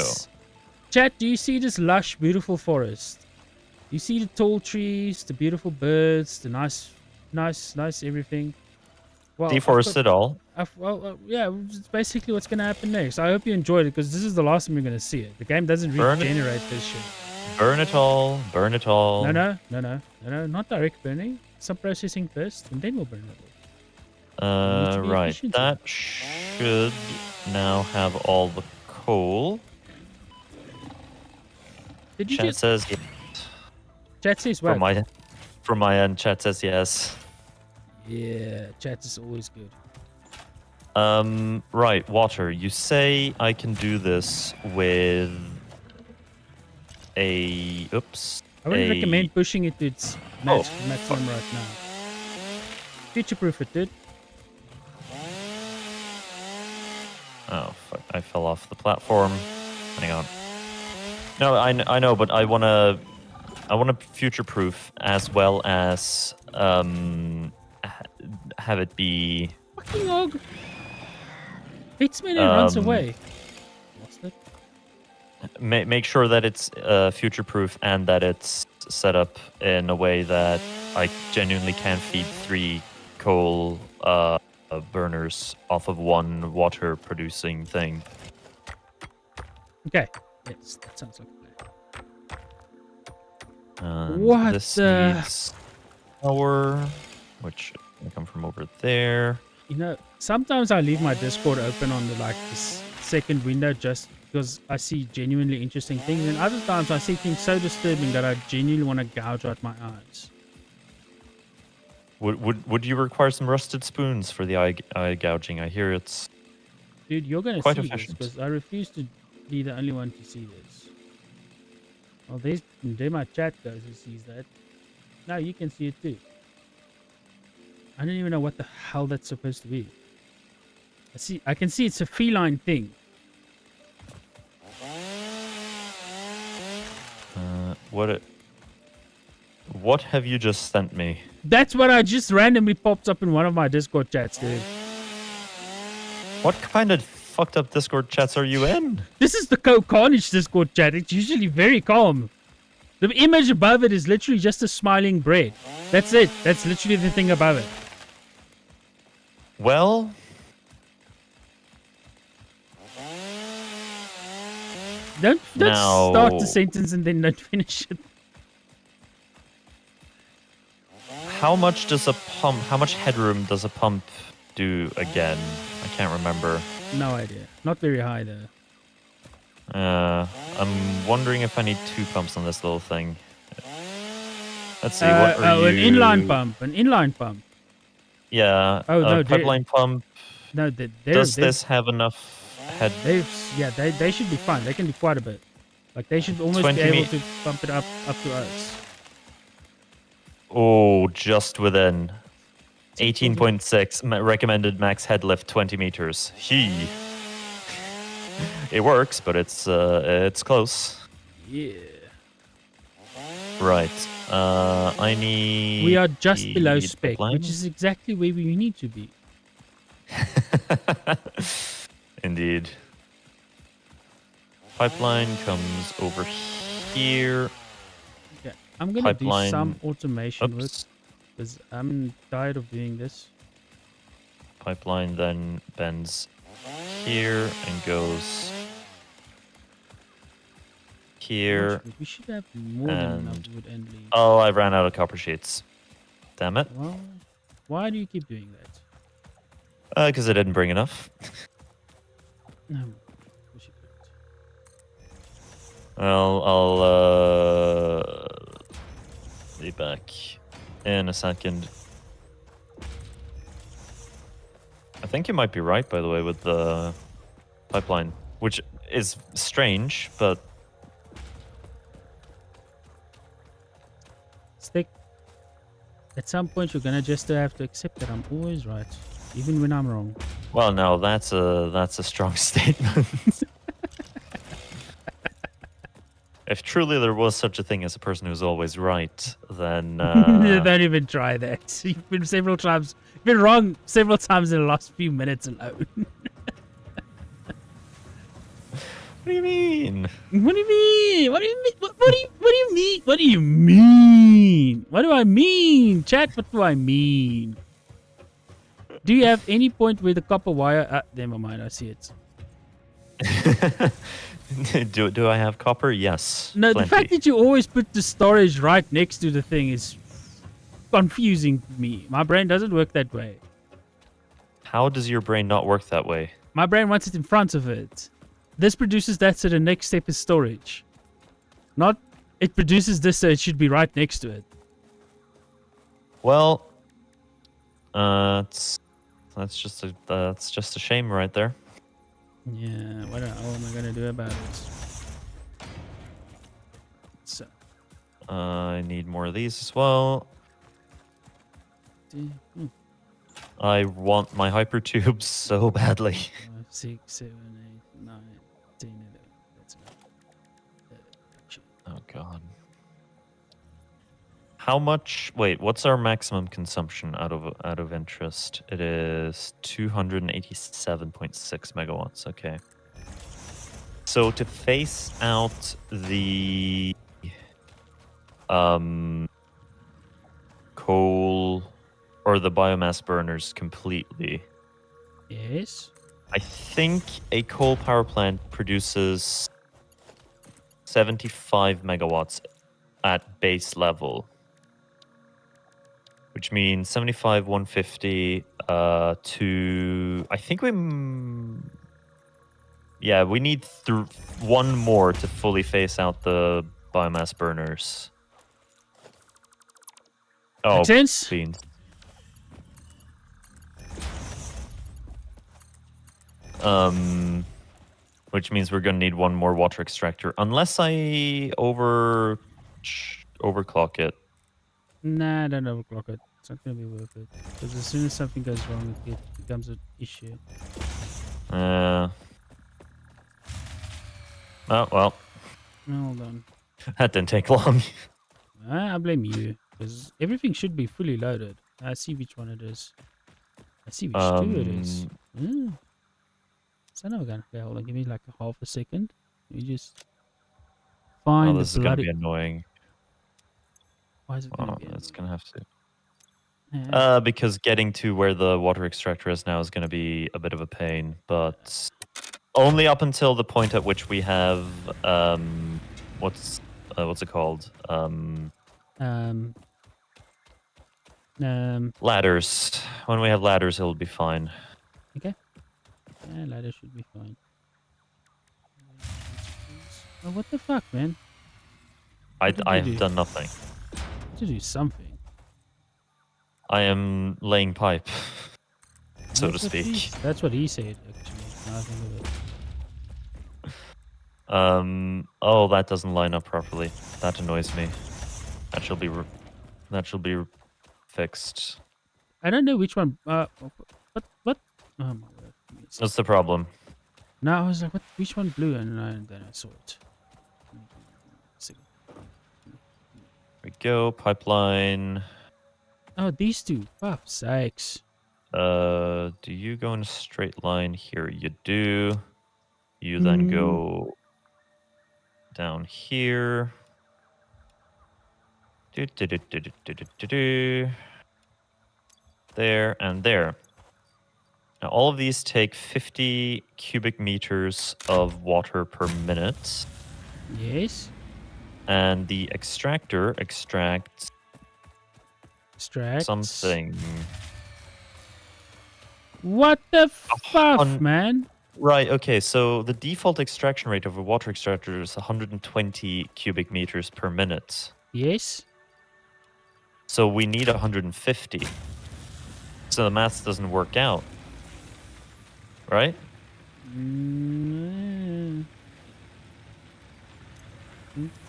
Chat, do you see this lush, beautiful forest? You see the tall trees, the beautiful birds, the nice everything. Well, Deforested all. Yeah, it's basically what's going to happen next. I hope you enjoyed it because this is the last time you're going to see it. The game doesn't regenerate this shit. Burn it all. Burn it all. No, not direct burning. Some processing first, and then we'll burn it all. Right. That should now have all the coal. Did you Chat says yes. Chat says what? From my end, chat says yes. Yeah, chat is always good. Right, water. You say I can do this with a... Oops. I would recommend pushing it to its maximum right now. Future-proof it, dude. Oh, fuck. I fell off the platform. Hang on. No, I know, but I wanna future-proof as well as have it be. Fucking og. Beats me and runs away. Lost it. Make sure that it's future-proof and that it's set up in a way that I genuinely can feed 3 coal burners off of 1 water-producing thing. Okay. Yes, that sounds like a plan. What this needs power, which can come from over there. You know, sometimes I leave my Discord open on this second window just because I see genuinely interesting things, and other times I see things so disturbing that I genuinely want to gouge out my eyes. Would you require some rusted spoons for the eye gouging? I hear it's. Dude, you're gonna quite see efficient. this because I refuse to be the only one to see this. Well, there my chat goes who sees that. Now you can see it too. I don't even know what the hell that's supposed to be. I can see it's a feline thing. What have you just sent me? That's what I just randomly popped up in one of my Discord chats, dude. What kind of fucked up Discord chats are you in? This is the Carnage Discord chat. It's usually very calm. The image above it is literally just a smiling bread. That's it. That's literally the thing above it. Well, don't start the sentence and then don't finish it. How much does a pump? How much headroom does a pump do again? I can't remember. No idea. Not very high though. I'm wondering if I need 2 pumps on this little thing. Let's see. What are you? An inline pump. An inline pump. Yeah. Oh no, pipeline pump. No, does this have enough head? They should be fine. They can do quite a bit. Like they should almost be able to pump it up to us. Oh, just within 18.6 recommended max head lift 20 meters. It works, but it's close. Yeah. Right. I need. We are just below spec, which is exactly where we need to be. Indeed. Pipeline comes over here. Okay, I'm gonna do some automation work because I'm tired of doing this. Pipeline then bends here and goes here. We should have more than enough wood and leaves. Oh, I ran out of copper sheets. Damn it. Well, why do you keep doing that? Because I didn't bring enough. No. Well, I'll be back in a second. I think you might be right, by the way, with the pipeline, which is strange, but... Stick. At some point, you're gonna just have to accept that I'm always right, even when I'm wrong. Well, no, that's a strong statement. If truly there was such a thing as a person who's always right, then... Don't even try that. You've been wrong several times in the last few minutes alone. do you mean? What do you mean? What do you mean? What do you mean? What do you mean? What do I mean? Chat, what do I mean? Do you have any point where the copper wire... never mind, I see it. do I have copper? Yes. No, plenty. The fact that you always put the storage right next to the thing is confusing me. My brain doesn't work that way. How does your brain not work that way? My brain wants it in front of it. This produces that, so the next step is storage. Not, it produces this, so it should be right next to it. Well, that's just a shame right there. Yeah, what am I gonna do about it? So. I need more of these as well. I want my hypertubes so badly. 5, 6, 7, 8, 9, 10, 11. That's enough. Oh god. How much? Wait, what's our maximum consumption out of interest? It is 287.6 megawatts. Okay. So to phase out the coal or the biomass burners completely. Yes. I think a coal power plant produces 75 megawatts at base level. Which means 75, 150 to... I think we... Yeah, we need one more to fully phase out the biomass burners. Oh, Makes sense. beans. Which means we're going to need one more water extractor. Unless I overclock it. Nah, don't overclock it. It's not going to be worth it. Because as soon as something goes wrong, it becomes an issue. Oh, well. Hold on. That didn't take long. I blame you. Because everything should be fully loaded. I see which one it is. I see which two it is. So now we're going to... Hold on, give me like a half a second. Let me just find this is going to be annoying. Why is it going to be it's going to have to... Yeah. Because getting to where the water extractor is now is going to be a bit of a pain, but only up until the point at which we have what's it called? Ladders. When we have ladders, it'll be fine. Okay. Yeah, ladder should be fine. Oh, what the fuck, man? I've done nothing. To do something. I am laying pipe, so to speak. That's what he said, actually. Nothing of it. Oh, that doesn't line up properly. That annoys me. That shall be fixed. I don't know which one. What? Oh my word. What's the problem? No, I was like, what? Which one blew? And then I saw it. Here we go. Pipeline. Oh, these two. For sakes. Do you go in a straight line here? You do. You then go down here. There and there. Now all of these take 50 cubic meters of water per minute. Yes. And the extractor extracts something. What the fuck, man? Right, okay, so the default extraction rate of a water extractor is 120 cubic meters per minute. Yes. So we need 150. So the maths doesn't work out. Right?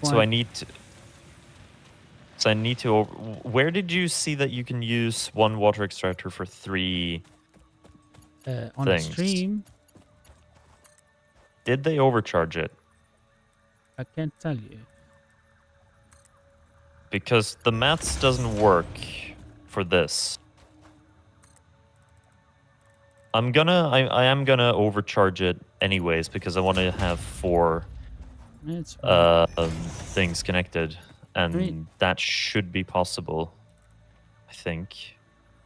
So I need to... Where did you see that you can use one water extractor for 3 on things? the stream. Did they overcharge it? I can't tell you. Because the maths doesn't work for this. I am gonna overcharge it anyways because I want to have 4 things connected, and that should be possible. I think.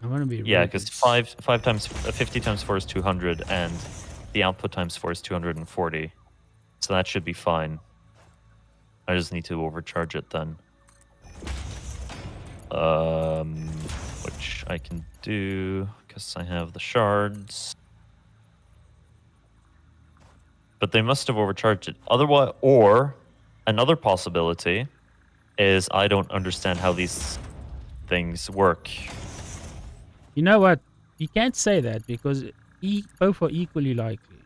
I want to be. Yeah, because 5 times 50 times 4 is 200, and the output times 4 is 240. So that should be fine. I just need to overcharge it then. Which I can do because I have the shards. But they must have overcharged it. Otherwise, or another possibility is I don't understand how these things work. You know what? You can't say that because both are equally likely.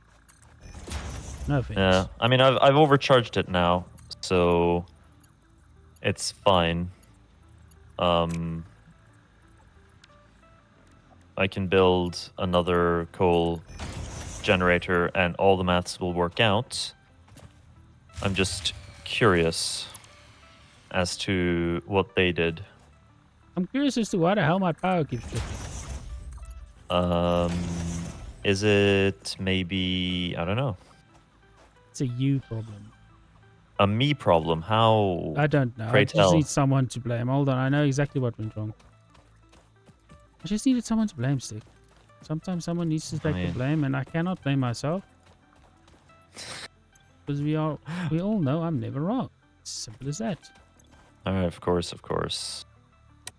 No offense. Yeah, I mean, I've overcharged it now, so it's fine. I can build another coal generator and all the maths will work out. I'm just curious as to what they did. I'm curious as to why the hell my power keeps tripping. Is it maybe, I don't know. It's a you problem. A me problem? How? I don't know. I just need someone to blame. Hold on, I know exactly what went wrong. I just needed someone to blame, Stick. Sometimes someone needs to take the blame, and I cannot blame myself. Because we all know I'm never wrong. It's simple as that. Alright, of course.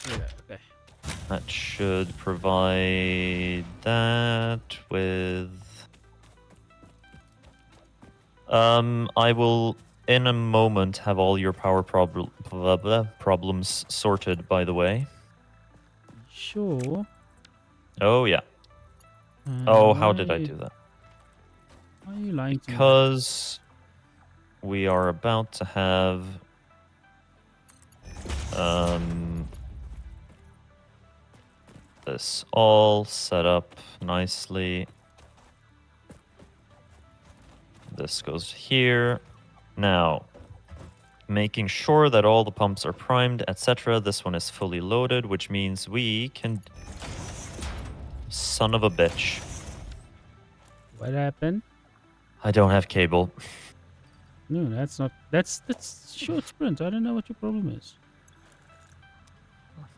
Yeah, okay. That should provide that with... I will, in a moment, have all your power problems sorted, by the way. Sure. Oh, yeah. Oh, how did I do that? Why are you lying to me? Because we are about to have... this all set up nicely. This goes here. Now, making sure that all the pumps are primed, etc. This one is fully loaded, which means we can... Son of a bitch. What happened? I don't have cable. No, that's not... That's short sprint. I don't know what your problem is.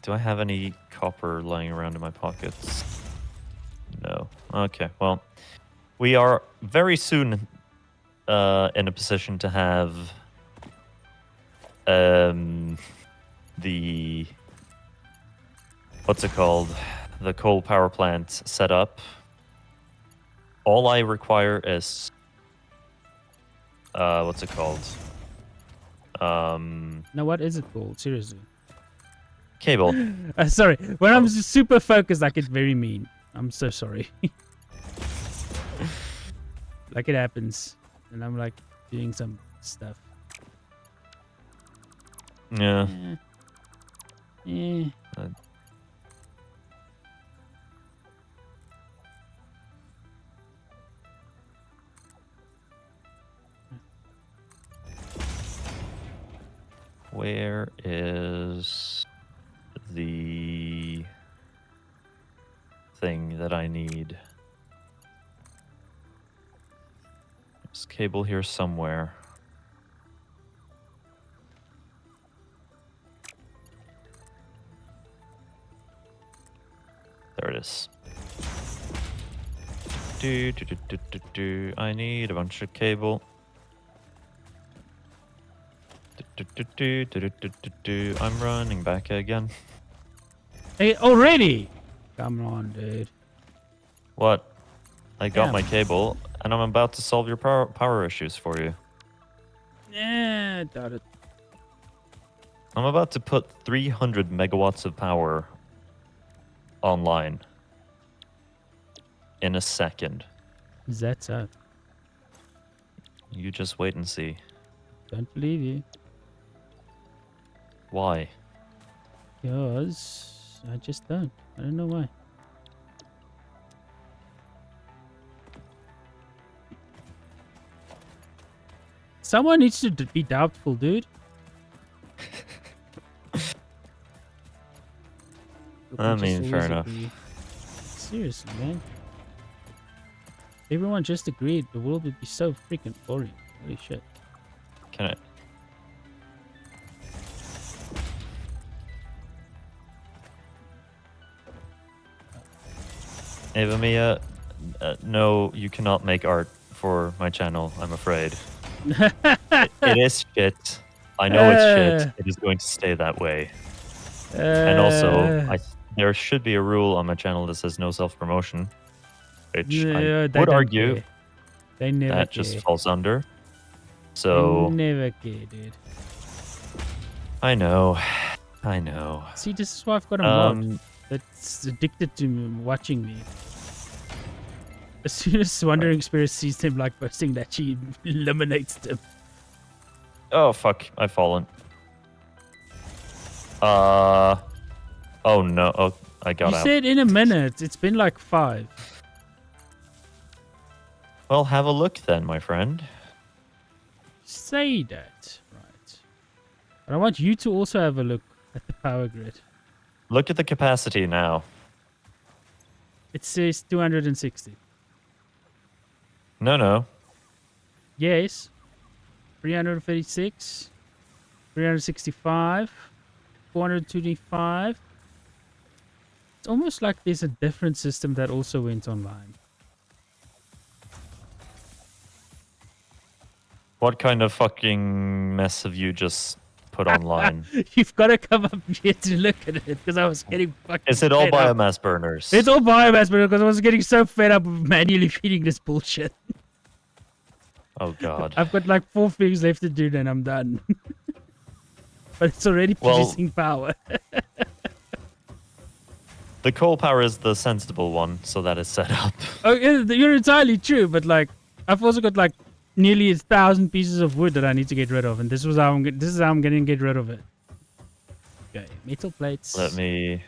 Do I have any copper lying around in my pockets? No. Okay, well, we are very soon in a position to have the... What's it called? The coal power plant set up. All I require is... what's it called? Now, what is it called? Seriously. Cable. Sorry. When I'm super focused, I get very mean. I'm so sorry. Like it happens. And I'm like doing some stuff. Yeah. Where is the thing that I need? There's cable here somewhere. There it is. I need a bunch of cable. I'm running back again. Hey, already? Come on, dude. What? I got my cable, and I'm about to solve your power issues for you. Yeah, doubt it. I'm about to put 300 megawatts of power online in a second. Is that so? You just wait and see. Don't believe you. Why? Because I just don't. I don't know why. Someone needs to be doubtful, dude. I mean, fair enough. Seriously, man. Everyone just agreed the world would be so freaking boring. Holy shit. Can I? Ava Mia, no, you cannot make art for my channel, I'm afraid. It is shit. I know it's shit. It is going to stay that way. And also, there should be a rule on my channel that says no self-promotion, which I would argue that just falls under. So They never care, dude. I know. See, this is why I've got a mod that's addicted to watching me. As soon as Wandering Spirit sees him like posting that, she eliminates them. Oh fuck, I've fallen. Oh no, oh, I got out. You said in a minute, it's been like 5. Well, have a look then, my friend. Say that, right. But I want you to also have a look at the power grid. Look at the capacity now. It says 260. No. Yes. 336. 365. 425. It's almost like there's a different system that also went online. What kind of fucking mess have you just put online? You've got to come up here to look at it because I was getting fucking Is it all fed up. biomass burners? It's all biomass burners because I was getting so fed up of manually feeding this bullshit. Oh god. I've got like 4 things left to do, then I'm done. But it's already producing power. The coal power is the sensible one, so that is set up. Oh, you're entirely true, but like I've also got like nearly 1,000 pieces of wood that I need to get rid of, and this is how I'm going to get rid of it. Okay, metal plates. Let me.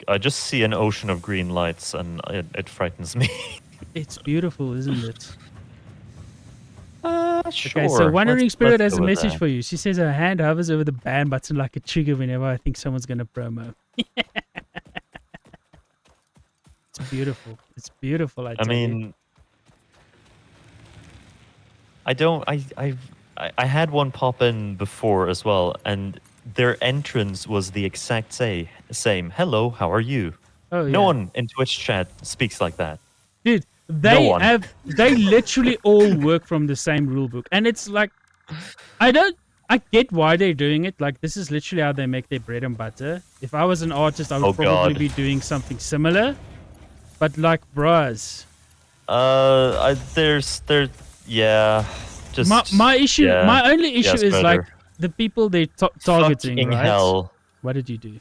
I just see an ocean of green lights, and it frightens me. It's beautiful, isn't it? Sure. Okay, so Wandering Spirit let's has a go with message that. for you. She says her hand hovers over the ban button like a trigger whenever I think someone's going to promo. It's beautiful. It's beautiful, I tell you. I had one pop in before as well, and their entrance was the exact same. Hello, how are you? Oh, No yeah. one in Twitch chat speaks like that. Dude, they literally all work from the same rulebook. And it's like, I get why they're doing it. Like, this is literally how they make their bread and butter. If I was an artist, I would probably be doing something similar. But like, bruhs. Yeah. Just my issue, yeah. my only issue Yes, is like brother. the people they're targeting, Fucking right? hell. What did you do?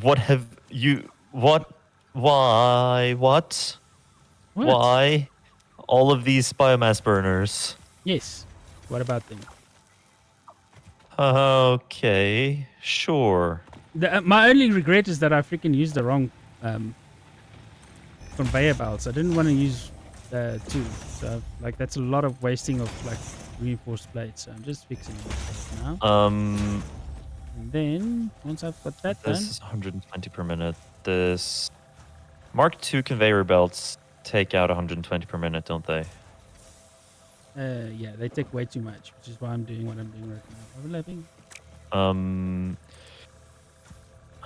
What have you... What? Why? What? Why? All of these biomass burners. Yes. What about them? Okay. Sure. My only regret is that I freaking used the wrong conveyor belts. I didn't want to use 2. So, like, that's a lot of wasting of, like, reinforced plates. So I'm just fixing it now. And then, once I've got that done... This is 120 per minute. This... Mark II conveyor belts take out 120 per minute, don't they? Yeah, they take way too much, which is why I'm doing what I'm doing right now. Overlapping. How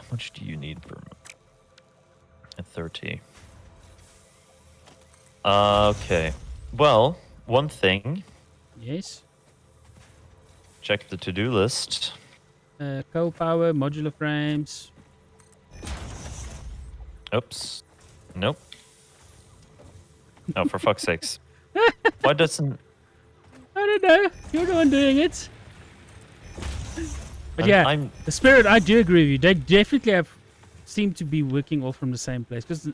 much do you need per... At 30. Okay. Well, one thing. Yes. Check the to-do list. Coal power, modular frames. Oops. Nope. Oh, for fuck's sakes. Why doesn't... I don't know. You're the one doing it. But the Spirit, I do agree with you. They definitely seem to be working all from the same place. Because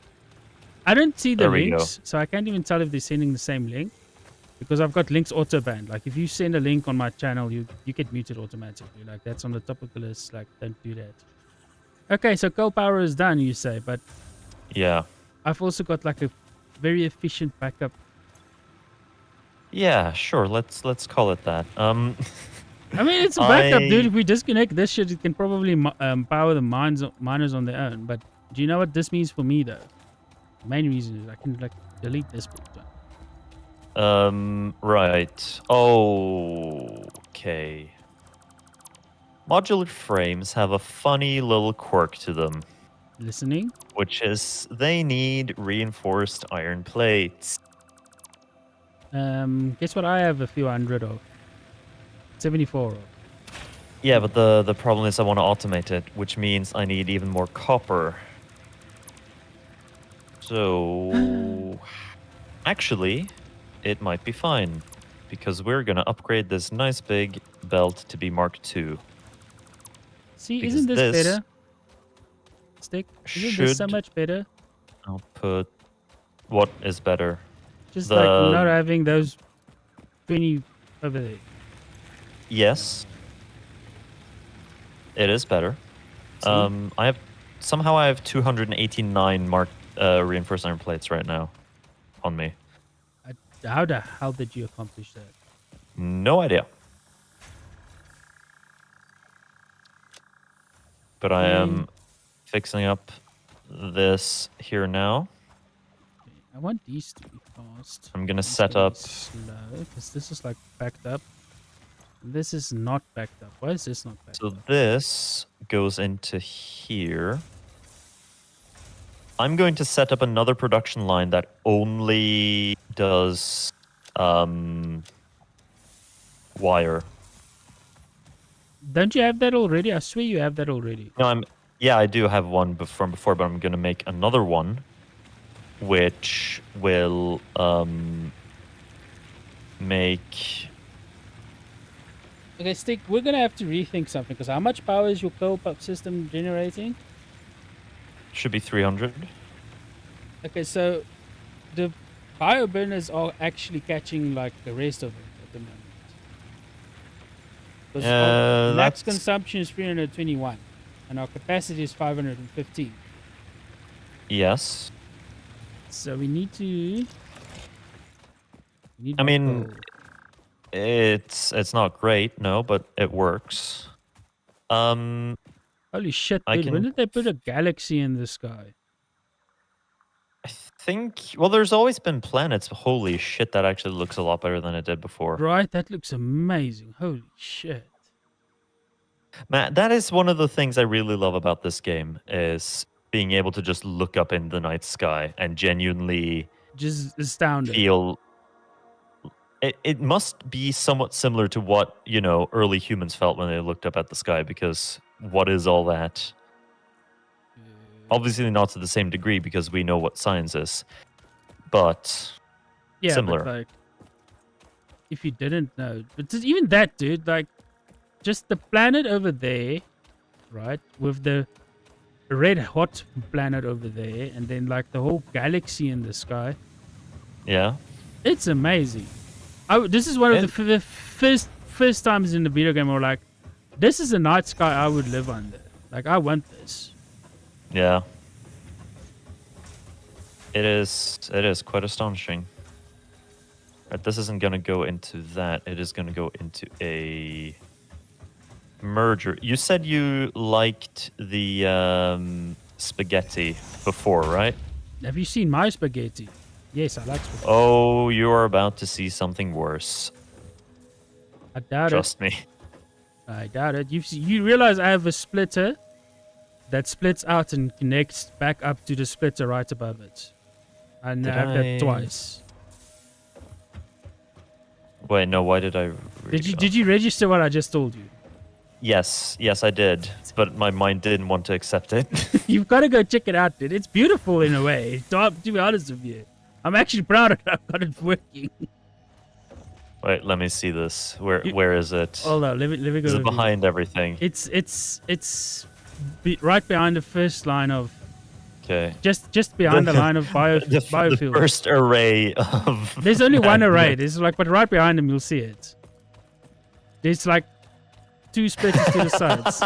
I don't see the links, so I can't even tell if they're sending the same link. Because I've got links auto-banned. Like, if you send a link on my channel, you get muted automatically. Like, that's on the top of the list. Like, don't do that. Okay, so coal power is done, you say. But yeah, I've also got, like, a very efficient backup. Yeah, sure. Let's call it that. I mean, it's a backup, dude. If we disconnect this shit, it can probably power the miners on their own. But do you know what this means for me, though? The main reason is I can, like, delete this book. Right. Okay. Modular frames have a funny little quirk to them. Listening? Which is they need reinforced iron plates. Guess what I have a few hundred of? 74 of. Yeah, but the problem is I want to automate it, which means I need even more copper. So, actually, it might be fine, because we're going to upgrade this nice big belt to be Mark II. See, Because isn't this better? Stick? Isn't this so much better? I'll put... What is better? Just like not having those 20 over there. Yes. It is better. I have 289 reinforced iron plates right now on me. How the hell did you accomplish that? No idea. But I am fixing up this here now. I want these to be fast. I'm gonna set up slow, because this is like backed up. This is not backed up. Why is this not backed up? So this goes into here. I'm going to set up another production line that only does wire. Don't you have that already? I swear you have that already. No, I do have one from before, but I'm going to make another one, which will make... Okay, Stick, we're going to have to rethink something, because how much power is your co-op system generating? Should be 300. Okay, so the bioburners are actually catching like the rest of it at the moment. Because max consumption is 321, and our capacity is 515. Yes. So we need to... I mean, it's not great, no, but it works. Holy shit, dude, when did they put a galaxy in the sky? I think... Well, there's always been planets. Holy shit, that actually looks a lot better than it did before. Right, that looks amazing. Holy shit. Man, that is one of the things I really love about this game, is being able to just look up in the night sky and genuinely... Just astounded. Feel... It must be somewhat similar to what, you know, early humans felt when they looked up at the sky, because what is all that? Obviously not to the same degree, because we know what science is, but yeah, similar. But like, if you didn't know, but even that, dude, like, just the planet over there, right, with the red hot planet over there, and then like the whole galaxy in the sky. Yeah, it's amazing. This is one of the first times in the video game where like, this is a night sky I would live under. Like, I want this. Yeah. It is quite astonishing. Right, this isn't going to go into that. It is going to go into a merger. You said you liked the spaghetti before, right? Have you seen my spaghetti? Yes, I like spaghetti. Oh, you are about to see something worse. I doubt it. Trust me. I doubt it. You realize I have a splitter that splits out and connects back up to the splitter right above it. And I have that twice. Wait, no, why did I... Did you register what I just told you? Yes, I did. But my mind didn't want to accept it. You've got to go check it out, dude. It's beautiful in a way. To be honest with you. I'm actually proud of it. I've got it working. Wait, let me see this. Where is it? Hold on, let me go. Is it behind everything? It's right behind the first line of... Okay. Just behind the line of biofuel. The first array of... There's only one array. There's like, but right behind them, you'll see it. There's like 2 splitters to the sides.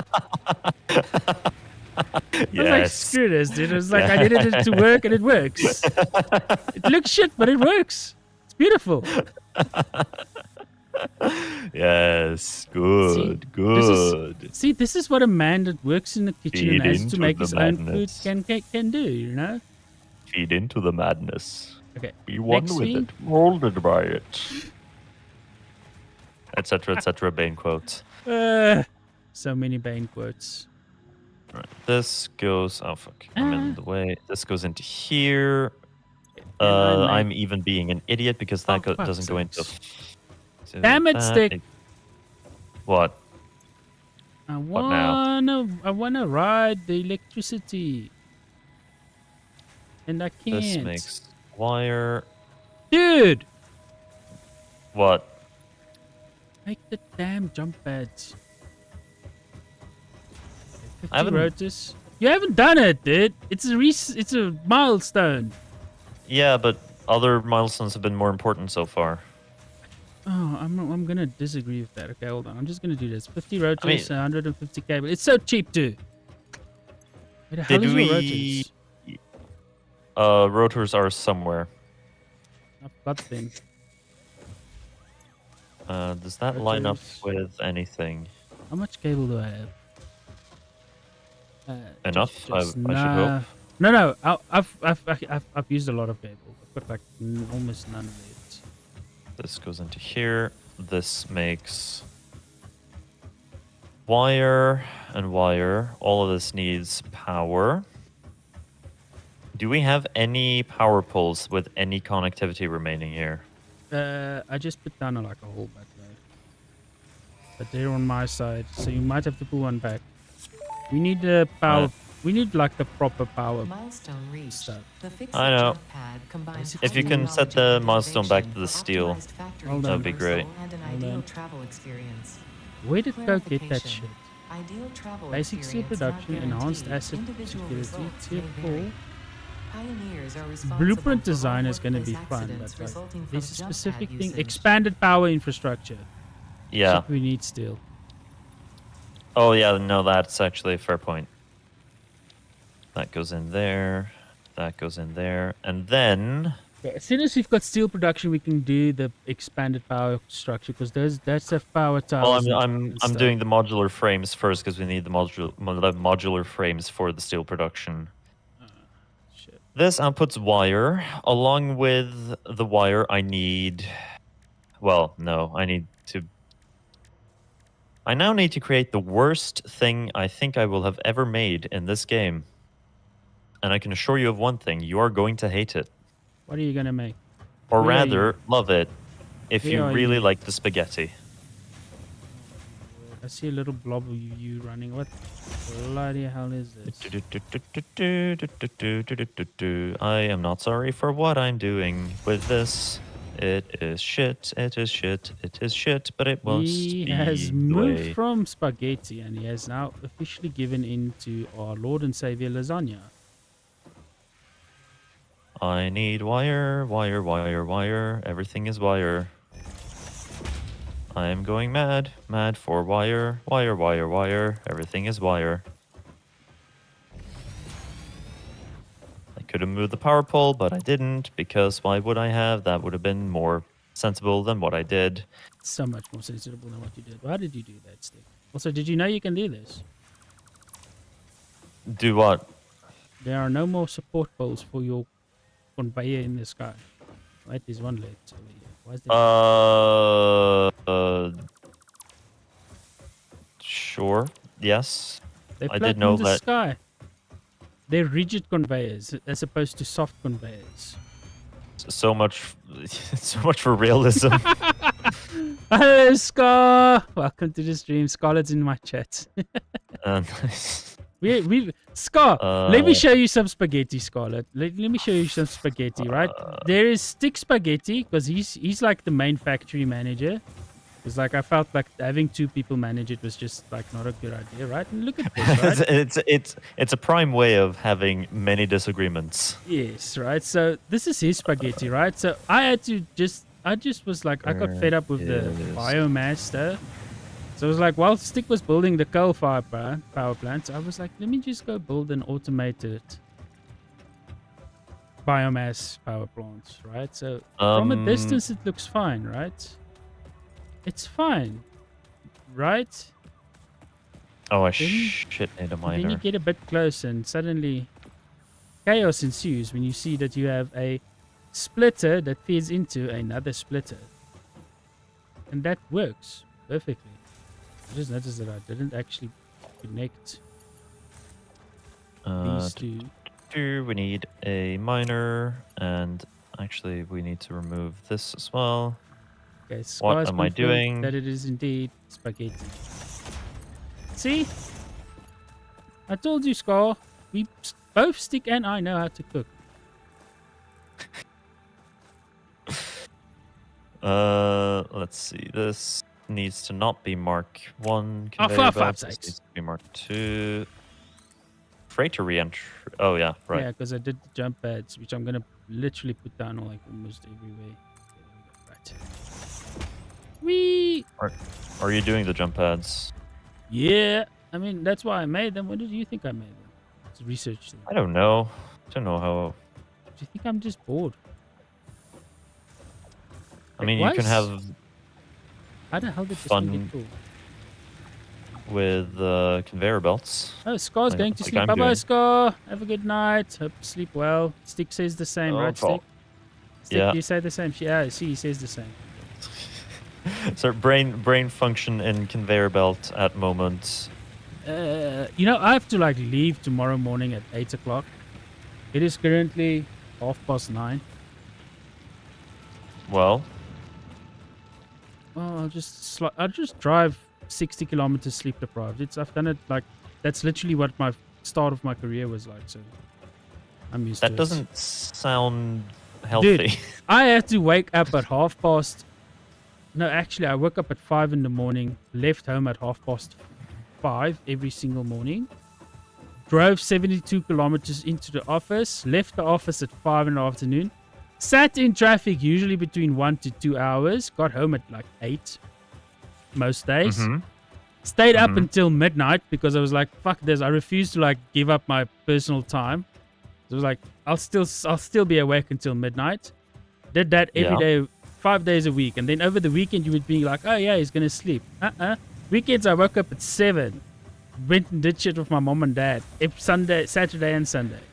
Yes. I was like, screw this, dude. It was like, I needed it to work, and it works. It looks shit, but it works. It's beautiful. Yes, good. This is what a man that works in the kitchen and has to make his own food can do, you know? Feed into the madness. Okay. We won next with week. it, molded by it, etc., etc. Bane quotes. So many Bane quotes. Right. This goes. Oh fuck! I'm in the way. This goes into here. I'm even being an idiot because that doesn't go into. Damn it, Stick! What? I What now? wanna ride the electricity, and I can't. This makes wire. Dude! What? Make the damn jump pads. 50 I haven't- rotors. You haven't done it, dude. It's a milestone. Yeah, but other milestones have been more important so far. Oh, I'm gonna disagree with that. Okay, hold on. I'm just gonna do this. 50 rotors, 150 cable. It's so cheap, dude. Where the hell is your rotors? Rotors are somewhere. I've got them. Does that line up with anything? How much cable do I have? Enough, I should hope. No. I've used a lot of cable. I've got like almost none of it. This goes into here. This makes wire and wire. All of this needs power. Do we have any power poles with any connectivity remaining here? I just put down like a whole backload. But they're on my side, so you might have to pull one back. We need the power. We need like the proper power. Milestone reached. Stuff. I know. If you can set the milestone back to the steel, that would be great. Where did go get that shit? Basic steel production, enhanced asset security, tier 4. Blueprint design is going to be fun, but like, there's a specific thing. Expanded power infrastructure. Yeah. We need steel. Oh yeah, no, that's actually a fair point. That goes in there. That goes in there. And then... Okay, as soon as we've got steel production, we can do the expanded power structure, because that's a power tower. Well, I'm doing the modular frames first, because we need the modular frames for the steel production. Shit. This outputs wire. Along with the wire, I need... Well, no, I now need to create the worst thing I think I will have ever made in this game. And I can assure you of one thing, you are going to hate it. What are you going to make? Or rather, love it, if you really like the spaghetti. I see a little blob of you running. What bloody hell is this? I am not sorry for what I'm doing with this. It is shit, it is shit, it is shit, but it won't be He has moved from spaghetti and he has now officially given in to our Lord and Savior lasagna. I need wire, wire, wire, wire. Everything is wire. I am going mad. Mad for wire, wire, wire, wire. Everything is wire. I could have moved the power pole, but I didn't, because why would I have? That would have been more sensible than what I did. So much more sensible than what you did. Why did you do that, Steve? Also, did you know you can do this? Do what? There are no more support poles for your conveyor in the sky. Right, there's one left over here. Why is there Sure. Yes. They I float did know in the that. sky. They're rigid conveyors as opposed to soft conveyors. So much for realism. Hello, Scar. Welcome to the stream. Scarlett's in my chat. Nice. Scar, let me show you some spaghetti, Scarlett. Let me show you some spaghetti, right? There is Stick Spaghetti, because he's like the main factory manager. It's like I felt like having two people manage it was just like not a good idea, right? And look at this, right? it's a prime way of having many disagreements. Yes, right. So this is his spaghetti, right? So I just was like, I got fed up with the biomass stuff. So it was like, while Stick was building the coal fire power plants, I was like, let me just go build an automated biomass power plant, right? So from a distance, it looks fine, right? It's fine, right? Oh, shit, need a miner. Then you get a bit close and suddenly chaos ensues when you see that you have a splitter that feeds into another splitter. And that works perfectly. I just noticed that I didn't actually connect these two. We need a miner, and actually we need to remove this as well. Okay, What am I doing? That it is indeed spaghetti. See? I told you, Scar. We both Stick and I know how to cook. Let's see. This needs to not be Mark 1 Oh, conveyor for belt. fuck's This sakes. needs to be Mark 2. Freighter reentry. Oh, yeah, right. Yeah, because I did the jump pads, which I'm going to literally put down like almost everywhere. Right. Whee! Are you doing the jump pads? Yeah. I mean, that's why I made them. What did you think I made them? Let's research them. I don't know. I don't know how. Do you think I'm just bored? I mean, you can have How the hell did this fun thing get cool? with conveyor belts. Oh, Scar's Like- going to like sleep. I'm Bye-bye, doing. Scar. Have a good night. Hope you sleep well. Stick says the same, right, cool. Stick? Stick, Yeah. you say the same. Yeah, see, he says the same. So brain function in conveyor belt at moment. You know, I have to like leave tomorrow morning at 8 o'clock. It is currently 9:30. Well, Well, I'll just drive 60 kilometers sleep deprived. I've done it like that's literally what my start of my career was like. So I'm used to it. that doesn't sound healthy. Dude, I had to wake up at 5:30. No, actually, I woke up at 5 in the morning, left home at 5:30 every single morning, drove 72 kilometers into the office, left the office at 5 in the afternoon, sat in traffic usually between 1 to 2 hours, got home at like 8 most days, stayed up until midnight because I was like, fuck this, I refuse to like give up my personal time. So I was like, I'll still be awake until midnight. Did that every day, 5 days a week, and then over the weekend you would be like, oh yeah, he's gonna sleep. Weekends I woke up at 7, went and did shit with my mom and dad. Saturday and Sunday.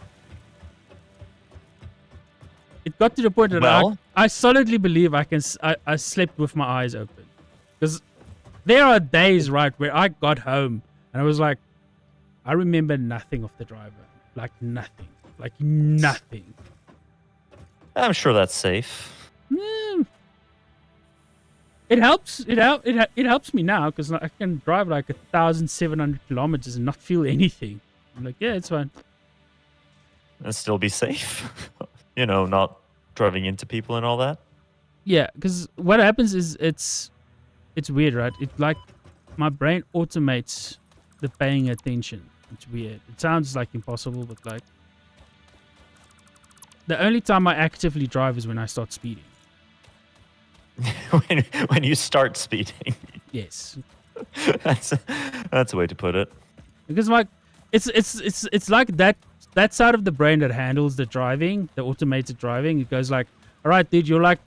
It got to the point that I solidly believe I slept with my eyes open, because there are days right where I got home and I was like, I remember nothing of the driver, like nothing. I'm sure that's safe. It helps. It helps me now because I can drive like 1,700 kilometers and not feel anything. I'm like, yeah, it's fine. And still be safe. You know, not driving into people and all that. Yeah, because what happens is it's weird, right? It like my brain automates the paying attention. It's weird. It sounds like impossible, but like the only time I actively drive is when I start speeding. when you start speeding. Yes. that's a way to put it. Because like it's like that side of the brain that handles the driving, the automated driving. It goes like, all right, dude, you're like,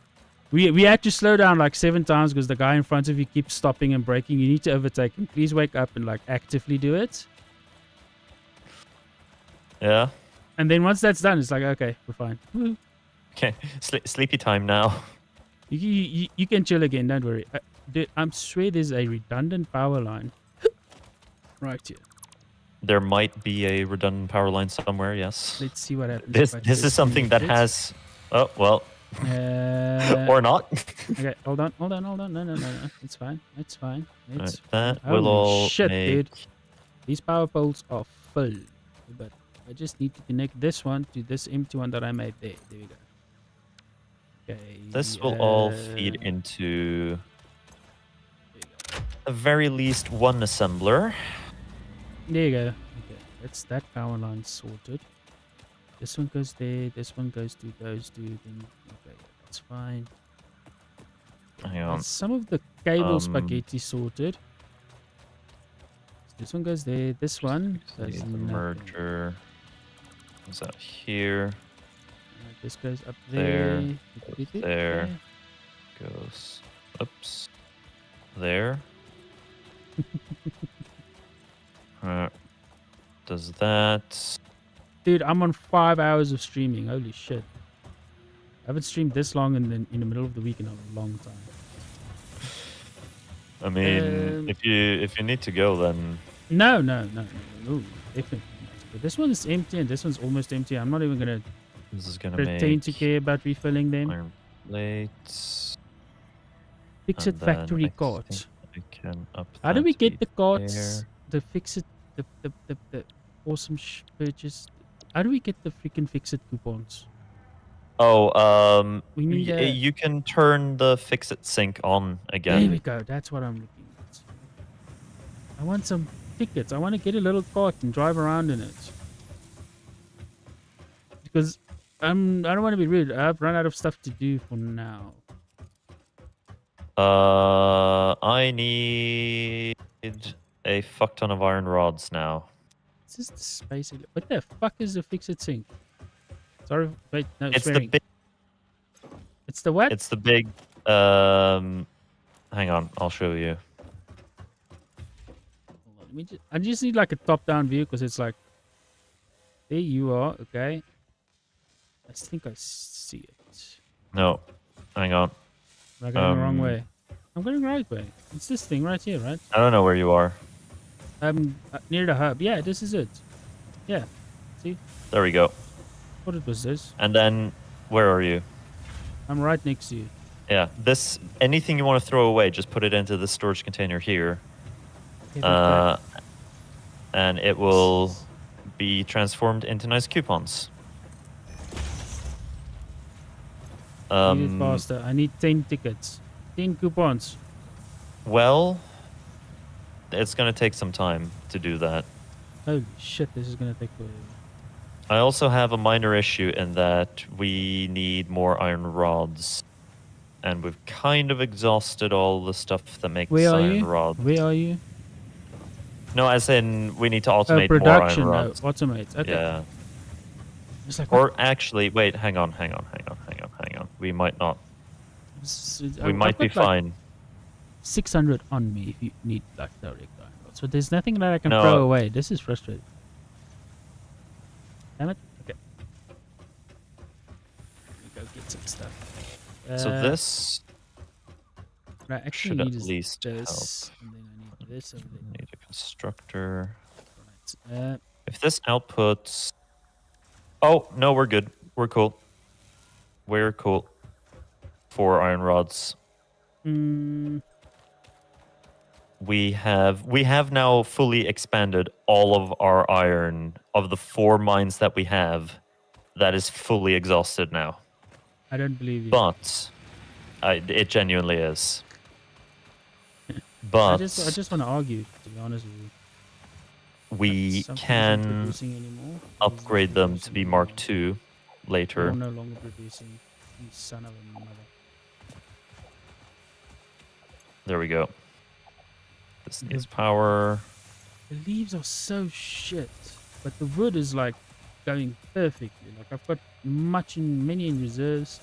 we had to slow down like 7 times because the guy in front of you keeps stopping and braking. You need to overtake him. Please wake up and like actively do it. Yeah. And then once that's done, it's like, okay, we're fine. Woo. Okay, sleepy time now. You can chill again. Don't worry. Dude, I'm sure there's a redundant power line right here. There might be a redundant power line somewhere. Yes. Let's see what happens. This is something that has. Oh well. Or not. Okay, hold on. No. It's fine. It's fine. It's that fine. will Holy all shit, make... dude. These power poles are full, but I just need to connect this one to this empty one that I made there. There we go. Okay. This will all feed into, at very least, one assembler. There you go. Okay, that's that power line sorted. This one goes there. This one goes to those two. Then okay, that's fine. Hang on. And some of the cable spaghetti sorted. This one goes there. This one does the nothing. merger is out here. This goes up there. There. Goes. Oops. There. Does that. Dude, I'm on 5 hours of streaming. Holy shit. I haven't streamed this long in the middle of the week in a long time. I mean, if you need to go, then no, definitely. But this one is empty and this one's almost empty. I'm not even gonna. This is gonna pretend to care about refilling them. Iron plates. Fix it factory carts. I can up How do that we to get the carts? there. The fix it, the awesome purchase. How do we get the freaking fix it coupons? Oh, we need you can turn the fix it sync on again. There we go. That's what I'm looking at. I want some tickets. I want to get a little cart and drive around in it. Because I don't want to be rude. I've run out of stuff to do for now. I need a fuck ton of iron rods now. Is this the space? What the fuck is the fix it sync? Sorry, wait, no, It's swearing. the big. It's the what? It's the big. Hang on, I'll show you. I just need like a top-down view because it's like, there you are. Okay. I think I see it. No, hang on. Am I going the wrong way? I'm going the right way. It's this thing right here, right? I don't know where you are. Near the hub. Yeah, this is it. Yeah. See? There we go. What it was this? And then, where are you? I'm right next to you. Yeah, this, anything you want to throw away, just put it into the storage container here. And it will be transformed into nice coupons. I need it faster. I need 10 tickets. 10 coupons. Well, it's going to take some time to do that. Holy shit, this is going to take forever. I also have a minor issue in that we need more iron rods. And we've kind of exhausted all the stuff that makes iron rods. Where are you? No, as in we need to automate production, more iron rods. Automate. Okay. Yeah. It's like, or actually, wait, hang on. We might not. We might be fine. 600 on me if you need like direct iron rods. So there's nothing that I can throw away. This is frustrating. Damn it. Okay. Let me go get some stuff. So this I actually should need at least this, help. and then I need this over there. Need a constructor. Right. If this outputs... Oh, no, we're good. We're cool. We're cool. 4 iron rods. We have now fully expanded all of our iron of the 4 mines that we have. That is fully exhausted now. I don't believe you. But it genuinely is. But I just want to argue, to be honest with you. We can upgrade them to be Mark II later. I'm no longer producing. You son of a mother. There we go. This needs power. The leaves are so shit, but the wood is like going perfectly. Like I've got many in reserves.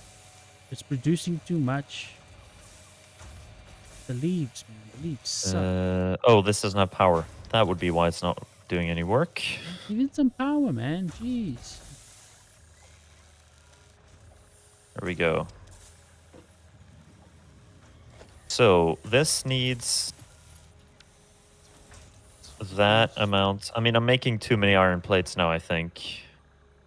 It's producing too much. The leaves, man. The leaves suck. Oh, this doesn't have power. That would be why it's not doing any work. Give it some power, man. Jeez. There we go. So this needs that amount. I mean, I'm making too many iron plates now, I think.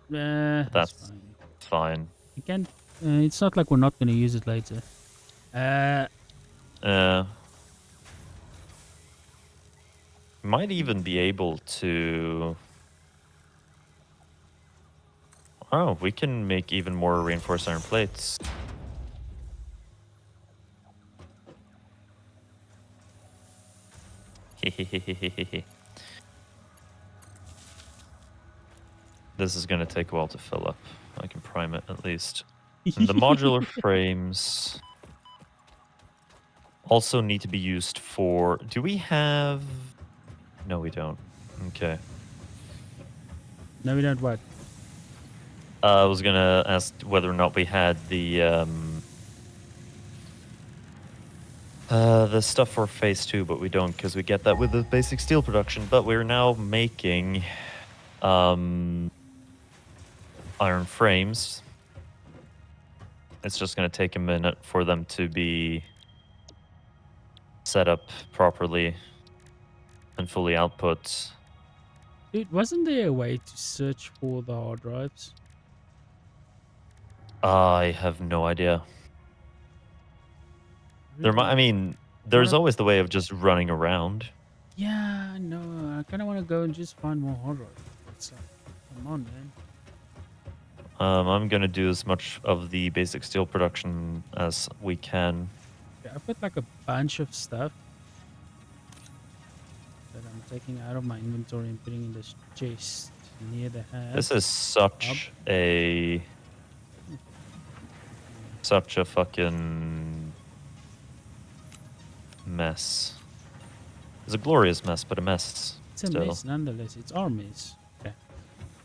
That's fine. You can. It's not like we're not going to use it later. Might even be able to... Oh, we can make even more reinforced iron plates. This is going to take a while to fill up. I can prime it at least. And the modular frames also need to be used for... Do we have... No, we don't. Okay. No, we don't what? I was going to ask whether or not we had the stuff for phase 2, but we don't because we get that with the basic steel production. But we're now making iron frames. It's just going to take a minute for them to be set up properly and fully output. Dude, wasn't there a way to search for the hard drives? I have no idea. I mean, there's Wanna- always the way of just running around. Yeah, no, I kind of want to go and just find more hard drives. It's like, come on, man. I'm going to do as much of the basic steel production as we can. Yeah, I've got like a bunch of stuff that I'm taking out of my inventory and putting in this chest near the house. This is such a fucking mess. It's a glorious mess, but a mess. It's a mess nonetheless. It's our mess. Okay.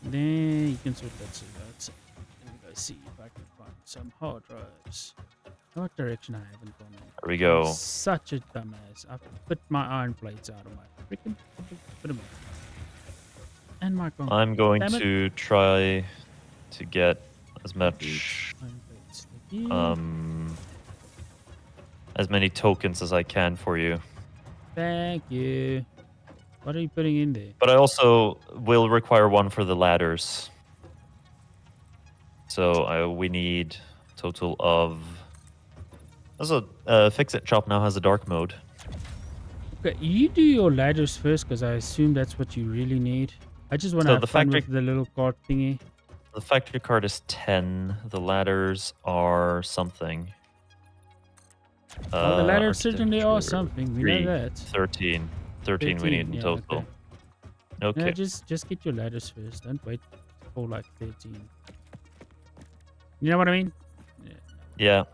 Then you can sort that shit out. Let me go see if I can find some hard drives. What direction I haven't gone in. There we go. I'm such a dumbass. I've put my iron plates out of my freaking put them in. And my concrete. I'm going to try to get as much as many tokens as I can for you. Thank you. What are you putting in there? But I also will require one for the ladders. So we need a total of... Also, Fix-It Shop now has a dark mode. Okay, you do your ladders first, because I assume that's what you really need. I just want to have fun with the little card thingy. The factory card is 10. The ladders are something. Well, the ladders certainly are something. We know that. 13. 13 we need in total. Okay. Yeah, just get your ladders first. Don't wait for like 13. You know what I mean? Yeah.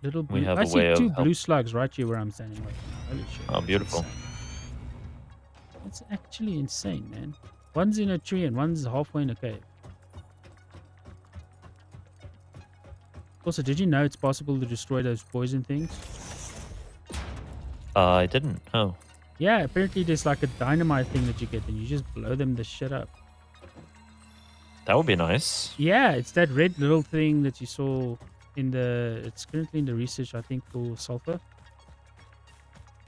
Little blue. We have I a see way two of blue slugs right here where I'm standing right now. Holy shit. Oh, beautiful. It's actually insane, man. One's in a tree and one's halfway in a cave. Also, did you know it's possible to destroy those poison things? I didn't. Oh. Yeah, apparently there's like a dynamite thing that you get and you just blow them the shit up. That would be nice. Yeah, it's that red little thing that you saw in the... It's currently in the research, I think, for sulfur.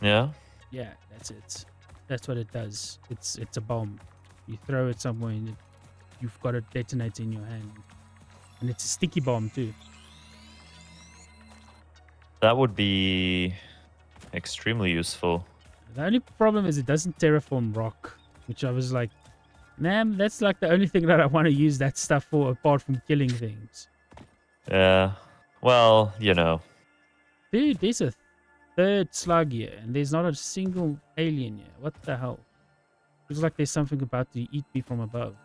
Yeah? Yeah, that's it. That's what it does. It's a bomb. You throw it somewhere and you've got it detonate in your hand. And it's a sticky bomb too. That would be extremely useful. The only problem is it doesn't terraform rock, which I was like, man, that's like the only thing that I want to use that stuff for apart from killing things. Yeah. Well, you know. Dude, there's a third slug here and there's not a single alien here. What the hell? Feels like there's something about to eat me from above.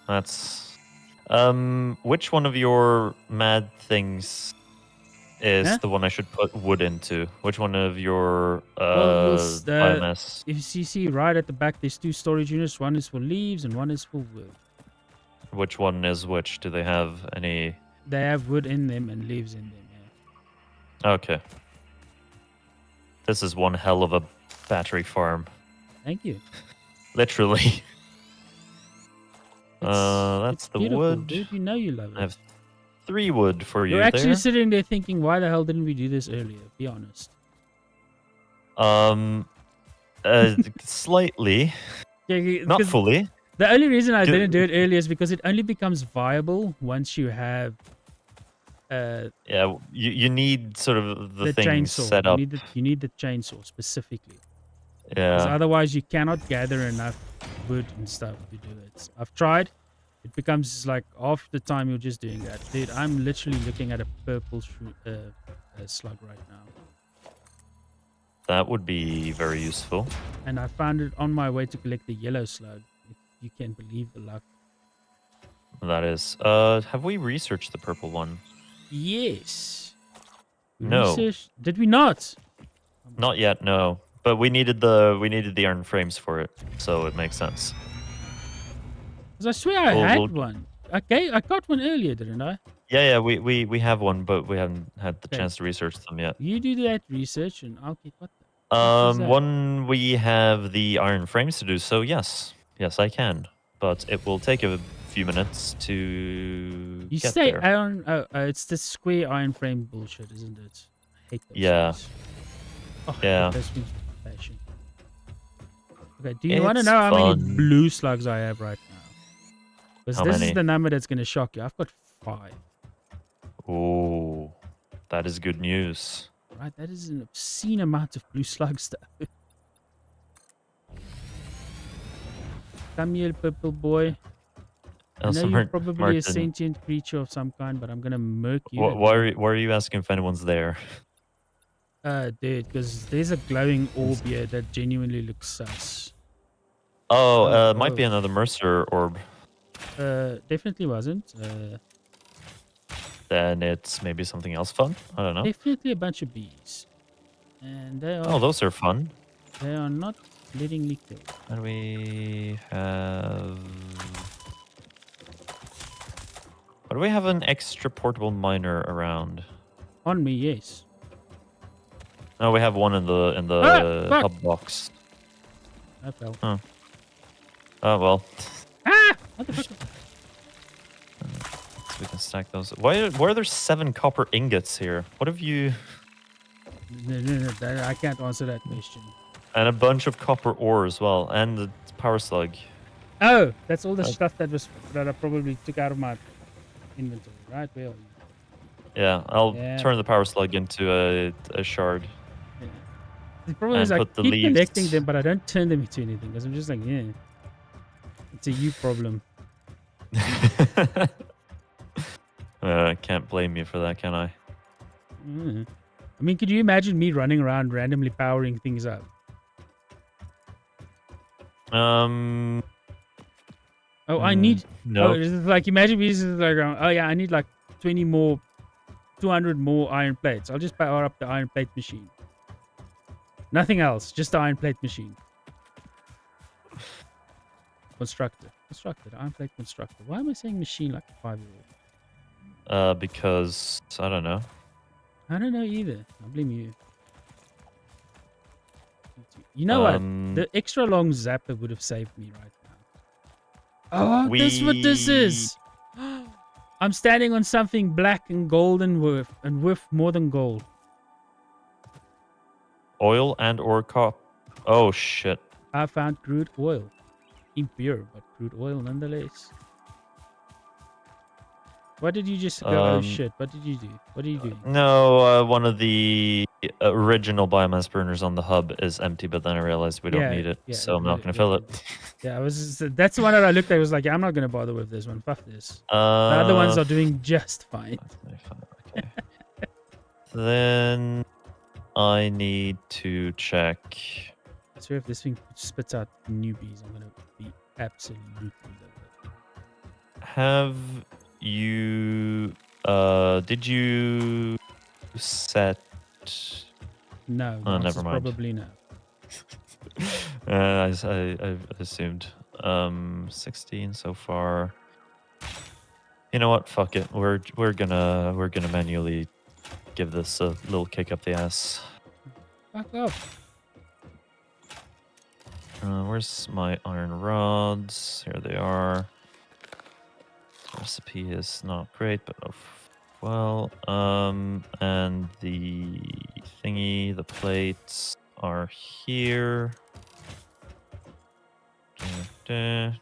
That's... which one of your mad things is the one I should put wood into? Which one of your biomass? If you see right at the back, there's two storage units. One is for leaves and one is for wood. Which one is which? Do they have any... They have wood in them and leaves in them, yeah. Okay. This is one hell of a battery farm. Thank you. Literally. That's the wood. Dude, you know you love it. I have 3 wood for you. You're actually there. sitting there thinking, why the hell didn't we do this earlier? Be honest. Slightly. Yeah, not fully. The only reason I didn't do it earlier is because it only becomes viable once you have... yeah, you need sort of the things chainsaw. set up. You need the chainsaw specifically. Yeah. Because otherwise you cannot gather enough wood and stuff to do it. I've tried. It becomes like half the time you're just doing that. Dude, I'm literally looking at a purple slug right now. That would be very useful. And I found it on my way to collect the yellow slug. If you can believe the luck. That is. Have we researched the purple one? Yes. No. Did we not? Not yet, no. But we needed the iron frames for it, so it makes sense. Because I swear I had one. Okay, I got one earlier, didn't I? Yeah, we have one, but we haven't had the chance to research them yet. You do that research, and I'll get what the... One we have the iron frames to do, so yes, I can. But it will take a few minutes to You get say there. iron. It's the square iron frame bullshit, isn't it? I hate those Yeah. things. Oh, Yeah. I hate those things with passion. Okay, do you want to It's know how many fun. blue slugs I have right now? Because How this many? is the number that's going to shock you. I've got 5. Oh, that is good news. Right, that is an obscene amount of blue slug stuff. Come here, purple boy. I know Also, you're probably a Martin, sentient creature of some kind, but I'm gonna murk you. why are you asking if anyone's there? Dude, because there's a glowing orb here that genuinely looks sus. Oh, might be another Mercer orb. Definitely wasn't. Then it's maybe something else fun. I don't know. Definitely a bunch of bees. And they are... Oh, those are fun. They are not letting me kill. And we have... Why do we have an extra portable miner around? On me, yes. No, we have one in the hub box. I fell. Huh. Oh, well. Ah! What the fuck? So we can stack those. Why are there 7 copper ingots here? What have you... No, I can't answer that question. And a bunch of copper ore as well. And the power slug. Oh, that's all the stuff that I probably took out of my inventory, right? Where are you? Yeah, I'll turn the power slug into a shard. Yeah. The problem is I keep collecting them, but I don't turn them into anything because I'm just like, yeah, it's a you problem. I can't blame you for that, can I? I mean, could you imagine me running around randomly powering things up? Oh, I need... No. Oh, like, imagine me just like, oh yeah, I need like 200 more iron plates. I'll just power up the iron plate machine. Nothing else, just the iron plate machine. Constructor, iron plate constructor. Why am I saying machine like a 5-year-old? Because, I don't know. I don't know either. I blame you. You know what? The extra long zapper would have saved me right now. Oh, that's what this is. I'm standing on something black and golden worth more than gold. Oil and or cop. Oh, shit. I found crude oil. Impure, but crude oil nonetheless. What did you just go? Oh shit! What did you do? What are you doing? No, one of the original biomass burners on the hub is empty, but then I realized we don't need it, so I'm not going to fill it. Yeah, that's the one that I looked at. I was like, I'm not going to bother with this one. Fuck this. The other ones are doing just fine. Okay. Then I need to check. I swear if this thing spits out newbies, I'm going to be absolutely livid. Have you did you set... No, never mind. Probably no. I assumed 16 so far. You know what, fuck it, we're gonna manually give this a little kick up the ass. Fuck off. Where's my iron rods? Here they are. Recipe is not great, but oh well. And the thingy, the plates are here. I'm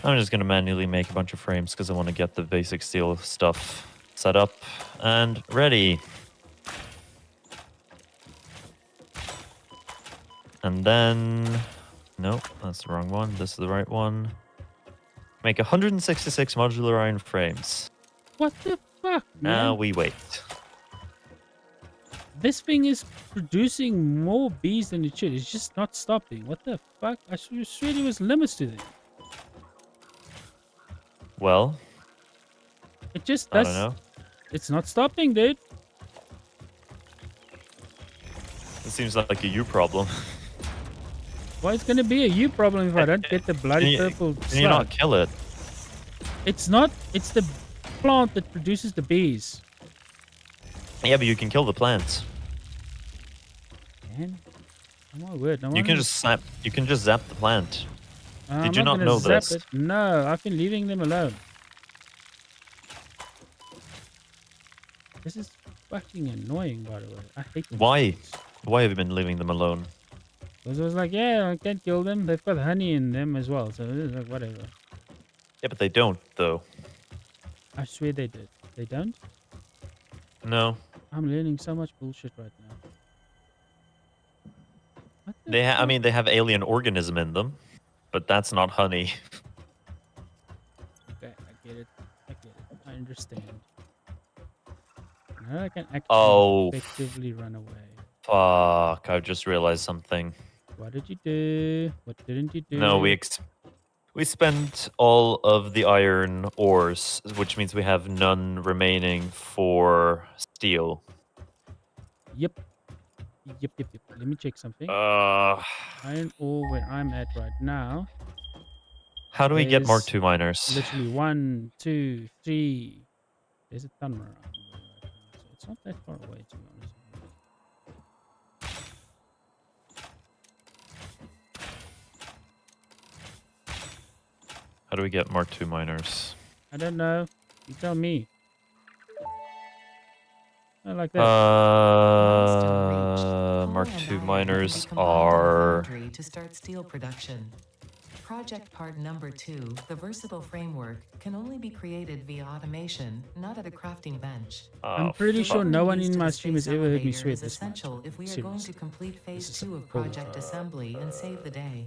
just gonna manually make a bunch of frames because I want to get the basic steel stuff set up and ready. And then... No, that's the wrong one. This is the right one. Make 166 modular iron frames. What the fuck, man? Now we wait. This thing is producing more bees than it should. It's just not stopping. What the fuck? I swear there was limits to this. Well... It just does... I don't know. It's not stopping, dude. It seems like a you problem. Why it's gonna be a you problem if I don't get the bloody purple slug? Can you not kill it? It's not. It's the plant that produces the bees. Yeah, but you can kill the plants. Man, oh my word! You can just zap the plant. I'm you not gonna know zap this? it. No, I've been leaving them alone. This is fucking annoying, by the way. I hate these Why? things. Why have you been leaving them alone? Because I was like, yeah, I can't kill them. They've got honey in them as well, so it's like whatever. Yeah, but they don't, though. I swear they did. They don't? No. I'm learning so much bullshit right now. I mean, they have alien organism in them, but that's not honey. Okay, I get it. I get it. I understand. Now I can actually Oh, effectively run away. fuck. I just realized something. What did you do? What didn't you do? No, we spent all of the iron ores, which means we have none remaining for steel. Yep. Yep. Let me check something. Uh, Iron ore where I'm at right now. How do we get Mark There's II miners? Literally 1, 2, 3. There's a ton around here right now, so it's not that far away, to be honest. How do we get Mark II miners? I don't know. You tell me. I like that. Mark II miners are... to start steel production. Project part number 2, the versatile framework, can only be created via automation, not at a crafting bench. I'm pretty sure no one in my stream has ever heard me sweat is this much. essential if we are going to complete phase 2 of cool. Project Assembly and save the day.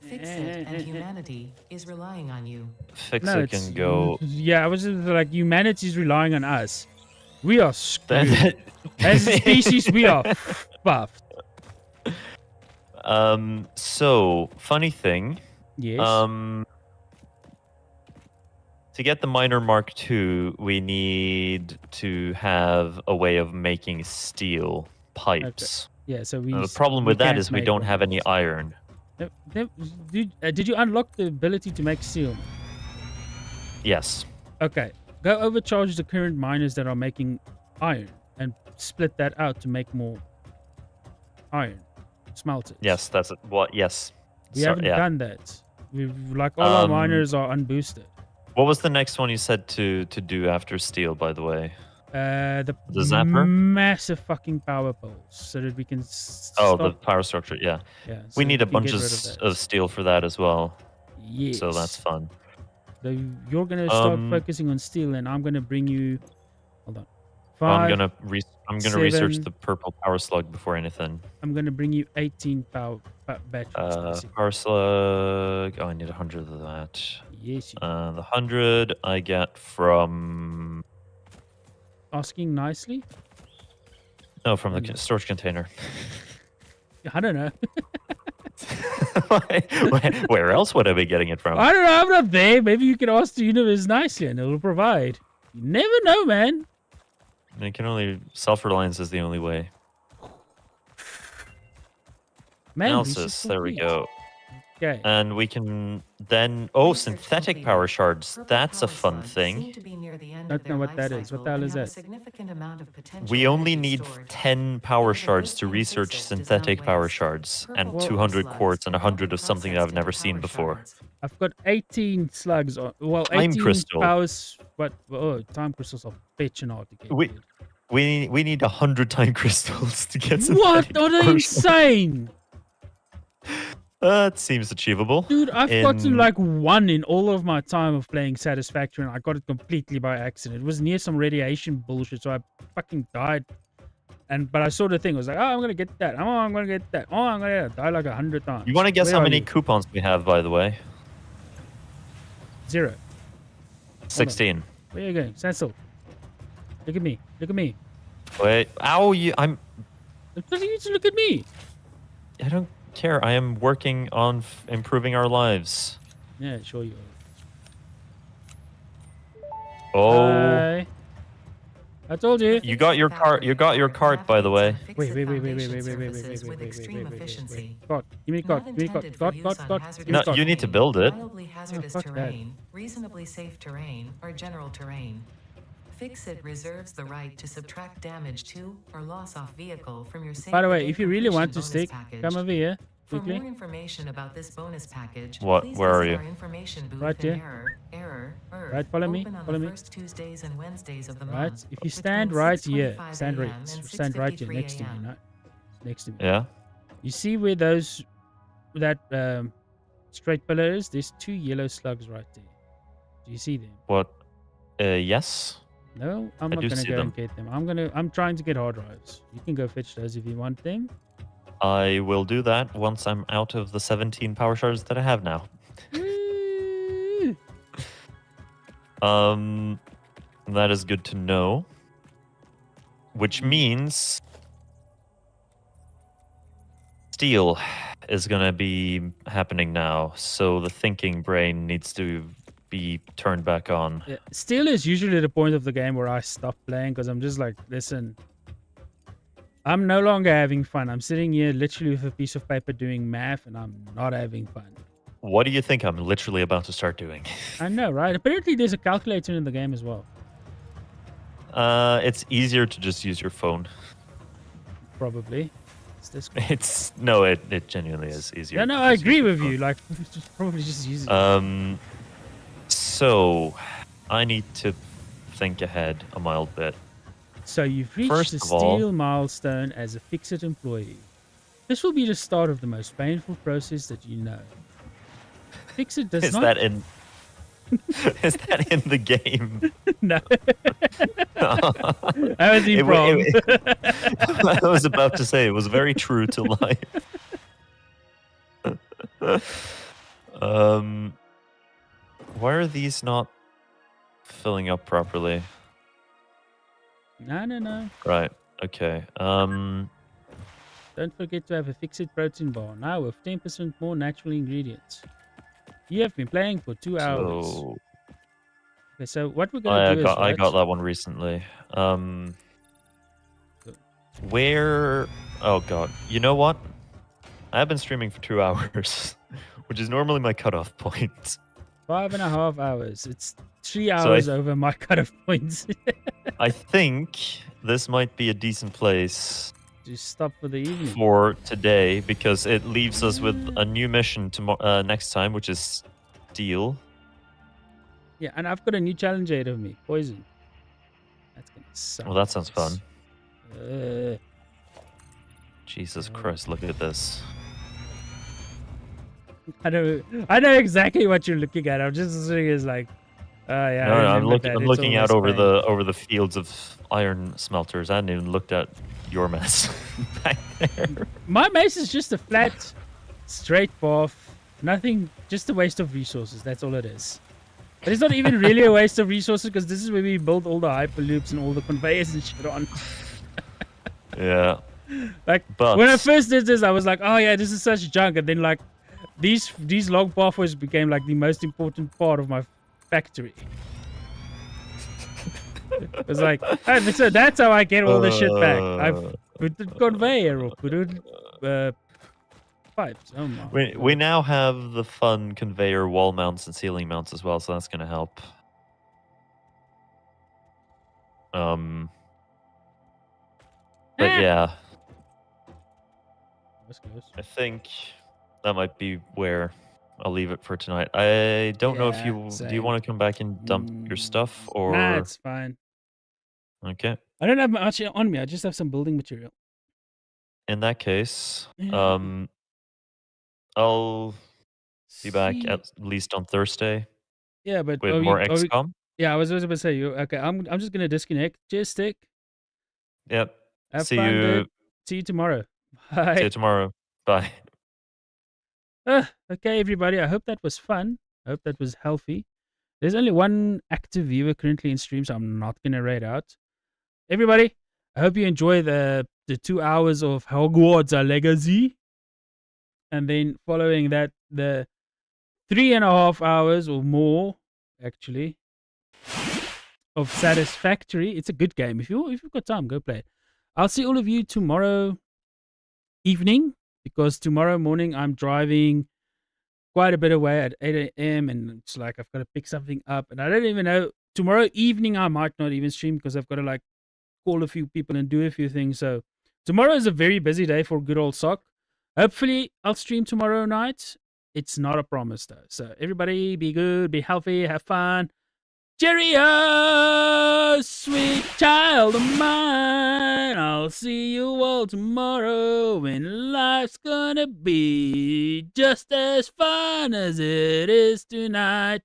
Fix It and humanity is relying on you. Fix It can go... Yeah, I was just like, humanity's relying on us. We are screwed. As a species, we are buffed. So, funny thing. Yes. To get the miner Mark II, we need to have a way of making steel pipes. Okay. Yeah, so the problem with that is we don't have any iron. Did you unlock the ability to make steel? Yes. Okay. Go overcharge the current miners that are making iron and split that out to make more iron smelters. Yes, that's it. What? Yes. We haven't done that. Like all our miners are unboosted. What was the next one you said to do after steel, by the way? The zapper? Massive fucking power poles so that we can the power structure, yeah. Yeah, we so need a can bunch get rid of of steel for that as well. Yes. So that's fun. So you're going to start focusing on steel and I'm going to bring you... Hold on. 5, I'm going to research the purple power slug before anything. I'm going to bring you 18 power batteries. Power slug... Oh, I need 100 of that. Yes. The 100 I get from... Asking nicely? No, from the storage container. I don't know. Where else would I be getting it from? I don't know. I'm not there. Maybe you can ask the universe nicely and it'll provide. You never know, man. It can only... Self-reliance is the only way. Man, Analysis. There we go. Okay. And we can then... Oh, synthetic power shards. That's a fun thing. I don't know what that is. What the hell is that? We only need 10 power shards to research synthetic power shards. And 200 quartz and 100 of something that I've never seen before. I've got 18 slugs. Well, 18 powers... What? Oh, time crystals are bitching hard to get. We need 100 time crystals to get synthetic power. What? Are they insane? That seems achievable. Dude, I've gotten like 1 in all of my time of playing Satisfactory, and I got it completely by accident. It was near some radiation bullshit, so I fucking died. But I saw the thing. I was like, oh, I'm going to get that. Oh, I'm going to get that. Oh, I'm going to die like 100 times. You want to guess how many coupons we have, by the way? 0. 16. Where are you going? Cecil. Look at me. Look at me. Wait. Ow, I'm... I'm telling you to look at me. I don't care. I am working on improving our lives. Yeah, sure you are. Oh. Hi. I told you. You got your cart. You got your cart, by the way. Wait. God, give me God. Give me God. No, you need to build it. Mildly hazardous terrain, reasonably safe terrain, or general terrain. Fix It reserves the right to subtract damage to or loss off vehicle from your save. By the way, if you really want to stick, come over here. For quickly? more information about this bonus package, What? please Where are visit you? our information booth Right in here. Earth, Right, follow me. open on Follow the me. first Tuesdays and Wednesdays of the Right. month. If you between stand right here, 6:25 stand right, a.m. and stand right here 6:53 next to me, a.m. right? Next to me. Yeah. You see where that straight pillar is? There's 2 yellow slugs right there. Do you see them? What? Yes. No, I'm I not do gonna see go them. and get them. I'm trying to get hard drives. You can go fetch those if you want them. I will do that once I'm out of the 17 power shards that I have now. That is good to know. Which means steel is gonna be happening now, so the thinking brain needs to be turned back on. Yeah. Steel is usually the point of the game where I stop playing because I'm just like, listen, I'm no longer having fun. I'm sitting here literally with a piece of paper doing math and I'm not having fun. What do you think I'm literally about to start doing? I know, right? Apparently there's a calculator in the game as well. It's easier to just use your phone. Probably. It genuinely is easier. Yeah, no, I agree with you. Like, probably just use it. So I need to think ahead a mild bit. So you've reached First the of all- steel milestone as a Fix-It employee. This will be the start of the most painful process that you know. Fix-It does Is not... that in? Is that in the game? No. I was improv. I was about to say it was very true to life. Why are these not filling up properly? No. Right. Okay. Don't forget to have a Fix-It protein bar now with 10% more natural ingredients. You have been playing for 2 hours. So Okay, so what we're gonna do is, I got that one recently. Where? Oh god. You know what? I have been streaming for 2 hours, which is normally my cutoff point. 5.5 hours. It's 3 hours over my cutoff points. I think this might be a decent place Just stop for the evening. for today because it leaves us with a new mission next time, which is steel. Yeah, and I've got a new challenge ahead of me. Poison. That's gonna suck. Well, that sounds fun. Uh, Jesus Christ, look at this. I know exactly what you're looking at. I'm just sitting here like, yeah. No, I'm I'm looking out over the fields of iron smelters. I hadn't even looked at your mess back there. My mace is just a flat, straight path. Nothing, just a waste of resources. That's all it is. But it's not even really a waste of resources because this is where we build all the hyperloops and all the conveyors and shit on. Yeah. Like, when I first did this, I was like, oh yeah, this is such junk. And then like, these long pathways became like the most important part of my factory. It was like, oh, so that's how I get all the shit back. I've put the conveyor or put it pipes. Oh my. We now have the fun conveyor wall mounts and ceiling mounts as well, so that's gonna help. But yeah. I think that might be where I'll leave it for tonight. I don't know if you do you want to come back and dump your stuff or Nah, it's fine. Okay. I don't have much on me. I just have some building material. In that case, Yeah. I'll be back at least on Thursday. Yeah, but with more XCOM. Yeah, I was about to say you. Okay, I'm just gonna disconnect. Cheers, stick. Yep. Have See fun, you. dude. See you tomorrow. Bye. See you tomorrow. Bye. Okay, everybody. I hope that was fun. I hope that was healthy. There's only one active viewer currently in stream, so I'm not gonna raid out. Everybody, I hope you enjoy the 2 hours of Hogwarts Legacy, and then following that, the 3.5 hours or more, actually, of Satisfactory. It's a good game. If you've got time, go play it. I'll see all of you tomorrow evening, because tomorrow morning I'm driving quite a bit away at 8 a.m. and it's like I've got to pick something up, and I don't even know. Tomorrow evening I might not even stream because I've got to like call a few people and do a few things. So tomorrow is a very busy day for good old Sock. Hopefully, I'll stream tomorrow night. It's not a promise, though. So, everybody, be good, be healthy, have fun. Cheerio, sweet child of mine. I'll see you all tomorrow when life's gonna be just as fun as it is tonight.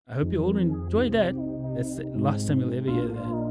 I hope you all enjoyed that. That's the last time you'll ever hear that.